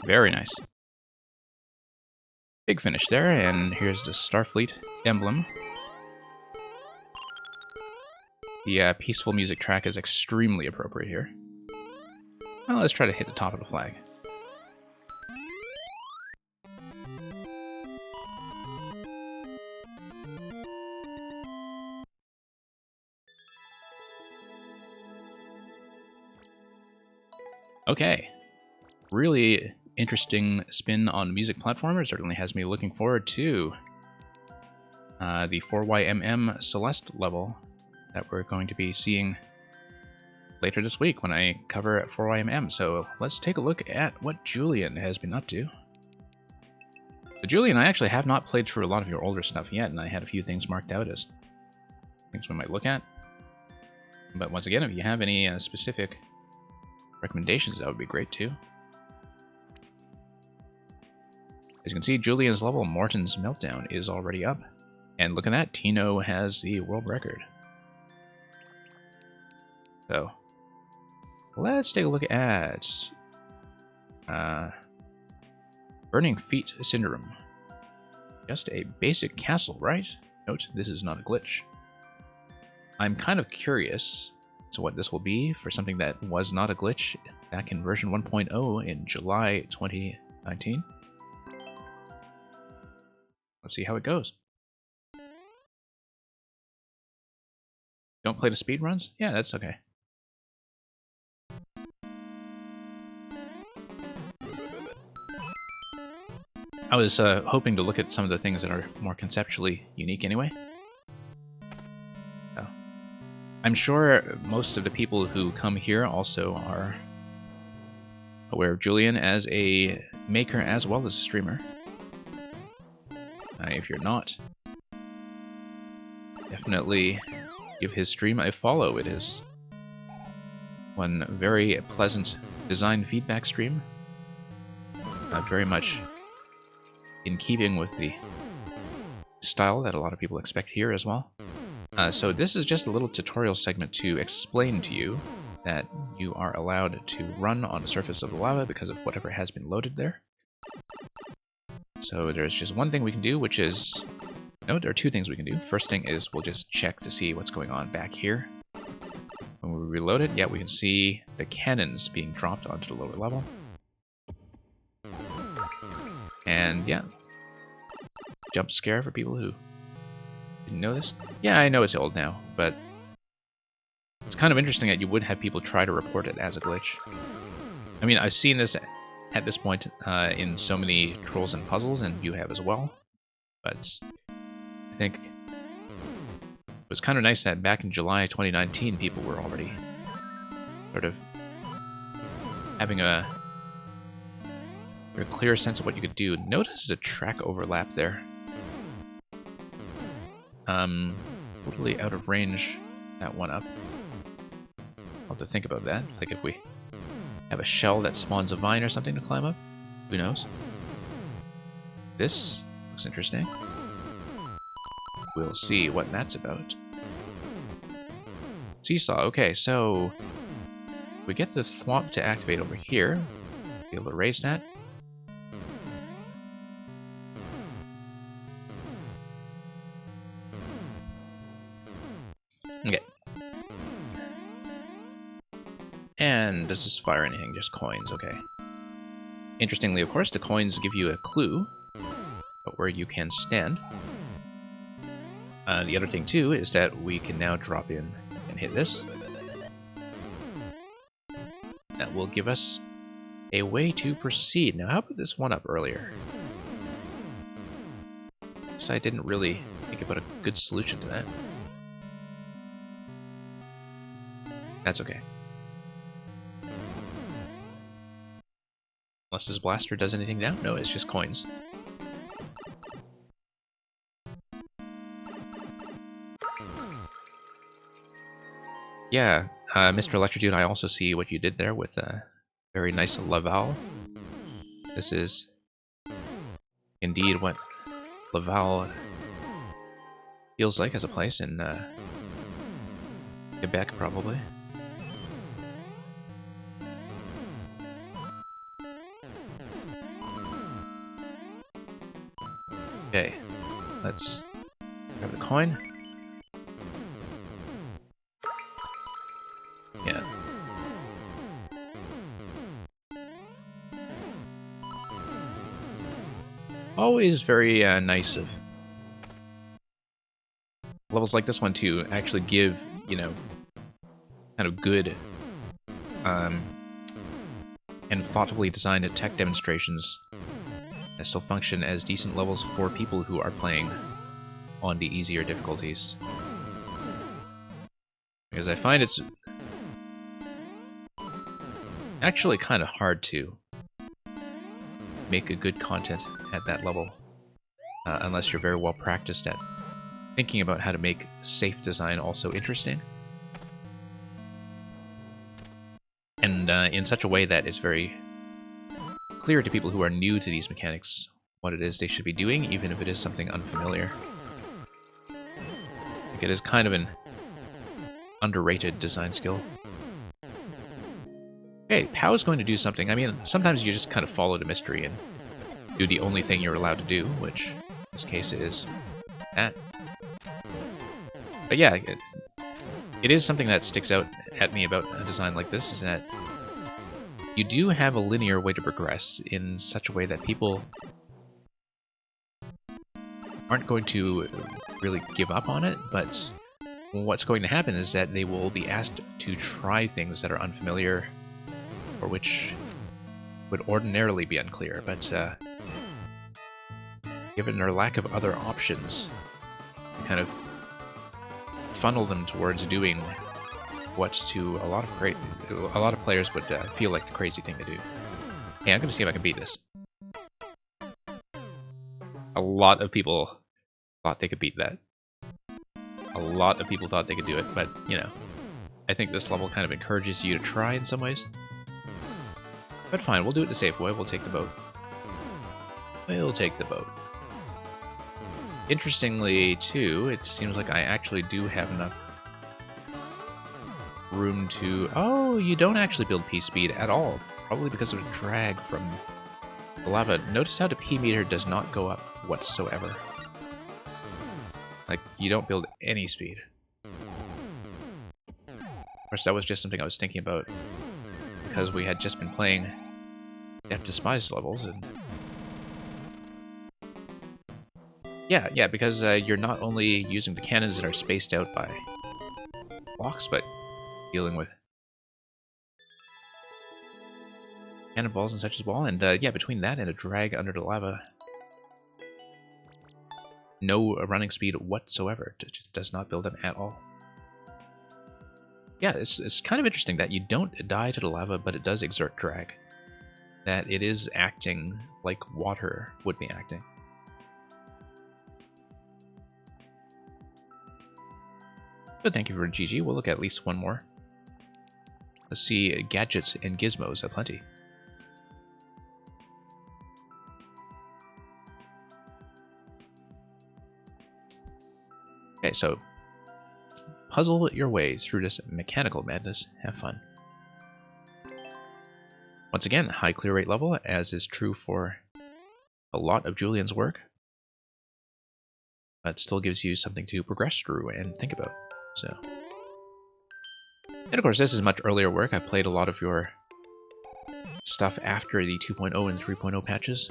Very nice. Big finish there, and here's the Starfleet emblem. The peaceful music track is extremely appropriate here. Well, let's try to hit the top of the flag. Okay. Really interesting spin on music platformer. Certainly has me looking forward to the 4YMM Celeste level that we're going to be seeing later this week when I cover 4YMM. So let's take a look at what Julian has been up to. So Julian, I actually have not played through a lot of your older stuff yet, and I had a few things marked out as things we might look at. But once again, if you have any specific recommendations, that would be great too. As you can see, Julian's level, Morton's Meltdown, is already up. And look at that, Tino has the world record. So, let's take a look at Burning Feet Syndrome. Just a basic castle, right? Note, this is not a glitch. I'm kind of curious to what this will be for something that was not a glitch back in version 1.0 in July 2019. Let's see how it goes. Don't play the speed runs? Yeah, that's okay. I was hoping to look at some of the things that are more conceptually unique anyway. So, I'm sure most of the people who come here also are aware of Julian as a maker as well as a streamer. If you're not, definitely give his stream a follow. It is one very pleasant design feedback stream. Very much in keeping with the style that a lot of people expect here as well. So this is just a little tutorial segment to explain to you that you are allowed to run on the surface of the lava because of whatever has been loaded there. So there's just one thing we can do, which is... No, there are two things we can do. First thing is we'll just check to see what's going on back here. When we reload it, yeah, we can see the cannons being dropped onto the lower level. And yeah, jump scare for people who didn't know this. Yeah, I know it's old now, but it's kind of interesting that you would have people try to report it as a glitch. I mean, I've seen this at this point in so many Trolls and Puzzles, and you have as well. But I think it was kind of nice that back in July 2019, people were already sort of having a clear sense of what you could do. Notice a track overlap there. Totally out of range, that one up. I'll have to think about that. Like if we have a shell that spawns a vine or something to climb up, who knows? This looks interesting. We'll see what that's about. Seesaw, okay, so we get the thwomp to activate over here. Be able to raise that. Okay. And does this fire anything? Just coins, okay. Interestingly, of course, the coins give you a clue about where you can stand. The other thing, too, is that we can now drop in and hit this. That will give us a way to proceed. Now, how about this one up earlier? So I didn't really think about a good solution to that. That's okay. Unless his blaster does anything now? No, it's just coins. Yeah, Mr. Electrodude, I also see what you did there with a very nice Laval. This is indeed what Laval feels like as a place in Quebec, probably. Okay, let's grab the coin. Yeah. Always very nice of levels like this one to actually give, you know, kind of good and thoughtfully designed tech demonstrations that still function as decent levels for people who are playing on the easier difficulties. Because I find it's actually kind of hard to make a good content at that level, unless you're very well practiced at thinking about how to make safe design also interesting. And in such a way that it's very clear to people who are new to these mechanics what it is they should be doing, even if it is something unfamiliar. I think it is kind of an underrated design skill. Okay, Pow's going to do something. I mean, sometimes you just kind of follow the mystery and do the only thing you're allowed to do, which in this case is that. But yeah, it is something that sticks out at me about a design like this, is that you do have a linear way to progress in such a way that people aren't going to really give up on it, but what's going to happen is that they will be asked to try things that are unfamiliar or which would ordinarily be unclear, but given their lack of other options, you kind of funnel them towards doing what to a lot of players would feel like the crazy thing to do. Hey, I'm going to see if I can beat this. A lot of people thought they could beat that. A lot of people thought they could do it, but, you know, I think this level kind of encourages you to try in some ways. But fine, we'll do it the safe way. We'll take the boat. We'll take the boat. Interestingly, too, it seems like I actually do have enough room to... Oh, you don't actually build P speed at all. Probably because of the drag from the lava. Notice how the P meter does not go up whatsoever. Like, you don't build any speed. Of course, that was just something I was thinking about because we had just been playing Death Despised levels, and yeah, because you're not only using the cannons that are spaced out by blocks, but dealing with cannonballs and such as well, and yeah, between that and a drag under the lava, no running speed whatsoever. It just does not build up at all. Yeah, it's kind of interesting that you don't die to the lava, but it does exert drag. That it is acting like water would be acting. But thank you for GG. We'll look at least one more. Let's see, gadgets and gizmos aplenty. Okay, so puzzle your way through this mechanical madness. Have fun. Once again, high clear rate level, as is true for a lot of Julian's work. But still gives you something to progress through and think about. So, and of course, this is much earlier work. I played a lot of your stuff after the 2.0 and 3.0 patches,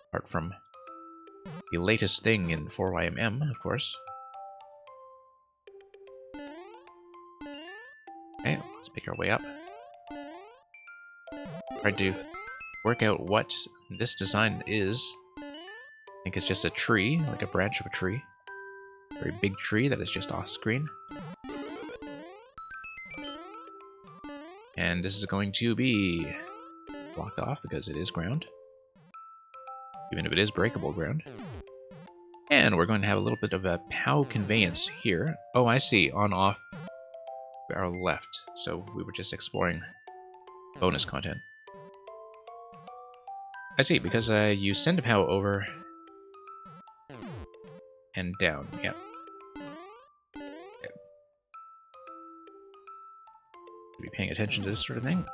apart from the latest thing in 4YMM, of course. Okay, let's make our way up. Tried to work out what this design is. I think it's just a tree, like a branch of a tree. Very big tree that is just off screen. And this is going to be blocked off because it is ground. Even if it is breakable ground. And we're going to have a little bit of a POW conveyance here. Oh, I see. On, off, our left. So we were just exploring bonus content. I see, because you send a POW over and down. Yep. Be paying attention to this sort of thing.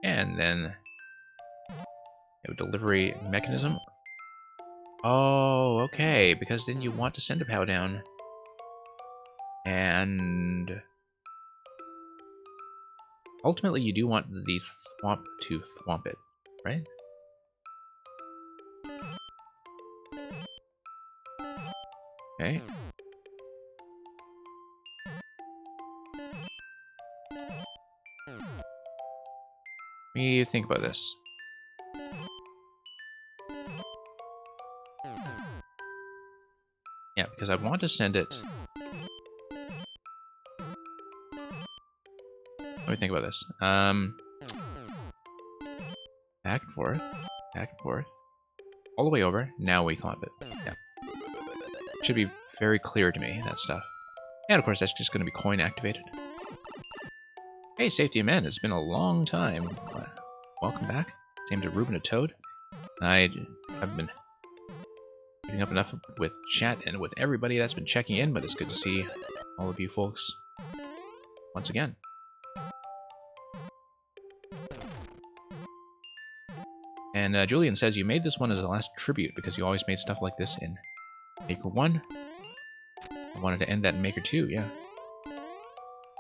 And then a delivery mechanism. Oh, okay, because then you want to send a POW down. And ultimately you do want the thwomp to thwomp it, right? Okay. Let me think about this. Yeah, because I want to send it... Let me think about this. Back and forth. Back and forth. All the way over. Now we thwomp it. Yeah. Should be very clear to me, that stuff. And of course, that's just going to be coin activated. Hey, Safety of Men, it's been a long time. Welcome back. Same to Ruben and Toad. I've been keeping up enough with chat and with everybody that's been checking in, but it's good to see all of you folks once again. And Julian says, you made this one as a last tribute because you always made stuff like this in Maker 1. I wanted to end that in Maker 2, yeah.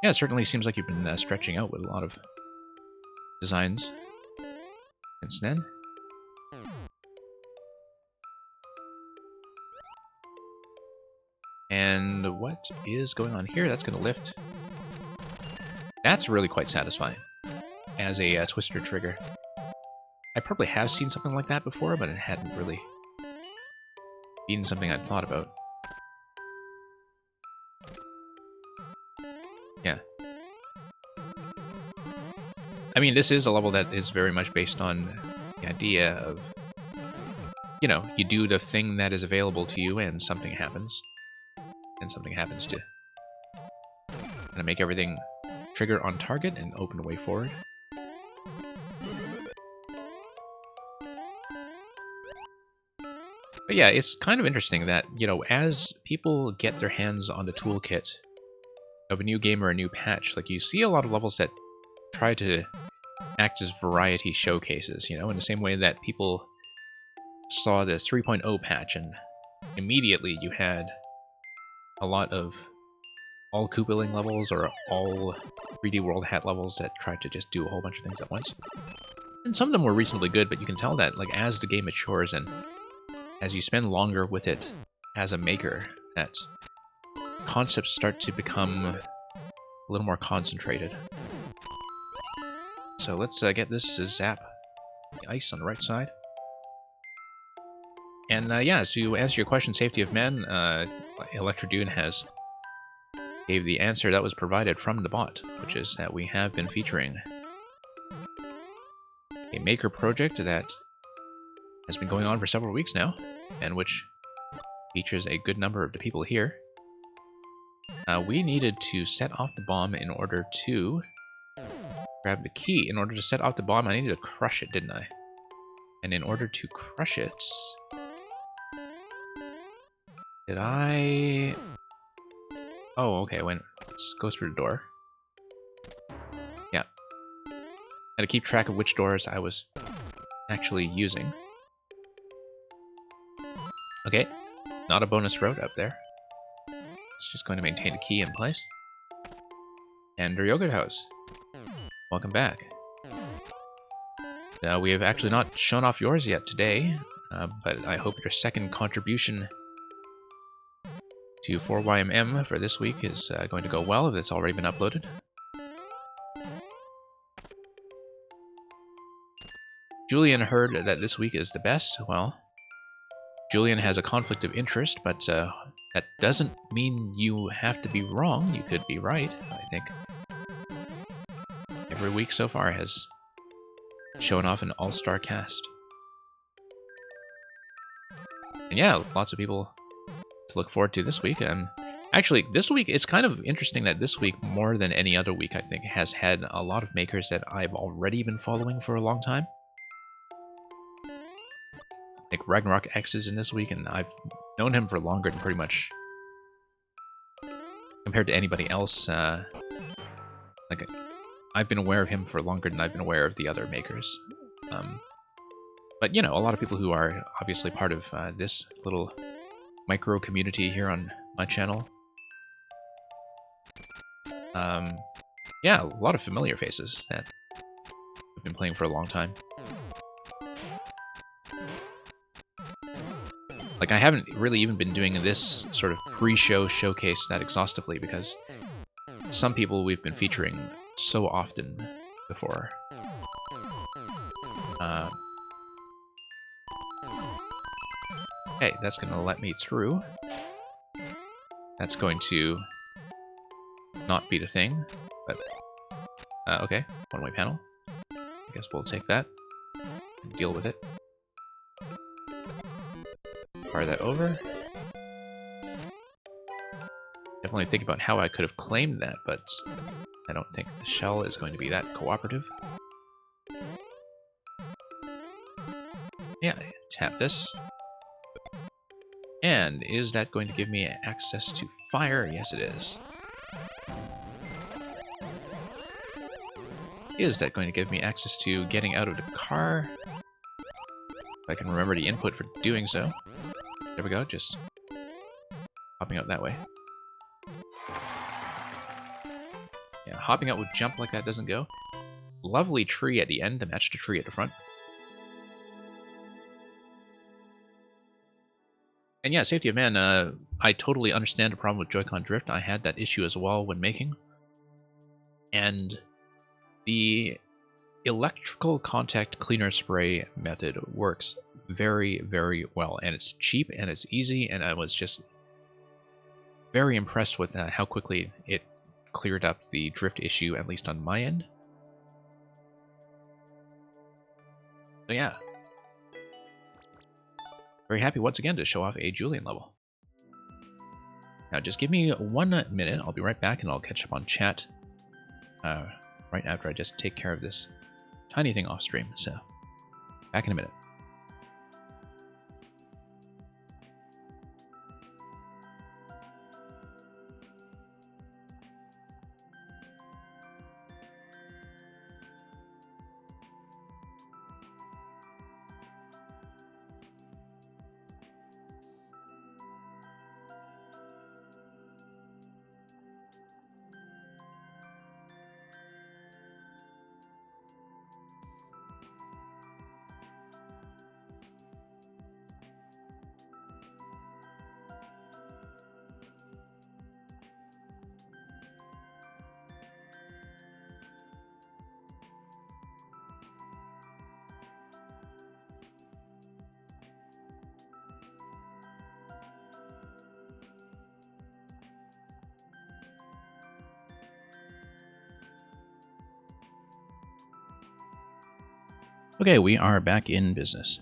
Yeah, it certainly seems like you've been stretching out with a lot of designs since then. And what is going on here? That's going to lift. That's really quite satisfying as a twister trigger. I probably have seen something like that before, but it hadn't really been something I'd thought about. Yeah. I mean, this is a level that is very much based on the idea of, you know, you do the thing that is available to you and something happens. And something happens to kind of make everything trigger on target and open a way forward. But yeah, it's kind of interesting that, you know, as people get their hands on the toolkit of a new game or a new patch, like you see a lot of levels that try to act as variety showcases, you know, in the same way that people saw the 3.0 patch and immediately you had a lot of all Koopaling levels or all 3D World Hat levels that tried to just do a whole bunch of things at once. And some of them were reasonably good, but you can tell that, like, as the game matures and as you spend longer with it as a maker, that concepts start to become a little more concentrated. So let's get this to zap the ice on the right side. And yeah, to answer your question, Safety of Men, Electrodune has gave the answer that was provided from the bot, which is that we have been featuring a maker project that has been going on for several weeks now, and which features a good number of the people here. We needed to set off the bomb in order to grab the key. In order to set off the bomb, I needed to crush it, didn't I? And in order to crush it... Did I... Oh, okay, let's go through the door. Yeah. Had to keep track of which doors I was actually using. Okay, not a bonus road up there. It's just going to maintain a key in place. And our yogurt house. Welcome back. We have actually not shown off yours yet today, but I hope your second contribution to 4YMM for this week is going to go well if it's already been uploaded. Julian heard that this week is the best. Well, Julian has a conflict of interest, but that That doesn't mean you have to be wrong. You could be right, I think. Every week so far has shown off an all-star cast. And yeah, lots of people to look forward to this week. Actually, this week, it's kind of interesting that this week, more than any other week, I think, has had a lot of makers that I've already been following for a long time. Like Ragnarok X is in this week, and I've known him for longer than pretty much compared to anybody else. Like I've been aware of him for longer than I've been aware of the other makers. But you know, a lot of people who are obviously part of this little micro community here on my channel. Yeah, a lot of familiar faces that we've been playing for a long time. Like, I haven't really even been doing this sort of pre-show showcase that exhaustively because some people we've been featuring so often before. Okay, that's going to let me through. That's going to not be the thing, but okay, one-way panel. I guess we'll take that and deal with it. Fire that over. Definitely think about how I could have claimed that, but I don't think the shell is going to be that cooperative. Yeah, tap this. And is that going to give me access to fire? Yes, it is. Is that going to give me access to getting out of the car? If I can remember the input for doing so. There we go, just hopping out that way. Yeah, hopping out with jump like that doesn't go. Lovely tree at the end to match the tree at the front. And yeah, safety of man, I totally understand the problem with Joy-Con drift. I had that issue as well when making. And the electrical contact cleaner spray method works very, very well. And it's cheap and it's easy, and I was just very impressed with how quickly it cleared up the drift issue, at least on my end. So yeah. Very happy once again to show off a Julian level. Now just give me 1 minute, I'll be right back and I'll catch up on chat right after I just take care of this tiny thing off stream, so back in a minute. Okay, we are back in business.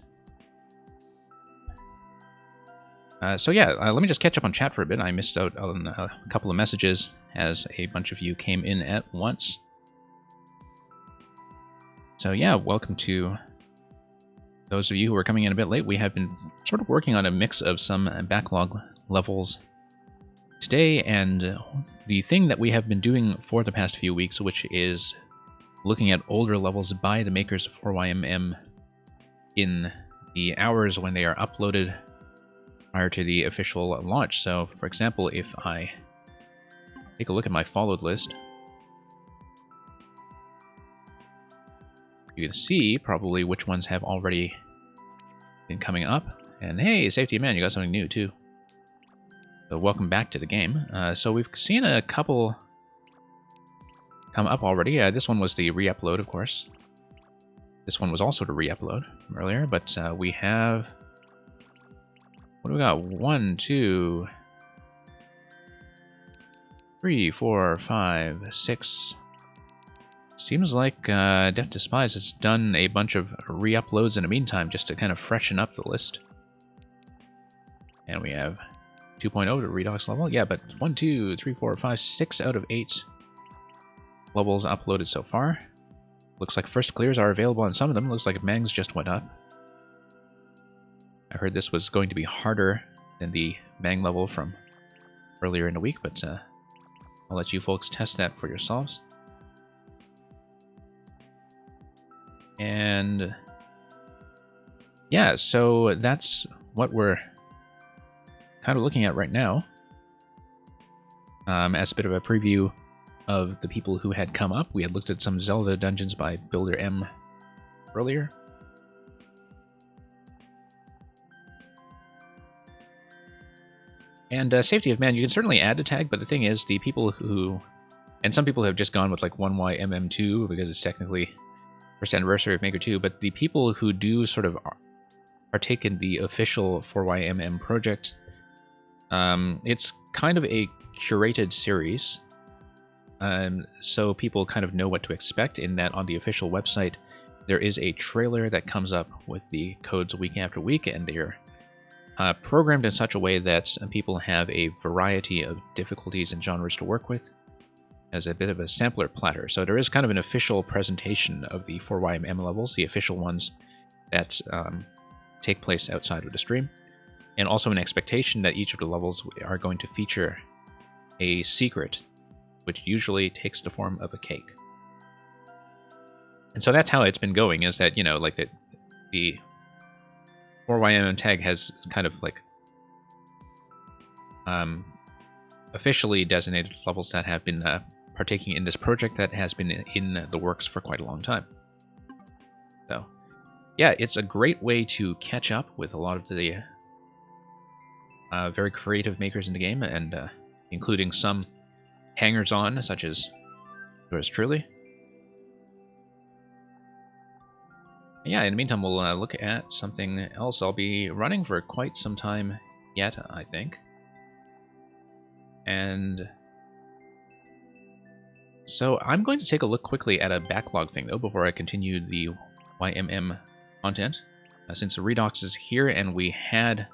So yeah, let me just catch up on chat for a bit. I missed out on a couple of messages as a bunch of you came in at once. So yeah, welcome to those of you who are coming in a bit late. We have been sort of working on a mix of some backlog levels today, and the thing that we have been doing for the past few weeks, which is looking at older levels by the makers of 4YMM in the hours when they are uploaded prior to the official launch. So, for example, if I take a look at my followed list, you can see probably which ones have already been coming up. And hey, Safety Man, you got something new too. So welcome back to the game. So we've seen a couple come up already. This one was the re-upload, of course. This one was also the re-upload from earlier, but we have... What do we got? 1, 2, 3, 4, 5, 6. Seems like Death to Spies has done a bunch of re-uploads in the meantime just to kind of freshen up the list. And we have 2.0 to Redux level. Yeah, but 1, 2, 3, 4, 5, 6 out of 8 levels uploaded so far. Looks like first clears are available on some of them. Looks like Mangs just went up. I heard this was going to be harder than the Mang level from earlier in the week, but I'll let you folks test that for yourselves. And yeah, so that's what we're kind of looking at right now. As a bit of a preview of the people who had come up, we had looked at some Zelda dungeons by Builder M earlier. And Safety of Man, you can certainly add a tag, but the thing is, the people who... And some people have just gone with like 1YMM2 because it's technically first anniversary of Maker 2, but the people who do sort of partake in the official 4YMM project, it's kind of a curated series, so people kind of know what to expect in that on the official website there is a trailer that comes up with the codes week after week, and they're programmed in such a way that people have a variety of difficulties and genres to work with as a bit of a sampler platter. So there is kind of an official presentation of the 4YMM levels, the official ones that take place outside of the stream, and also an expectation that each of the levels are going to feature a secret, which usually takes the form of a cake. And so that's how it's been going, is that, you know, like the 4YMM tag has kind of like officially designated levels that have been partaking in this project that has been in the works for quite a long time. So yeah, it's a great way to catch up with a lot of the very creative makers in the game, and including some hangers-on such as yours truly. Yeah, in the meantime, we'll look at something else. I'll be running for quite some time yet, I think. And so I'm going to take a look quickly at a backlog thing, though, before I continue the YMM content. Since the Redux is here and we had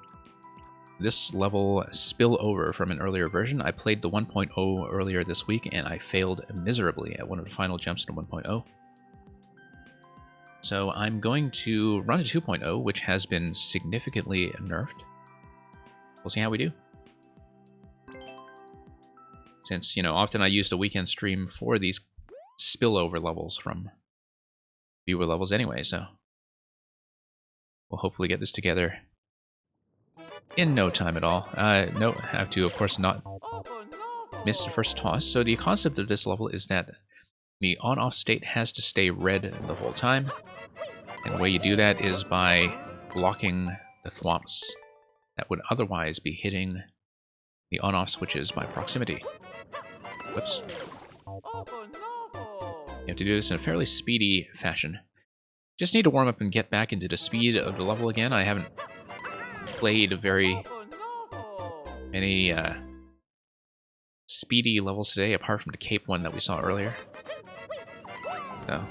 this level spill over from an earlier version, I played the 1.0 earlier this week, and I failed miserably at one of the final jumps into 1.0. So I'm going to run a 2.0, which has been significantly nerfed. We'll see how we do. Since, you know, often I use the weekend stream for these spillover levels from viewer levels anyway, so we'll hopefully get this together in no time at all. No, have to, of course, not miss the first toss. So the concept of this level is that the on-off state has to stay red the whole time. And the way you do that is by blocking the thwomps that would otherwise be hitting the on-off switches by proximity. Whoops. You have to do this in a fairly speedy fashion. Just need to warm up and get back into the speed of the level again. I haven't played very many speedy levels today, apart from the Cape one that we saw earlier. So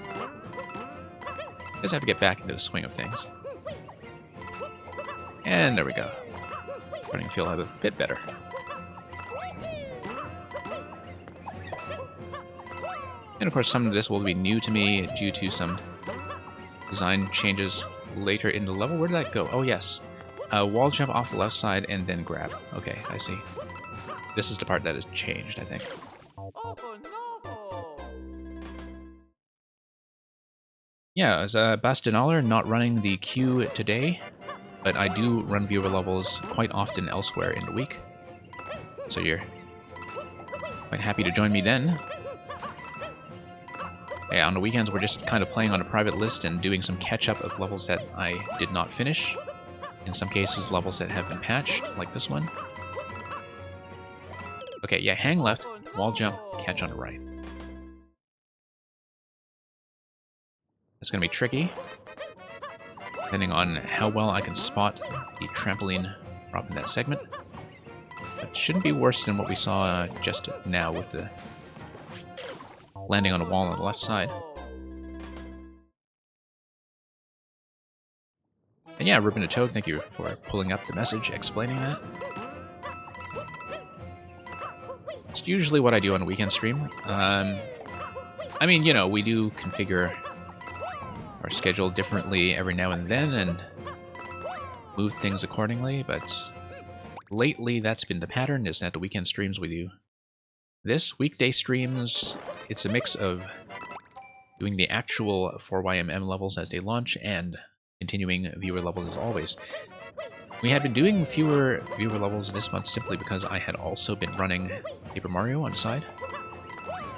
just have to get back into the swing of things. And there we go. Starting to feel a bit better. And of course, some of this will be new to me due to some design changes later in the level. Where did that go? Oh, yes. Wall jump off the left side and then grab. Okay, I see. This is the part that has changed, I think. Yeah, as a Bastinaler, not running the queue today, but I do run viewer levels quite often elsewhere in the week. So you're quite happy to join me then. Yeah, on the weekends we're just kind of playing on a private list and doing some catch-up of levels that I did not finish. In some cases, levels that have been patched, like this one. Okay, yeah, hang left, wall jump, catch on the right. It's going to be tricky, depending on how well I can spot the trampoline drop in that segment. It shouldn't be worse than what we saw just now with the landing on a wall on the left side. And yeah, Ruben and Toad, thank you for pulling up the message explaining that. It's usually what I do on a weekend stream. I mean, you know, we do configure our schedule differently every now and then and move things accordingly, but lately that's been the pattern, is that the weekend streams we do. This weekday streams, it's a mix of doing the actual 4YMM levels as they launch and continuing viewer levels as always. We had been doing fewer viewer levels this month simply because I had also been running Paper Mario on the side.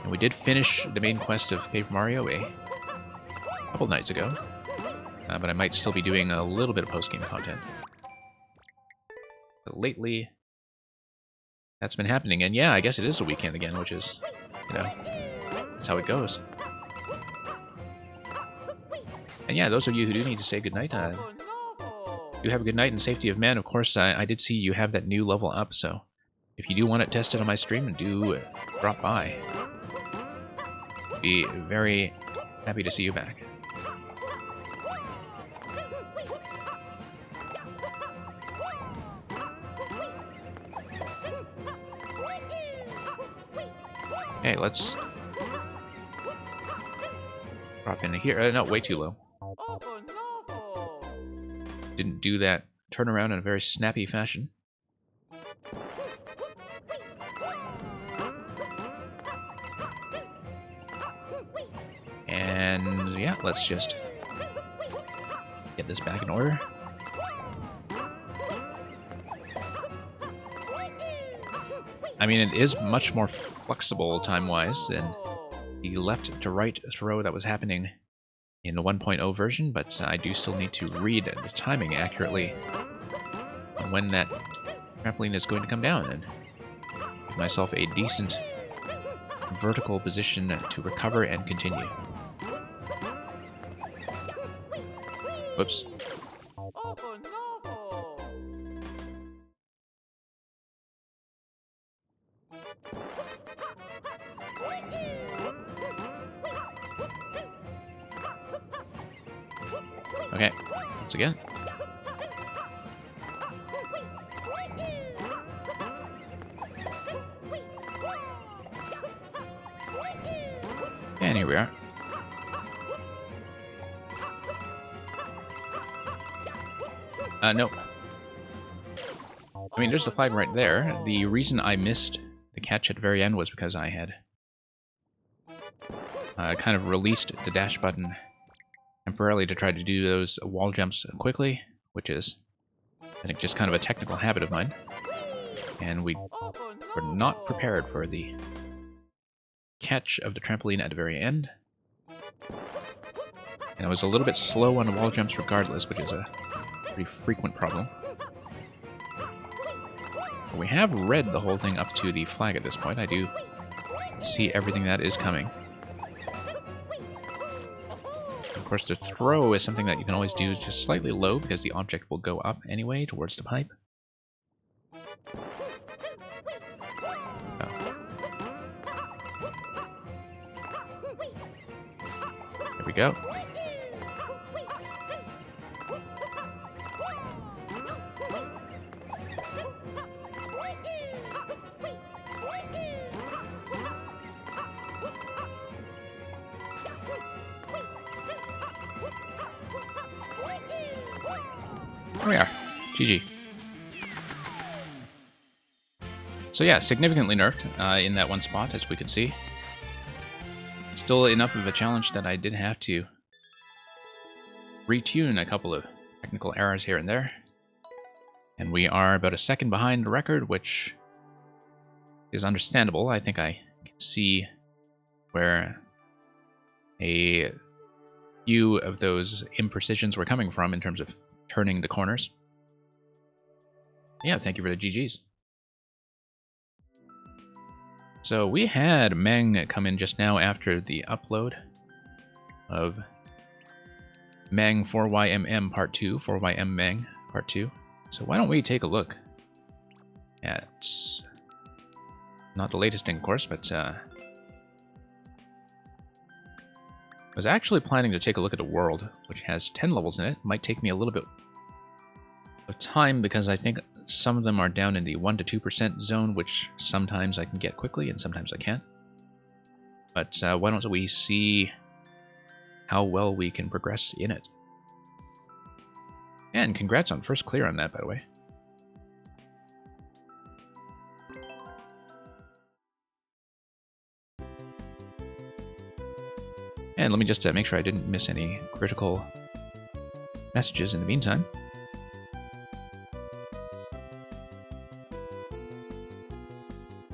And we did finish the main quest of Paper Mario a couple nights ago, but I might still be doing a little bit of post-game content. But lately, that's been happening, and yeah, I guess it is a weekend again, which is, you know, that's how it goes. And yeah, those of you who do need to say goodnight, do have a good night and safety of men. Of course, I did see you have that new level up, so if you do want it tested on my stream, do drop by. Be very happy to see you back. Okay, let's drop into here. No, way too low. Didn't do that turnaround in a very snappy fashion. And yeah, let's just get this back in order. I mean, it is much more flexible time-wise than the left-to-right throw that was happening in the 1.0 version, but I do still need to read the timing accurately on when that trampoline is going to come down and give myself a decent vertical position to recover and continue. Whoops. Okay, once again. And here we are. Nope. I mean, there's the flag right there. The reason I missed the catch at the very end was because I had kind of released the dash button temporarily to try to do those wall jumps quickly, which is, I think, just kind of a technical habit of mine. And we were not prepared for the catch of the trampoline at the very end. And I was a little bit slow on the wall jumps regardless, which is a pretty frequent problem. But we have read the whole thing up to the flag at this point. I do see everything that is coming. Of course, the throw is something that you can always do just slightly low because the object will go up anyway towards the pipe. Oh. There we go. There we are. GG. So yeah, significantly nerfed in that one spot, as we could see. Still enough of a challenge that I did have to retune a couple of technical errors here and there. And we are about a second behind the record, which is understandable. I think I can see where a few of those imprecisions were coming from in terms of turning the corners. Yeah, thank you for the GGs. So we had Meng come in just now after the upload of Meng 4YMM Part 2, 4YM Meng Part 2. So why don't we take a look Yeah, it's not the latest in course, but I was actually planning to take a look at the world, which has 10 levels in it. Might take me a little bit of time because I think some of them are down in the 1 to 2% zone, which sometimes I can get quickly and sometimes I can't. But why don't we see how well we can progress in it. And congrats on first clear on that, by the way. And let me just make sure I didn't miss any critical messages in the meantime.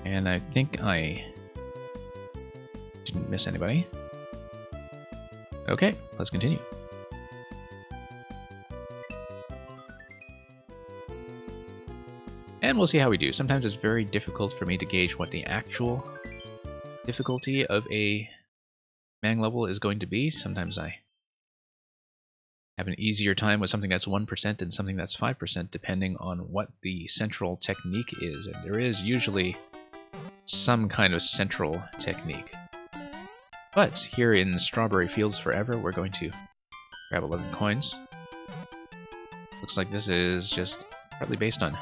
And I think I didn't miss anybody. Okay, let's continue. And we'll see how we do. Sometimes it's very difficult for me to gauge what the actual difficulty of a Mang level is going to be. Sometimes I have an easier time with something that's 1% and something that's 5%, depending on what the central technique is. And there is usually some kind of central technique. But here in Strawberry Fields Forever, we're going to grab 11 coins. Looks like this is just partly based on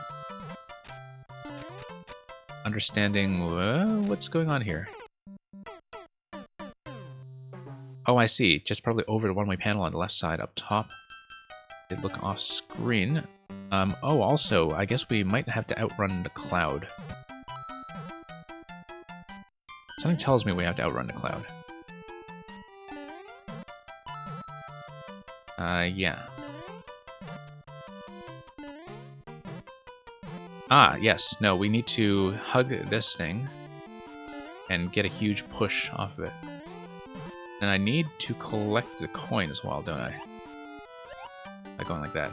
understanding what's going on here. Oh, I see. Just probably over the one-way panel on the left side up top. Did look off screen. Oh, also, I guess we might have to outrun the cloud. Something tells me we have to outrun the cloud. Yeah. Ah, yes. No, we need to hug this thing and get a huge push off of it. And I need to collect the coin as well, don't I? By going like that.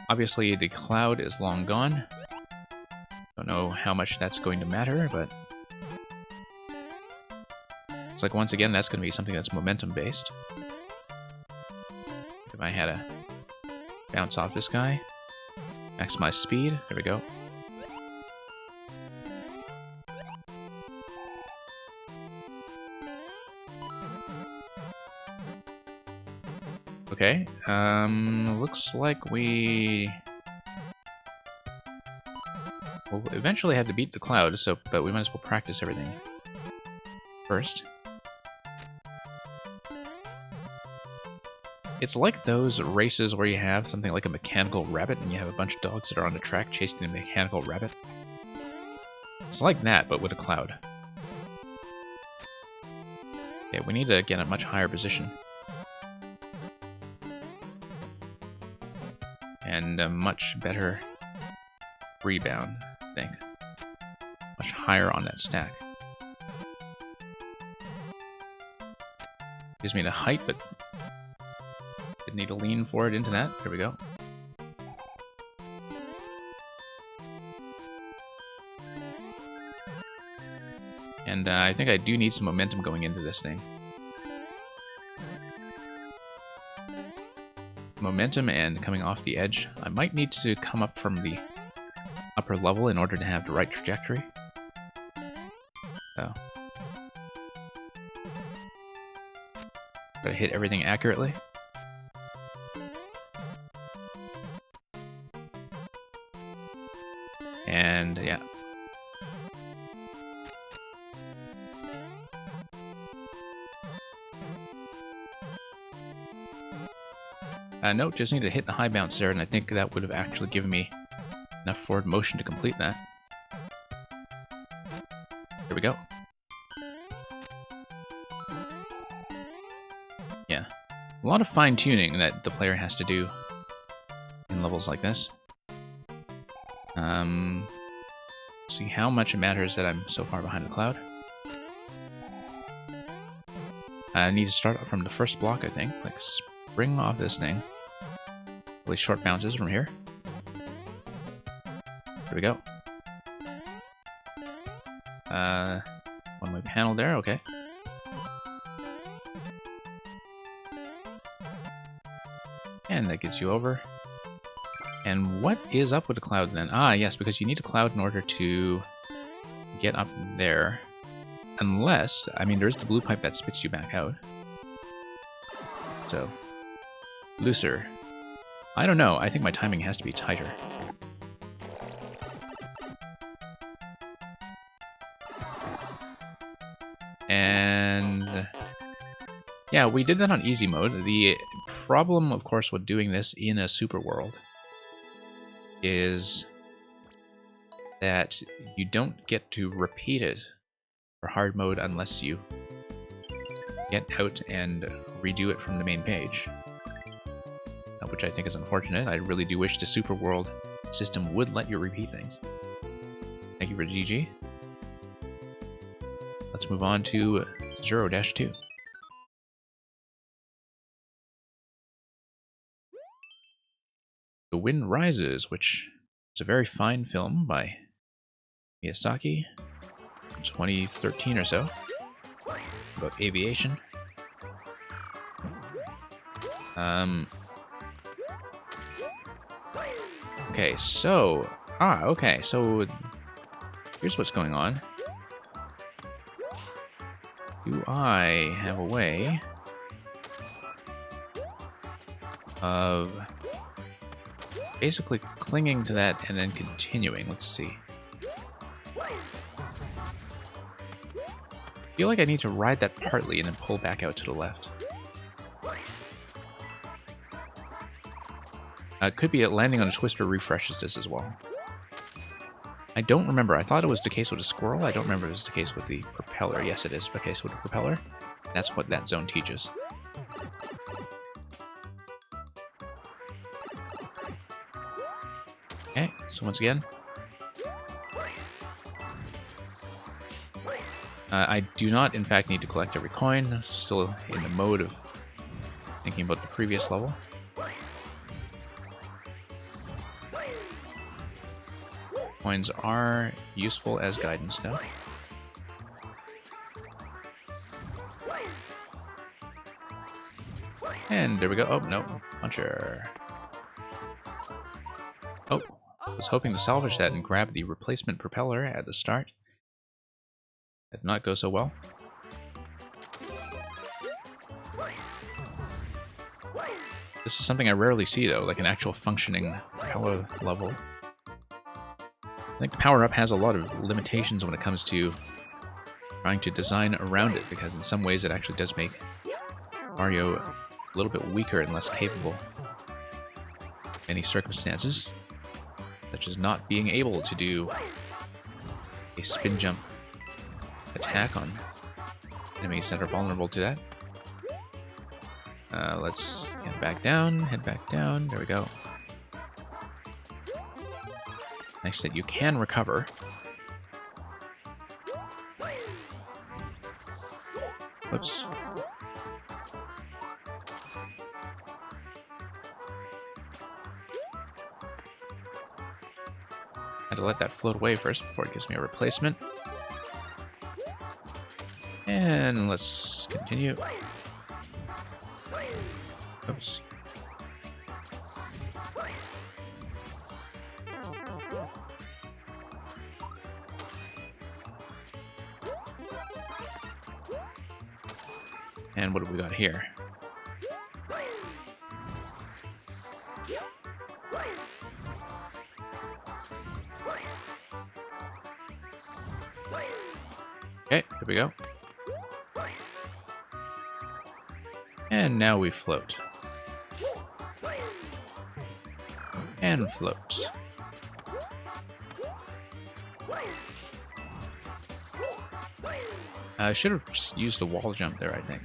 Obviously, the cloud is long gone. Don't know how much that's going to matter, but it's like, once again, that's going to be something that's momentum-based. If I had to bounce off this guy, maximize speed, there we go. Okay, looks like we will eventually have to beat the cloud, but we might as well practice everything first. It's like those races where you have something like a mechanical rabbit and you have a bunch of dogs that are on the track chasing a mechanical rabbit. It's like that, but with a cloud. Okay, we need to get a much higher position. And a much better rebound, I think. Much higher on that stack. Gives me the height, but didn't need to lean forward into that. There we go. And I think I do need some momentum going into this thing. Momentum and coming off the edge. I might need to come up from the upper level in order to have the right trajectory. So, gotta hit everything accurately. And yeah. No, just need to hit the high bounce there, and I think that would have actually given me enough forward motion to complete that. Here we go. Yeah. A lot of fine-tuning that the player has to do in levels like this. See how much it matters that I'm so far behind the cloud. I need to start from the first block, I think. Like, spring off this thing. Really short bounces from here. There we go. One-way panel there, okay. And that gets you over. And what is up with the cloud then? Ah, yes, because you need a cloud in order to get up there. Unless, I mean, there's the blue pipe that spits you back out. So, looser. I don't know, I think my timing has to be tighter. And yeah, we did that on easy mode. The problem, of course, with doing this in a super world is that you don't get to repeat it for hard mode unless you get out and redo it from the main page, which I think is unfortunate. I really do wish the super world system would let you repeat things. Thank you for GG. Let's move on to 0-2. The Wind Rises, which is a very fine film by Miyazaki, 2013 or so, about aviation. Okay, so... okay, so here's what's going on. Do I have a way of basically clinging to that and then continuing? Let's see. I feel like I need to ride that partly and then pull back out to the left. It could be that landing on a twister refreshes this as well. I don't remember. I thought it was the case with a squirrel. I don't remember if it was the case with the propeller. Yes, it is the case with the propeller. That's what that zone teaches. Okay, so once again, I do not, in fact, need to collect every coin. Still in the mode of thinking about the previous level. Coins are useful as guidance, though. And there we go. Oh, no. Puncher. Oh, I was hoping to salvage that and grab the replacement propeller at the start. That did not go so well. This is something I rarely see, though, like an actual functioning propeller level. I think the power-up has a lot of limitations when it comes to trying to design around it, because in some ways it actually does make Mario a little bit weaker and less capable in any circumstances, such as not being able to do a spin jump attack on enemies that are vulnerable to that. Let's head back down, there we go. Nice that you can recover. Whoops. Had to let that float away first before it gives me a replacement. And let's continue. Oops. And what have we got here? Okay, here we go. And now we float. And float. I should have just used the wall jump there, I think.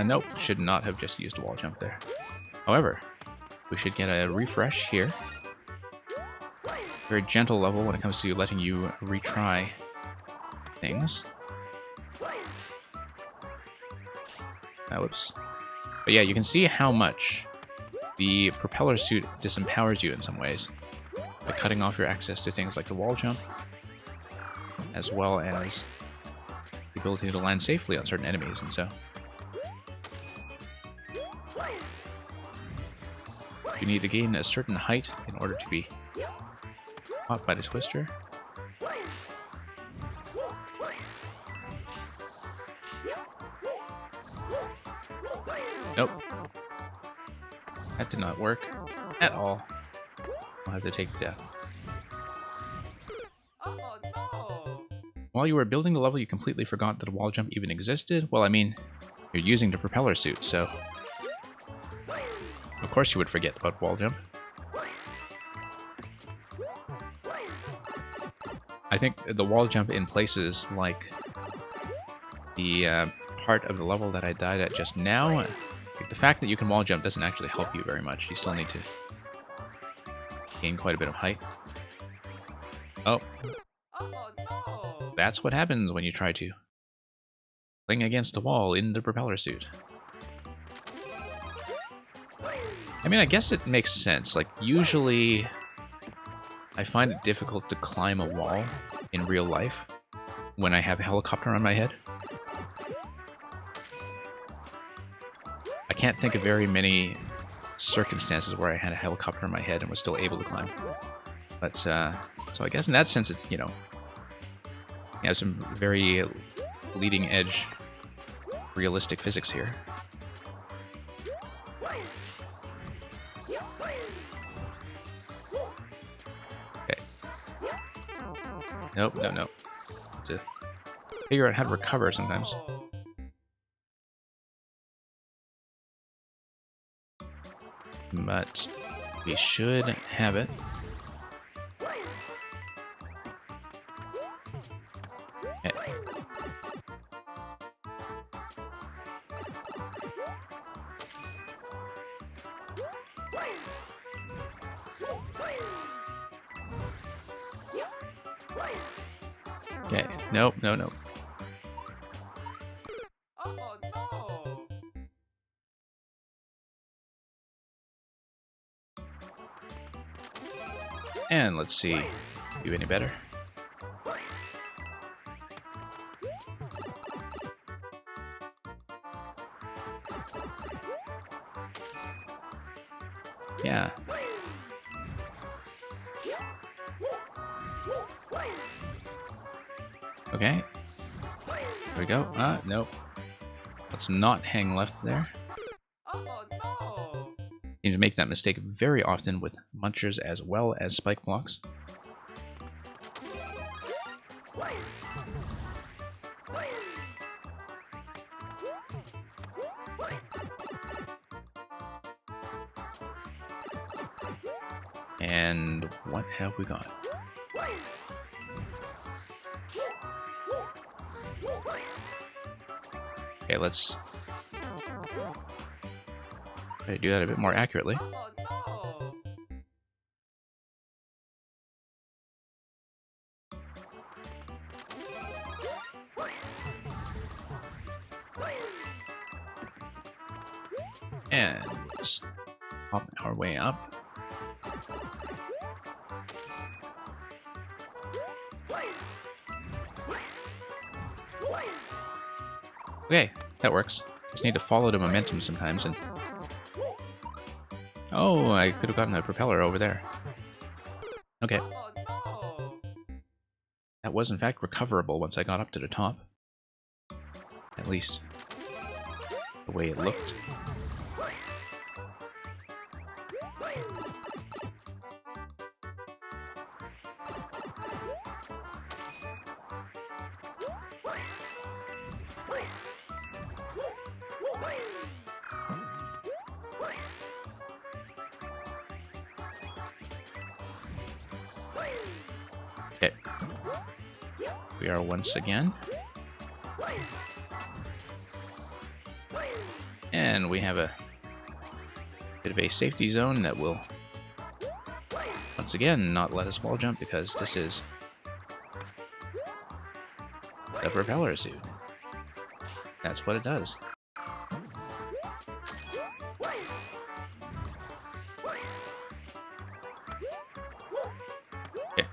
Nope, should not have just used a wall jump there. However, we should get a refresh here. Very gentle level when it comes to letting you retry things. Whoops. But yeah, you can see how much the propeller suit disempowers you in some ways, by cutting off your access to things like the wall jump, as well as the ability to land safely on certain enemies, and so You need to gain a certain height in order to be caught by the twister. Nope. That did not work at all. I'll have to take death. Oh no! While you were building the level, you completely forgot that a wall jump even existed? Well, I mean, you're using the propeller suit, so... Of course you would forget about wall jump. I think the wall jump in places like the part of the level that I died at just now, like the fact that you can wall jump doesn't actually help you very much. You still need to gain quite a bit of height. Oh. Oh no! That's what happens when you try to cling against the wall in the propeller suit. I mean, I guess it makes sense. Like, usually I find it difficult to climb a wall in real life when I have a helicopter on my head. I can't think of very many circumstances where I had a helicopter on my head and was still able to climb. But, so I guess in that sense, it's, you know, you have some very leading edge realistic physics here. Okay. Nope, no. Have to figure out how to recover sometimes. But we should have it. Okay. Okay, nope, no. Oh no! And let's see, do any better? Yeah. Okay. There we go. Nope. Let's not hang left there. Oh no! You need to make that mistake very often with munchers as well as spike blocks. And what have we got? Okay, let's try to do that a bit more accurately. Oh no! And let's pop our way up. Okay, that works. Just need to follow the momentum sometimes and... Oh, I could have gotten a propeller over there. Okay. Oh no! That was in fact recoverable once I got up to the top. At least the way it looked. Okay. We are once again. And we have a bit of a safety zone that will once again not let us wall jump because this is the propeller suit. That's what it does. Okay.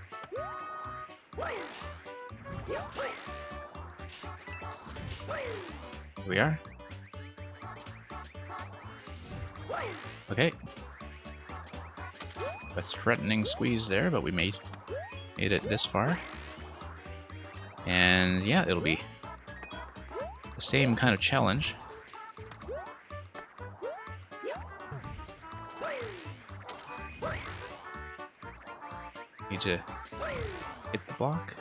Here we are. Okay. a threatening squeeze there, but we made it this far. And yeah, it'll be the same kind of challenge. Need to hit the block.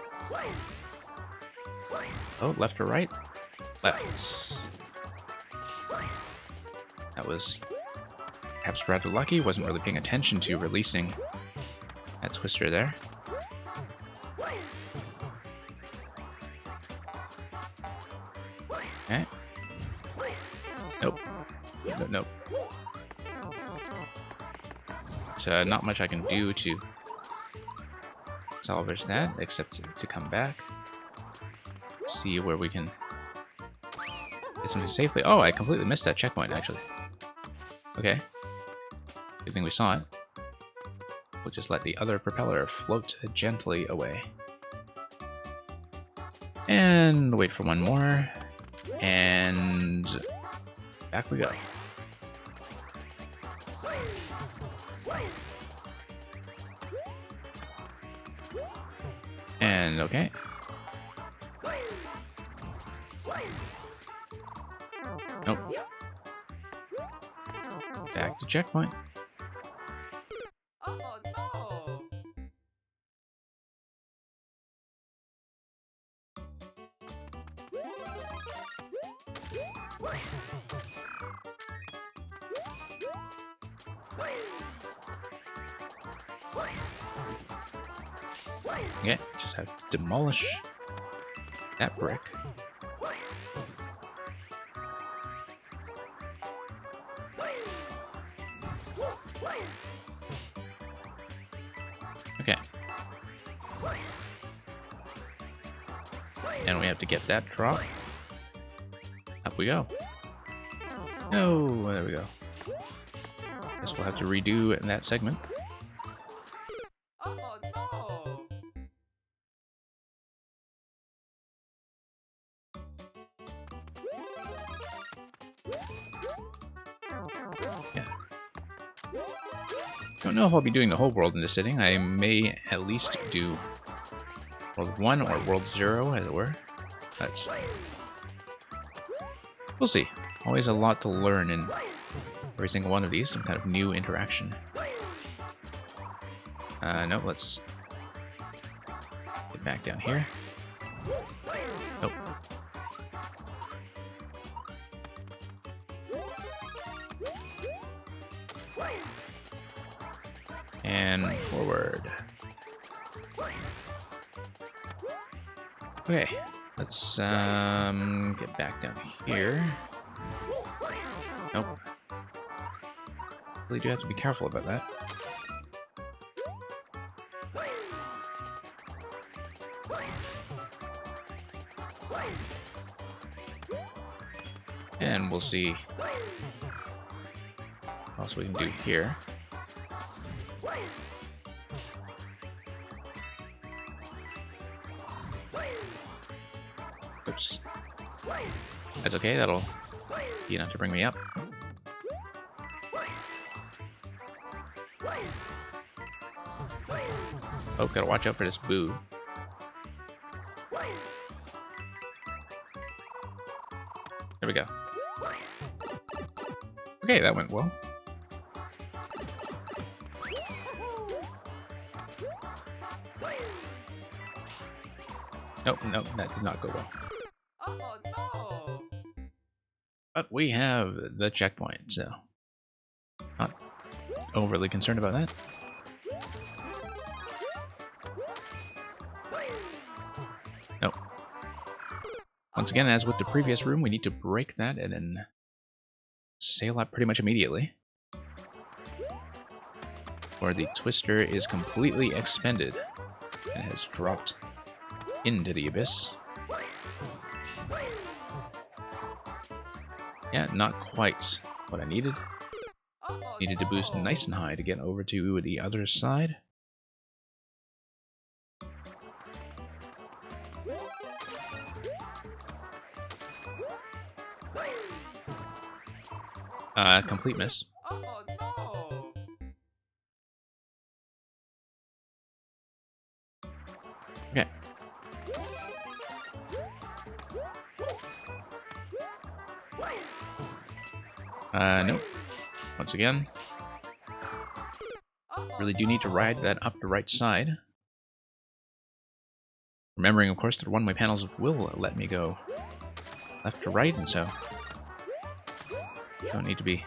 Oh, left or right? Left. That was perhaps rather lucky. Wasn't really paying attention to releasing that twister there. Okay. Nope. Nope. So not much I can do to salvage that, except to come back. See where we can get something safely. Oh, I completely missed that checkpoint, actually. Okay. Good thing we saw it. We'll just let the other propeller float gently away. And wait for one more. And back we go. And okay. Nope. Back to checkpoint. Oh no! Yeah, just have to demolish that brick. Okay. And we have to get that drop. Up we go. Oh, there we go. Guess we'll have to redo that segment. Oh no! Yeah. Don't know if I'll be doing the whole world in this sitting. I may at least do World 1 or World 0, as it were. That's... We'll see. Always a lot to learn in every single one of these. Some kind of new interaction. No, let's get back down here. Nope. And forward. Okay, let's get back down here. Nope. Really do have to be careful about that. And we'll see what else we can do here. Oops. That's okay, that'll be enough to bring me up. Oh, gotta watch out for this boo. There we go. Okay, that went well. Nope, nope, that did not go well. Oh no! But we have the checkpoint, so not overly concerned about that. Nope. Once again, as with the previous room, we need to break that and then sail up pretty much immediately. Or the twister is completely expended and has dropped into the abyss. Yeah, not quite what I needed. Oh, Needed to boost no. nice and high to get over to the other side. Complete miss. Oh no! Nope. Once again. Really do need to ride that up the right side. Remembering, of course, that one of my panels will let me go left to right, and so don't need to be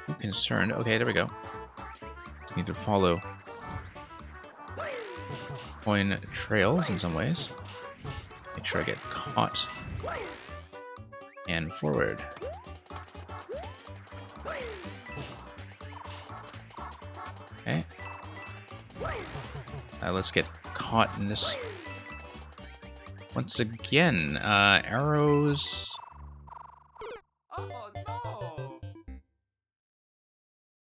too concerned. Okay, there we go. Just need to follow coin trails in some ways. Make sure I get caught. And forward. Okay. Let's get caught in this. Once again, arrows. Oh no!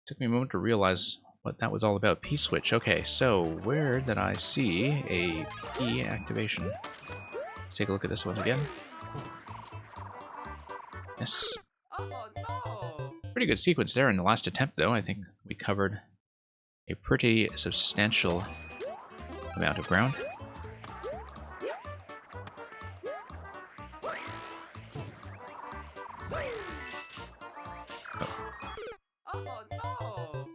Took me a moment to realize what that was all about. P-switch. Okay, so where did I see a P activation? Let's take a look at this once again. Yes. Oh no! Pretty good sequence there in the last attempt, though. I think we covered a pretty substantial amount of ground. Oh no!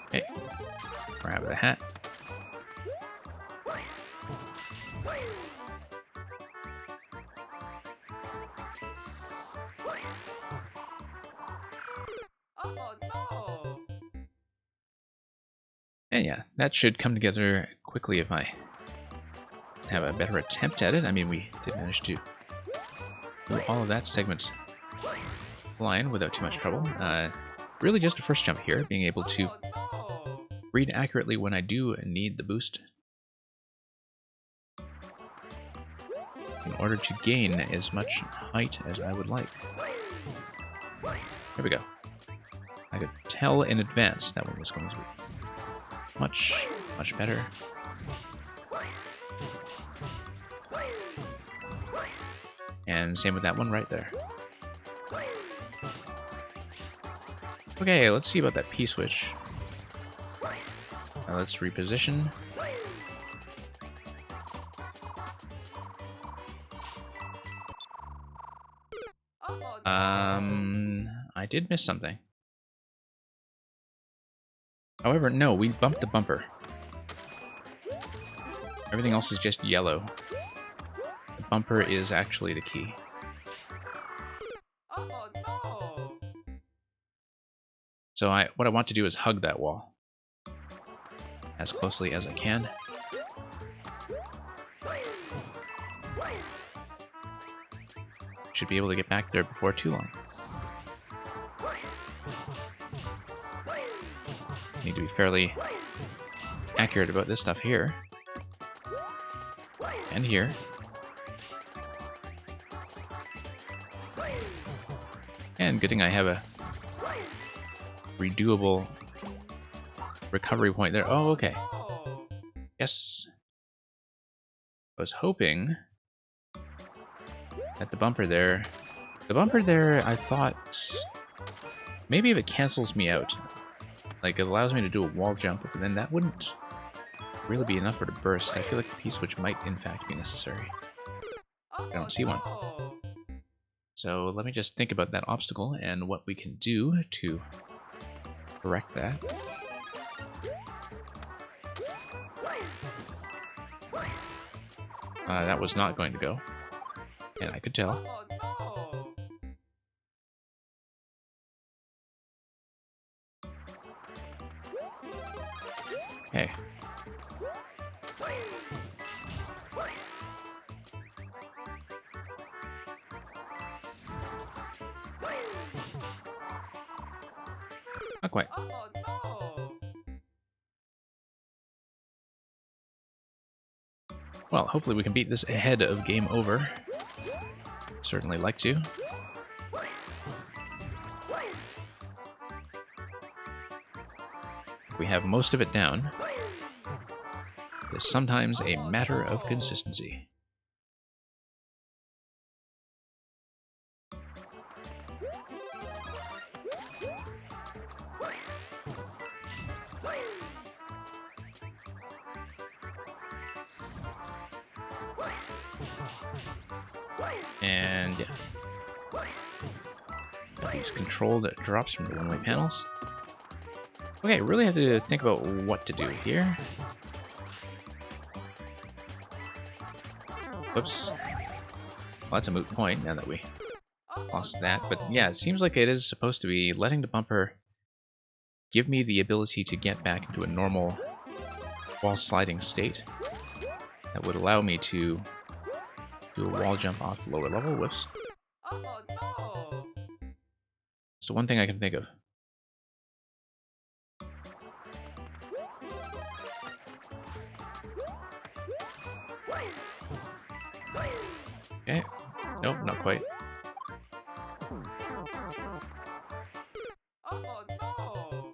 Okay. Grab the hat. Oh no! And yeah, that should come together quickly if I have a better attempt at it. I mean, we did manage to do all of that segment flying without too much trouble. Really just a first jump here, being able to Oh no! read accurately when I do need the boost in order to gain as much height as I would like. There we go. I could tell in advance that one was going to be much, much better. And same with that one right there. Okay, let's see about that P-switch. Now let's reposition. Oh no! I did miss something. However, no, we bumped the bumper. Everything else is just yellow. The bumper is actually the key. Oh no! So what I want to do is hug that wall as closely as I can. Should be able to get back there before too long. Need to be fairly accurate about this stuff here. And here. And good thing I have a redoable recovery point there. Oh, okay. Oh. Yes. I was hoping that the bumper there... The bumper there, I thought... Maybe if it cancels me out. Like, it allows me to do a wall jump, but then that wouldn't really be enough for the burst. I feel like the P-switch might, in fact, be necessary. I don't see one. Oh. So let me just think about that obstacle and what we can do to correct that. That was not going to go. And I could tell. Oh no! Okay. Not quite. Oh no! Well, hopefully we can beat this ahead of game over. Certainly like to. We have most of it down. It's sometimes a matter of consistency. And yeah. Got these controlled drops from the one-way panels. Okay, really have to think about what to do here. Whoops. Well, that's a moot point now that we lost that. But yeah, it seems like it is supposed to be letting the bumper give me the ability to get back into a normal wall sliding state that would allow me to do a wall jump off the lower level. Whoops. Oh no! It's the one thing I can think of. Okay. Nope, not quite. Oh no!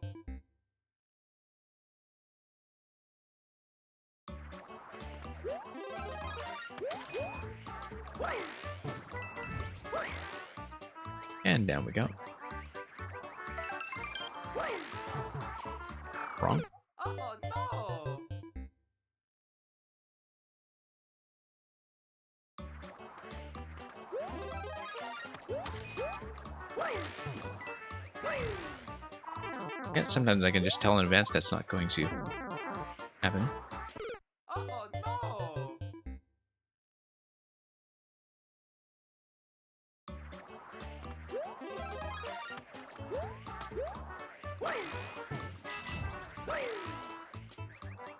And down we go. Wrong. Oh no! Yeah, sometimes I can just tell in advance that's not going to happen. Oh no!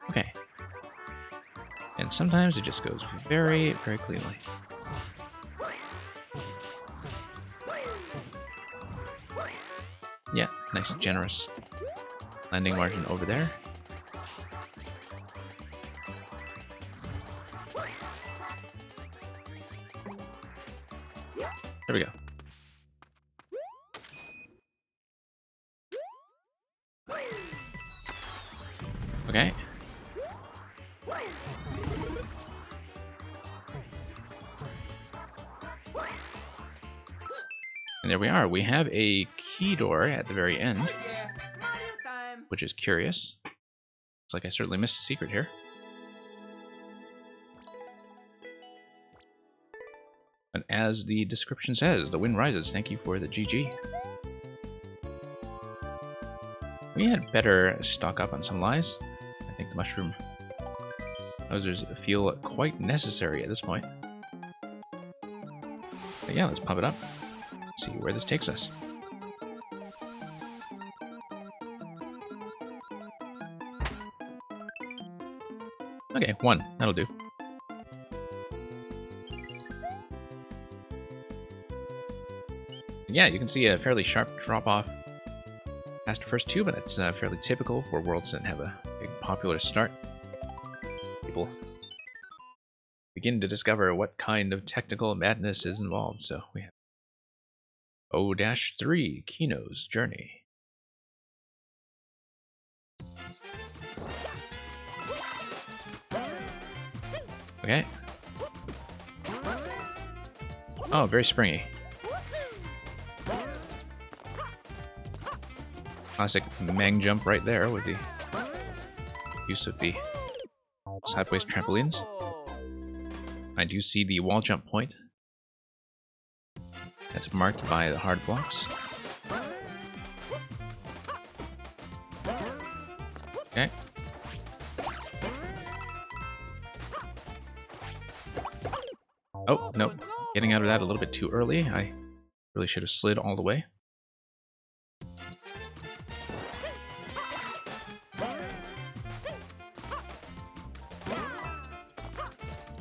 Okay. And sometimes it just goes very, very cleanly. Yeah, nice generous landing margin over there. There we go. Okay. And there we are. We have a key door at the very end, Yeah, Mario time! which is curious. Looks like I certainly missed a secret here. And as the description says, the wind rises. Thank you for the GG. We had better stock up on some lives. I think the mushroom hosers feel quite necessary at this point. But yeah, let's pump it up. See where this takes us. Okay, 1. That'll do. And yeah, you can see a fairly sharp drop-off past the first 2, but that's fairly typical for worlds that have a big popular start. People begin to discover what kind of technical madness is involved, so we have O-3, Kino's Journey. Okay. Oh, very springy. Classic Mang jump right there with the use of the sideways trampolines. I do see the wall jump point. That's marked by the hard blocks. Okay. Oh, nope. Getting out of that a little bit too early. I really should have slid all the way.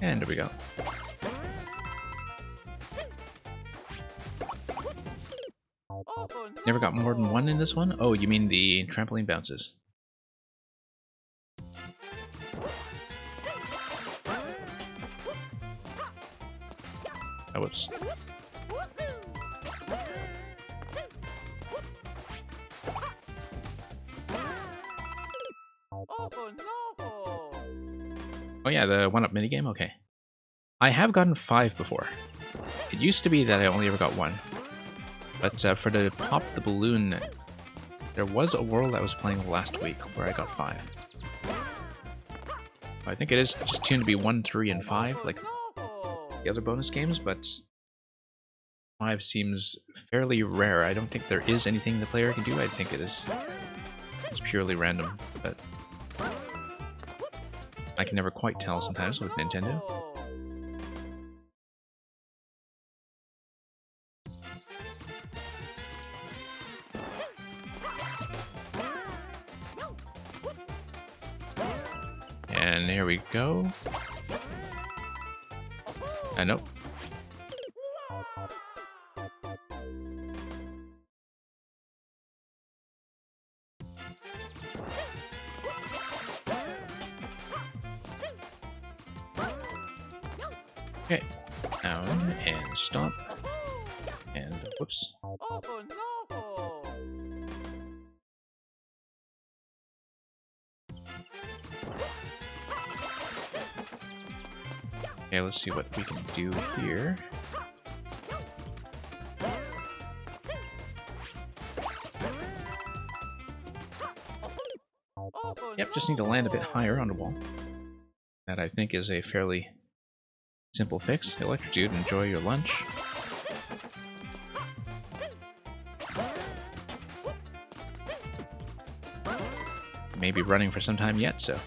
And there we go. Never got more than 1 in this one? Oh, you mean the trampoline bounces. Oh, whoops. Oh yeah, the 1-up minigame? Okay. I have gotten 5 before. It used to be that I only ever got 1. But for the Pop the Balloon, there was a world I was playing last week where I got 5. I think it is just tuned to be 1, 3, and 5, like the other bonus games, but 5 seems fairly rare. I don't think there is anything the player can do. I think it's purely random, but I can never quite tell sometimes with Nintendo. And there we go. Nope. Okay. Down and stop. And whoops. Oh no! Okay, let's see what we can do here. Yep, just need to land a bit higher on the wall. That I think is a fairly simple fix. Electrodude, enjoy your lunch. Maybe running for some time yet, so.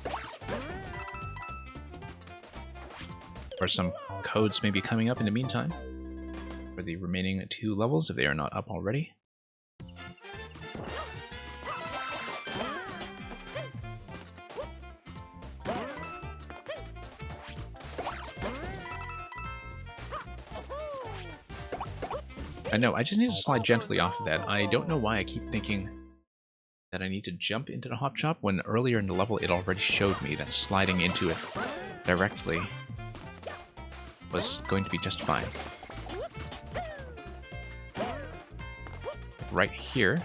Or some codes may be coming up in the meantime for the remaining 2 levels if they are not up already. No, I just need to slide gently off of that. I don't know why I keep thinking that I need to jump into the hop chop when earlier in the level it already showed me that sliding into it directly was going to be just fine. Right here,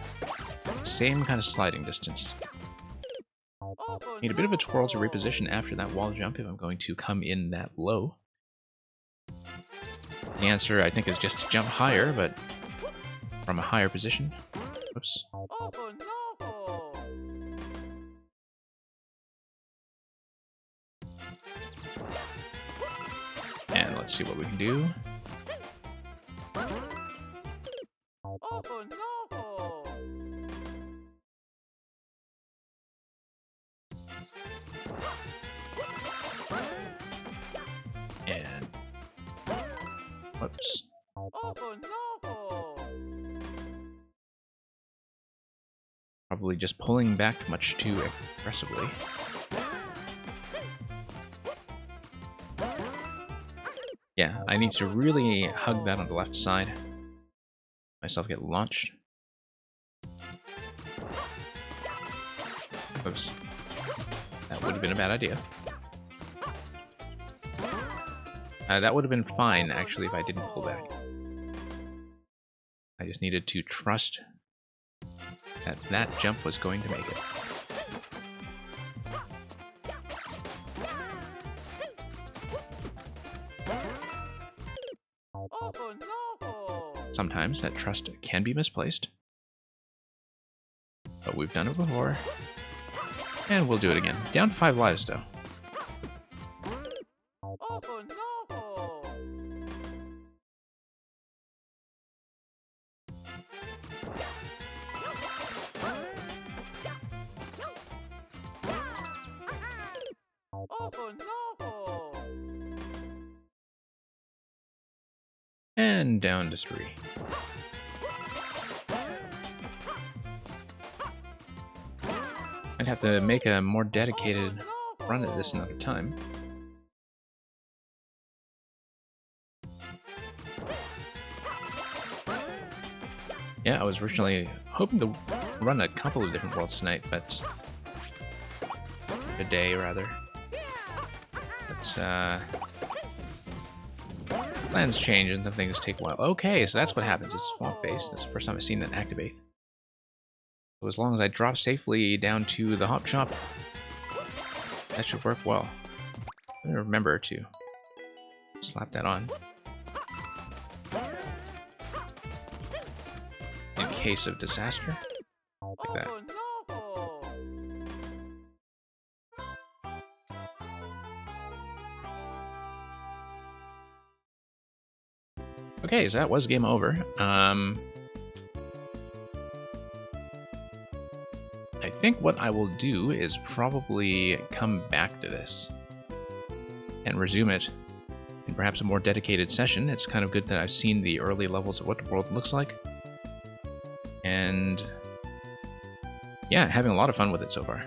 same kind of sliding distance. Need a bit of a twirl to reposition after that wall jump if I'm going to come in that low. The answer, I think, is just to jump higher, but from a higher position. Whoops. And let's see what we can do. And whoops. Probably just pulling back much too aggressively. Yeah, I need to really hug that on the left side. Myself get launched. Oops. That would have been a bad idea. That would have been fine, actually, if I didn't pull back. I just needed to trust that that jump was going to make it. Sometimes that trust can be misplaced. But we've done it before. And we'll do it again. Down 5 lives, though. And down to 3. I'd have to make a more dedicated run at this another time. Yeah, I was originally hoping to run a couple of different worlds tonight, but... a day, rather. But, plans change and some things take a while. Okay, so that's what happens. It's swamp-based. That's the first time I've seen that activate. So as long as I drop safely down to the hop chop, that should work well. I'm gonna remember to slap that on. In case of disaster. Like that. Okay, so that was game over. I think what I will do is probably come back to this and resume it in perhaps a more dedicated session. It's kind of good that I've seen the early levels of what the world looks like. And yeah, having a lot of fun with it so far.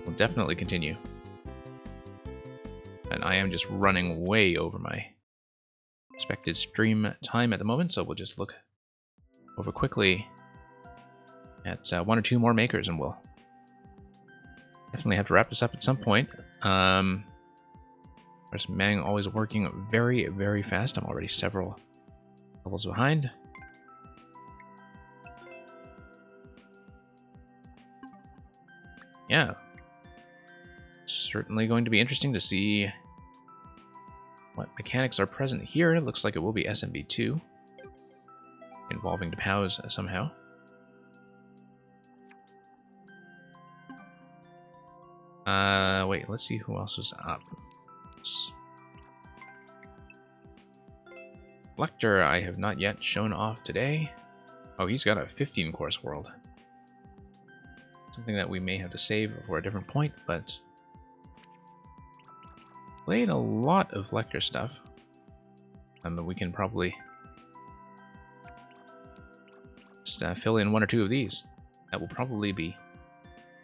We'll definitely continue. And I am just running way over my expected stream time at the moment, so we'll just look over quickly at one or two more makers, and we'll definitely have to wrap this up at some point. There's Mang always working very, very fast. I'm already several levels behind. Yeah. Certainly going to be interesting to see what mechanics are present here. It looks like it will be SMB2, involving the POWs somehow. Wait, let's see who else is up. Lecter, I have not yet shown off today. Oh, he's got a 15-course world. Something that we may have to save for a different point, but played a lot of Lecter stuff. But we can probably just fill in one or two of these. That will probably be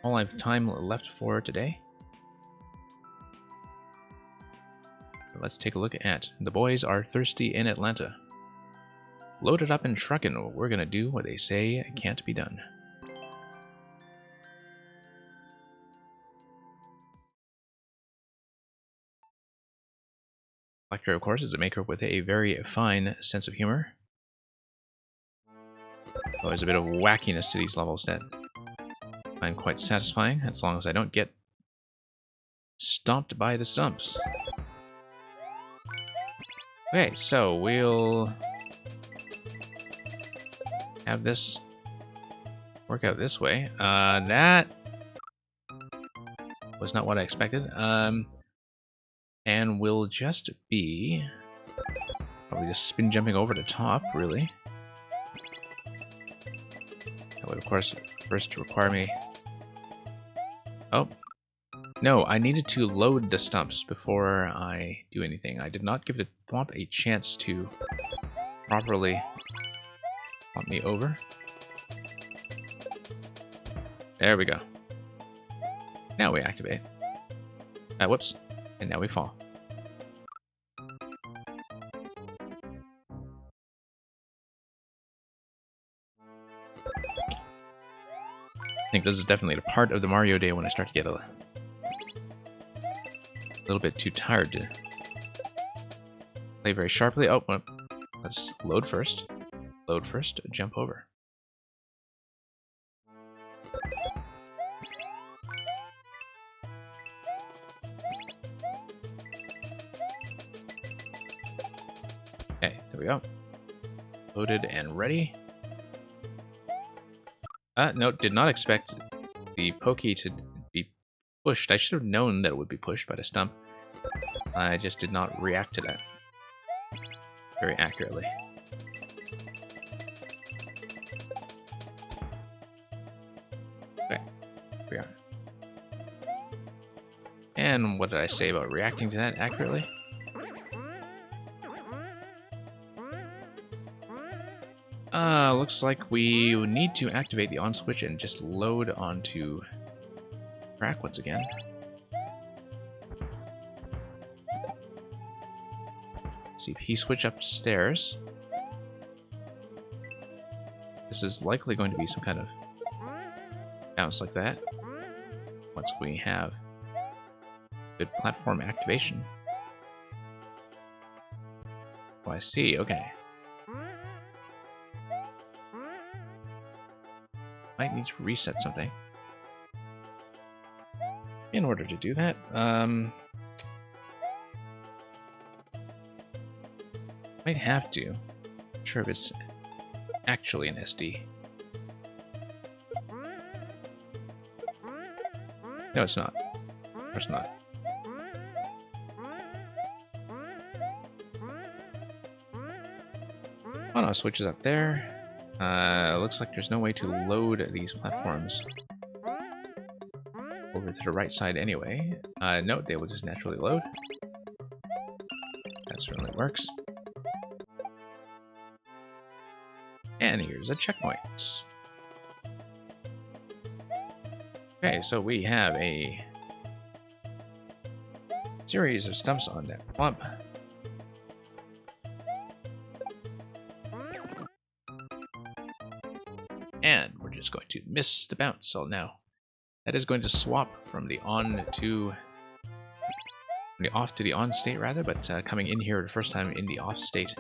all I have time left for today. Let's take a look at The Boys Are Thirsty in Atlanta. Loaded up and truckin', we're gonna do what they say can't be done. Lecter, of course, is a maker with a very fine sense of humor. There's a bit of wackiness to these levels that I find quite satisfying, as long as I don't get stomped by the stumps. Okay, so we'll have this work out this way. That was not what I expected. And we'll just be probably just spin jumping over the top, really. That would, of course, first require me... Oh. No, I needed to load the stumps before I do anything. I did not give the thwomp a chance to properly thwomp me over. There we go. Now we activate. Whoops. And now we fall. I think this is definitely the part of the Mario day when I start to get a little bit too tired to play very sharply. Oh, well, let's load first. Load first, jump over. Okay, there we go. Loaded and ready. No, did not expect the Pokey to be pushed. I should have known that it would be pushed by the stump. I just did not react to that very accurately. Okay, here we are. And what did I say about reacting to that accurately? Looks like we need to activate the on switch and just load onto track once again. CP switch upstairs. This is likely going to be some kind of bounce like that. Once we have good platform activation. Oh, I see. Okay. Might need to reset something. In order to do that, might have to. Not sure if it's actually an SD. No, it's not. Of course not. Oh no, switches up there. Looks like there's no way to load these platforms over to the right side anyway. No, they will just naturally load. That certainly works. And here's a checkpoint. Okay, so we have a series of stumps on that bump. And we're just going to miss the bounce. So now that is going to swap from the on to the off to the on state rather, but coming in here the first time in the off state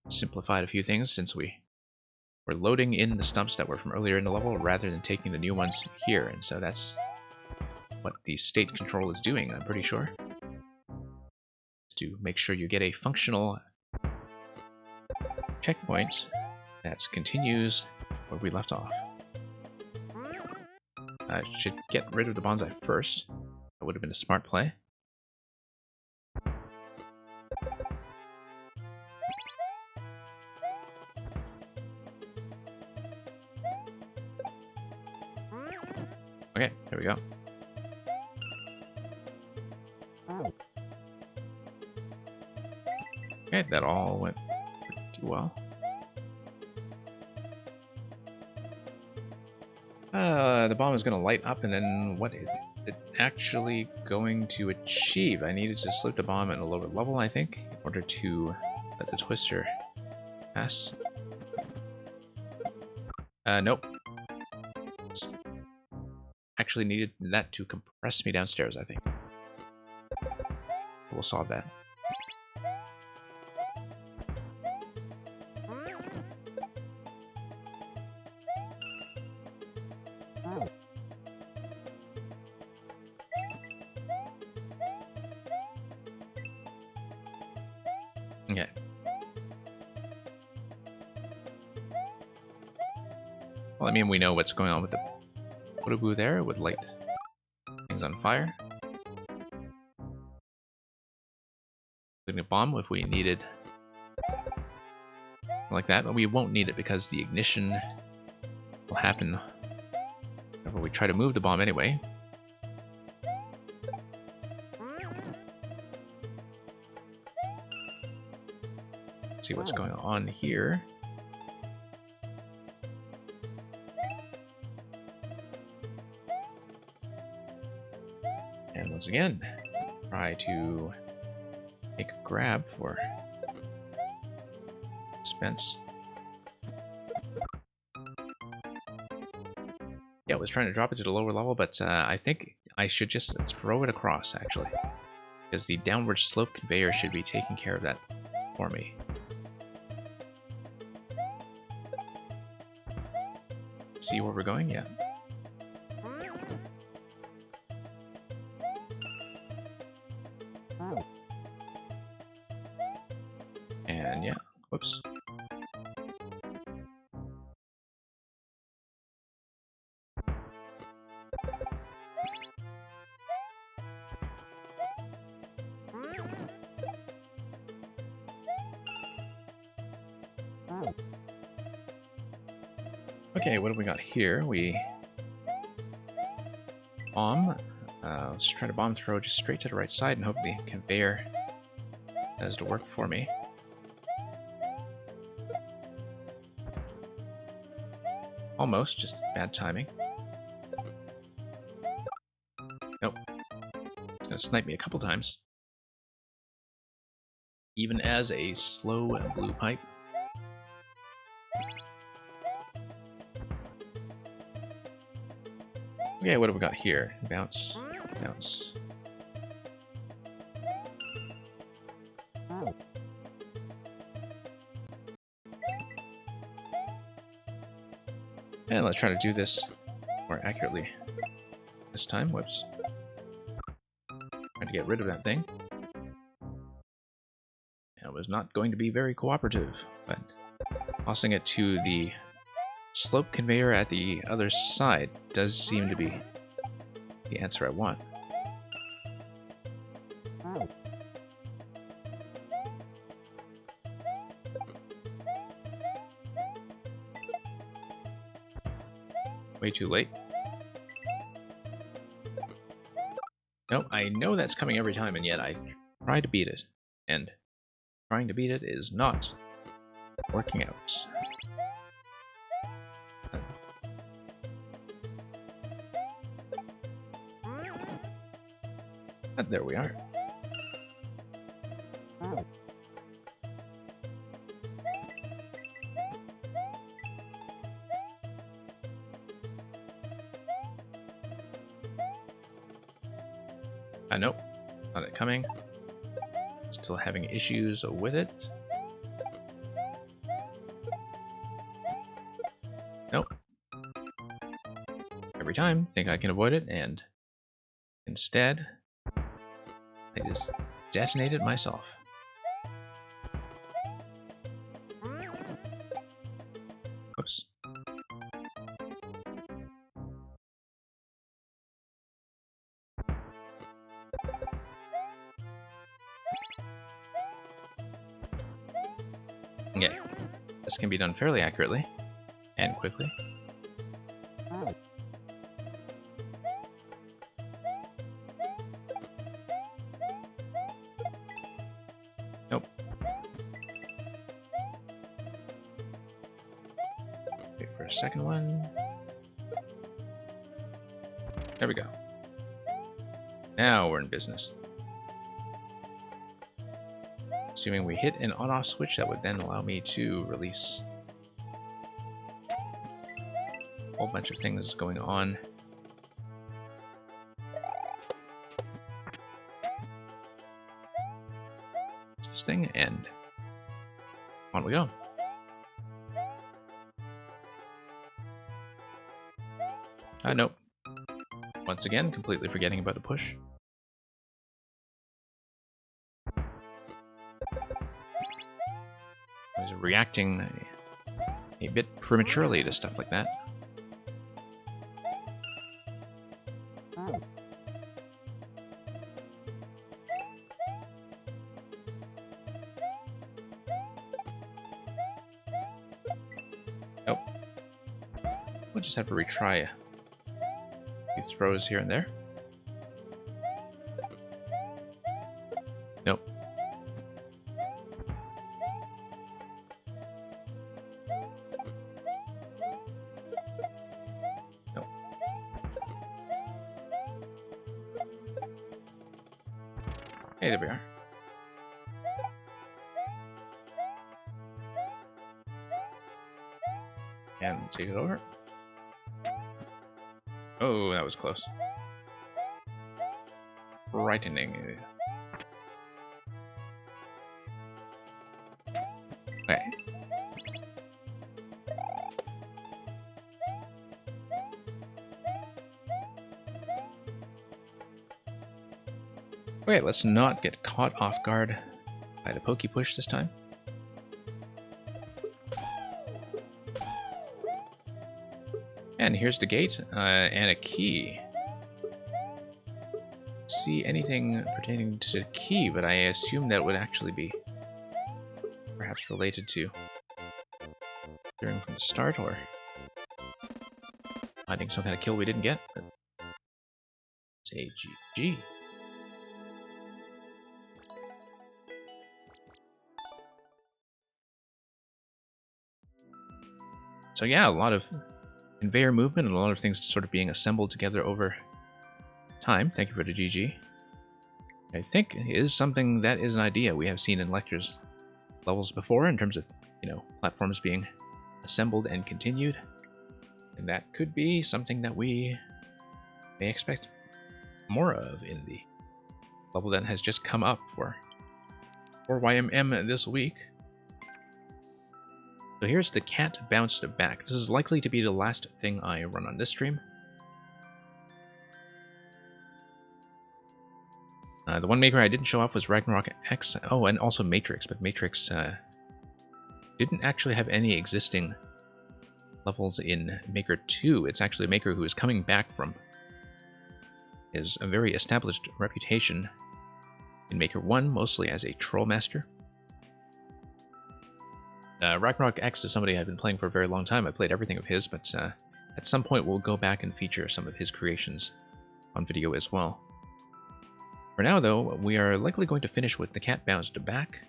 simplified a few things since we were loading in the stumps that were from earlier in the level rather than taking the new ones here, and so that's what the state control is doing, I'm pretty sure. To make sure you get a functional checkpoint that continues where we left off. I should get rid of the bonsai first. That would have been a smart play. Okay, there we go. Okay, that all went pretty well. The bomb is going to light up, and then what is it actually going to achieve? I needed to slip the bomb at a lower level, I think, in order to let the twister pass. Nope. Actually needed that to compress me downstairs, I think. We'll solve that. Okay. Well, I mean, we know what's going on with the Potoboo there. It would light things on fire. Including a bomb if we needed like that. But we won't need it because the ignition will happen whenever we try to move the bomb anyway. Let's see what's going on here. And once again, try to make a grab for expense. Yeah, I was trying to drop it to the lower level, but I think I should just throw it across, actually. Because the downward slope conveyor should be taking care of that for me. See where we're going? Yeah. And yeah, whoops. Okay, what do we got here? We bomb. Let's try to bomb throw just straight to the right side and hope the conveyor does the work for me. Almost, just bad timing. Nope. It's gonna snipe me a couple times. Even as a slow blue pipe. Okay, what have we got here? Bounce, bounce. And let's try to do this more accurately this time. Whoops. Trying to get rid of that thing. It was not going to be very cooperative, but tossing it to the slope conveyor at the other side does seem to be the answer I want. Way too late. Nope, I know that's coming every time, and yet I try to beat it. And trying to beat it is not working out. But there we are. Nope, not it coming. Still having issues with it. Nope. Every time, think I can avoid it, and instead, I just detonate it myself. Oops. Okay. This can be done fairly accurately and quickly. Nope. Wait for a second one. There we go. Now we're in business. Assuming we hit an on-off switch, that would then allow me to release a whole bunch of things going on. This thing, and on we go. Nope. Once again, completely forgetting about the push. I was reacting a bit prematurely to stuff like that. Nope. We'll just have to retry a few throws here and there. Nope. Nope. Hey, there we are. And take it over. Oh, that was close. Frightening. Okay. Okay, let's not get caught off guard by the pokey push this time. And here's the gate, and a key. See anything pertaining to the key, but I assume that would actually be perhaps related to clearing from the start, or finding some kind of kill we didn't get. But say GG. So yeah, a lot of conveyor movement and a lot of things sort of being assembled together over time. Thank you for the GG. I think it is something that is an idea we have seen in lectures levels before in terms of, platforms being assembled and continued. And that could be something that we may expect more of in the level that has just come up for YMM this week. So here's the cat bounced back. This is likely to be the last thing I run on this stream. The one maker I didn't show off was Ragnarok X. Oh, and also Matrix, but Matrix didn't actually have any existing levels in Maker 2. It's actually a maker who is coming back from a very established reputation in Maker 1, mostly as a troll master. Ragnarok X is somebody I've been playing for a very long time. I played everything of his, but At some point, we'll go back and feature some of his creations on video as well. For now, though, we are likely going to finish with the cat bounced back.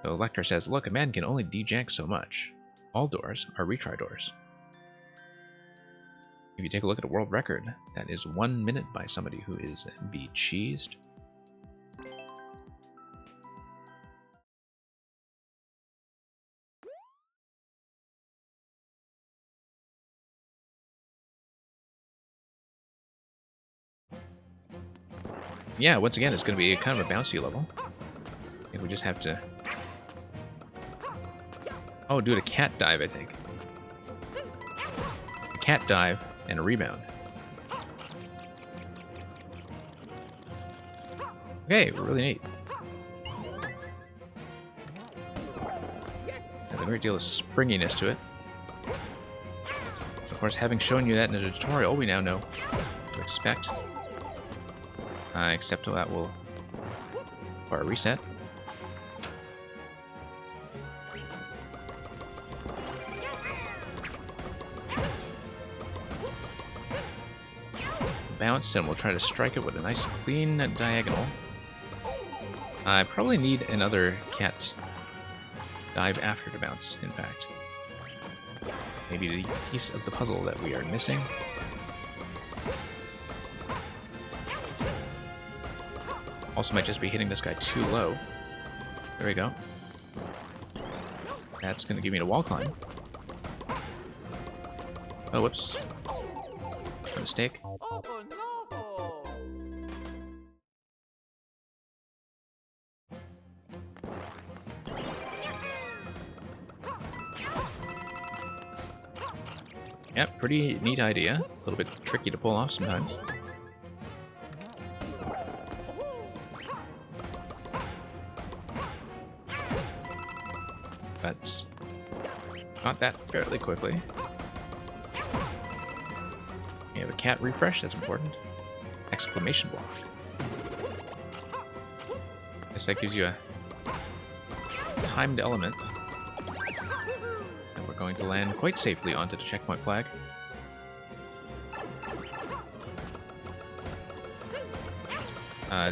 So Lecter says, look, a man can only dejank so much. All doors are retry doors. If you take a look at a world record, that is 1 minute by somebody who is be-cheesed. Yeah, once again, it's going to be kind of a bouncy level. I think we just have to... Oh, do a cat dive, I think. A cat dive and a rebound. Okay, really neat. Has a great deal of springiness to it. Of course, having shown you that in a tutorial, we now know what to expect. Except that will require a reset. Bounce, and we'll try to strike it with a nice clean diagonal. I probably need another cat dive after the bounce, in fact. Maybe the piece of the puzzle that we are missing. Also might just be hitting this guy too low. There we go. That's going to give me a wall climb. Oh, whoops. Mistake. Oh no! Yep, pretty neat idea. A little bit tricky to pull off sometimes. But got that fairly quickly. We have a cat refresh, that's important. Exclamation block. Guess that gives you a timed element. And we're going to land quite safely onto the checkpoint flag.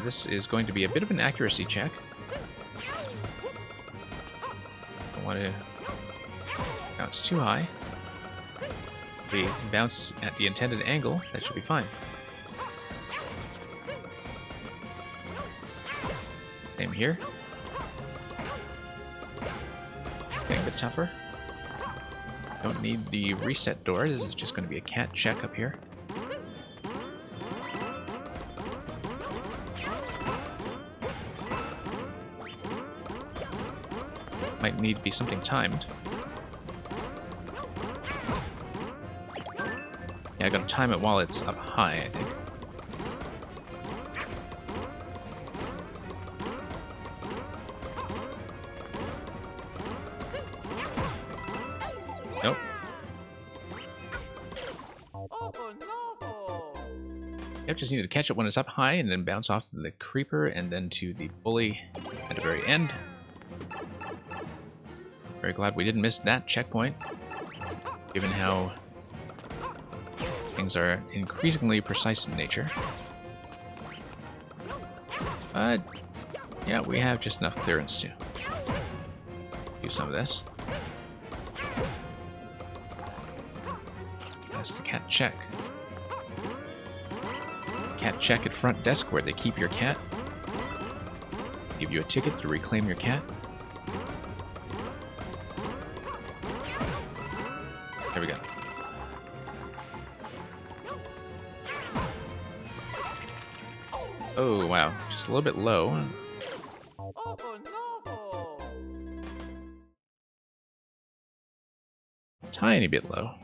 This is going to be a bit of an accuracy check. Don't want to bounce too high. If we bounce at the intended angle, that should be fine. Same here. Getting a bit tougher. Don't need the reset door. This is just going to be a cat check up here. Might need to be something timed. Yeah, I gotta time it while it's up high, I think. Nope. Oh no! Yep, just need to catch it when it's up high and then bounce off to the creeper and then to the bully at the very end. Very glad we didn't miss that checkpoint, given how things are increasingly precise in nature. But yeah, we have just enough clearance to do some of this. That's the cat check. Cat check at front desk where they keep your cat. Give you a ticket to reclaim your cat. There we go. Oh, wow. Just a little bit low. Oh no! Tiny bit low.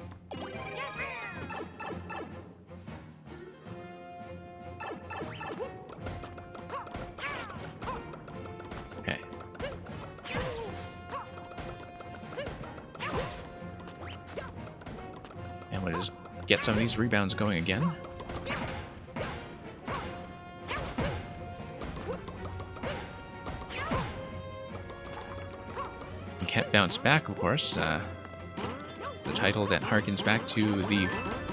Okay. And we'll just get some of these rebounds going again. You can't bounce back, of course. the title that harkens back to the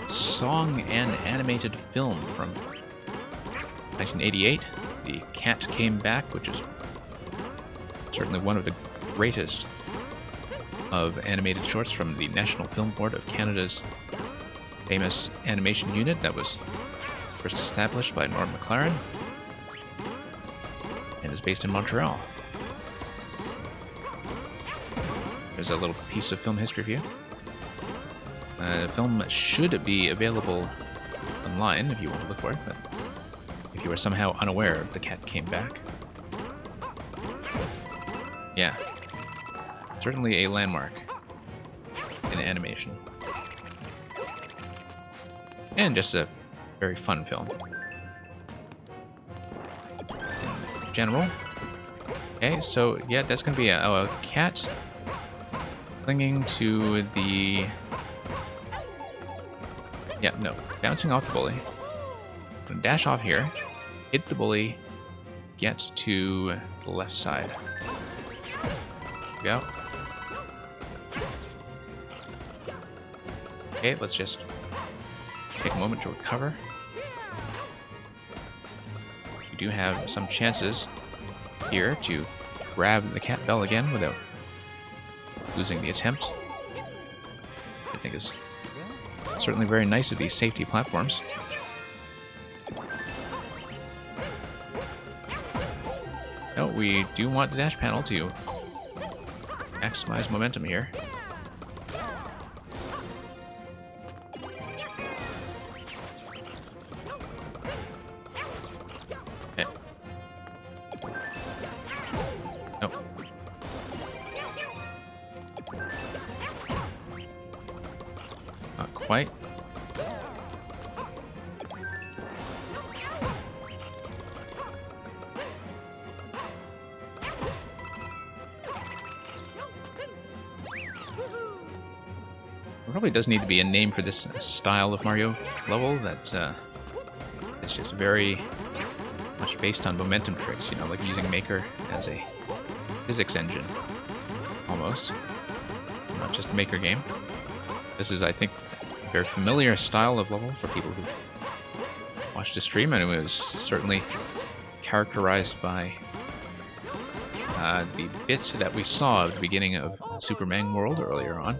song and animated film from 1988. The Cat Came Back, which is certainly one of the greatest of animated shorts from the National Film Board of Canada's famous animation unit that was first established by Norm McLaren and is based in Montreal. There's a little piece of film history for you. The film should be available online if you want to look for it, but if you were somehow unaware, The Cat Came Back. Yeah. Certainly a landmark in animation. And just a very fun film. In general. Okay, so yeah, that's going to be a cat clinging to the... Yeah, no. Bouncing off the bully. I'm gonna dash off here. Hit the bully. Get to the left side. Go. Okay, let's just take a moment to recover. We do have some chances here to grab the cat bell again without losing the attempt. I think is certainly very nice of these safety platforms. No, we do want the dash panel to maximize momentum here. Okay. Nope. Not quite. Probably does need to be a name for this style of Mario level that is just very much based on momentum tricks, you know, like using Maker as a physics engine, almost. Not just a Maker game. This is, I think, a very familiar style of level for people who watched the stream, and it was certainly characterized by the bits that we saw at the beginning of Super Mario World earlier on.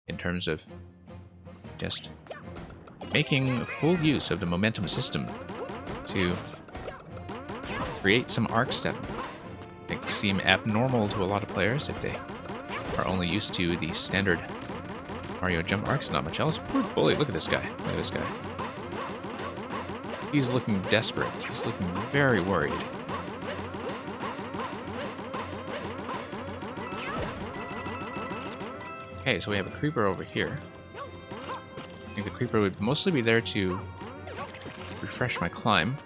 In terms of just making full use of the momentum system to create some arcs that seem abnormal to a lot of players if they are only used to the standard Mario jump arcs, not much else. Poor bully, look at this guy. Look at this guy. He's looking desperate. He's looking very worried. Okay, so we have a creeper over here. I think the creeper would mostly be there to refresh my climb.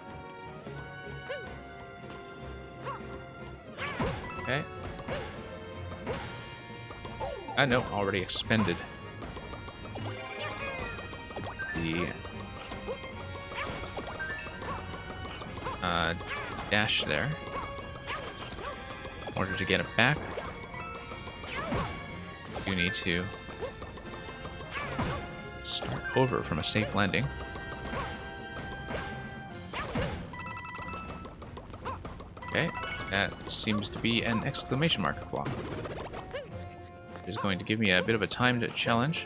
Okay. I know, already expended the dash there in order to get it back. You need to start over from a safe landing. Okay, that seems to be an exclamation mark block. It is going to give me a bit of a timed challenge.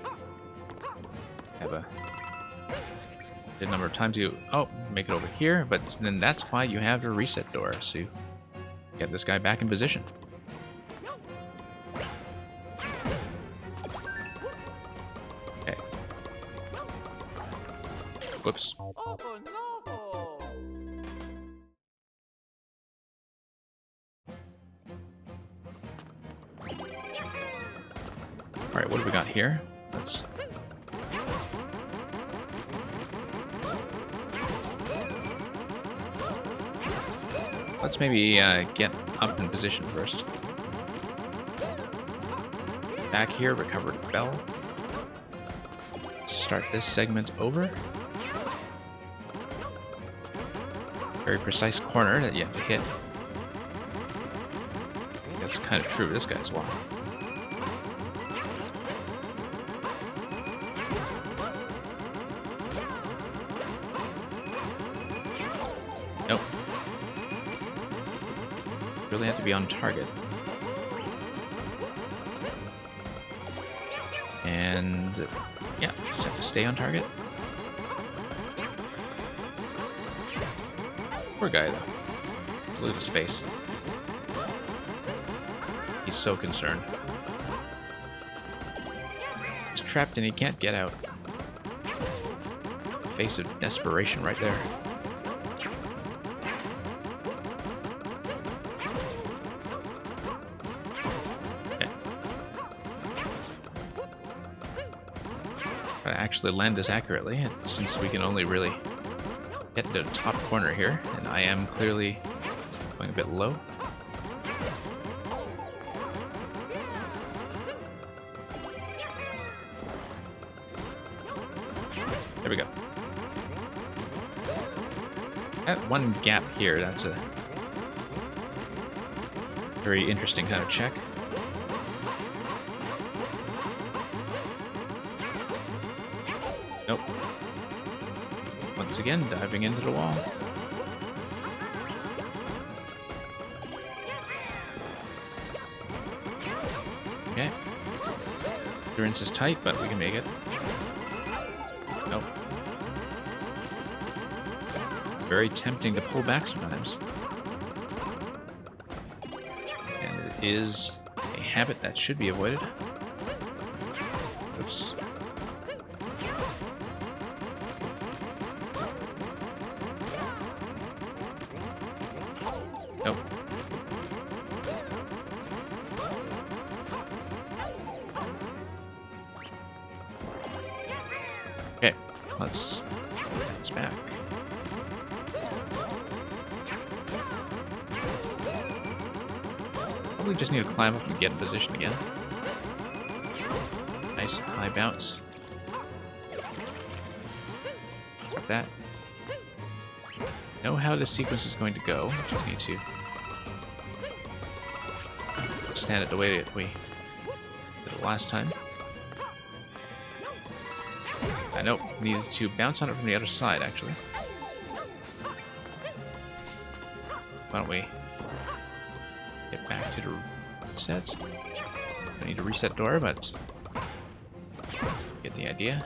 Have a good number of times to make it over here, but then that's why you have the reset door, so you get this guy back in position. Whoops. Oh no! Alright, what do we got here? Let's maybe get up in position first. Back here, recover the bell. Start this segment over. Very precise corner that you have to hit. That's kind of true. This guy's wild. Really have to be on target. And yeah, just have to stay on target. Poor guy, though. Look at his face. He's so concerned. He's trapped and he can't get out. The face of desperation right there. Okay. Try to actually land this accurately, since we can only really get to the top corner here, and I am clearly going a bit low. There we go. That one gap here, that's a very interesting kind of check. Nope. Once again, diving into the wall. Okay. Endurance is tight, but we can make it. Nope. Very tempting to pull back sometimes. And it is a habit that should be avoided. Oops. Nope. Okay, let's bounce back. Probably just need to climb up and get in position again. Nice high bounce. Like that. Know how this sequence is going to go. Just need to stand it the way that we did it last time. I know, needed to bounce on it from the other side, actually. Why don't we get back to the reset? I need to reset door, but get the idea.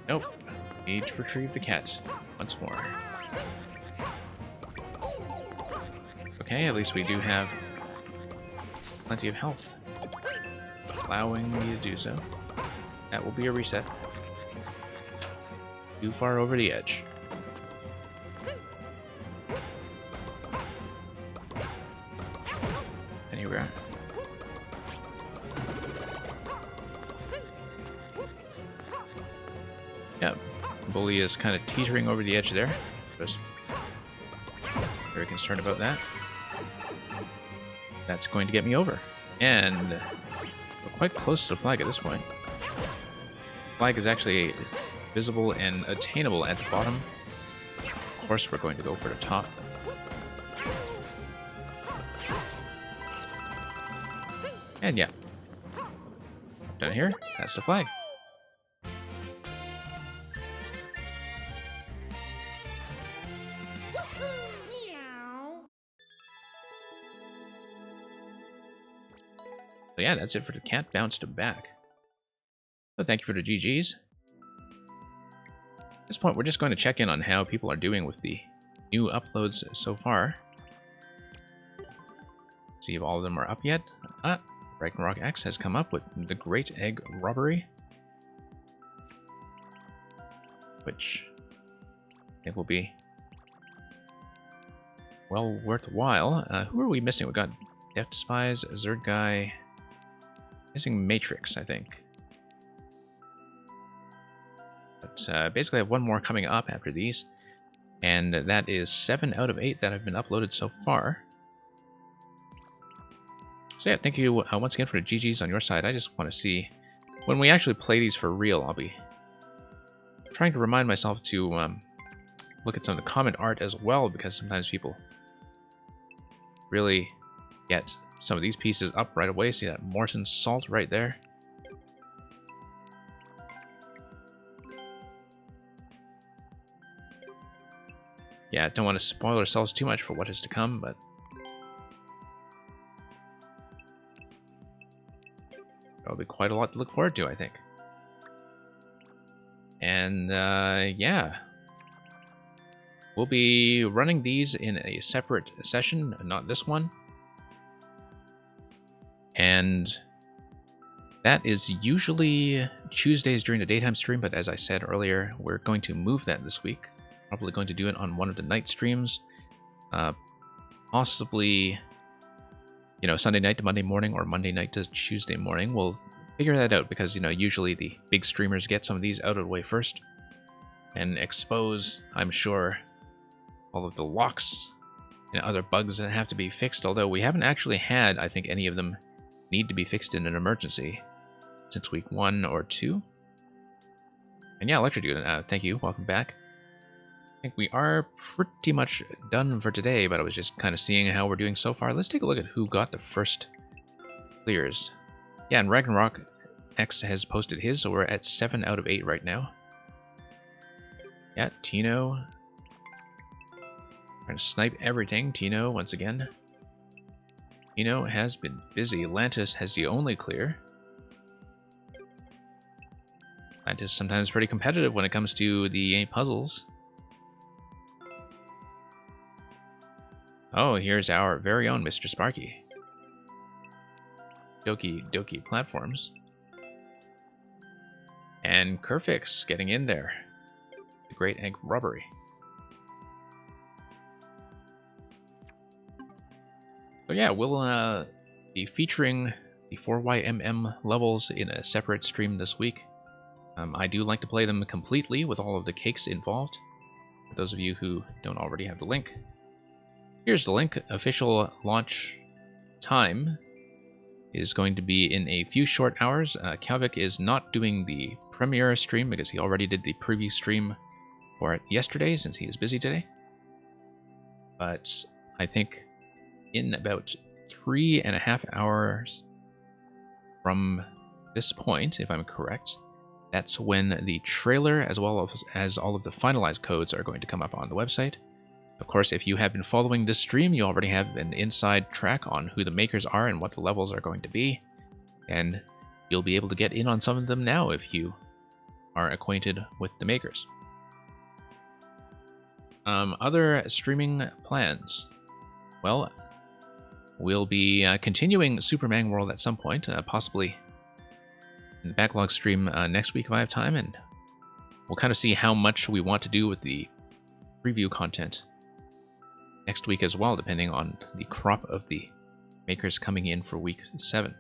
Nope. Need to retrieve the cat once more. Okay, at least we do have plenty of health, allowing me to do so. That will be a reset. Too far over the edge. Anywhere. Yep, Bully is kind of teetering over the edge there. Just very concerned about that. That's going to get me over. And we're quite close to the flag at this point. The flag is actually visible and attainable at the bottom. Of course, we're going to go for the top. And yeah. Down here, that's the flag. So yeah, that's it for the cat bounced back. So thank you for the GGs. At this point, we're just going to check in on how people are doing with the new uploads so far. See if all of them are up yet. Ragnarok X has come up with the Great Egg Robbery, which I think will be well worthwhile. Who are we missing? We got Death Despise, Zerd Guy, missing Matrix, I think. But basically, I have one more coming up after these, and that is 7 out of 8 that have been uploaded so far. So yeah, thank you once again for the GGs on your side. I just want to see, when we actually play these for real, I'll be trying to remind myself to look at some of the comment art as well, because sometimes people really get some of these pieces up right away. See that Morton salt right there? Yeah, don't want to spoil ourselves too much for what is to come, but there'll be quite a lot to look forward to, I think. And yeah, we'll be running these in a separate session, not this one. And that is usually Tuesdays during the daytime stream, but as I said earlier, we're going to move that this week. Probably going to do it on one of the night streams. Possibly, you know, Sunday night to Monday morning or Monday night to Tuesday morning. We'll figure that out because, you know, usually the big streamers get some of these out of the way first and expose, I'm sure, all of the locks and other bugs that have to be fixed, although we haven't actually had, I think, any of them need to be fixed in an emergency since week 1 or 2. And yeah, Electrodude, thank you, welcome back. I think we are pretty much done for today, but I was just kind of seeing how we're doing so far. Let's take a look at who got the first clears. Yeah, and Ragnarok X has posted his, so we're at 7 out of 8 right now. Yeah, Tino. Trying to snipe everything. Tino, once again. Tino has been busy. Lantis has the only clear. Lantis is sometimes pretty competitive when it comes to the puzzles. Oh, here's our very own Mr. Sparky. Doki Doki Platforms. And Kerfix getting in there. The Great Egg Robbery. So yeah, we'll be featuring the 4YMM levels in a separate stream this week. I do like to play them completely with all of the cakes involved. For those of you who don't already have the link. Here's the link. Official launch time is going to be in a few short hours. Kalvik is not doing the premiere stream because he already did the preview stream for it yesterday since he is busy today. But I think in about 3.5 hours from this point, if I'm correct, that's when the trailer as well as all of the finalized codes are going to come up on the website. Of course, if you have been following this stream, you already have an inside track on who the makers are and what the levels are going to be. And you'll be able to get in on some of them now if you are acquainted with the makers. Other streaming plans. Well, we'll be continuing Superman World at some point, possibly in the Backlog stream next week if I have time, and we'll kind of see how much we want to do with the preview content next week as well, depending on the crop of the makers coming in for week 7.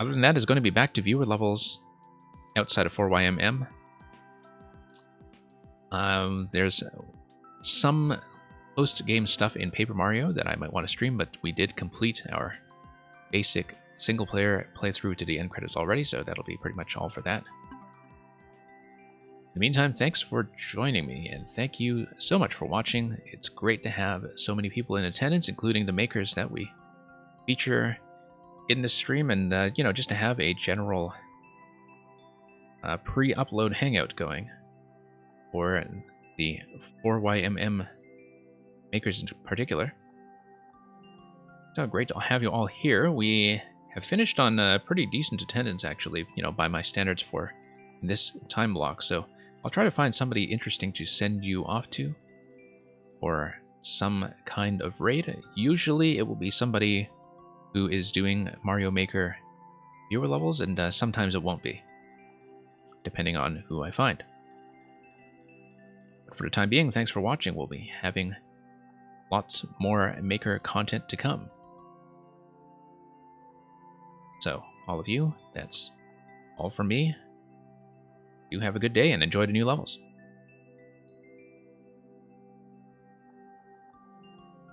Other than that, is going to be back to viewer levels outside of 4YMM. There's some post-game stuff in Paper Mario that I might want to stream, but we did complete our basic single-player playthrough to the end credits already, so that'll be pretty much all for that. In the meantime, thanks for joining me, and thank you so much for watching. It's great to have so many people in attendance, including the makers that we feature in the stream, and you know, just to have a general pre-upload hangout going for the 4YMM makers in particular. So great to have you all here. We have finished on pretty decent attendance, actually, you know, by my standards for this time block, so I'll try to find somebody interesting to send you off to for some kind of raid. Usually it will be somebody who is doing Mario Maker viewer levels, and sometimes it won't be, depending on who I find. But for the time being, thanks for watching. We'll be having lots more Maker content to come. So, all of you, that's all from me. You have a good day and enjoy the new levels.